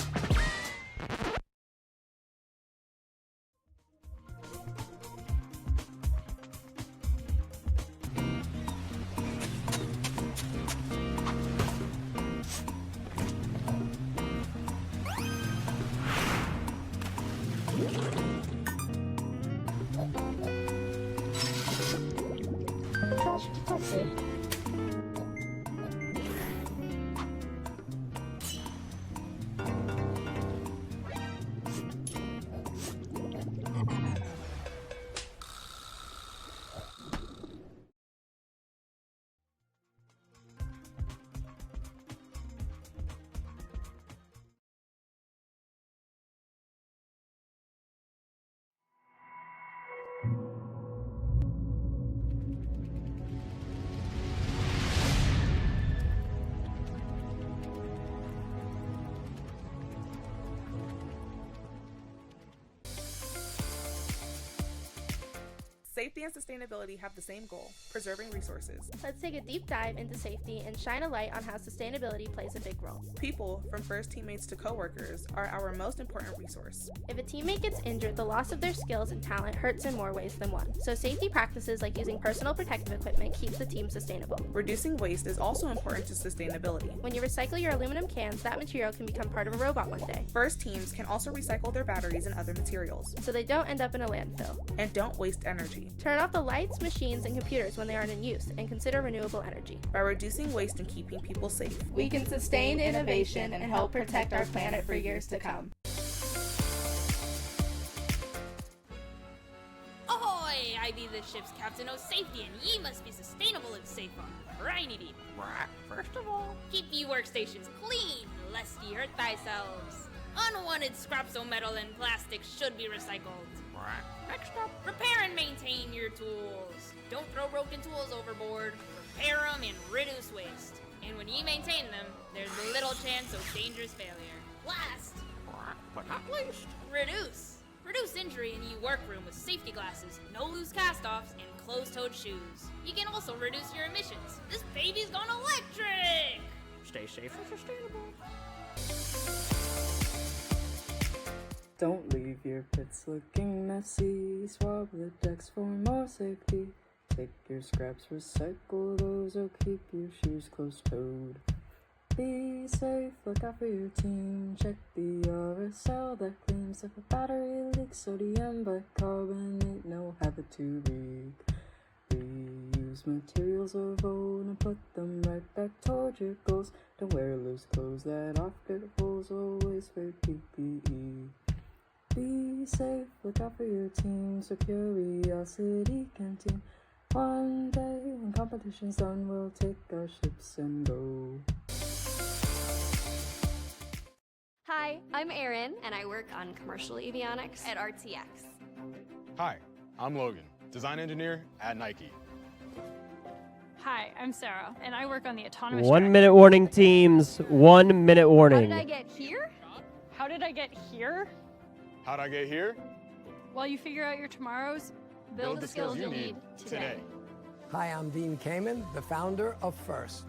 Safety and sustainability have the same goal, preserving resources. Let's take a deep dive into safety and shine a light on how sustainability plays a big role. People, from first teammates to coworkers, are our most important resource. If a teammate gets injured, the loss of their skills and talent hurts in more ways than one. So safety practices like using personal protective equipment keeps the team sustainable. Reducing waste is also important to sustainability. When you recycle your aluminum cans, that material can become part of a robot one day. First teams can also recycle their batteries and other materials. So they don't end up in a landfill. And don't waste energy. Turn off the lights, machines, and computers when they aren't in use, and consider renewable energy. By reducing waste and keeping people safe, we can sustain innovation and help protect our planet for years to come. Ahoy! I be the ship's captain of safety, and ye must be sustainable and safe on the briny deep. First of all, keep ye workstations clean, lest ye hurt thyselves. Unwanted scraps of metal and plastic should be recycled. Next up, repair and maintain your tools. Don't throw broken tools overboard. Repair them and reduce waste. And when ye maintain them, there's little chance of dangerous failure. Last, but not least, reduce. Reduce injury in ye workroom with safety glasses, no loose cast-offs, and closed-toed shoes. You can also reduce your emissions. This baby's gone electric! Stay safe and sustainable. Don't leave your pits looking messy. Swab the decks for more safety. Take your scraps, recycle those, or keep your shoes closed-toed. Be safe, look out for your team. Check the RSL that claims if a battery leaks sodium bicarbonate, no habit to leak. Reuse materials of old and put them right back toward your goals. Don't wear loose clothes that often get holes, always wear PPE. Be safe, look out for your team, so Curiosity Canteen. One day, when competition's done, we'll take our ships and go. Hi, I'm Erin, and I work on commercial avionics at RTX. Hi, I'm Logan, design engineer at Nike. Hi, I'm Sarah, and I work on the autonomous 1 minute warning, teams. 1 minute warning. How did I get here? How did I get here? How'd I get here? While you figure out your tomorrows, build the skills you'll need today. Hi, I'm Dean Kamen, the founder of FIRST.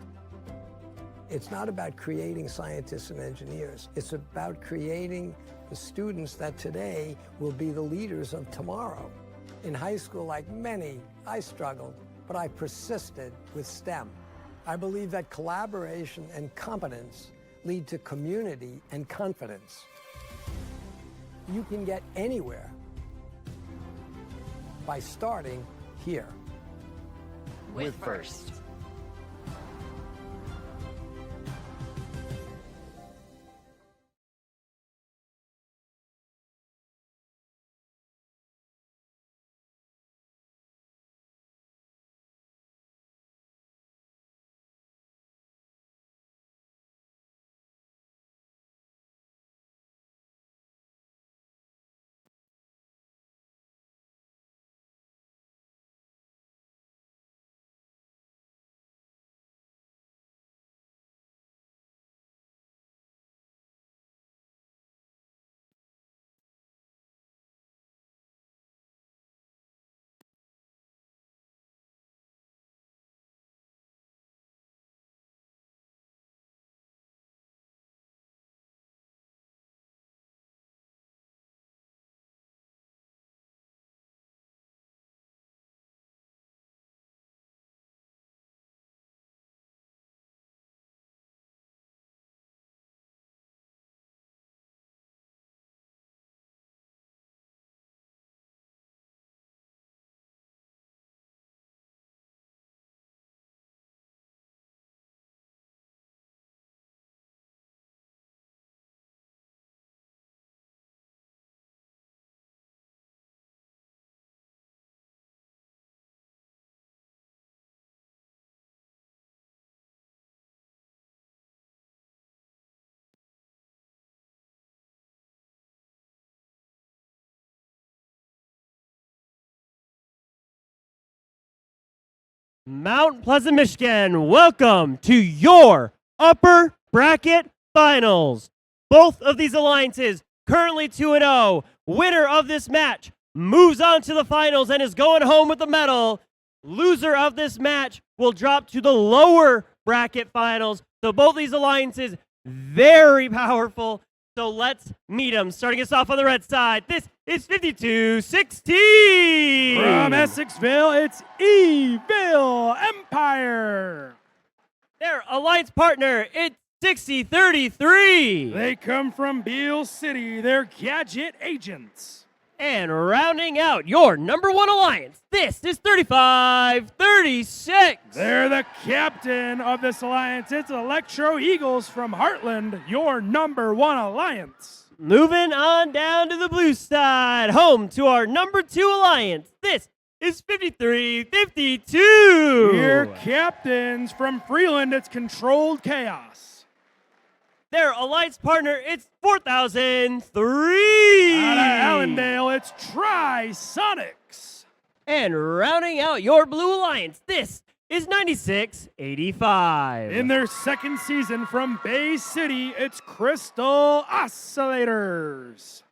It's not about creating scientists and engineers. It's about creating the students that today will be the leaders of tomorrow. In high school, like many, I struggled, but I persisted with STEM. I believe that collaboration and competence lead to community and confidence. You can get anywhere by starting here. With FIRST. Mount Pleasant, Michigan, welcome to your upper bracket finals. Both of these alliances currently 2-0. Winner of this match moves on to the finals and is going home with the medal. Loser of this match will drop to the lower bracket finals. So both these alliances, very powerful. So let's meet them. Starting us off on the red side, this is 52-16. From Essexville, it's Evil Empire. Their alliance partner, it's 60-33. They come from Beale City. They're Gadget Agents. And rounding out your number one alliance, this is 35-36. They're the captain of this alliance. It's Electro Eagles from Heartland, your number one alliance. Moving on down to the blue side, home to our number two alliance. This is 53-52. Your captains from Freeland, it's Controlled Chaos. Their alliance partner, it's 4003. Out of Allendale, it's Trisonics. And rounding out your blue alliance, this is 96-85. In their second season from Bay City, it's Crystal Oscillators.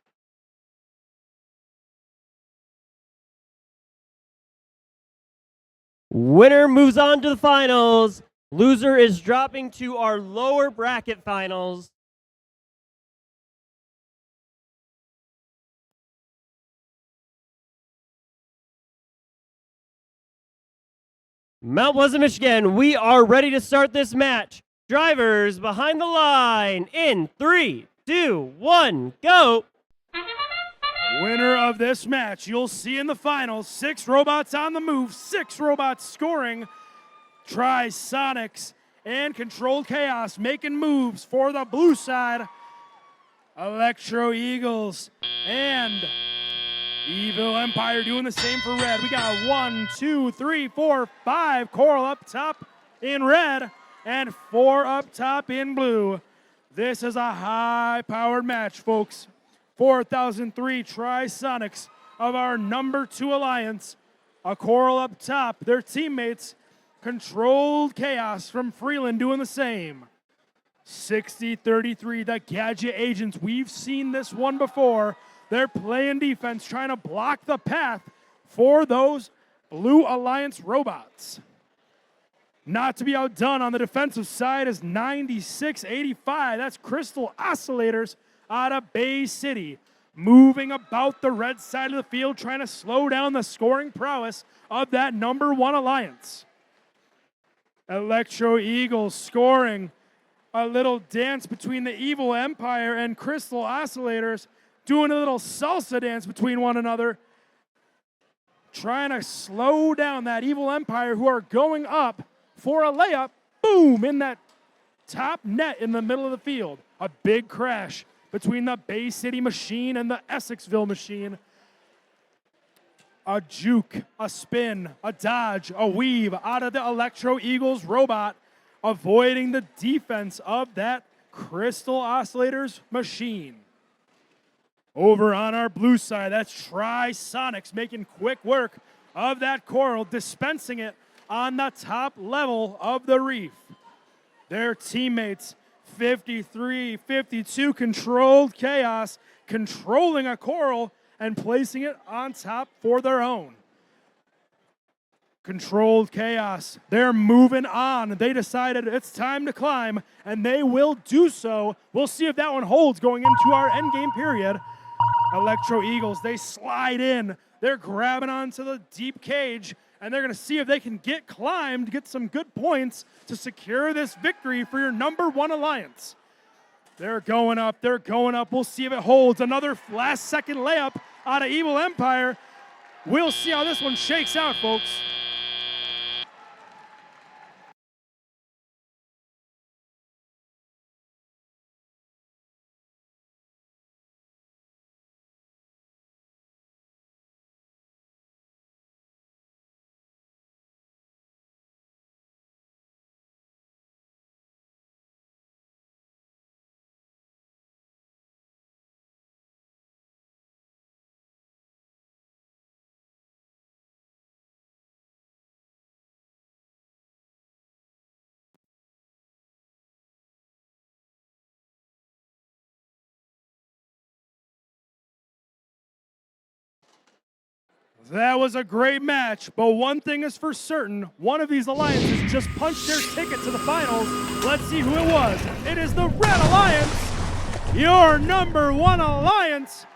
Winner moves on to the finals. Loser is dropping to our lower bracket finals. Mount Pleasant, Michigan, we are ready to start this match. Drivers behind the line in 3, 2, 1, go. Winner of this match, you'll see in the finals, 6 robots on the move, 6 robots scoring. Trisonics and Controlled Chaos making moves for the blue side. Electro Eagles and Evil Empire doing the same for red. We got 1, 2, 3, 4, 5 coral up top in red and 4 up top in blue. This is a high-powered match, folks. 4003 Trisonics of our number 2 alliance. A coral up top, their teammates. Controlled Chaos from Freeland doing the same. 60-33, the Gadget Agents. We've seen this one before. They're playing defense, trying to block the path for those Blue Alliance robots. Not to be outdone on the defensive side is 96-85. That's Crystal Oscillators out of Bay City. Moving about the red side of the field, trying to slow down the scoring prowess of that number 1 alliance. Electro Eagles scoring a little dance between the Evil Empire and Crystal Oscillators, doing a little salsa dance between one another, trying to slow down that Evil Empire who are going up for a layup, boom, in that top net in the middle of the field. A big crash between the Bay City machine and the Essexville machine. A juke, a spin, a dodge, a weave out of the Electro Eagles robot, avoiding the defense of that Crystal Oscillators machine. Over on our blue side, that's Trisonics making quick work of that coral, dispensing it on the top level of the reef. Their teammates, 53-52, Controlled Chaos, controlling a coral and placing it on top for their own. Controlled Chaos, they're moving on. They decided it's time to climb, and they will do so. We'll see if that one holds going into our endgame period. Electro Eagles, they slide in. They're grabbing onto the deep cage, and they're going to see if they can get climbed, get some good points to secure this victory for your number 1 alliance. They're going up. They're going up. We'll see if it holds. Another last-second layup out of Evil Empire. We'll see how this one shakes out, folks. That was a great match, but one thing is for certain, one of these alliances just punched their ticket to the finals. Let's see who it was. It is the Red Alliance, your number 1 alliance,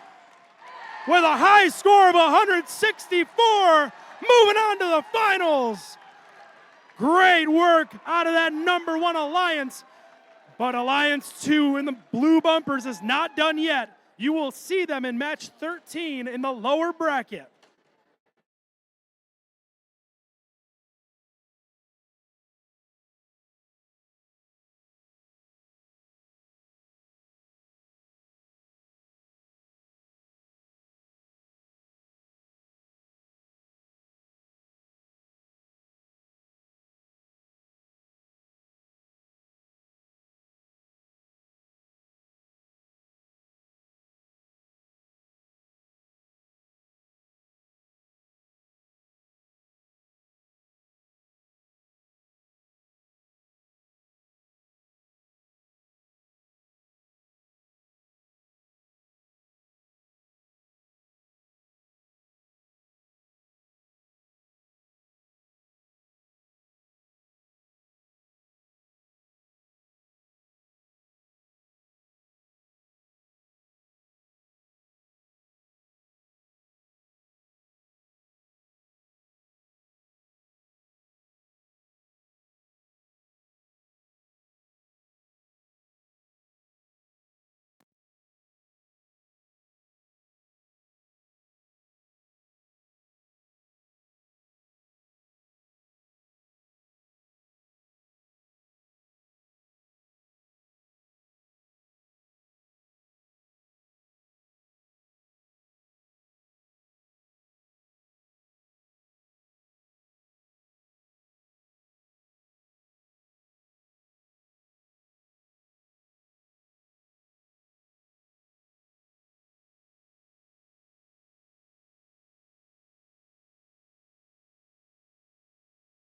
with a high score of 164, moving on to the finals. Great work out of that number 1 alliance, but Alliance 2 in the blue bumpers is not done yet. You will see them in match 13 in the lower bracket.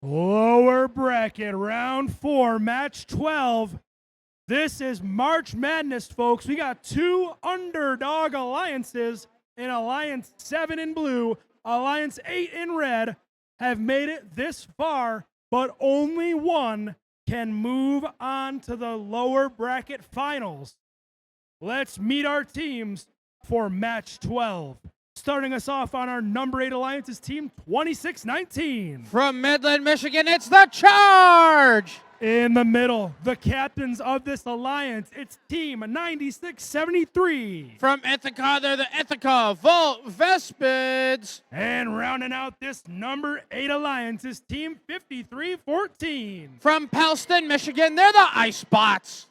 Lower bracket, round 4, match 12. This is March Madness, folks. We got 2 underdog alliances in Alliance 7 in blue, Alliance 8 in red, have made it this far, but only one can move on to the lower bracket finals. Let's meet our teams for match 12. Starting us off on our number 8 alliance is team 2619. From Midland, Michigan, it's the Charge! In the middle, the captains of this alliance, it's team 9673. From Ithaca, they're the Ithaca Volt Vespids. And rounding out this number 8 alliance is team 5314. From Pellston, Michigan, they're the Icebots.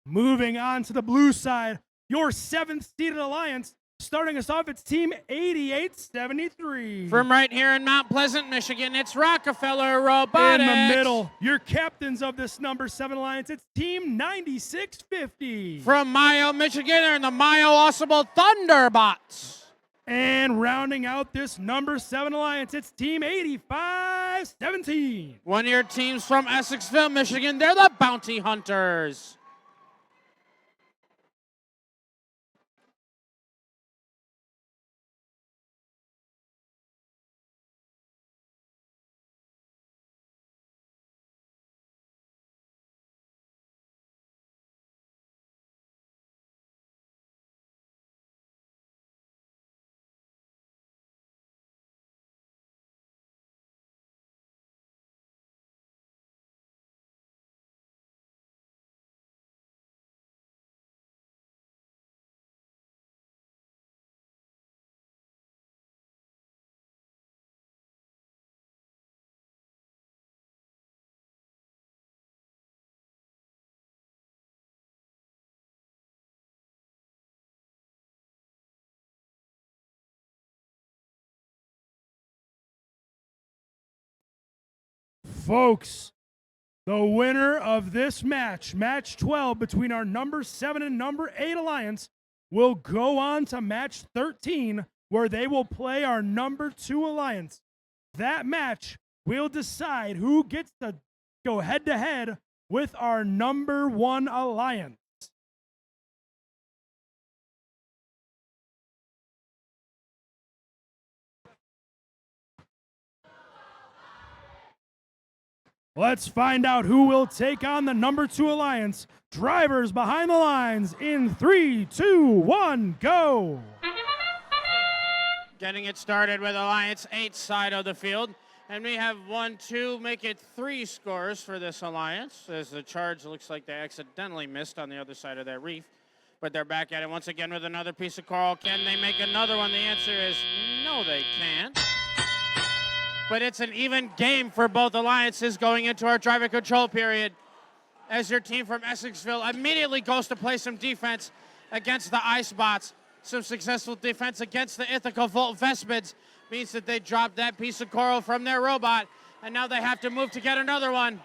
Moving on to the blue side, your 7th seeded alliance, starting us off, it's team 8873. From right here in Mount Pleasant, Michigan, it's Rockefeller Robotics. In the middle, your captains of this number 7 alliance, it's team 9650. From Mayo, Michigan, they're the Mayo Awesome Thunderbots. And rounding out this number 7 alliance, it's team 8517. One of your teams from Essexville, Michigan, they're the Bounty Hunters. Folks, the winner of this match, match 12 between our number 7 and number 8 alliance, will go on to match 13, where they will play our number 2 alliance. That match will decide who gets to go head to head with our number 1 alliance. Let's find out who will take on the number 2 alliance. Drivers behind the lines in 3, 2, 1, go. Getting it started with Alliance 8 side of the field. And we have 1, 2, make it 3 scores for this alliance, as the charge looks like they accidentally missed on the other side of that reef. But they're back at it once again with another piece of coral. Can they make another one? The answer is no, they can't. But it's an even game for both alliances going into our driver control period, as your team from Essexville immediately goes to play some defense against the ice bots. Some successful defense against the Ithaca Volt Vespids means that they dropped that piece of coral from their robot, and now they have to move to get another one.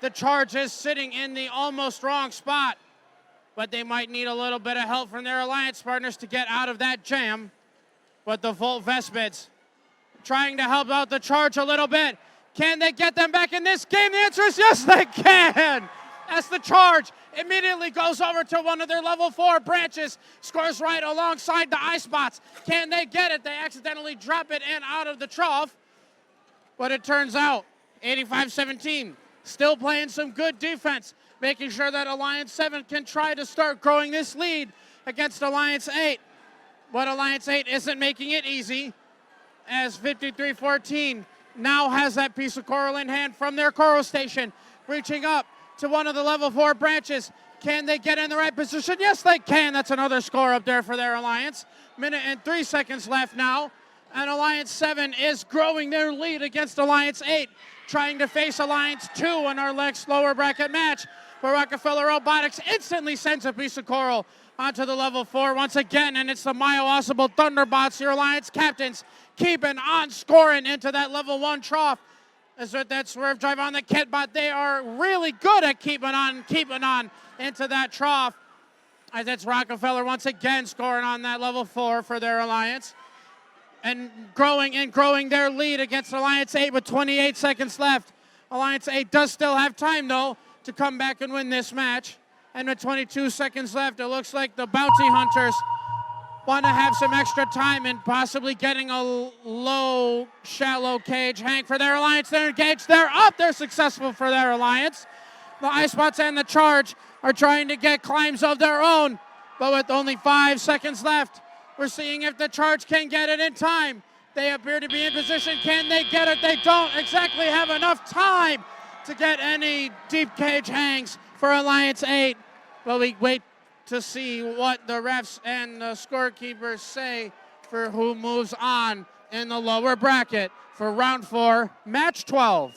The charge is sitting in the almost wrong spot, but they might need a little bit of help from their alliance partners to get out of that jam. But the Volt Vespids trying to help out the charge a little bit. Can they get them back in this game? The answer is yes, they can. As the charge immediately goes over to one of their level 4 branches, scores right alongside the ice bots. Can they get it? They accidentally drop it in out of the trough. But it turns out 85-17, still playing some good defense, making sure that Alliance 7 can try to start growing this lead against Alliance 8. But Alliance 8 isn't making it easy, as 53-14 now has that piece of coral in hand from their coral station, reaching up to one of the level 4 branches. Can they get in the right position? Yes, they can. That's another score up there for their alliance. Minute and 3 seconds left now, and Alliance 7 is growing their lead against Alliance 8, trying to face Alliance 2 in our next lower bracket match, where Rockefeller Robotics instantly sends a piece of coral onto the level 4 once again, and it's the Myopossible Thunderbots, your alliance captains, keeping on scoring into that level 1 trough. As with that swerve drive on the Kitbot, they are really good at keeping on into that trough. As it's Rockefeller once again scoring on that level 4 for their alliance, and growing their lead against Alliance 8 with 28 seconds left. Alliance 8 does still have time, though, to come back and win this match. And with 22 seconds left, it looks like the Bounty Hunters want to have some extra time and possibly getting a low, shallow cage hang for their alliance. They're engaged. They're up. They're successful for their alliance. The Icebots and the Charge are trying to get climbs of their own. But with only 5 seconds left, we're seeing if the Charge can get it in time. They appear to be in position. Can they get it? They don't exactly have enough time to get any deep cage hangs for Alliance 8. Well, we wait to see what the refs and the scorekeepers say for who moves on in the lower bracket for round 4, match 12.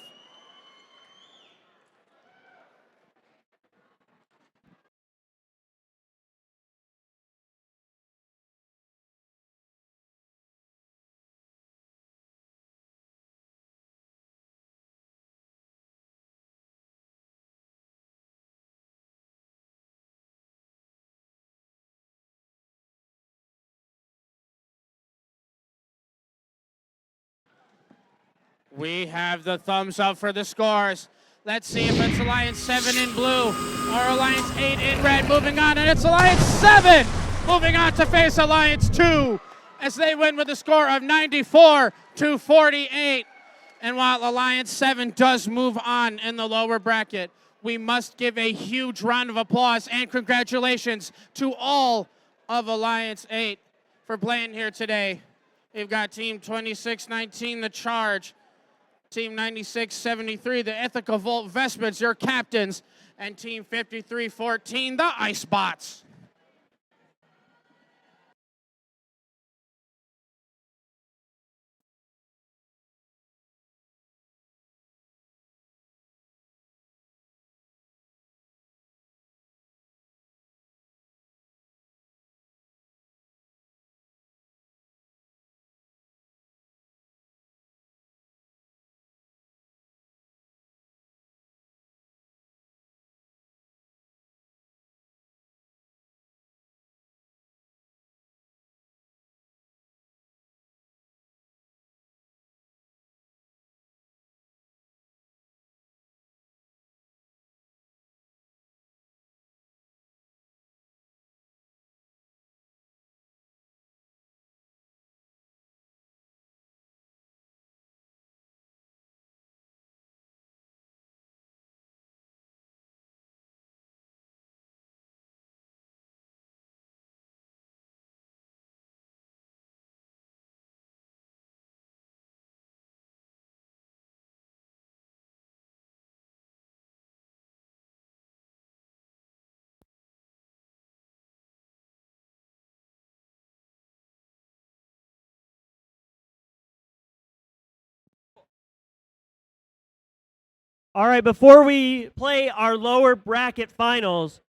We have the thumbs up for the scores. Let's see if it's Alliance 7 in blue or Alliance 8 in red moving on. And it's Alliance 7 moving on to face Alliance 2 as they win with a score of 94-48. And while Alliance 7 does move on in the lower bracket, we must give a huge round of applause and congratulations to all of Alliance 8 for playing here today. We've got Team 2619, The Charge, Team 9673, the Ithaca Volt Vespids, your captains, and Team 5314, the Icebots. All right, before we play our lower bracket finals,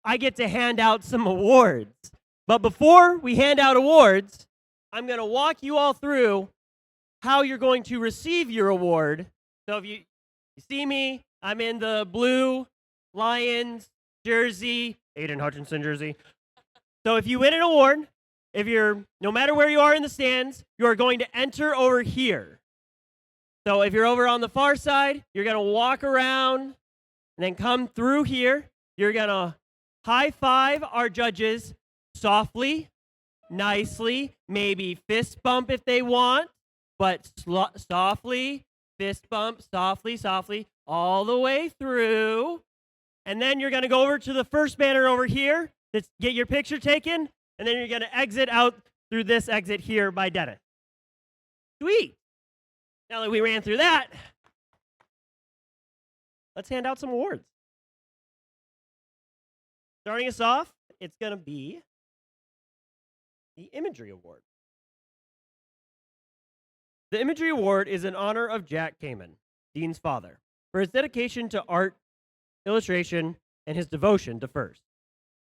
I get to hand out some awards. But before we hand out awards, I'm going to walk you all through how you're going to receive your award. So if you see me, I'm in the blue Lions jersey, Aiden Hutchinson jersey. So if you win an award, no matter where you are in the stands, you are going to enter over here. So if you're over on the far side, you're going to walk around and then come through here. You're going to high five our judges softly, nicely, maybe fist bump if they want, but softly, fist bump, softly, all the way through. And then you're going to go over to the first banner over here to get your picture taken, and then you're going to exit out through this exit here by Dennis. Sweet. Now that we ran through that, let's hand out some awards. Starting us off, it's going to be the Imagery Award. The Imagery Award is in honor of Jack Kamen, Dean's father, for his dedication to art, illustration, and his devotion to FIRST.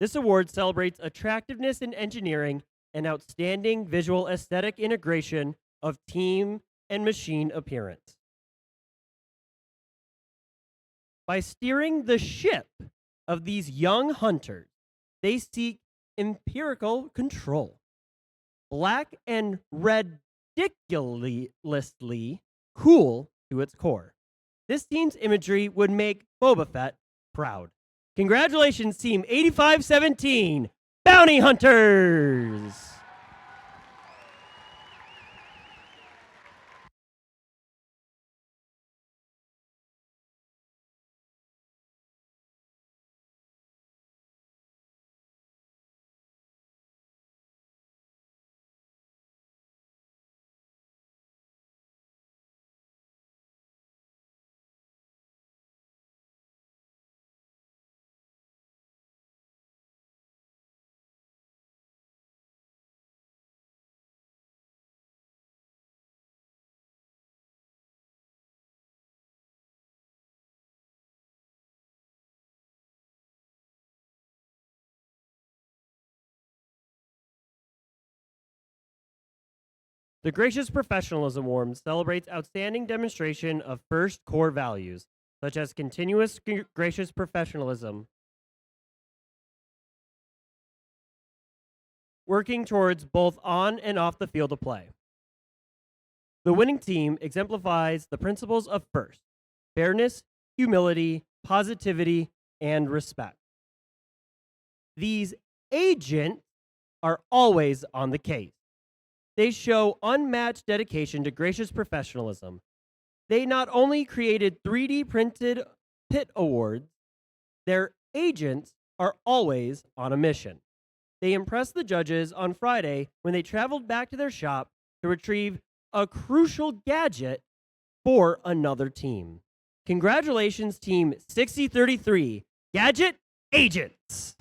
This award celebrates attractiveness in engineering and outstanding visual aesthetic integration of team and machine appearance. By steering the ship of these young hunters, they seek empirical control. Black and ridiculously cool to its core. This team's imagery would make Boba Fett proud. Congratulations, Team 8517, Bounty Hunters! The Gracious Professionalism Award celebrates outstanding demonstration of FIRST core values, such as continuous gracious professionalism, working towards both on and off the field of play. The winning team exemplifies the principles of FIRST: fairness, humility, positivity, and respect. These agents are always on the case. They show unmatched dedication to gracious professionalism. They not only created 3D printed pit awards, their agents are always on a mission. They impressed the judges on Friday when they traveled back to their shop to retrieve a crucial gadget for another team. Congratulations, Team 6033, Gadget Agents!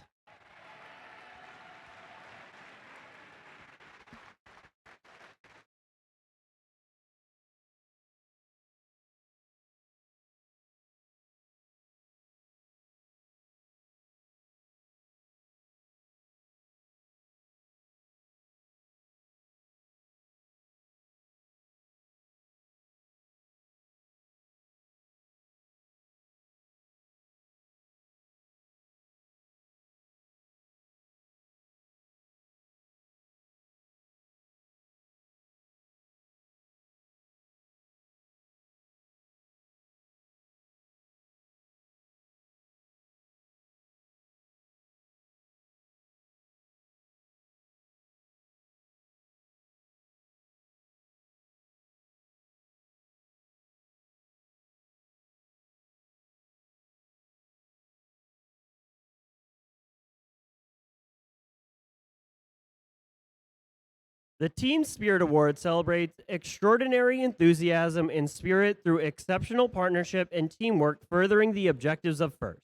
The Team Spirit Award celebrates extraordinary enthusiasm and spirit through exceptional partnership and teamwork, furthering the objectives of FIRST.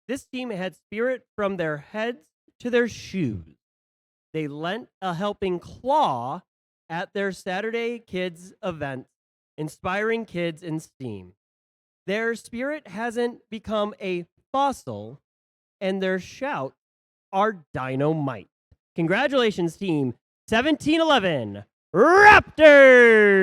This team had spirit from their heads to their shoes. They lent a helping claw at their Saturday Kids event inspiring kids in STEAM. Their spirit hasn't become a fossil, and their shout are dynamite. Congratulations, team 1711 Raptors!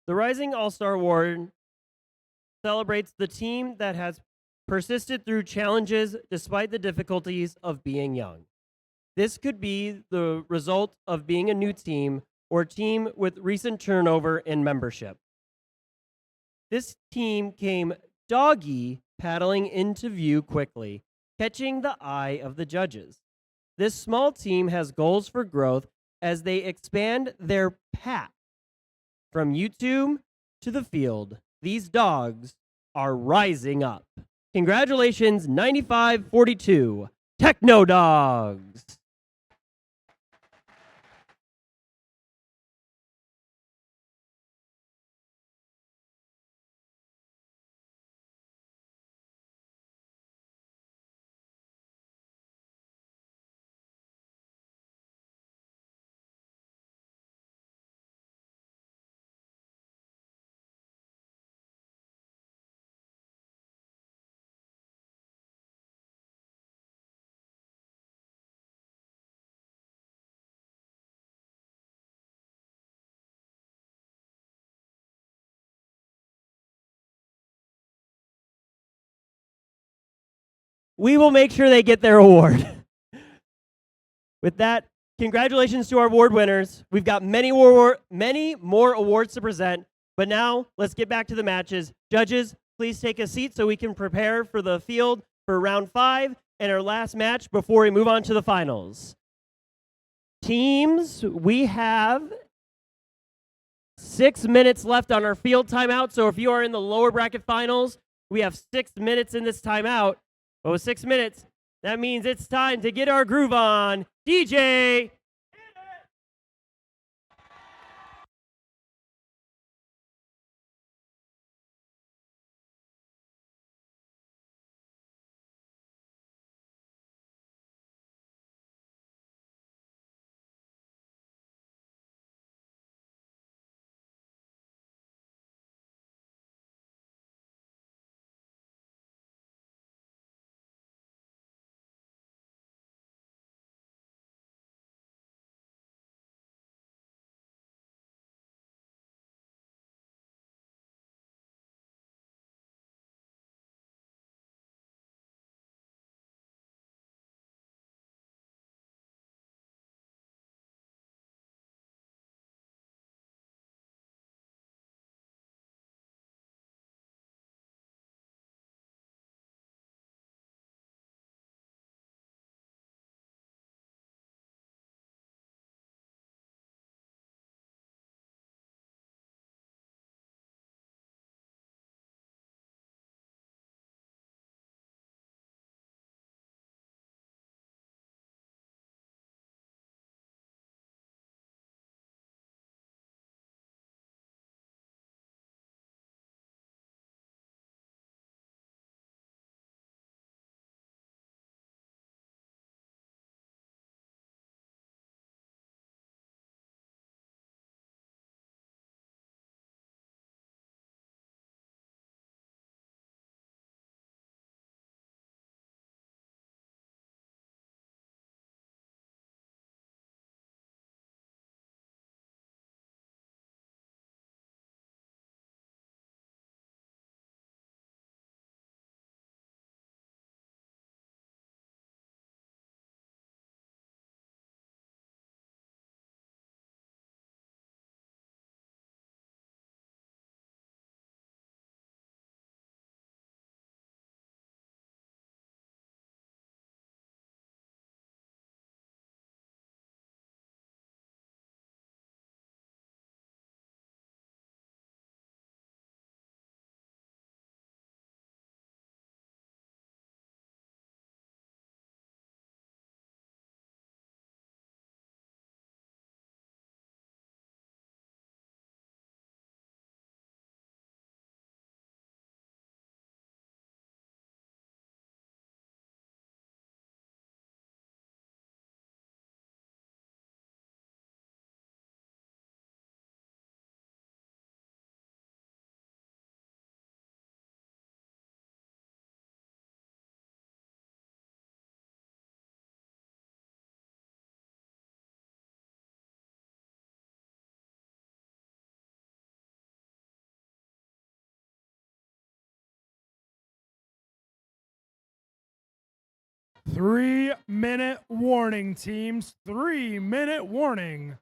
The Rising All-Star Award celebrates the team that has persisted through challenges despite the difficulties of being young. This could be the result of being a new team or team with recent turnover in membership. This team came doggy paddling into view quickly, catching the eye of the judges. This small team has goals for growth as they expand their path from YouTube to the field. These dogs are rising up. Congratulations, 9542 Techno Dogs. We will make sure they get their award. With that, congratulations to our award winners. We've got many more awards to present, but now let's get back to the matches. Judges, please take a seat so we can prepare for the field for round 5 and our last match before we move on to the finals. Teams, we have 6 minutes left on our field timeout, so if you are in the lower bracket finals, we have 6 minutes in this timeout. But with 6 minutes, that means it's time to get our groove on. DJ, 3-minute warning, teams. 3-minute warning.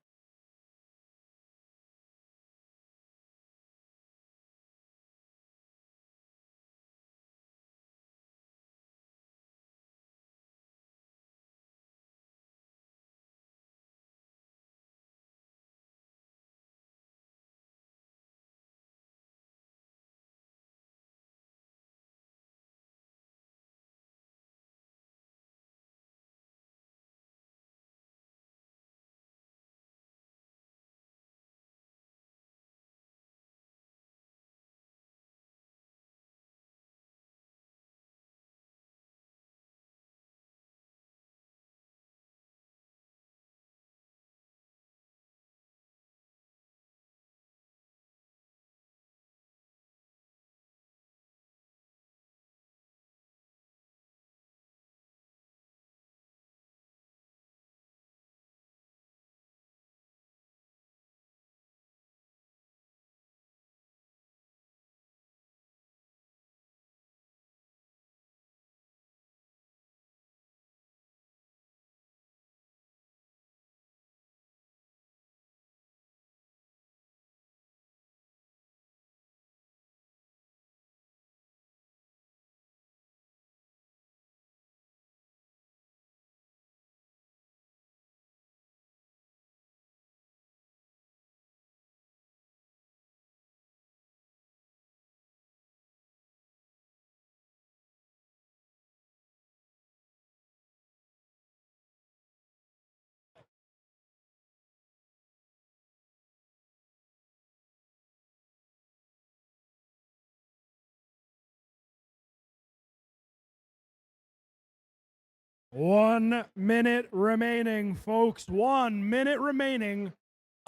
One minute remaining, folks. 1 minute remaining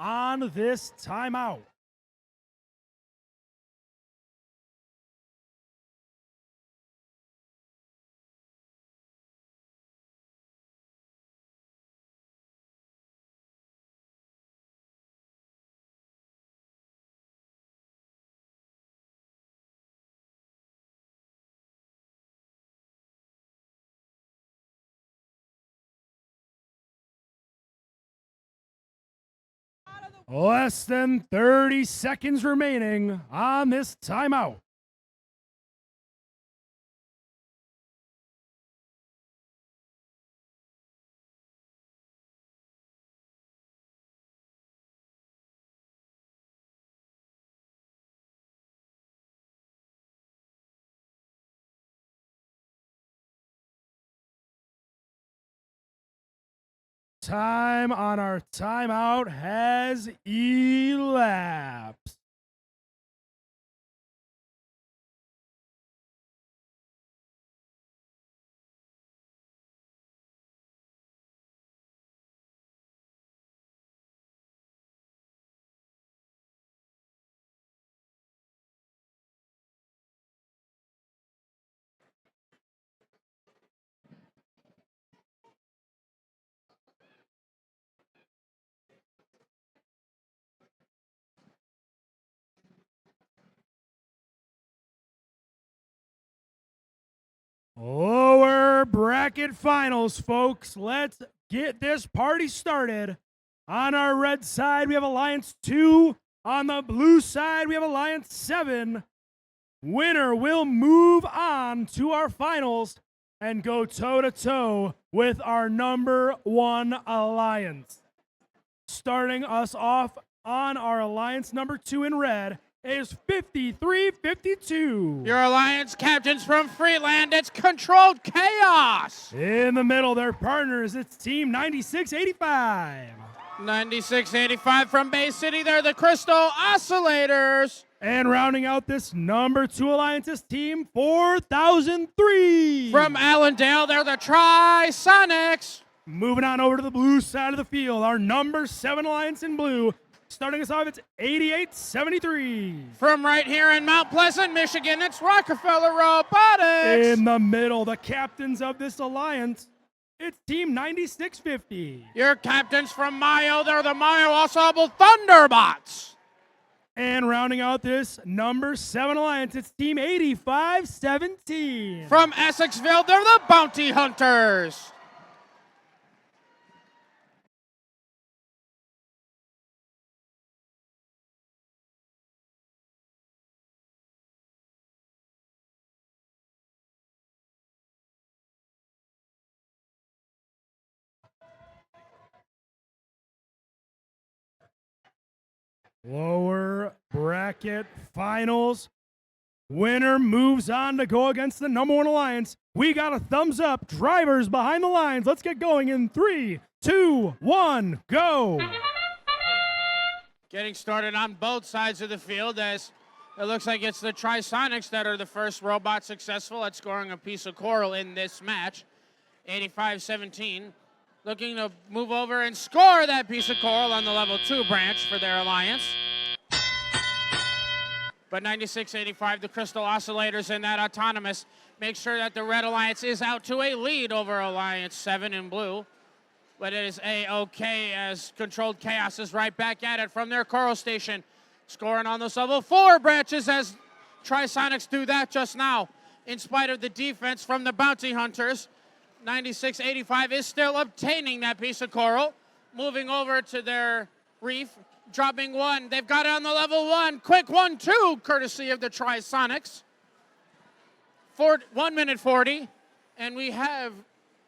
on this timeout. Less than 30 seconds remaining on this timeout. Time on our timeout has elapsed. Lower bracket finals, folks. Let's get this party started. On our red side, we have Alliance 2. On the blue side, we have Alliance 7. Winner will move on to our finals and go toe-to-toe with our #1 alliance. Starting us off on our alliance #2 in red is 5352. Your alliance captains from Freeland, it's Controlled Chaos. In the middle, their partners, it's Team 9685. 9685 from Bay City, they're the Crystal Oscillators. And rounding out this #2 alliance is Team 4003. From Allendale, they're the Tri-Sonics. Moving on over to the blue side of the field, our #7 alliance in blue. Starting us off, it's 8873. From right here in Mount Pleasant, Michigan, it's Rockefeller Robotics. In the middle, the captains of this alliance, it's Team 9650. Your captains from Mayo, they're the Mayo Ensemble Thunderbots. And rounding out this number 7 alliance, it's Team 8517. From Essexville, they're the Bounty Hunters. Lower bracket finals. Winner moves on to go against the number 1 alliance. We got a thumbs up. Drivers behind the lines. Let's get going in 3, 2, 1, go. Getting started on both sides of the field as it looks like it's the Trisonics that are the first robot successful at scoring a piece of coral in this match. 85-17. Looking to move over and score that piece of coral on the level 2 branch for their alliance. But 96-85, the Crystal Oscillators in that autonomous make sure that the Red Alliance is out to a lead over Alliance 7 in blue. But it is A-OK as Controlled Chaos is right back at it from their coral station. Scoring on those level 4 branches as Trisonics do that just now. In spite of the defense from the Bounty Hunters, 96-85 is still obtaining that piece of coral. Moving over to their reef, dropping 1. They've got it on the level 1. Quick 1-2, courtesy of the Trisonics. 1 minute 40, and we have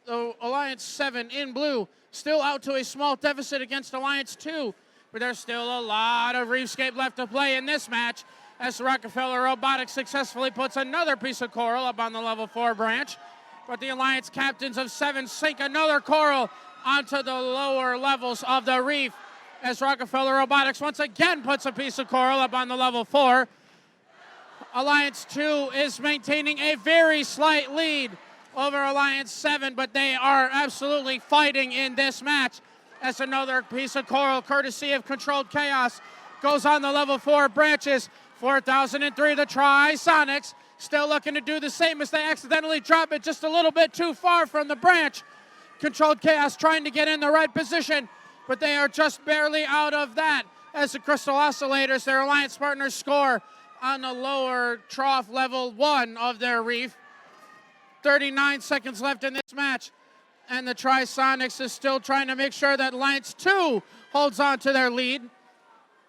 the Alliance 7 in blue still out to a small deficit against Alliance 2. But there's still a lot of reefscape left to play in this match as Rockefeller Robotics successfully puts another piece of coral up on the level 4 branch. But the Alliance captains of 7 sink another coral onto the lower levels of the reef as Rockefeller Robotics once again puts a piece of coral up on the level 4. Alliance 2 is maintaining a very slight lead over Alliance 7, but they are absolutely fighting in this match as another piece of coral, courtesy of Controlled Chaos, goes on the level 4 branches. 4003, the Trisonics, still looking to do the same as they accidentally drop it just a little bit too far from the branch. Controlled Chaos trying to get in the right position, but they are just barely out of that as the Crystal Oscillators, their alliance partners, score on the lower trough level 1 of their reef. 39 seconds left in this match, and the Trisonics is still trying to make sure that Alliance 2 holds on to their lead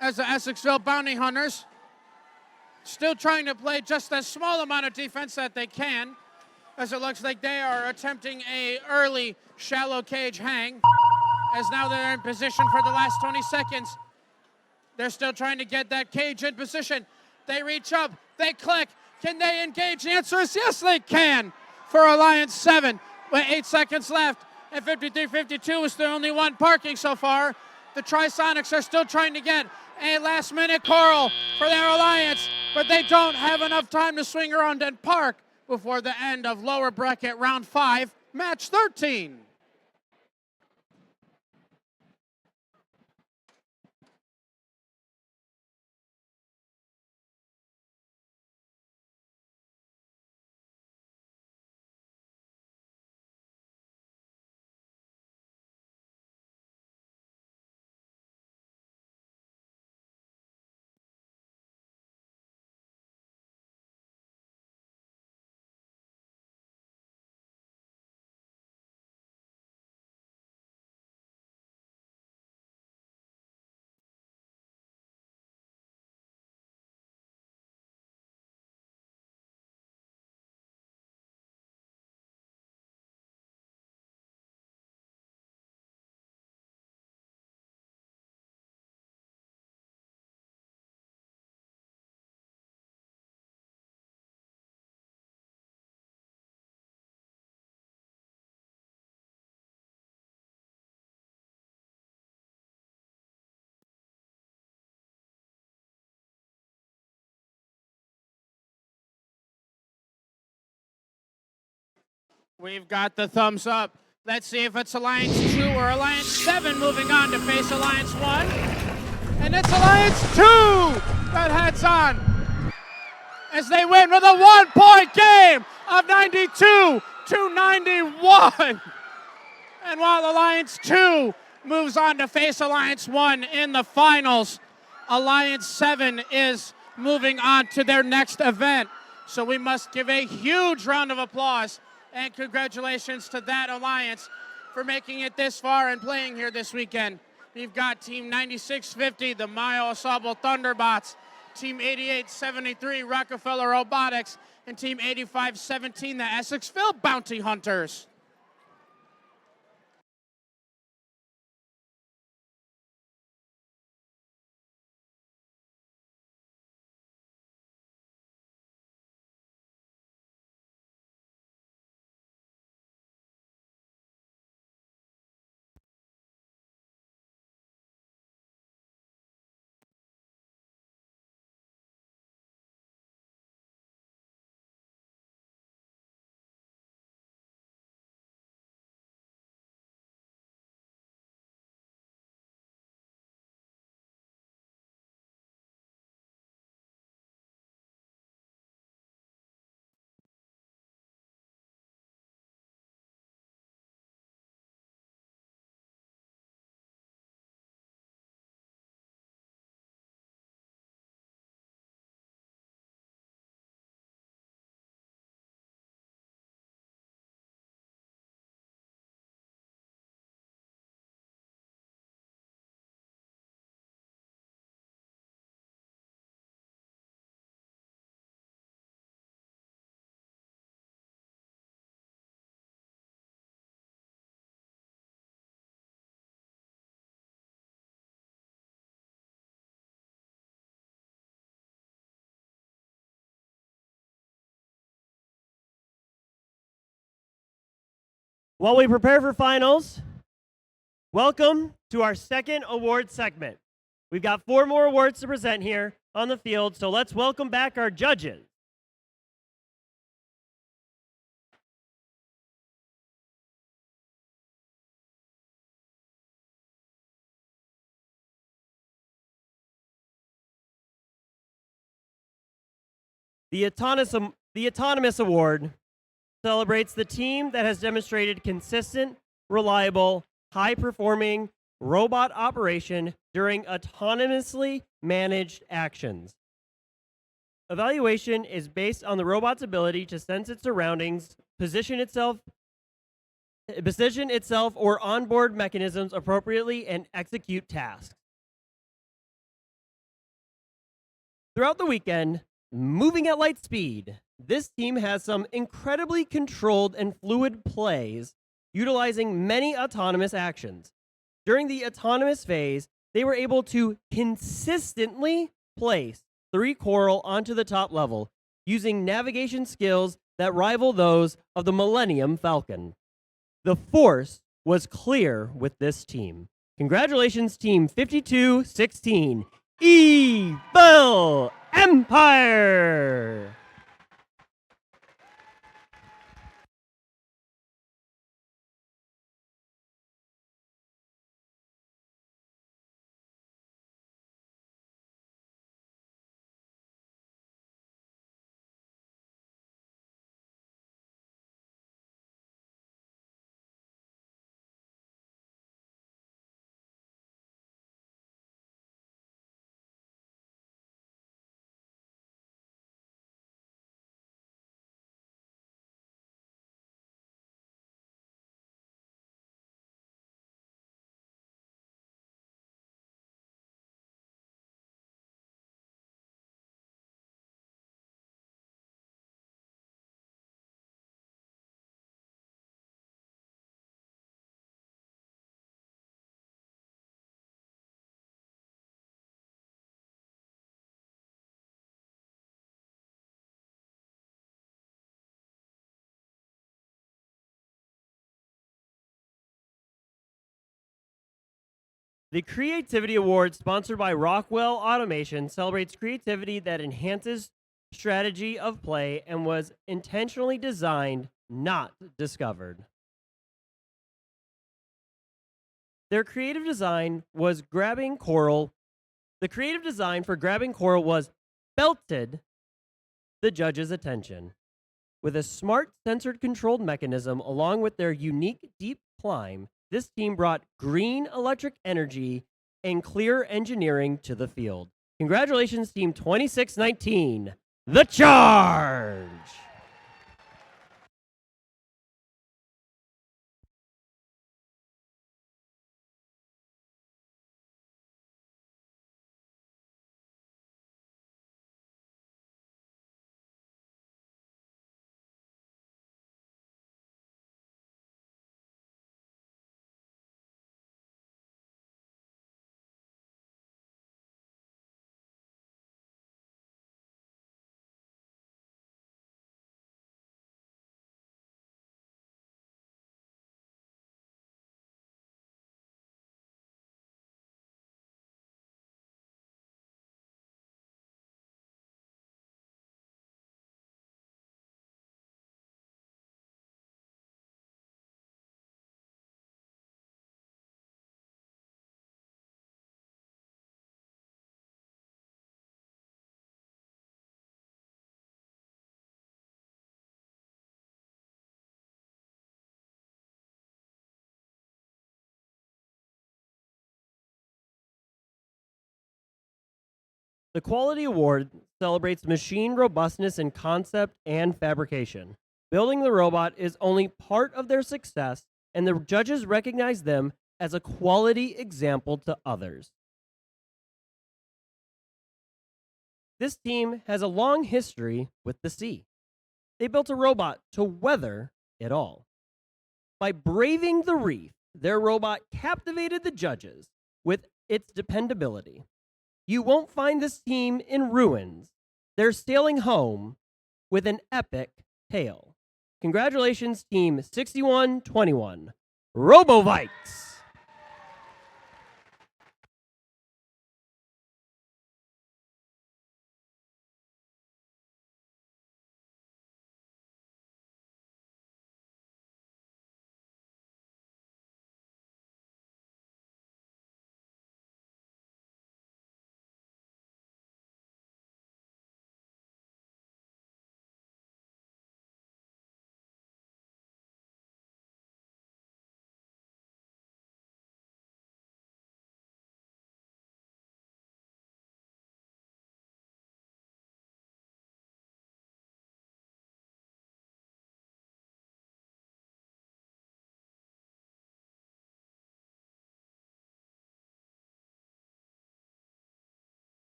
as the Essexville Bounty Hunters still trying to play just a small amount of defense that they can, as it looks like they are attempting a early shallow cage hang, as now they're in position for the last 20 seconds. They're still trying to get that cage in position. They reach up, they click. Can they engage? The answer is yes, they can for Alliance 7 with 8 seconds left. And 53-52 is the only one parking so far. The Trisonics are still trying to get a last-minute coral for their alliance, but they don't have enough time to swing around and park before the end of lower bracket round 5, match 13. We've got the thumbs up. Let's see if it's Alliance 2 or Alliance 7 moving on to face Alliance 1. And it's Alliance 2 that heads on as they win with a 1-point game of 92-91. And while Alliance 2 moves on to face Alliance 1 in the finals, Alliance 7 is moving on to their next event. So we must give a huge round of applause and congratulations to that alliance for making it this far and playing here this weekend. We've got Team 9650, the Mayo Asable Thunderbots, Team 8873, Rockefeller Robotics, and Team 8517, the Essexville Bounty Hunters. While we prepare for finals, welcome to our second award segment. We've got 4 more awards to present here on the field, so let's welcome back our judges. The Autonomous Award celebrates the team that has demonstrated consistent, reliable, high-performing robot operation during autonomously managed actions. Evaluation is based on the robot's ability to sense its surroundings, position itself or onboard mechanisms appropriately, and execute tasks. Throughout the weekend, moving at light speed, this team has some incredibly controlled and fluid plays, utilizing many autonomous actions. During the autonomous phase, they were able to consistently place 3 coral onto the top level, using navigation skills that rival those of the Millennium Falcon. The force was clear with this team. Congratulations, Team 5216, Evil Empire! The Creativity Award, sponsored by Rockwell Automation, celebrates creativity that enhances strategy of play and was intentionally designed, not discovered. Their creative design was grabbing coral. The creative design for grabbing coral was belted the judges' attention. With a smart sensored controlled mechanism along with their unique deep climb, this team brought green electric energy and clear engineering to the field. Congratulations, Team 2619. The charge! The Quality Award celebrates machine robustness in concept and fabrication. Building the robot is only part of their success, and the judges recognize them as a quality example to others. This team has a long history with the sea. They built a robot to weather it all. By braving the reef, their robot captivated the judges with its dependability. You won't find this team in ruins. They're sailing home with an epic tale. Congratulations, Team 6121, RoboVikes.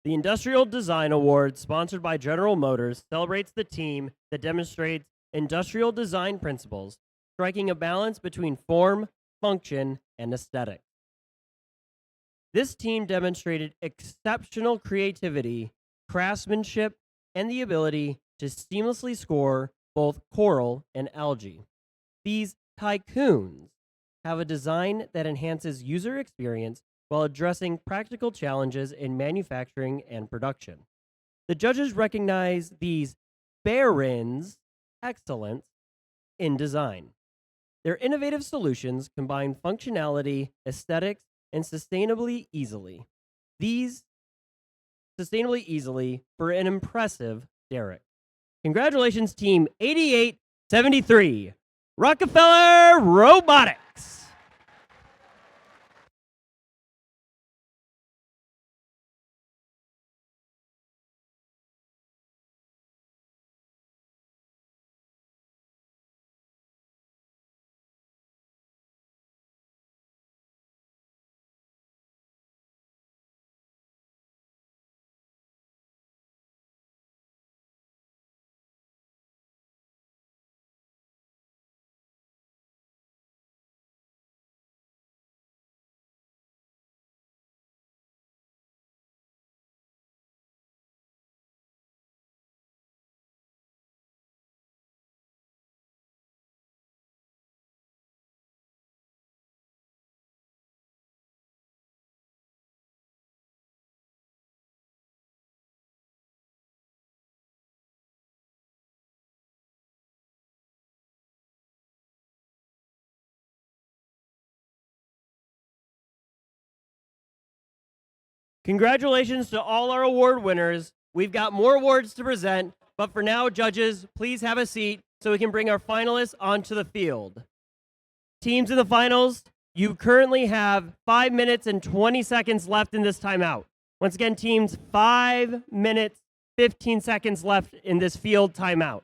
The Industrial Design Award, sponsored by General Motors, celebrates the team that demonstrates industrial design principles, striking a balance between form, function, and aesthetic. This team demonstrated exceptional creativity, craftsmanship, and the ability to seamlessly score both coral and algae. These tycoons have a design that enhances user experience while addressing practical challenges in manufacturing and production. The judges recognize these barons' excellence in design. Their innovative solutions combine functionality, aesthetics, and sustainably easily. These sustainably easily for an impressive Derek. Congratulations, Team 8873, Rockefeller Robotics. Congratulations to all our award winners. We've got more awards to present, but for now, judges, please have a seat so we can bring our finalists onto the field. Teams in the finals, you currently have 5 minutes and 20 seconds left in this timeout. Once again, teams, 5 minutes, 15 seconds left in this field timeout.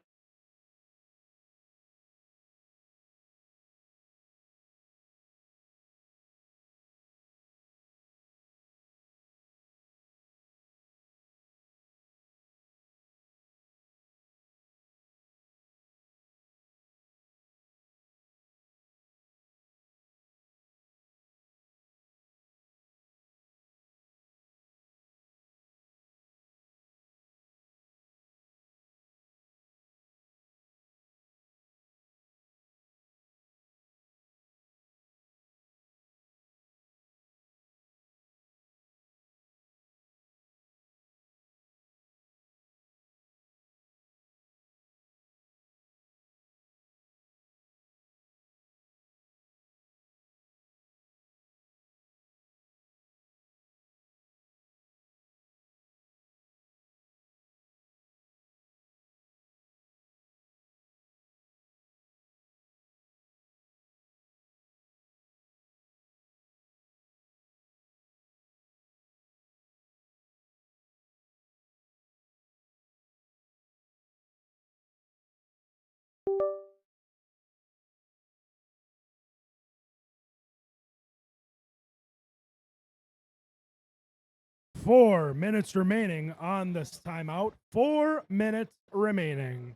Four minutes remaining on this timeout. 4 minutes remaining.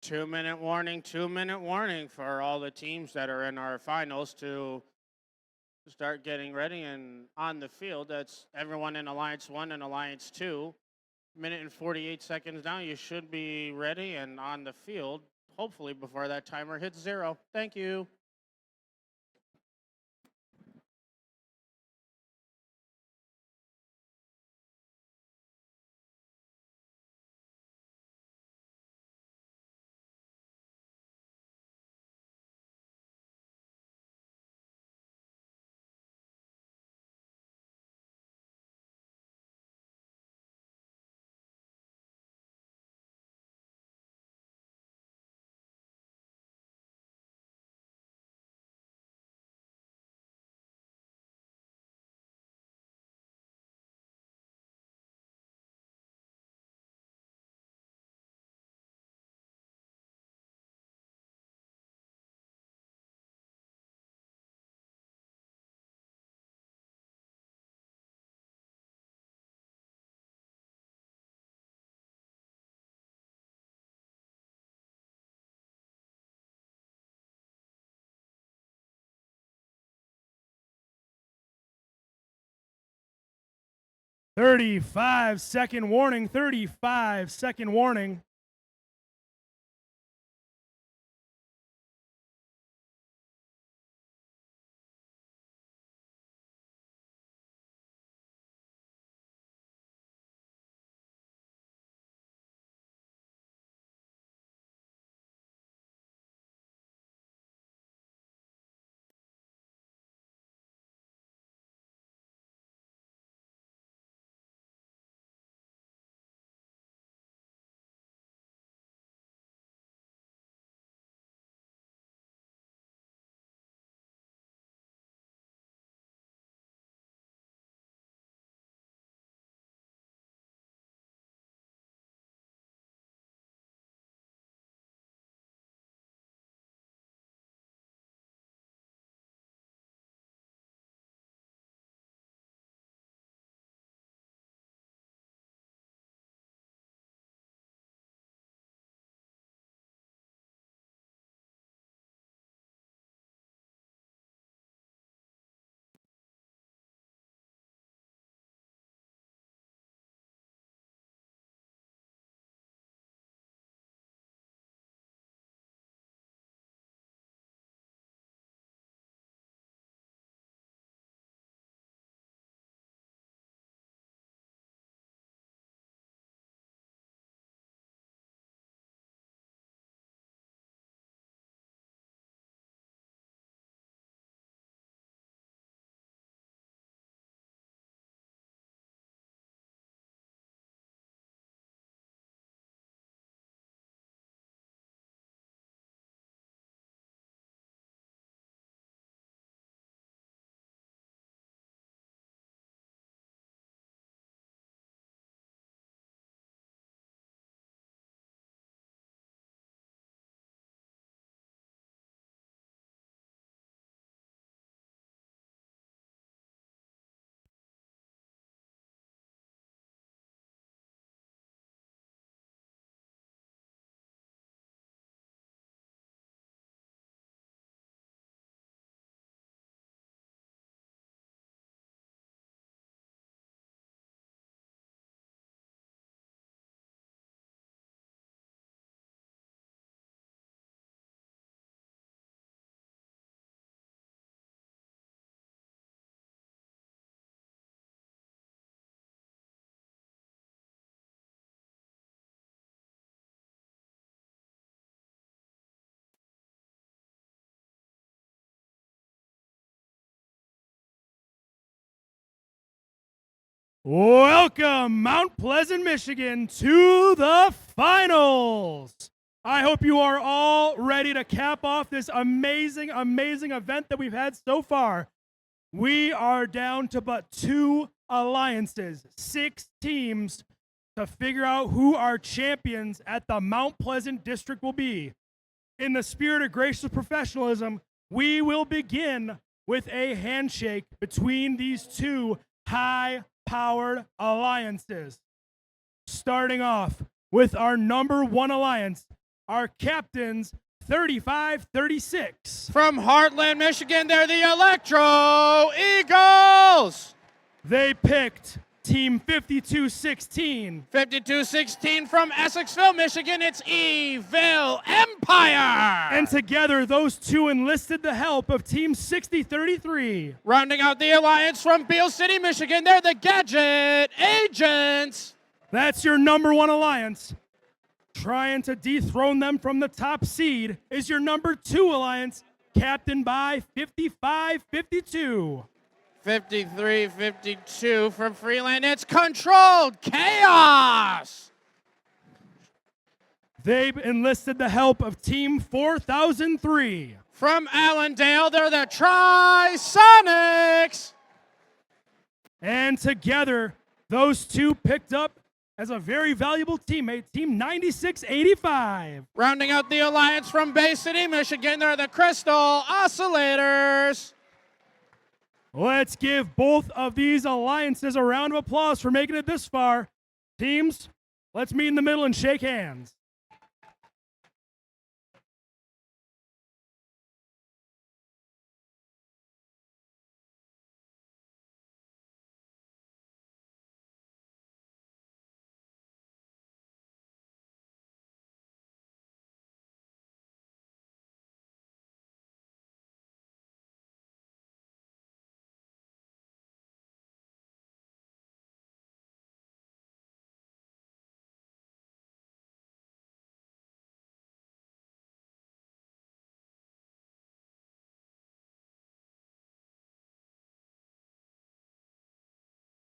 Two-minute warning for all the teams that are in our finals to start getting ready and on the field. That's everyone in Alliance 1 and Alliance 2. Minute and 48 seconds down, you should be ready and on the field, hopefully before that timer hits 0. Thank you. 35-second warning. 35-second warning. Welcome, Mount Pleasant, Michigan, to the finals. I hope you are all ready to cap off this amazing, amazing event that we've had so far. We are down to but 2 alliances, 6 teams to figure out who our champions at the Mount Pleasant district will be. In the spirit of gracious professionalism, we will begin with a handshake between these 2 high-powered alliances. Starting off with our number 1 alliance, our captains, 35-36. From Heartland, Michigan, they're the Electro Eagles. They picked Team 52-16. 52-16 from Essexville, Michigan, it's Evil Empire. And together, those 2 enlisted the help of Team 60-33. Rounding out the alliance from Beale City, Michigan, they're the Gadget Agents. That's your number 1 alliance. Trying to dethrone them from the top seed is your number 2 alliance, captained by 55-52. 53-52 from Freeland. It's Controlled Chaos. They've enlisted the help of Team 4003. From Allendale, they're the Tri-Sonics. And together, those 2 picked up as a very valuable teammate, Team 9685. Rounding out the alliance from Bay City, Michigan, they're the Crystal Oscillators. Let's give both of these alliances a round of applause for making it this far. Teams, let's meet in the middle and shake hands.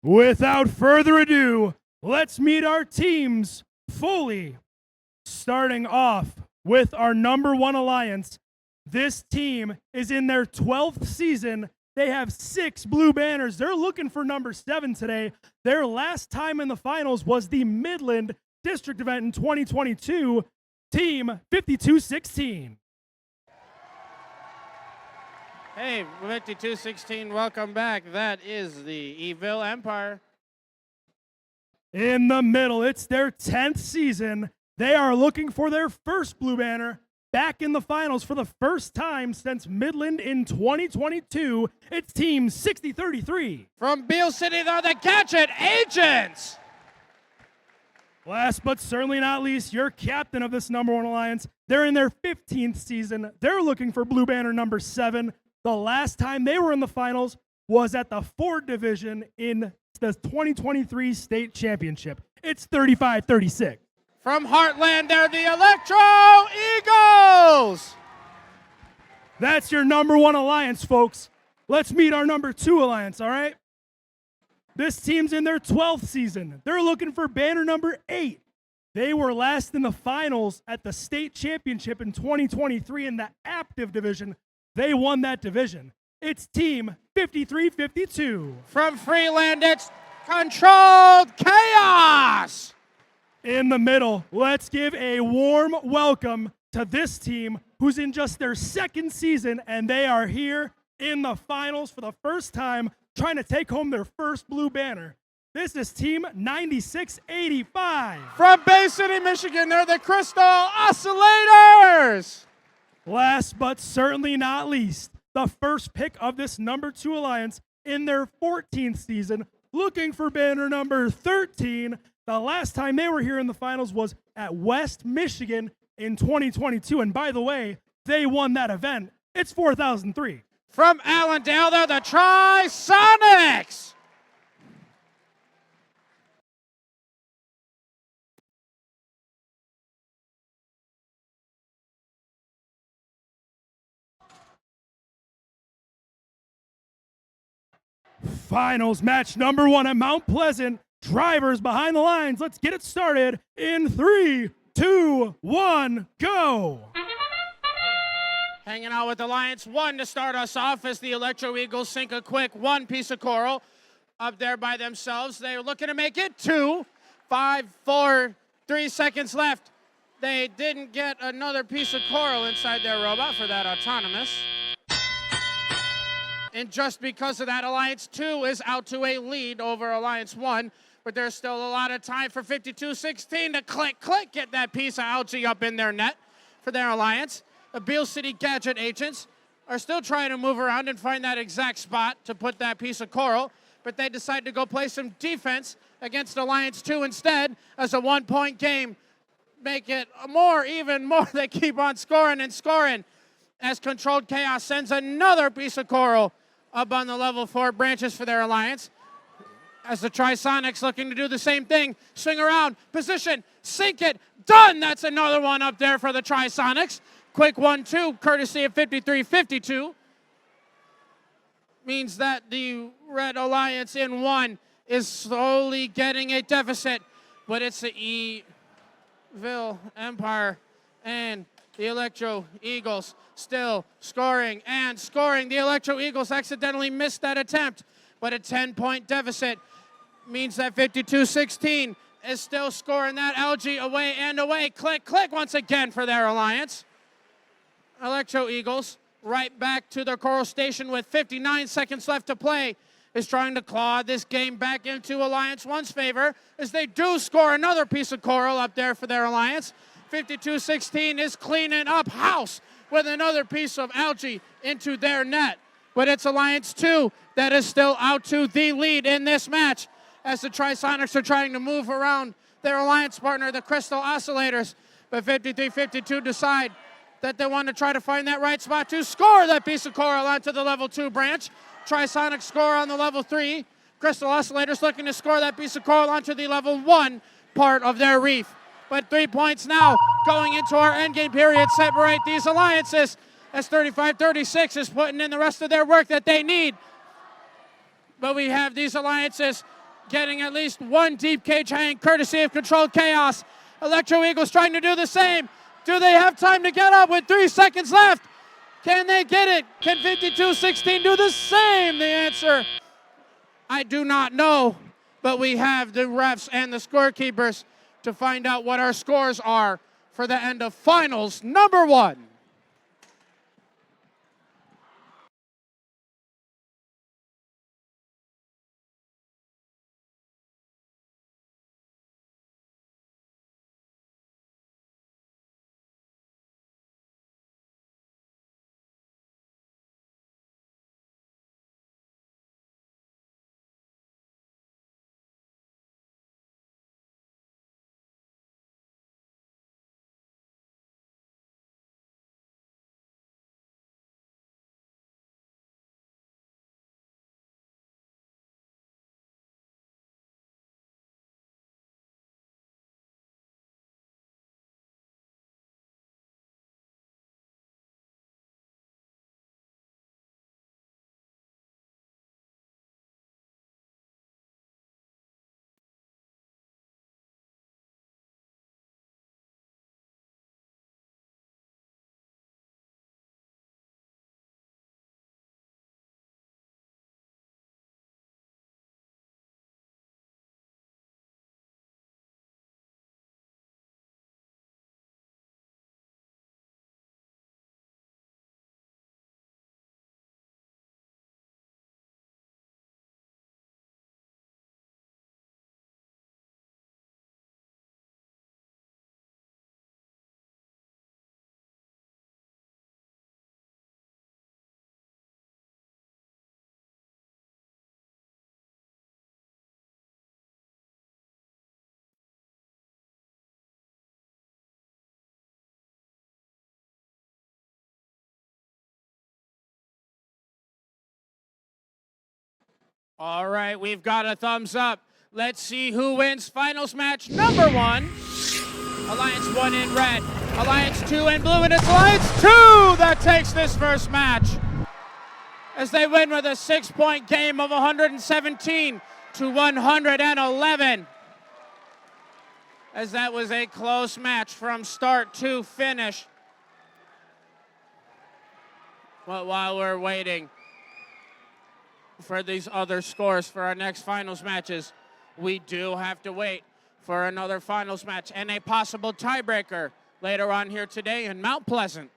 Without further ado, let's meet our teams fully. Starting off with our number one alliance. This team is in their 12th season. They have 6 blue banners. They're looking for number 7 today. Their last time in the finals was the Midland District event in 2022. Team 5216. Hey, 5216, welcome back. That is the Evil Empire. In the middle, it's their 10th season. They are looking for their first blue banner. Back in the finals for the first time since Midland in 2022, it's Team 6033. From Beale City, they're the Gadget Agents. Last but certainly not least, your captain of this number one alliance. They're in their 15th season. They're looking for blue banner number 7. The last time they were in the finals was at the Ford division in the 2023 state championship. It's 35-36. From Heartland, they're the Electro Eagles. That's your number one alliance, folks. Let's meet our number 2 alliance, all right? This team's in their 12th season. They're looking for banner number 8. They were last in the finals at the state championship in 2023 in the active division. They won that division. It's Team 5352. From Freeland, it's Controlled Chaos. In the middle, let's give a warm welcome to this team who's in just their 2nd season, and they are here in the finals for the first time, trying to take home their first blue banner. This is Team 9685. From Bay City, Michigan, they're the Crystal Oscillators. Last but certainly not least, the first pick of this number 2 alliance in their 14th season, looking for banner number 13. The last time they were here in the finals was at West Michigan in 2022. And by the way, they won that event. It's 4003. From Allendale, they're the Tri-Sonics. Finals match number 1 at Mount Pleasant. Drivers behind the lines. Let's get it started in 3, 2, 1, go. Hanging out with Alliance 1 to start us off as the Electro Eagles sink a quick 1 piece of coral up there by themselves. They're looking to make it 2. 5, 4, 3 seconds left. They didn't get another piece of coral inside their robot for that autonomous. And just because of that, Alliance 2 is out to a lead over Alliance 1. But there's still a lot of time for 5216 to click, get that piece of algae up in their net for their alliance. The Beale City Gadget Agents are still trying to move around and find that exact spot to put that piece of coral, but they decide to go play some defense against Alliance 2 instead as a 1-point game. Make it even more. They keep on scoring and scoring as Controlled Chaos sends another piece of coral up on the level 4 branches for their alliance. As the Tri-Sonics looking to do the same thing. Swing around, position, sink it, done! That's another one up there for the Tri-Sonics. Quick 1-2, courtesy of 53-52. Means that the Red Alliance in 1 is slowly getting a deficit. But it's the Evil Empire and the Electro Eagles still scoring and scoring. The Electro Eagles accidentally missed that attempt. But a 10-point deficit means that 5216 is still scoring that algae away and away. Click once again for their alliance. Electro Eagles right back to their coral station with 59 seconds left to play is trying to claw this game back into Alliance 1's favor as they do score another piece of coral up there for their alliance. 5216 is cleaning up house with another piece of algae into their net. But it's Alliance 2 that is still out to the lead in this match as the Tri-Sonics are trying to move around their alliance partner, the Crystal Oscillators. But 53-52 decide that they want to try to find that right spot to score that piece of coral onto the level 2 branch. Tri-Sonic score on the level 3. Crystal Oscillators looking to score that piece of coral onto the level 1 part of their reef. But 3 points now going into our endgame period separate these alliances as 35-36 is putting in the rest of their work that they need. But we have these alliances getting at least one deep cage hang courtesy of Controlled Chaos. Electro Eagles trying to do the same. Do they have time to get up with 3 seconds left? Can they get it? Can 52-16 do the same? The answer, I do not know, but we have the refs and the scorekeepers to find out what our scores are for the end of finals number 1. All right, we've got a thumbs up. Let's see who wins finals match number 1. Alliance 1 in red. Alliance 2 in blue, and it's Alliance 2 that takes this first match. As they win with a 6-point game of 117 to 111. As that was a close match from start to finish. But while we're waiting for these other scores for our next finals matches, we do have to wait for another finals match and a possible tiebreaker later on here today in Mount Pleasant.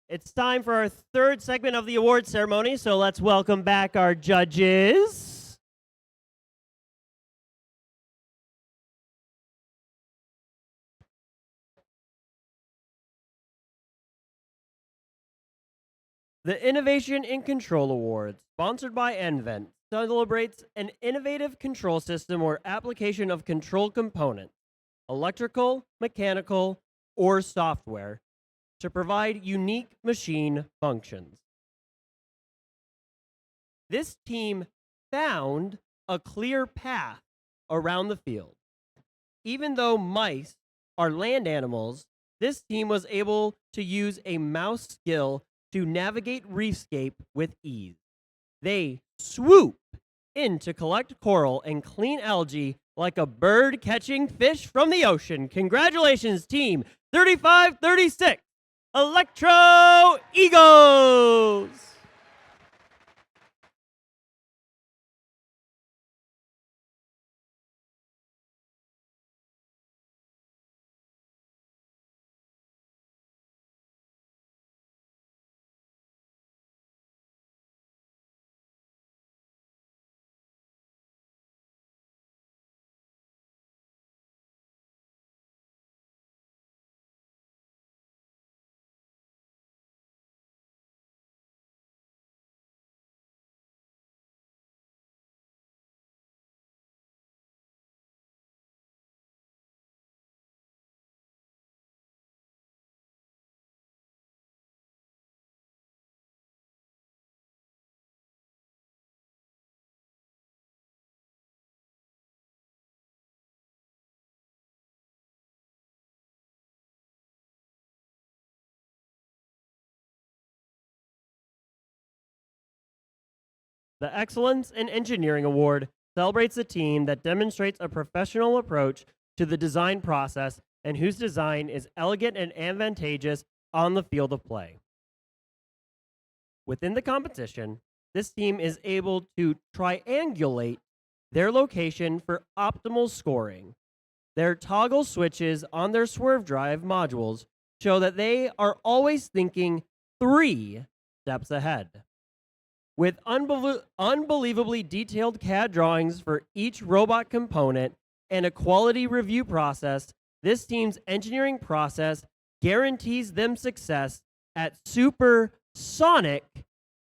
It's time for our third segment of the award ceremony, so let's welcome back our judges. The Innovation in Control Award, sponsored by nVent, celebrates an innovative control system or application of control components, electrical, mechanical, or software, to provide unique machine functions. This team found a clear path around the field. Even though mice are land animals, this team was able to use a mouse skill to navigate reefscape with ease. They swoop in to collect coral and clean algae like a bird catching fish from the ocean. Congratulations, team 35-36, Electro Eagles! The Excellence in Engineering Award celebrates a team that demonstrates a professional approach to the design process and whose design is elegant and advantageous on the field of play. Within the competition, this team is able to triangulate their location for optimal scoring. Their toggle switches on their swerve drive modules show that they are always thinking 3 steps ahead. With unbelievably detailed CAD drawings for each robot component and a quality review process, this team's engineering process guarantees them success at supersonic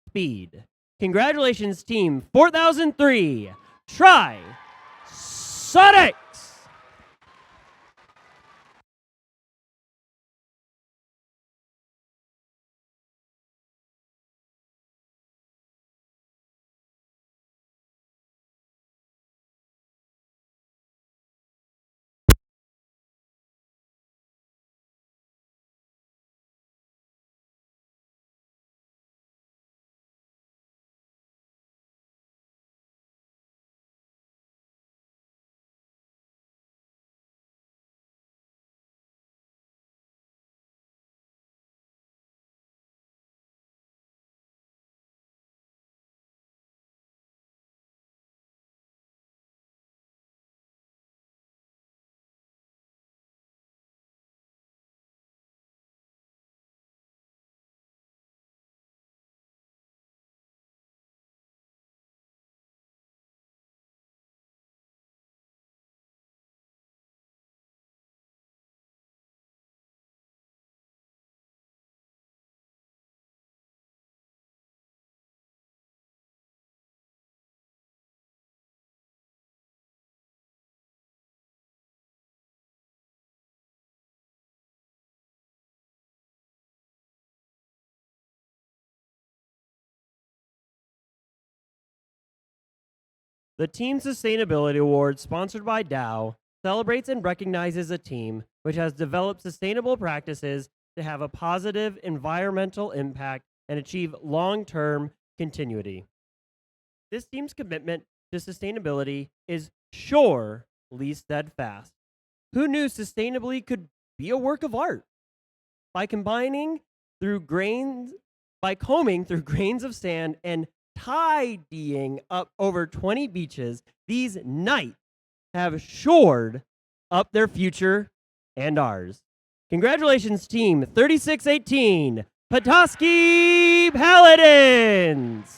speed. Congratulations, Team 4003. Try Sonics! The Team Sustainability Award, sponsored by Dow, celebrates and recognizes a team which has developed sustainable practices to have a positive environmental impact and achieve long-term continuity. This team's commitment to sustainability is surely steadfast. Who knew sustainability could be a work of art? By combing through grains of sand and tidying up over 20 beaches, these knights have shored up their future and ours. Congratulations, Team 3618, Petoskey Paladins!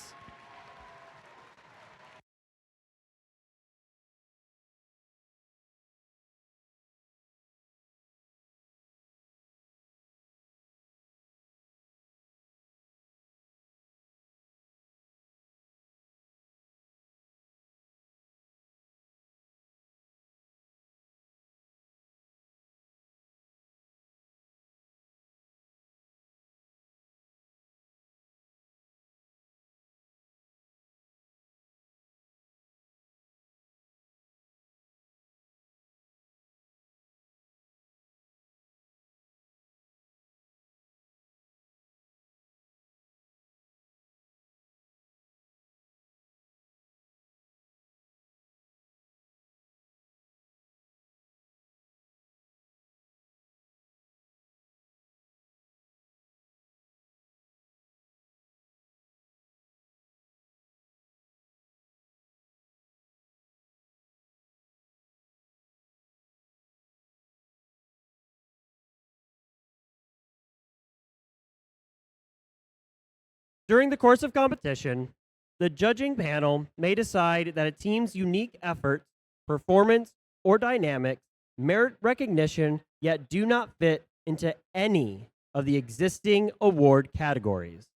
During the course of competition, the judging panel may decide that a team's unique efforts, performance, or dynamics merit recognition yet do not fit into any of the existing award categories.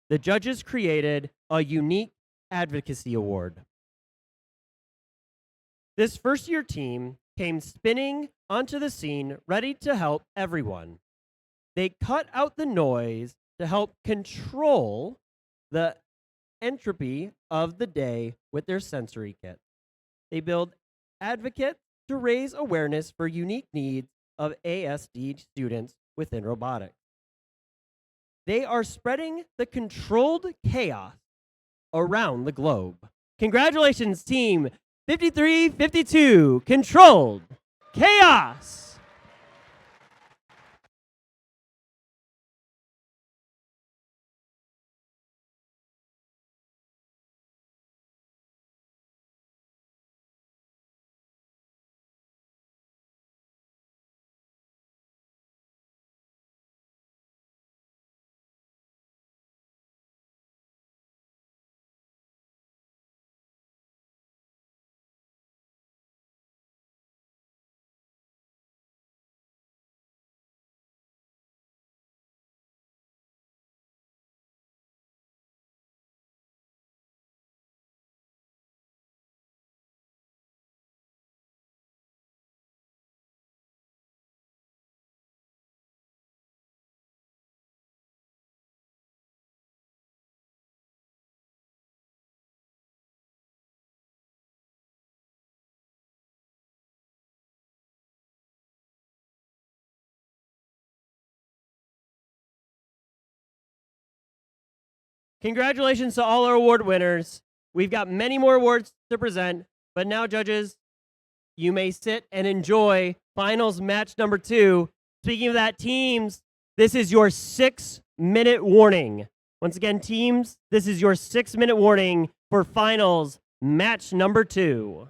The judges created a unique advocacy award. This first-year team came spinning onto the scene ready to help everyone. They cut out the noise to help control the entropy of the day with their sensory kit. They build advocates to raise awareness for unique needs of ASD students within robotics. They are spreading the controlled chaos around the globe. Congratulations, Team 5352, Controlled Chaos. Congratulations to all our award winners. We've got many more awards to present, but now, judges, you may sit and enjoy finals match number 2. Speaking of that, teams, this is your 6-minute warning. Once again, teams, this is your 6-minute warning for finals match number 2.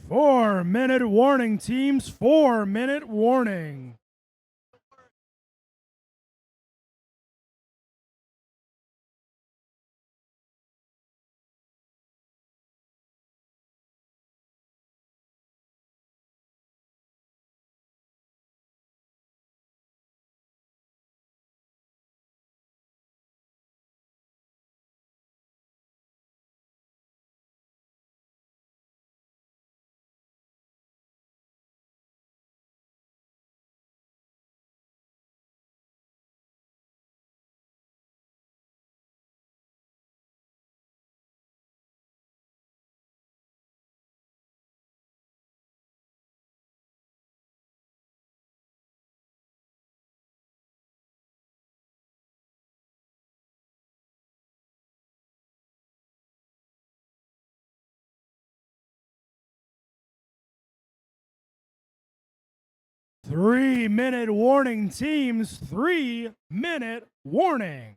Four-minute warning, teams. 4-minute warning. Three-minute warning, teams. 3-minute warning.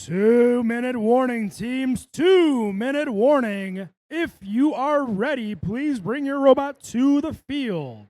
2-minute warning, teams. 2-minute warning. If you are ready, please bring your robot to the field.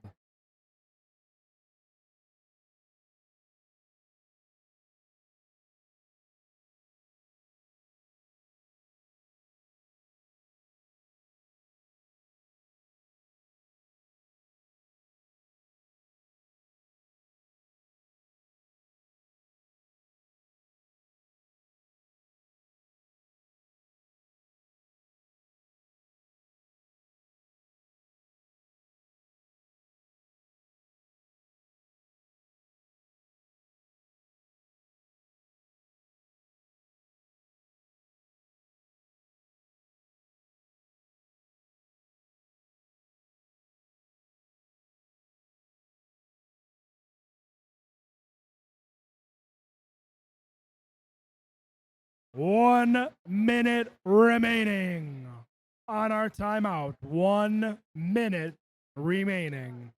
One minute remaining on our timeout. 1 minute remaining.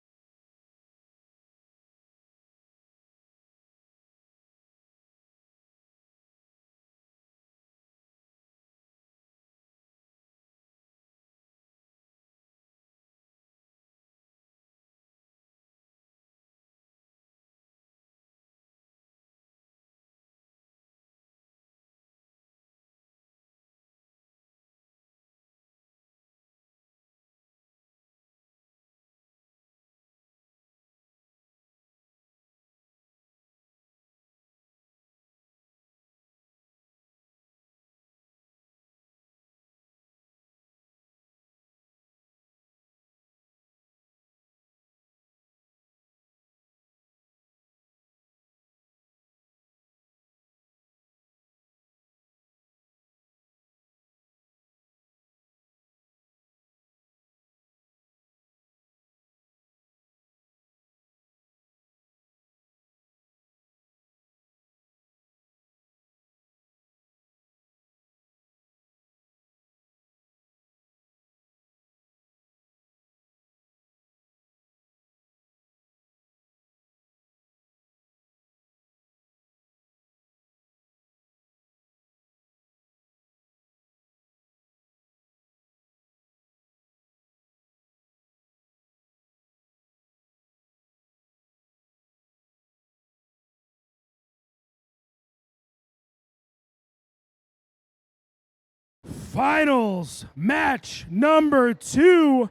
Finals match number 2.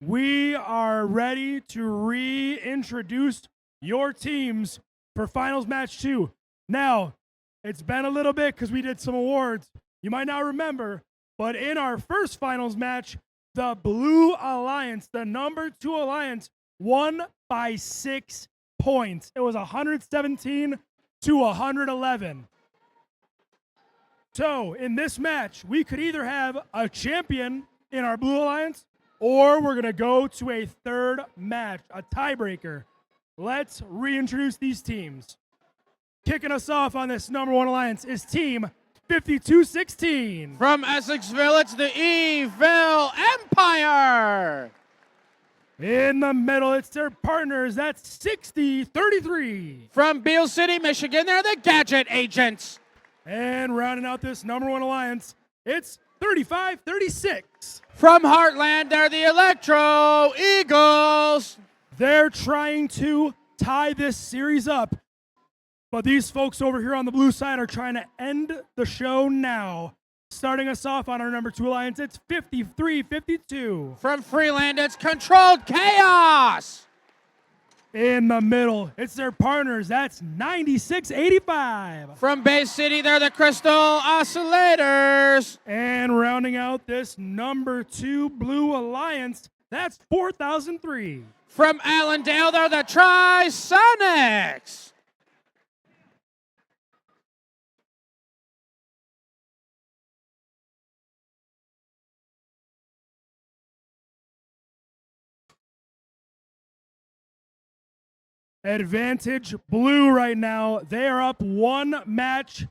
We are ready to reintroduce your teams for finals match 2. Now, it's been a little bit because we did some awards. You might not remember, but in our first finals match, the Blue Alliance, the number 2 alliance, won by 6 points. It was 117 to 111. So, in this match, we could either have a champion in our Blue Alliance, or we're going to go to a third match, a tiebreaker. Let's reintroduce these teams. Kicking us off on this number 1 alliance is Team 5216. From Essex Village, the Evil Empire. In the middle, it's their partners. That's 6033. From Beale City, Michigan, they're the Gadget Agents. And rounding out this number 1 alliance, it's 3536. From Heartland, they're the Electro Eagles. They're trying to tie this series up, but these folks over here on the blue side are trying to end the show now. Starting us off on our number 2 alliance, it's 5352. From Freeland, it's Controlled Chaos. In the middle, it's their partners. That's 9685. From Bay City, they're the Crystal Oscillators. And rounding out this number 2 Blue Alliance, that's 4003. From Allendale, they're the Trisonics. Advantage Blue right now. They are up 1 match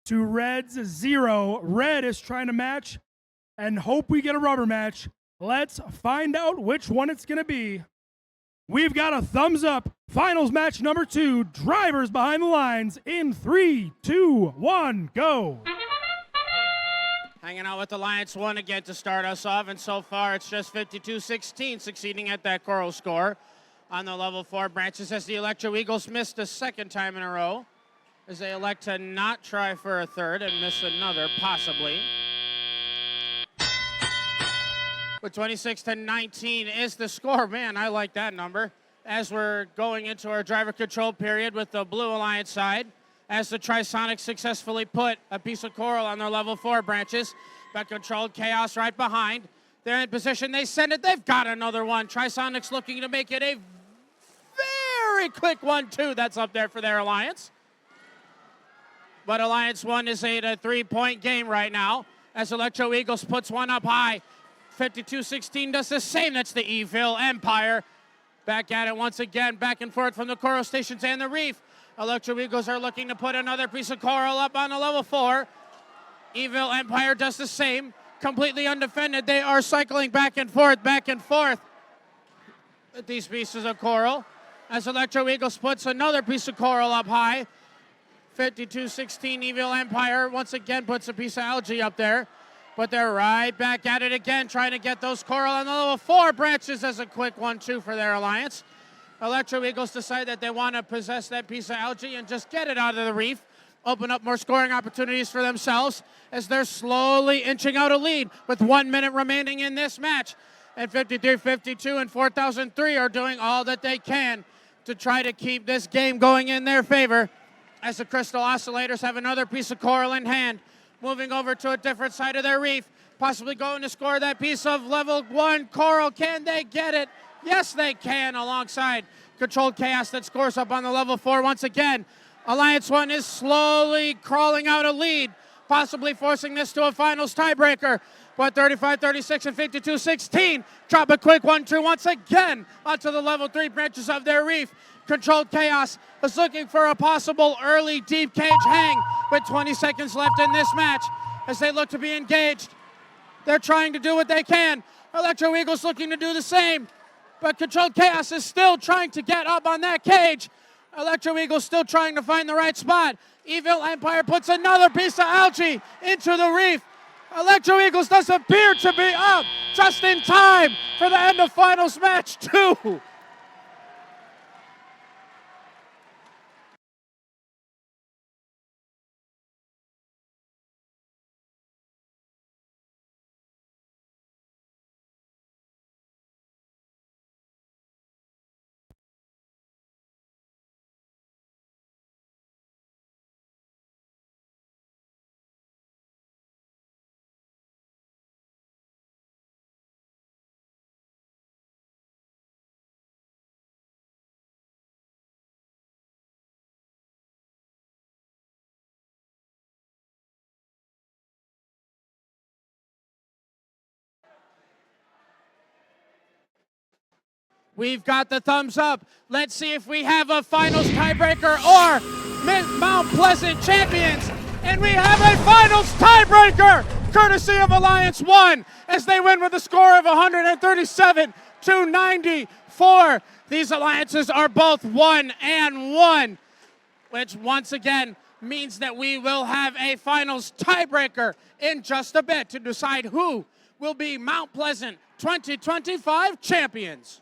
to Red's 0. Red is trying to match and hope we get a rubber match. Let's find out which one it's going to be. We've got a thumbs up. Finals match number 2. Drivers behind the lines in 3, 2, 1, go. Hanging out with Alliance 1 again to start us off, and so far it's just 52-16 succeeding at that Coral score on the level 4 branches as the Electro Eagles missed a second time in a row as they elect to not try for a third and miss another, possibly. But 26-19 is the score. Man, I like that number. As we're going into our driver control period with the Blue Alliance side, as the Trisonics successfully put a piece of coral on their level 4 branches, but controlled chaos right behind. They're in position, they send it, they've got another one. Trisonics looking to make it a very quick 1-2 that's up there for their Alliance. But Alliance 1 is a 3-point game right now as Electro Eagles puts one up high. 52-16 does the same, that's the Evil Empire. Back at it once again, back and forth from the coral stations and the reef. Electro Eagles are looking to put another piece of coral up on the level 4. Evil Empire does the same, completely undefended. They are cycling back and forth with these pieces of coral. As Electro Eagles puts another piece of coral up high. 52-16 Evil Empire once again puts a piece of algae up there. But they're right back at it again, trying to get those coral on the level 4 branches as a quick 1-2 for their Alliance. Electro Eagles decide that they want to possess that piece of algae and just get it out of the reef, open up more scoring opportunities for themselves as they're slowly inching out a lead with 1 minute remaining in this match. And 53-52 and 4003 are doing all that they can to try to keep this game going in their favor as the Crystal Oscillators have another piece of coral in hand, moving over to a different side of their reef, possibly going to score that piece of level 1 coral. Can they get it? Yes, they can, alongside Controlled Chaos that scores up on the level 4 once again. Alliance 1 is slowly crawling out a lead, possibly forcing this to a finals tiebreaker. But 35-36 and 52-16 drop a quick 1-2 once again onto the level 3 branches of their reef. Controlled Chaos is looking for a possible early deep cage hang with 20 seconds left in this match as they look to be engaged. They're trying to do what they can. Electro Eagles looking to do the same. But Controlled Chaos is still trying to get up on that cage. Electro Eagles still trying to find the right spot. Evil Empire puts another piece of algae into the reef. Electro Eagles does appear to be up just in time for the end of finals match 2. We've got the thumbs up. Let's see if we have a finals tiebreaker or Mount Pleasant champions. And we have a finals tiebreaker, courtesy of Alliance 1, as they win with a score of 137-94. These alliances are both 1-1, which once again means that we will have a finals tiebreaker in just a bit to decide who will be Mount Pleasant 2025 champions.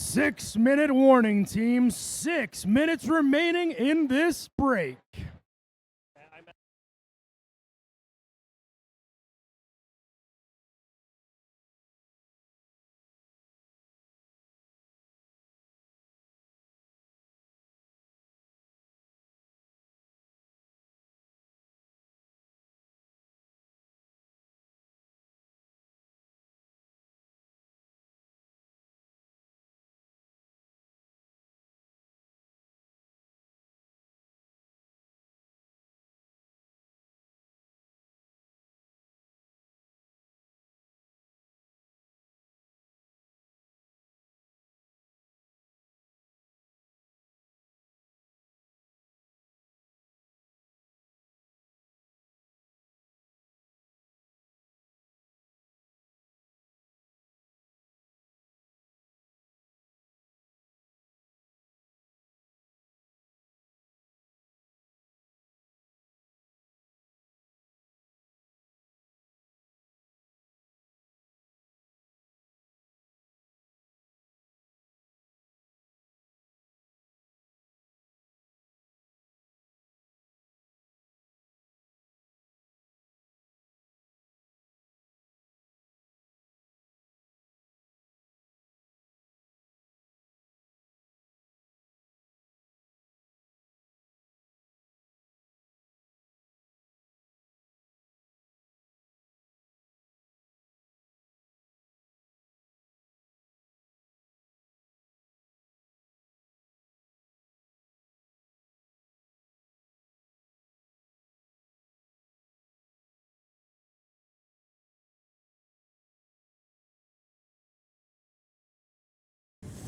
6-minute warning, team. 6 minutes remaining in this break.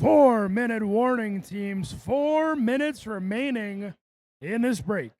Four-minute warning, teams. 4 minutes remaining in this break.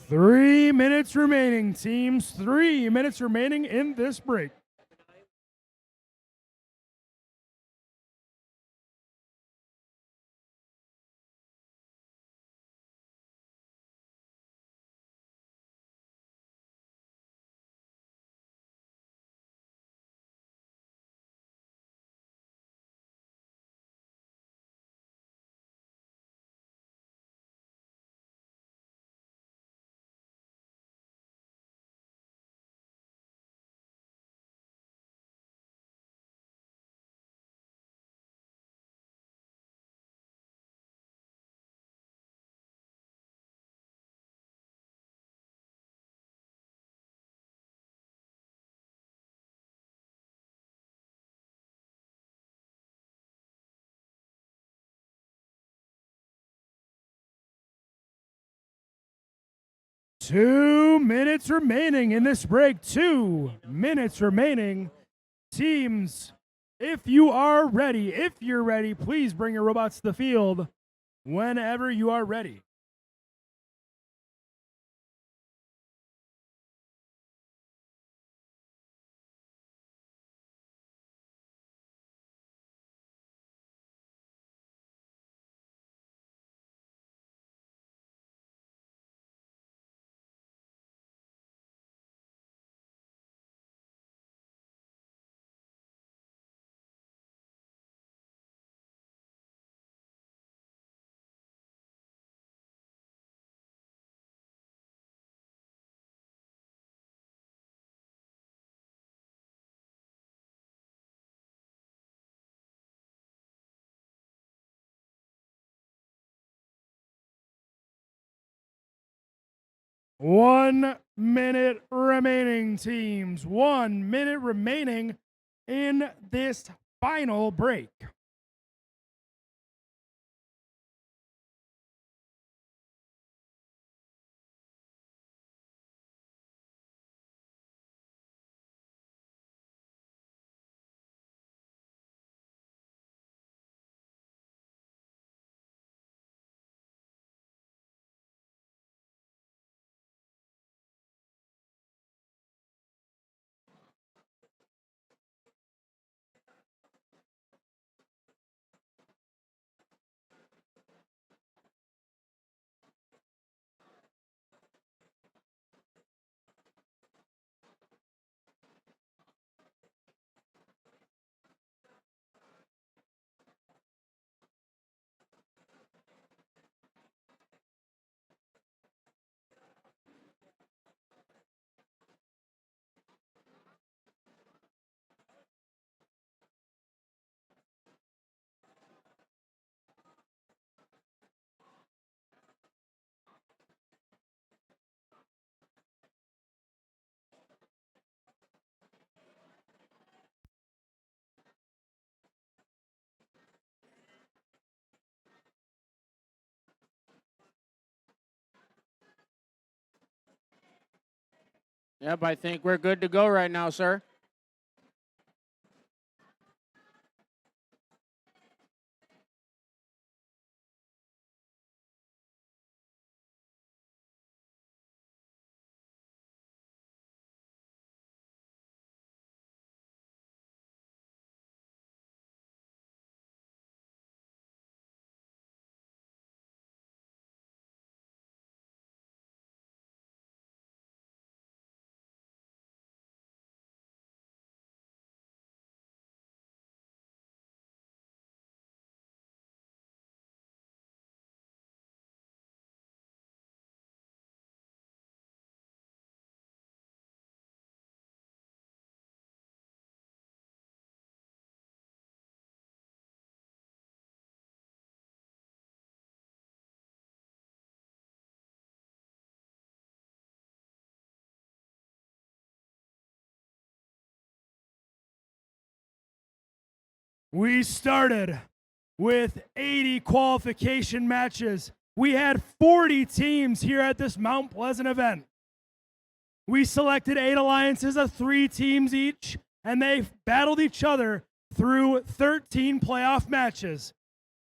Three minutes remaining, teams. 3 minutes remaining in this break. Two minutes remaining in this break. 2 minutes remaining. Teams, if you're ready, please bring your robots to the field whenever you are ready. 1 minute remaining, teams. 1 minute remaining in this final break. Yep, I think we're good to go right now, sir. We started with 80 qualification matches. We had 40 teams here at this Mount Pleasant event. We selected 8 alliances of 3 teams each, and they battled each other through 13 playoff matches.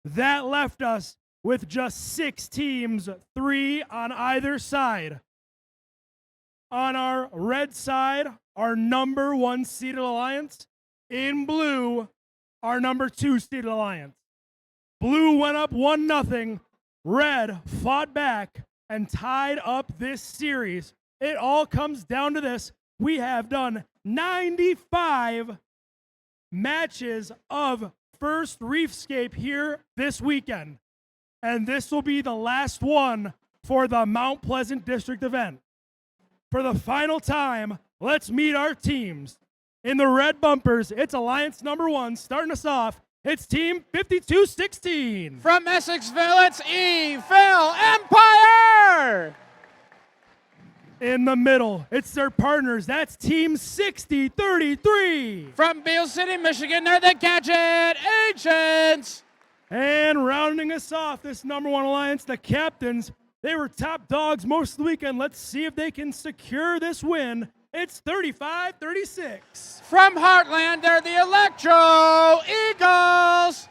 That left us with just 6 teams, 3 on either side. On our red side, our number 1 seeded alliance. In blue, our number 2 seeded alliance. Blue went up 1-0. Red fought back and tied up this series. It all comes down to this. We have done 95 matches of first Reefscape here this weekend. And this will be the last one for the Mount Pleasant District event. For the final time, let's meet our teams. In the red bumpers, it's Alliance number 1. Starting us off, it's Team 5216. From Essexville, it's Phil Empire. In the middle, it's their partners. That's Team 6033. From Beale City, Michigan, they're the Gadget Agents. And rounding us off, this number 1 alliance, the captains. They were top dogs most of the weekend. Let's see if they can secure this win. It's 35-36. From Heartland, they're the Electro Eagles.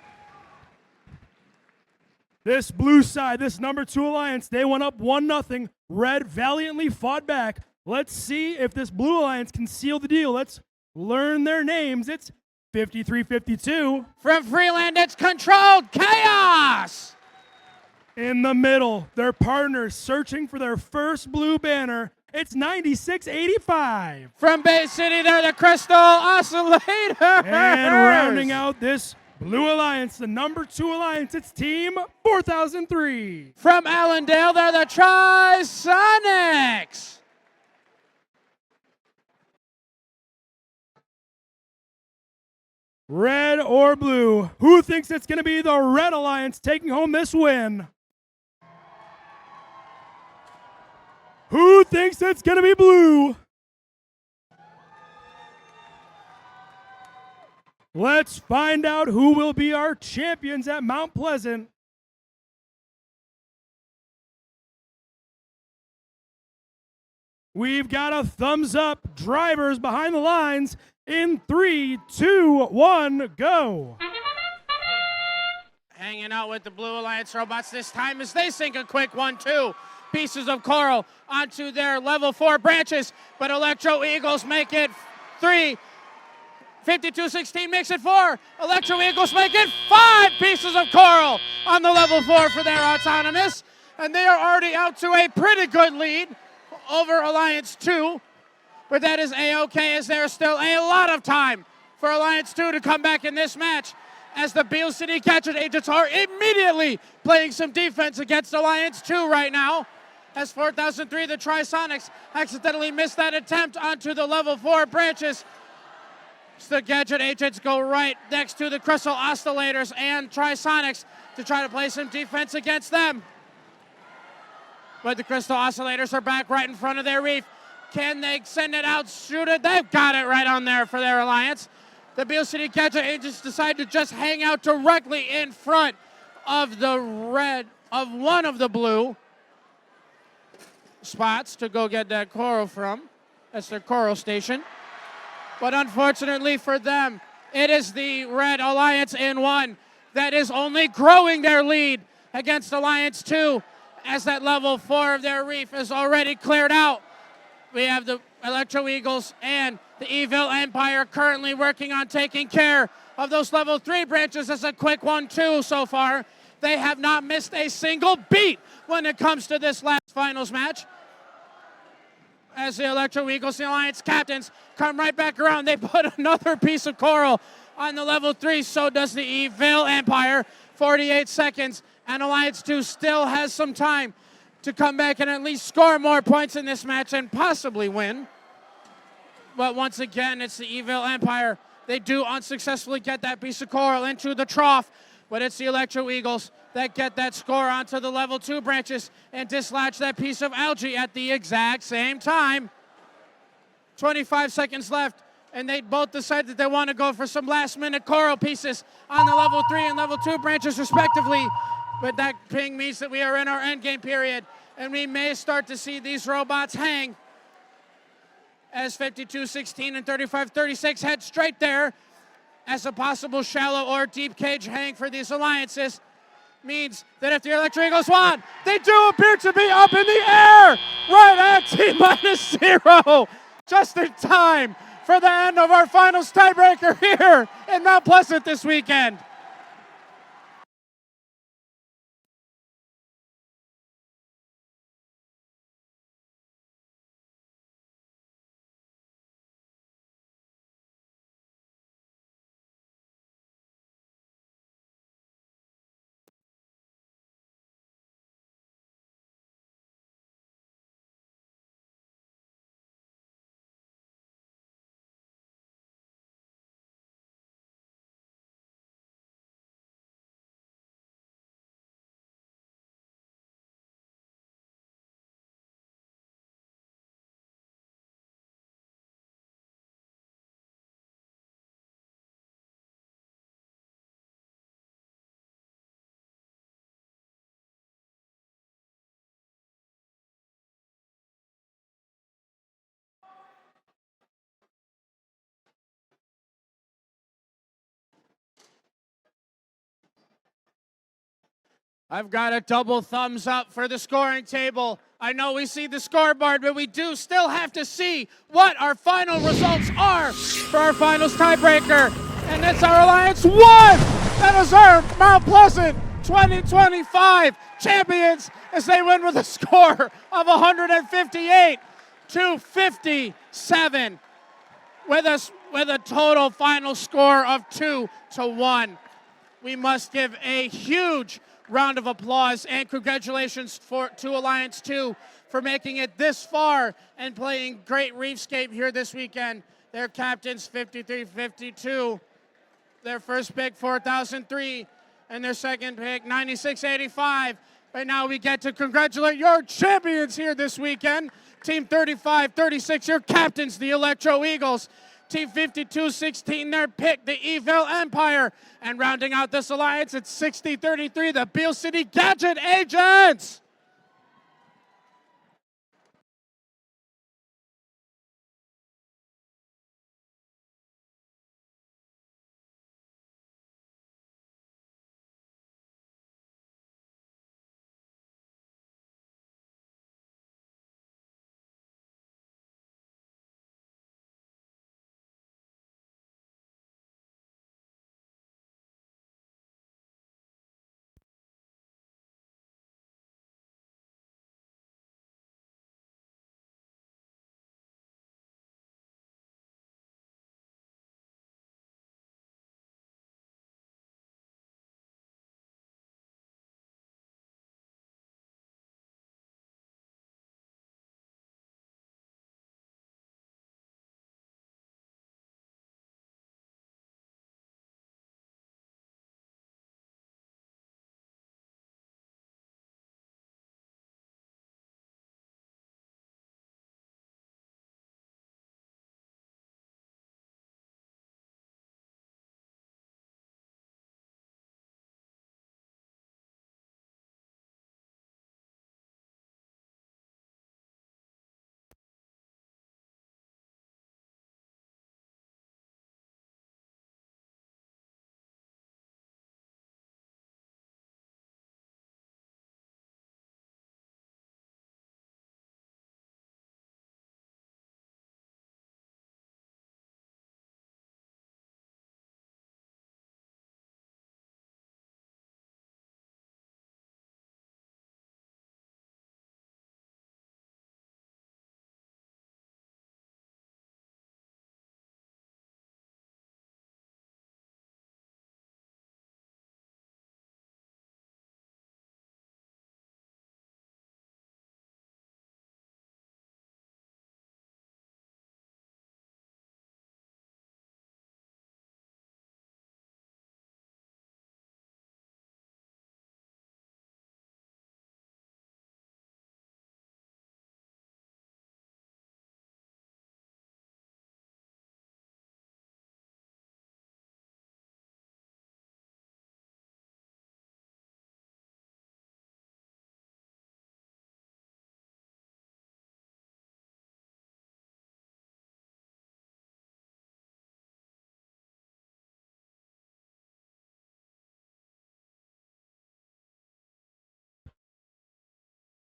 This blue side, this number 2 alliance, they went up 1-0. Red valiantly fought back. Let's see if this blue alliance can seal the deal. Let's learn their names. It's 53-52. From Freeland, it's Controlled Chaos. In the middle, their partners searching for their first blue banner. It's 96-85. From Bay City, they're the Crystal Oscillators. And rounding out this blue alliance, the number 2 alliance, it's Team 4003. From Allendale, they're the Tri-Sonics. Red or blue, who thinks it's going to be the Red Alliance taking home this win? Who thinks it's going to be blue? Let's find out who will be our champions at Mount Pleasant. We've got a thumbs up. Drivers behind the lines in 3, 2, 1, go. Hanging out with the Blue Alliance robots this time as they sink a quick 1-2. Pieces of coral onto their level 4 branches, but Electro Eagles make it 3. 52-16 makes it 4. Electro Eagles make it 5 pieces of coral on the level 4 for their autonomous. And they are already out to a pretty good lead over Alliance 2. But that is A-OK as there's still a lot of time for Alliance 2 to come back in this match, as the Beale City Gadget Agents are immediately playing some defense against Alliance 2 right now. As 4003, the Trisonics accidentally missed that attempt onto the level 4 branches. So the Gadget Agents go right next to the Crystal Oscillators and Trisonics to try to play some defense against them. But the Crystal Oscillators are back right in front of their reef. Can they send it out, shoot it? They've got it right on there for their Alliance. The Beale City Gadget Agents decide to just hang out directly in front of the red, of one of the blue spots to go get that coral from. That's their coral station. But unfortunately for them, it is the Red Alliance in 1 that is only growing their lead against Alliance 2, as that level 4 of their reef is already cleared out. We have the Electro Eagles and the Evil Empire currently working on taking care of those level 3 branches. As a quick 1-2 so far. They have not missed a single beat when it comes to this last finals match. As the Electro Eagles, the Alliance captains, come right back around. They put another piece of coral on the level 3. So does the Evil Empire. 48 seconds. And Alliance 2 still has some time to come back and at least score more points in this match and possibly win. But once again, it's the Evil Empire. They do unsuccessfully get that piece of coral into the trough, but it's the Electro Eagles that get that score onto the level 2 branches and dislodge that piece of algae at the exact same time. 25 seconds left, and they both decide that they want to go for some last-minute coral pieces on the level 3 and level 2 branches respectively. But that ping means that we are in our endgame period, and we may start to see these robots hang as 52-16 and 35-36 head straight there as a possible shallow or deep cage hang for these alliances. Means that if the Electro Eagles won, they do appear to be up in the air right at T-0, just in time for the end of our finals tiebreaker here in Mount Pleasant this weekend. I've got a double thumbs up for the scoring table. I know we see the scoreboard, but we do still have to see what our final results are for our finals tiebreaker. And it's our Alliance 1 that is our Mount Pleasant 2025 champions as they win with a score of 158-57 with a total final score of 2-1. We must give a huge round of applause and congratulations to Alliance 2 for making it this far and playing great Reefscape here this weekend. Their captains 53-52, their first pick 4003, and their second pick 9685 Right now we get to congratulate your champions here this weekend. Team 35-36, your captains, the Electro Eagles. Team 52-16, their pick, the Evil Empire. And rounding out this alliance, it's 60-33, the Beale City Gadget Agents.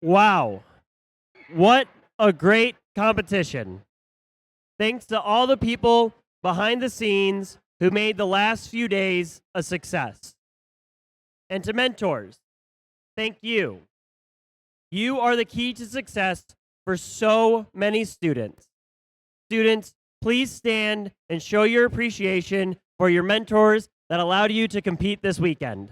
Wow. What a great competition. Thanks to all the people behind the scenes who made the last few days a success. And to mentors, thank you. You are the key to success for so many students. Students, please stand and show your appreciation for your mentors that allowed you to compete this weekend.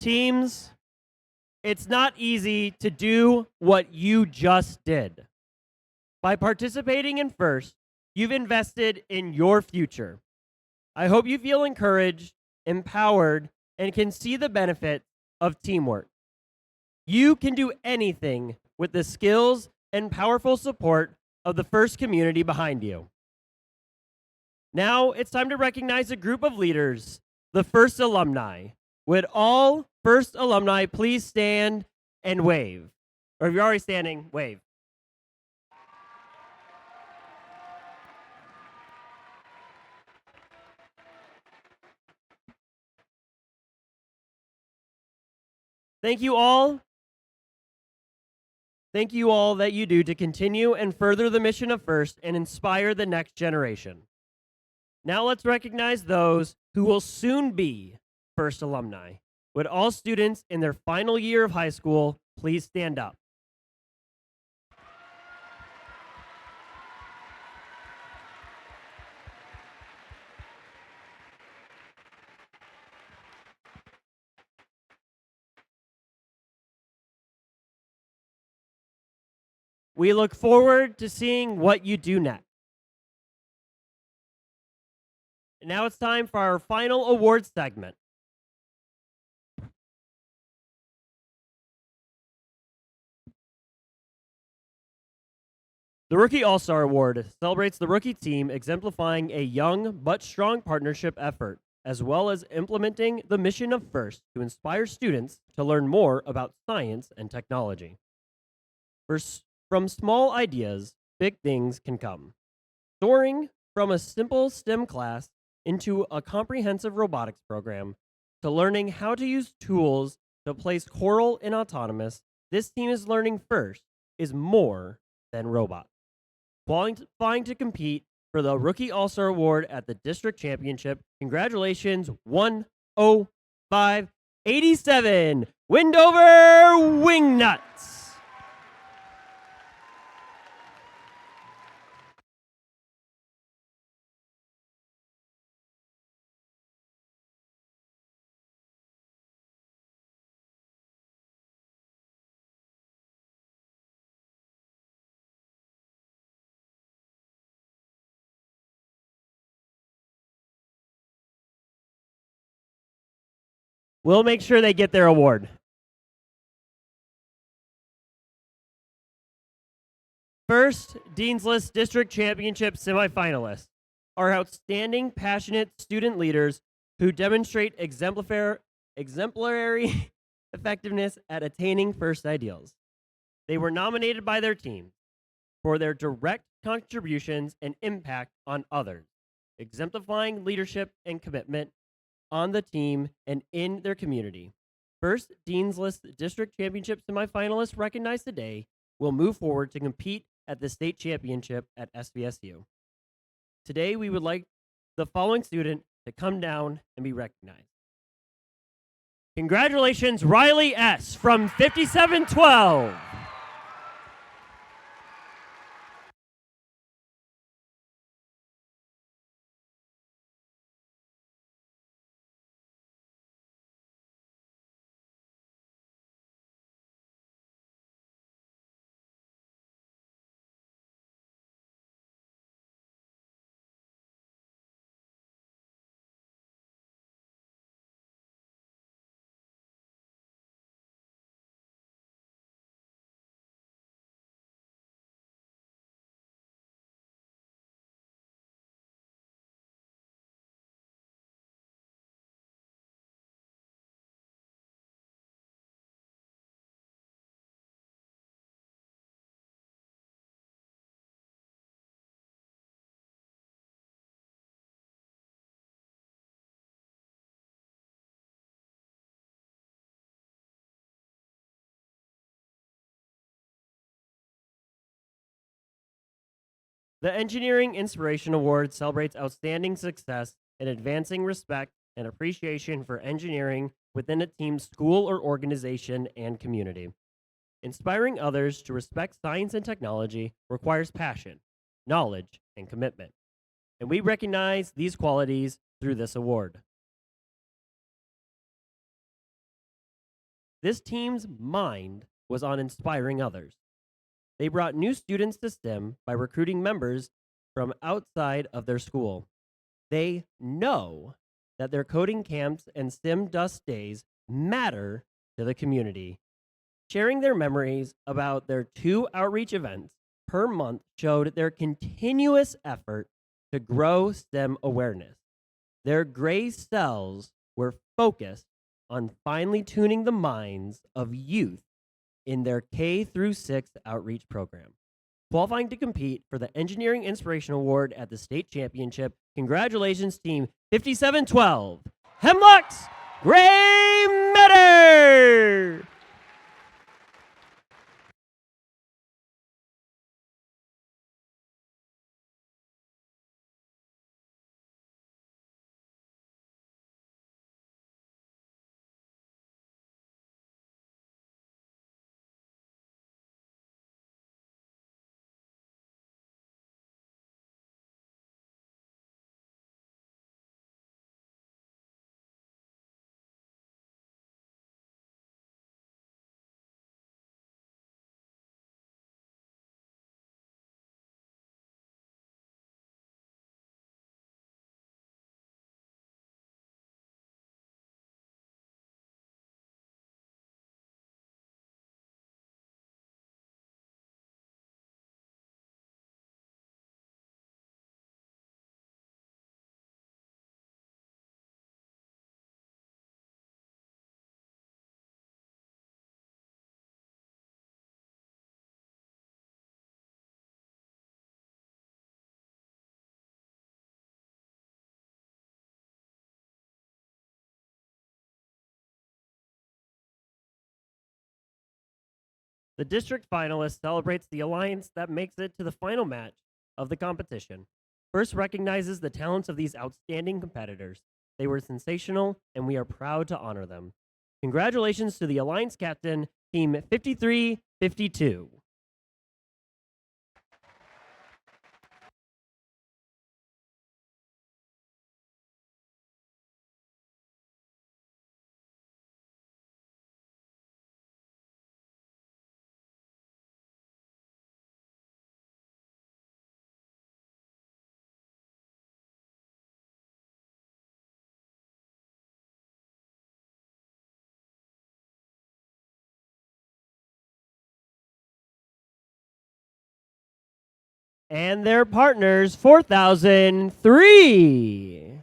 Teams, it's not easy to do what you just did. By participating in FIRST, you've invested in your future. I hope you feel encouraged, empowered, and can see the benefit of teamwork. You can do anything with the skills and powerful support of the FIRST community behind you. Now it's time to recognize a group of leaders, the FIRST alumni. Would all FIRST alumni please stand and wave? Or if you're already standing, wave. Thank you all. Thank you all that you do to continue and further the mission of FIRST and inspire the next generation. Now let's recognize those who will soon be FIRST alumni. Would all students in their final year of high school please stand up? We look forward to seeing what you do next. And now it's time for our final awards segment. The Rookie All-Star Award celebrates the rookie team exemplifying a young but strong partnership effort, as well as implementing the mission of FIRST to inspire students to learn more about science and technology. From small ideas, big things can come. Soaring from a simple STEM class into a comprehensive robotics program to learning how to use tools to place Coral in autonomous, this team is learning FIRST is more than robots. Qualifying to compete for the Rookie All-Star Award at the District Championship. Congratulations, 105-87, Windover Wingnuts. We'll make sure they get their award. First, Dean's List District Championship semifinalists are outstanding, passionate student leaders who demonstrate exemplary effectiveness at attaining FIRST ideals. They were nominated by their team for their direct contributions and impact on others, exemplifying leadership and commitment on the team and in their community. First, Dean's List District Championship semifinalists recognized today will move forward to compete at the state championship at SVSU. Today, we would like the following student to come down and be recognized. Congratulations, Riley S. from 5712. The Engineering Inspiration Award celebrates outstanding success in advancing respect and appreciation for engineering within a team's school or organization and community. Inspiring others to respect science and technology requires passion, knowledge, and commitment. And we recognize these qualities through this award. This team's mind was on inspiring others. They brought new students to STEM by recruiting members from outside of their school. They know that their coding camps and STEM Dust Days matter to the community. Sharing their memories about their 2 outreach events per month showed their continuous effort to grow STEM awareness. Their gray cells were focused on finely tuning the minds of youth in their K through 6 outreach program. Qualifying to compete for the Engineering Inspiration Award at the state championship. Congratulations, team 5712, Hemlock's Gray Matter! The district finalist celebrates the alliance that makes it to the final match of the competition. First recognizes the talents of these outstanding competitors. They were sensational, and we are proud to honor them. Congratulations to the alliance captain, Team 5352. And their partners, 4003.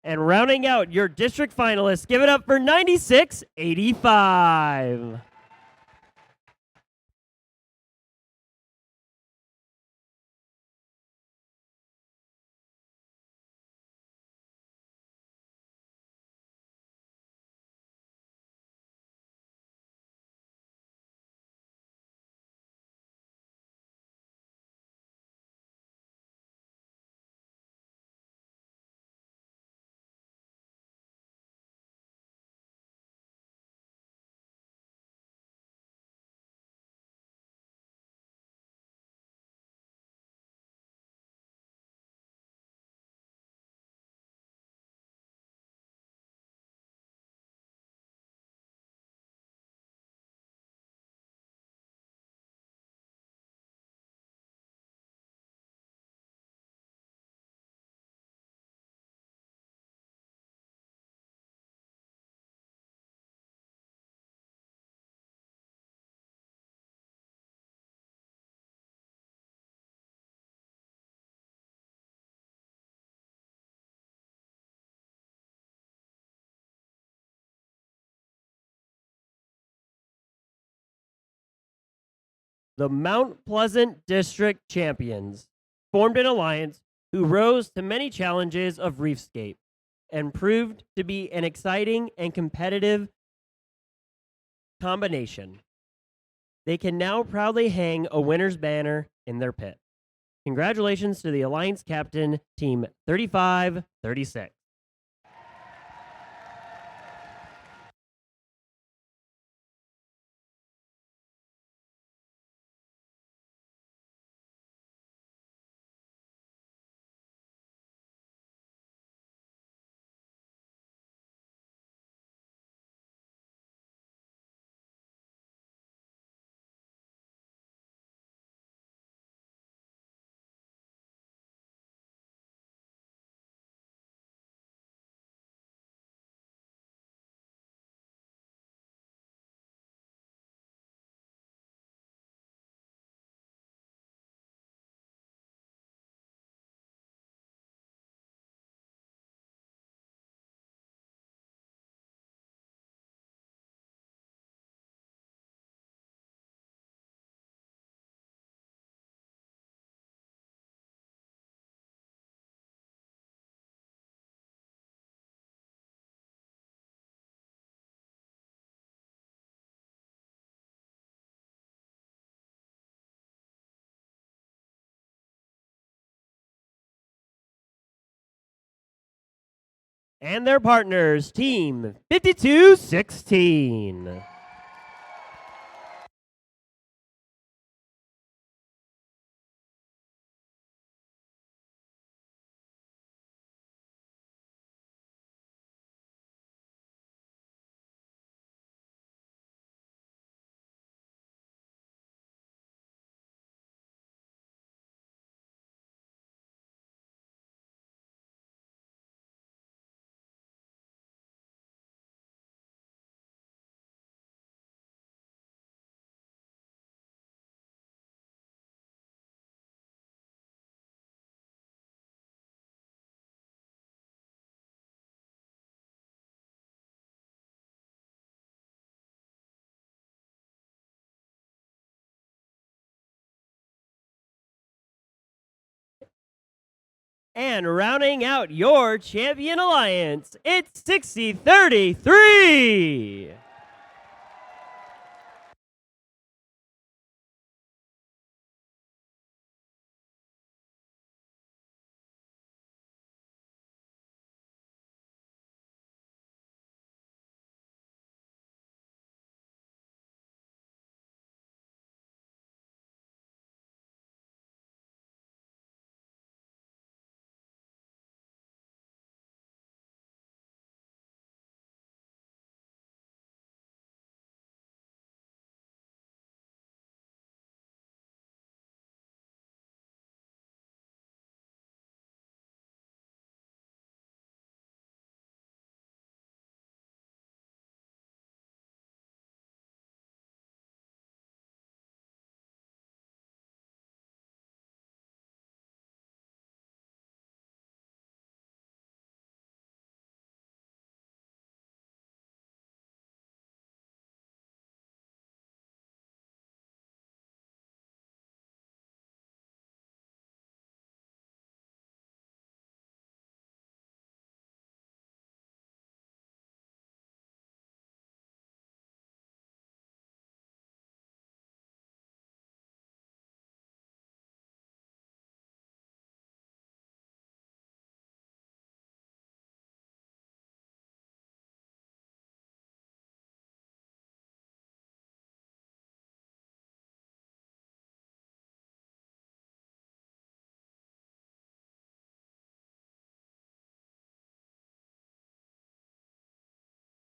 And rounding out your district finalists, give it up for 9685. The Mount Pleasant District Champions formed an alliance who rose to many challenges of Reefscape and proved to be an exciting and competitive combination. They can now proudly hang a winner's banner in their pit. Congratulations to the alliance captain, Team 3536. and their partners, Team 5216. And rounding out your champion alliance, it's 60-33.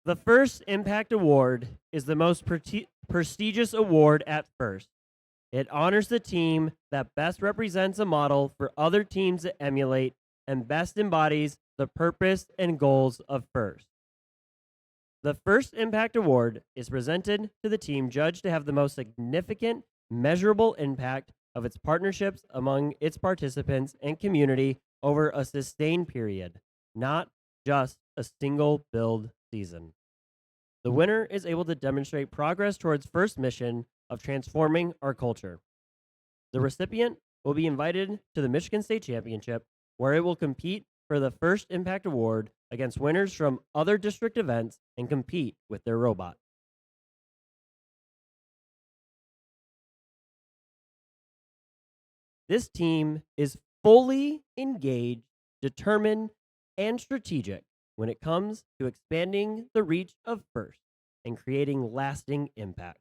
The First Impact Award is the most prestigious award at First. It honors the team that best represents a model for other teams to emulate and best embodies the purpose and goals of First. The First Impact Award is presented to the team judged to have the most significant, measurable impact of its partnerships among its participants and community over a sustained period, not just a single build season. The winner is able to demonstrate progress towards First mission of transforming our culture. The recipient will be invited to the Michigan State Championship, where it will compete for the First Impact Award against winners from other district events and compete with their robot. This team is fully engaged, determined, and strategic when it comes to expanding the reach of First and creating lasting impact.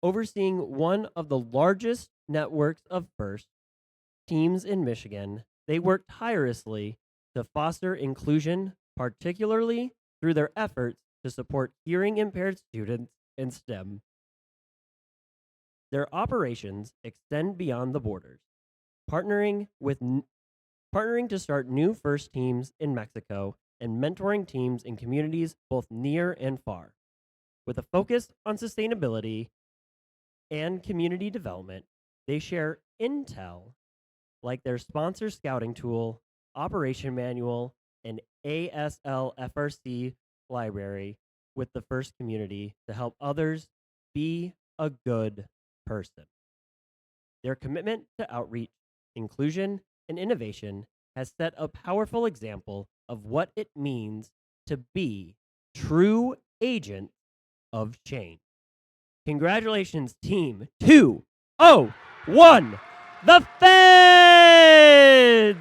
Overseeing one of the largest networks of First teams in Michigan, they work tirelessly to foster inclusion, particularly through their efforts to support hearing impaired students in STEM. Their operations extend beyond the borders, partnering to start new First teams in Mexico and mentoring teams in communities both near and far. With a focus on sustainability and community development, they share intel like their sponsor scouting tool, operation manual, and ASL FRC library with the First community to help others be a good person. Their commitment to outreach, inclusion, and innovation has set a powerful example of what it means to be true agents of change. Congratulations, Team 201, the Feds!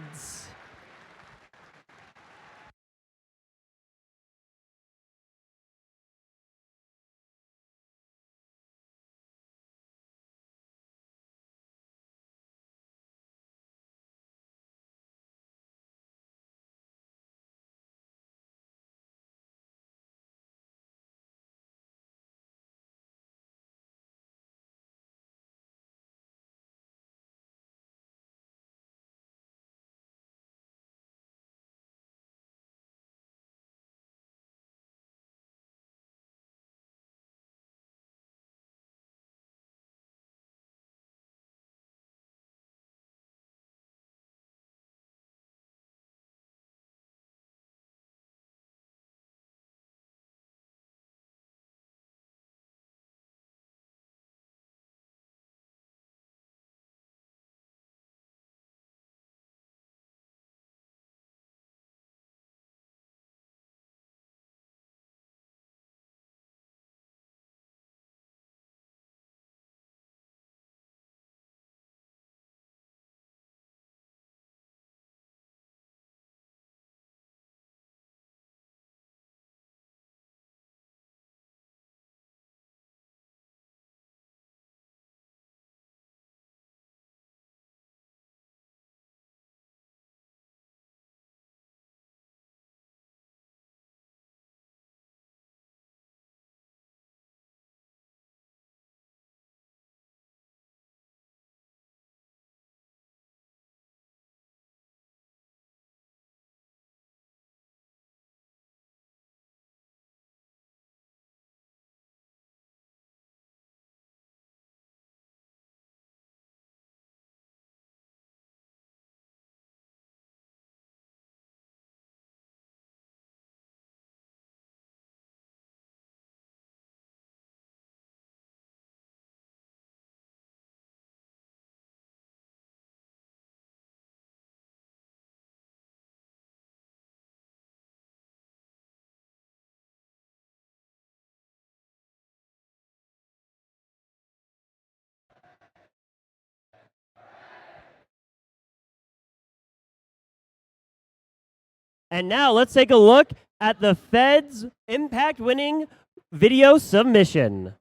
And now let's take a look at the Fed's impact-winning video submission.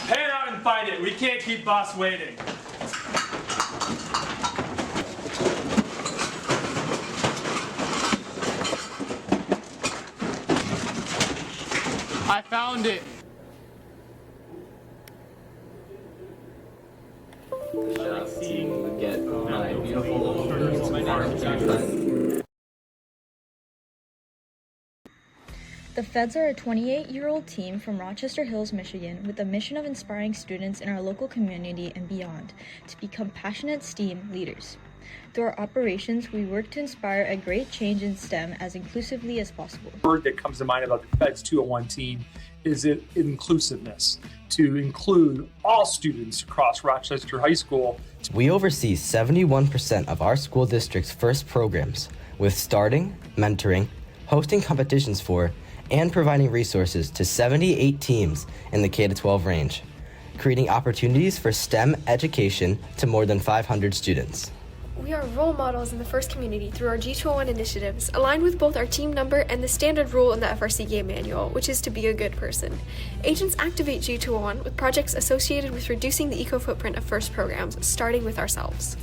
Head out and find it. We can't keep boss waiting. I found it. Get my beautiful The Feds are a 28-year-old team from Rochester Hills, Michigan, with the mission of inspiring students in our local community and beyond to become passionate STEAM leaders. Through our operations, we work to inspire a great change in STEM as inclusively as possible. The word that comes to mind about the Feds 201 team is inclusiveness, to include all students across Rochester High School. We oversee 71% of our school district's FIRST programs, with starting, mentoring, hosting competitions for, and providing resources to 78 teams in the K-12 range, creating opportunities for STEM education to more than 500 students. We are role models in the FIRST community through our G201 initiatives, aligned with both our team number and the standard rule in the FRC game manual, which is to be a good person. Agents activate G201 with projects associated with reducing the eco-footprint of FIRST programs, starting with ourselves.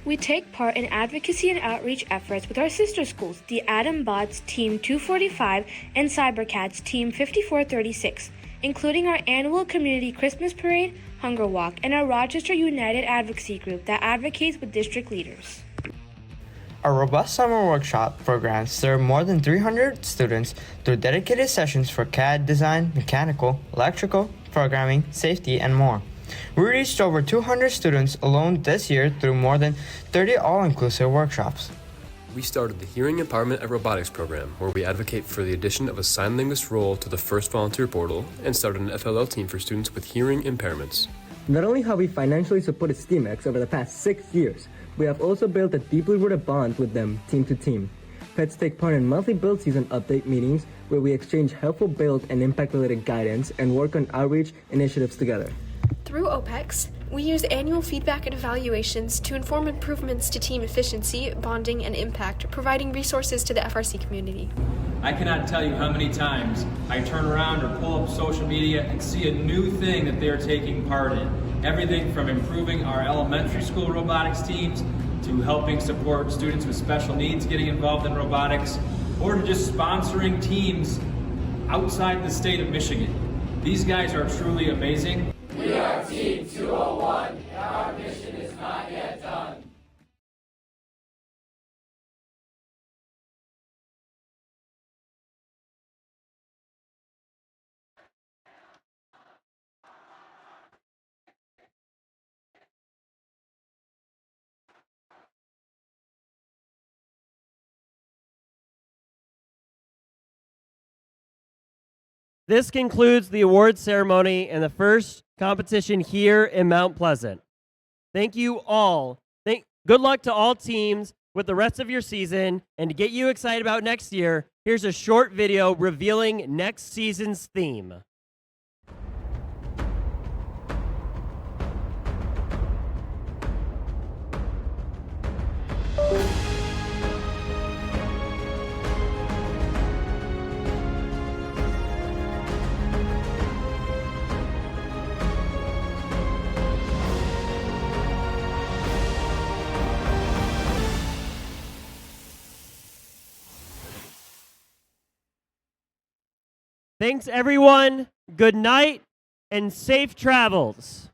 We take part in advocacy and outreach efforts with our sister schools, the Atom Bots Team 245 and CyberCats Team 5436, including our annual community Christmas parade, Hunger Walk, and our Rochester United Advocacy Group that advocates with district leaders. Our robust summer workshop programs serve more than 300 students through dedicated sessions for CAD design, mechanical, electrical, programming, safety, and more. We reached over 200 students alone this year through more than 30 all-inclusive workshops. We started the Hearing Empowerment at Robotics program, where we advocate for the addition of a sign linguist role to the FIRST volunteer portal and started an FLL team for students with hearing impairments. Not only have we financially supported STEAMX over the past 6 years, we have also built a deeply rooted bond with them team to team. Pets take part in monthly build season update meetings where we exchange helpful build and impact-related guidance and work on outreach initiatives together. Through OPEX, we use annual feedback and evaluations to inform improvements to team efficiency, bonding, and impact, providing resources to the FRC community. I cannot tell you how many times I turn around or pull up social media and see a new thing that they're taking part in. Everything from improving our elementary school robotics teams to helping support students with special needs getting involved in robotics, or to just sponsoring teams outside the state of Michigan. These guys are truly amazing. We are Team 201, and our mission is not yet done. This concludes the awards ceremony and the first competition here in Mount Pleasant. Thank you all. Good luck to all teams with the rest of your season, and to get you excited about next year, here's a short video revealing next season's theme. Thanks, everyone. Good night and safe travels.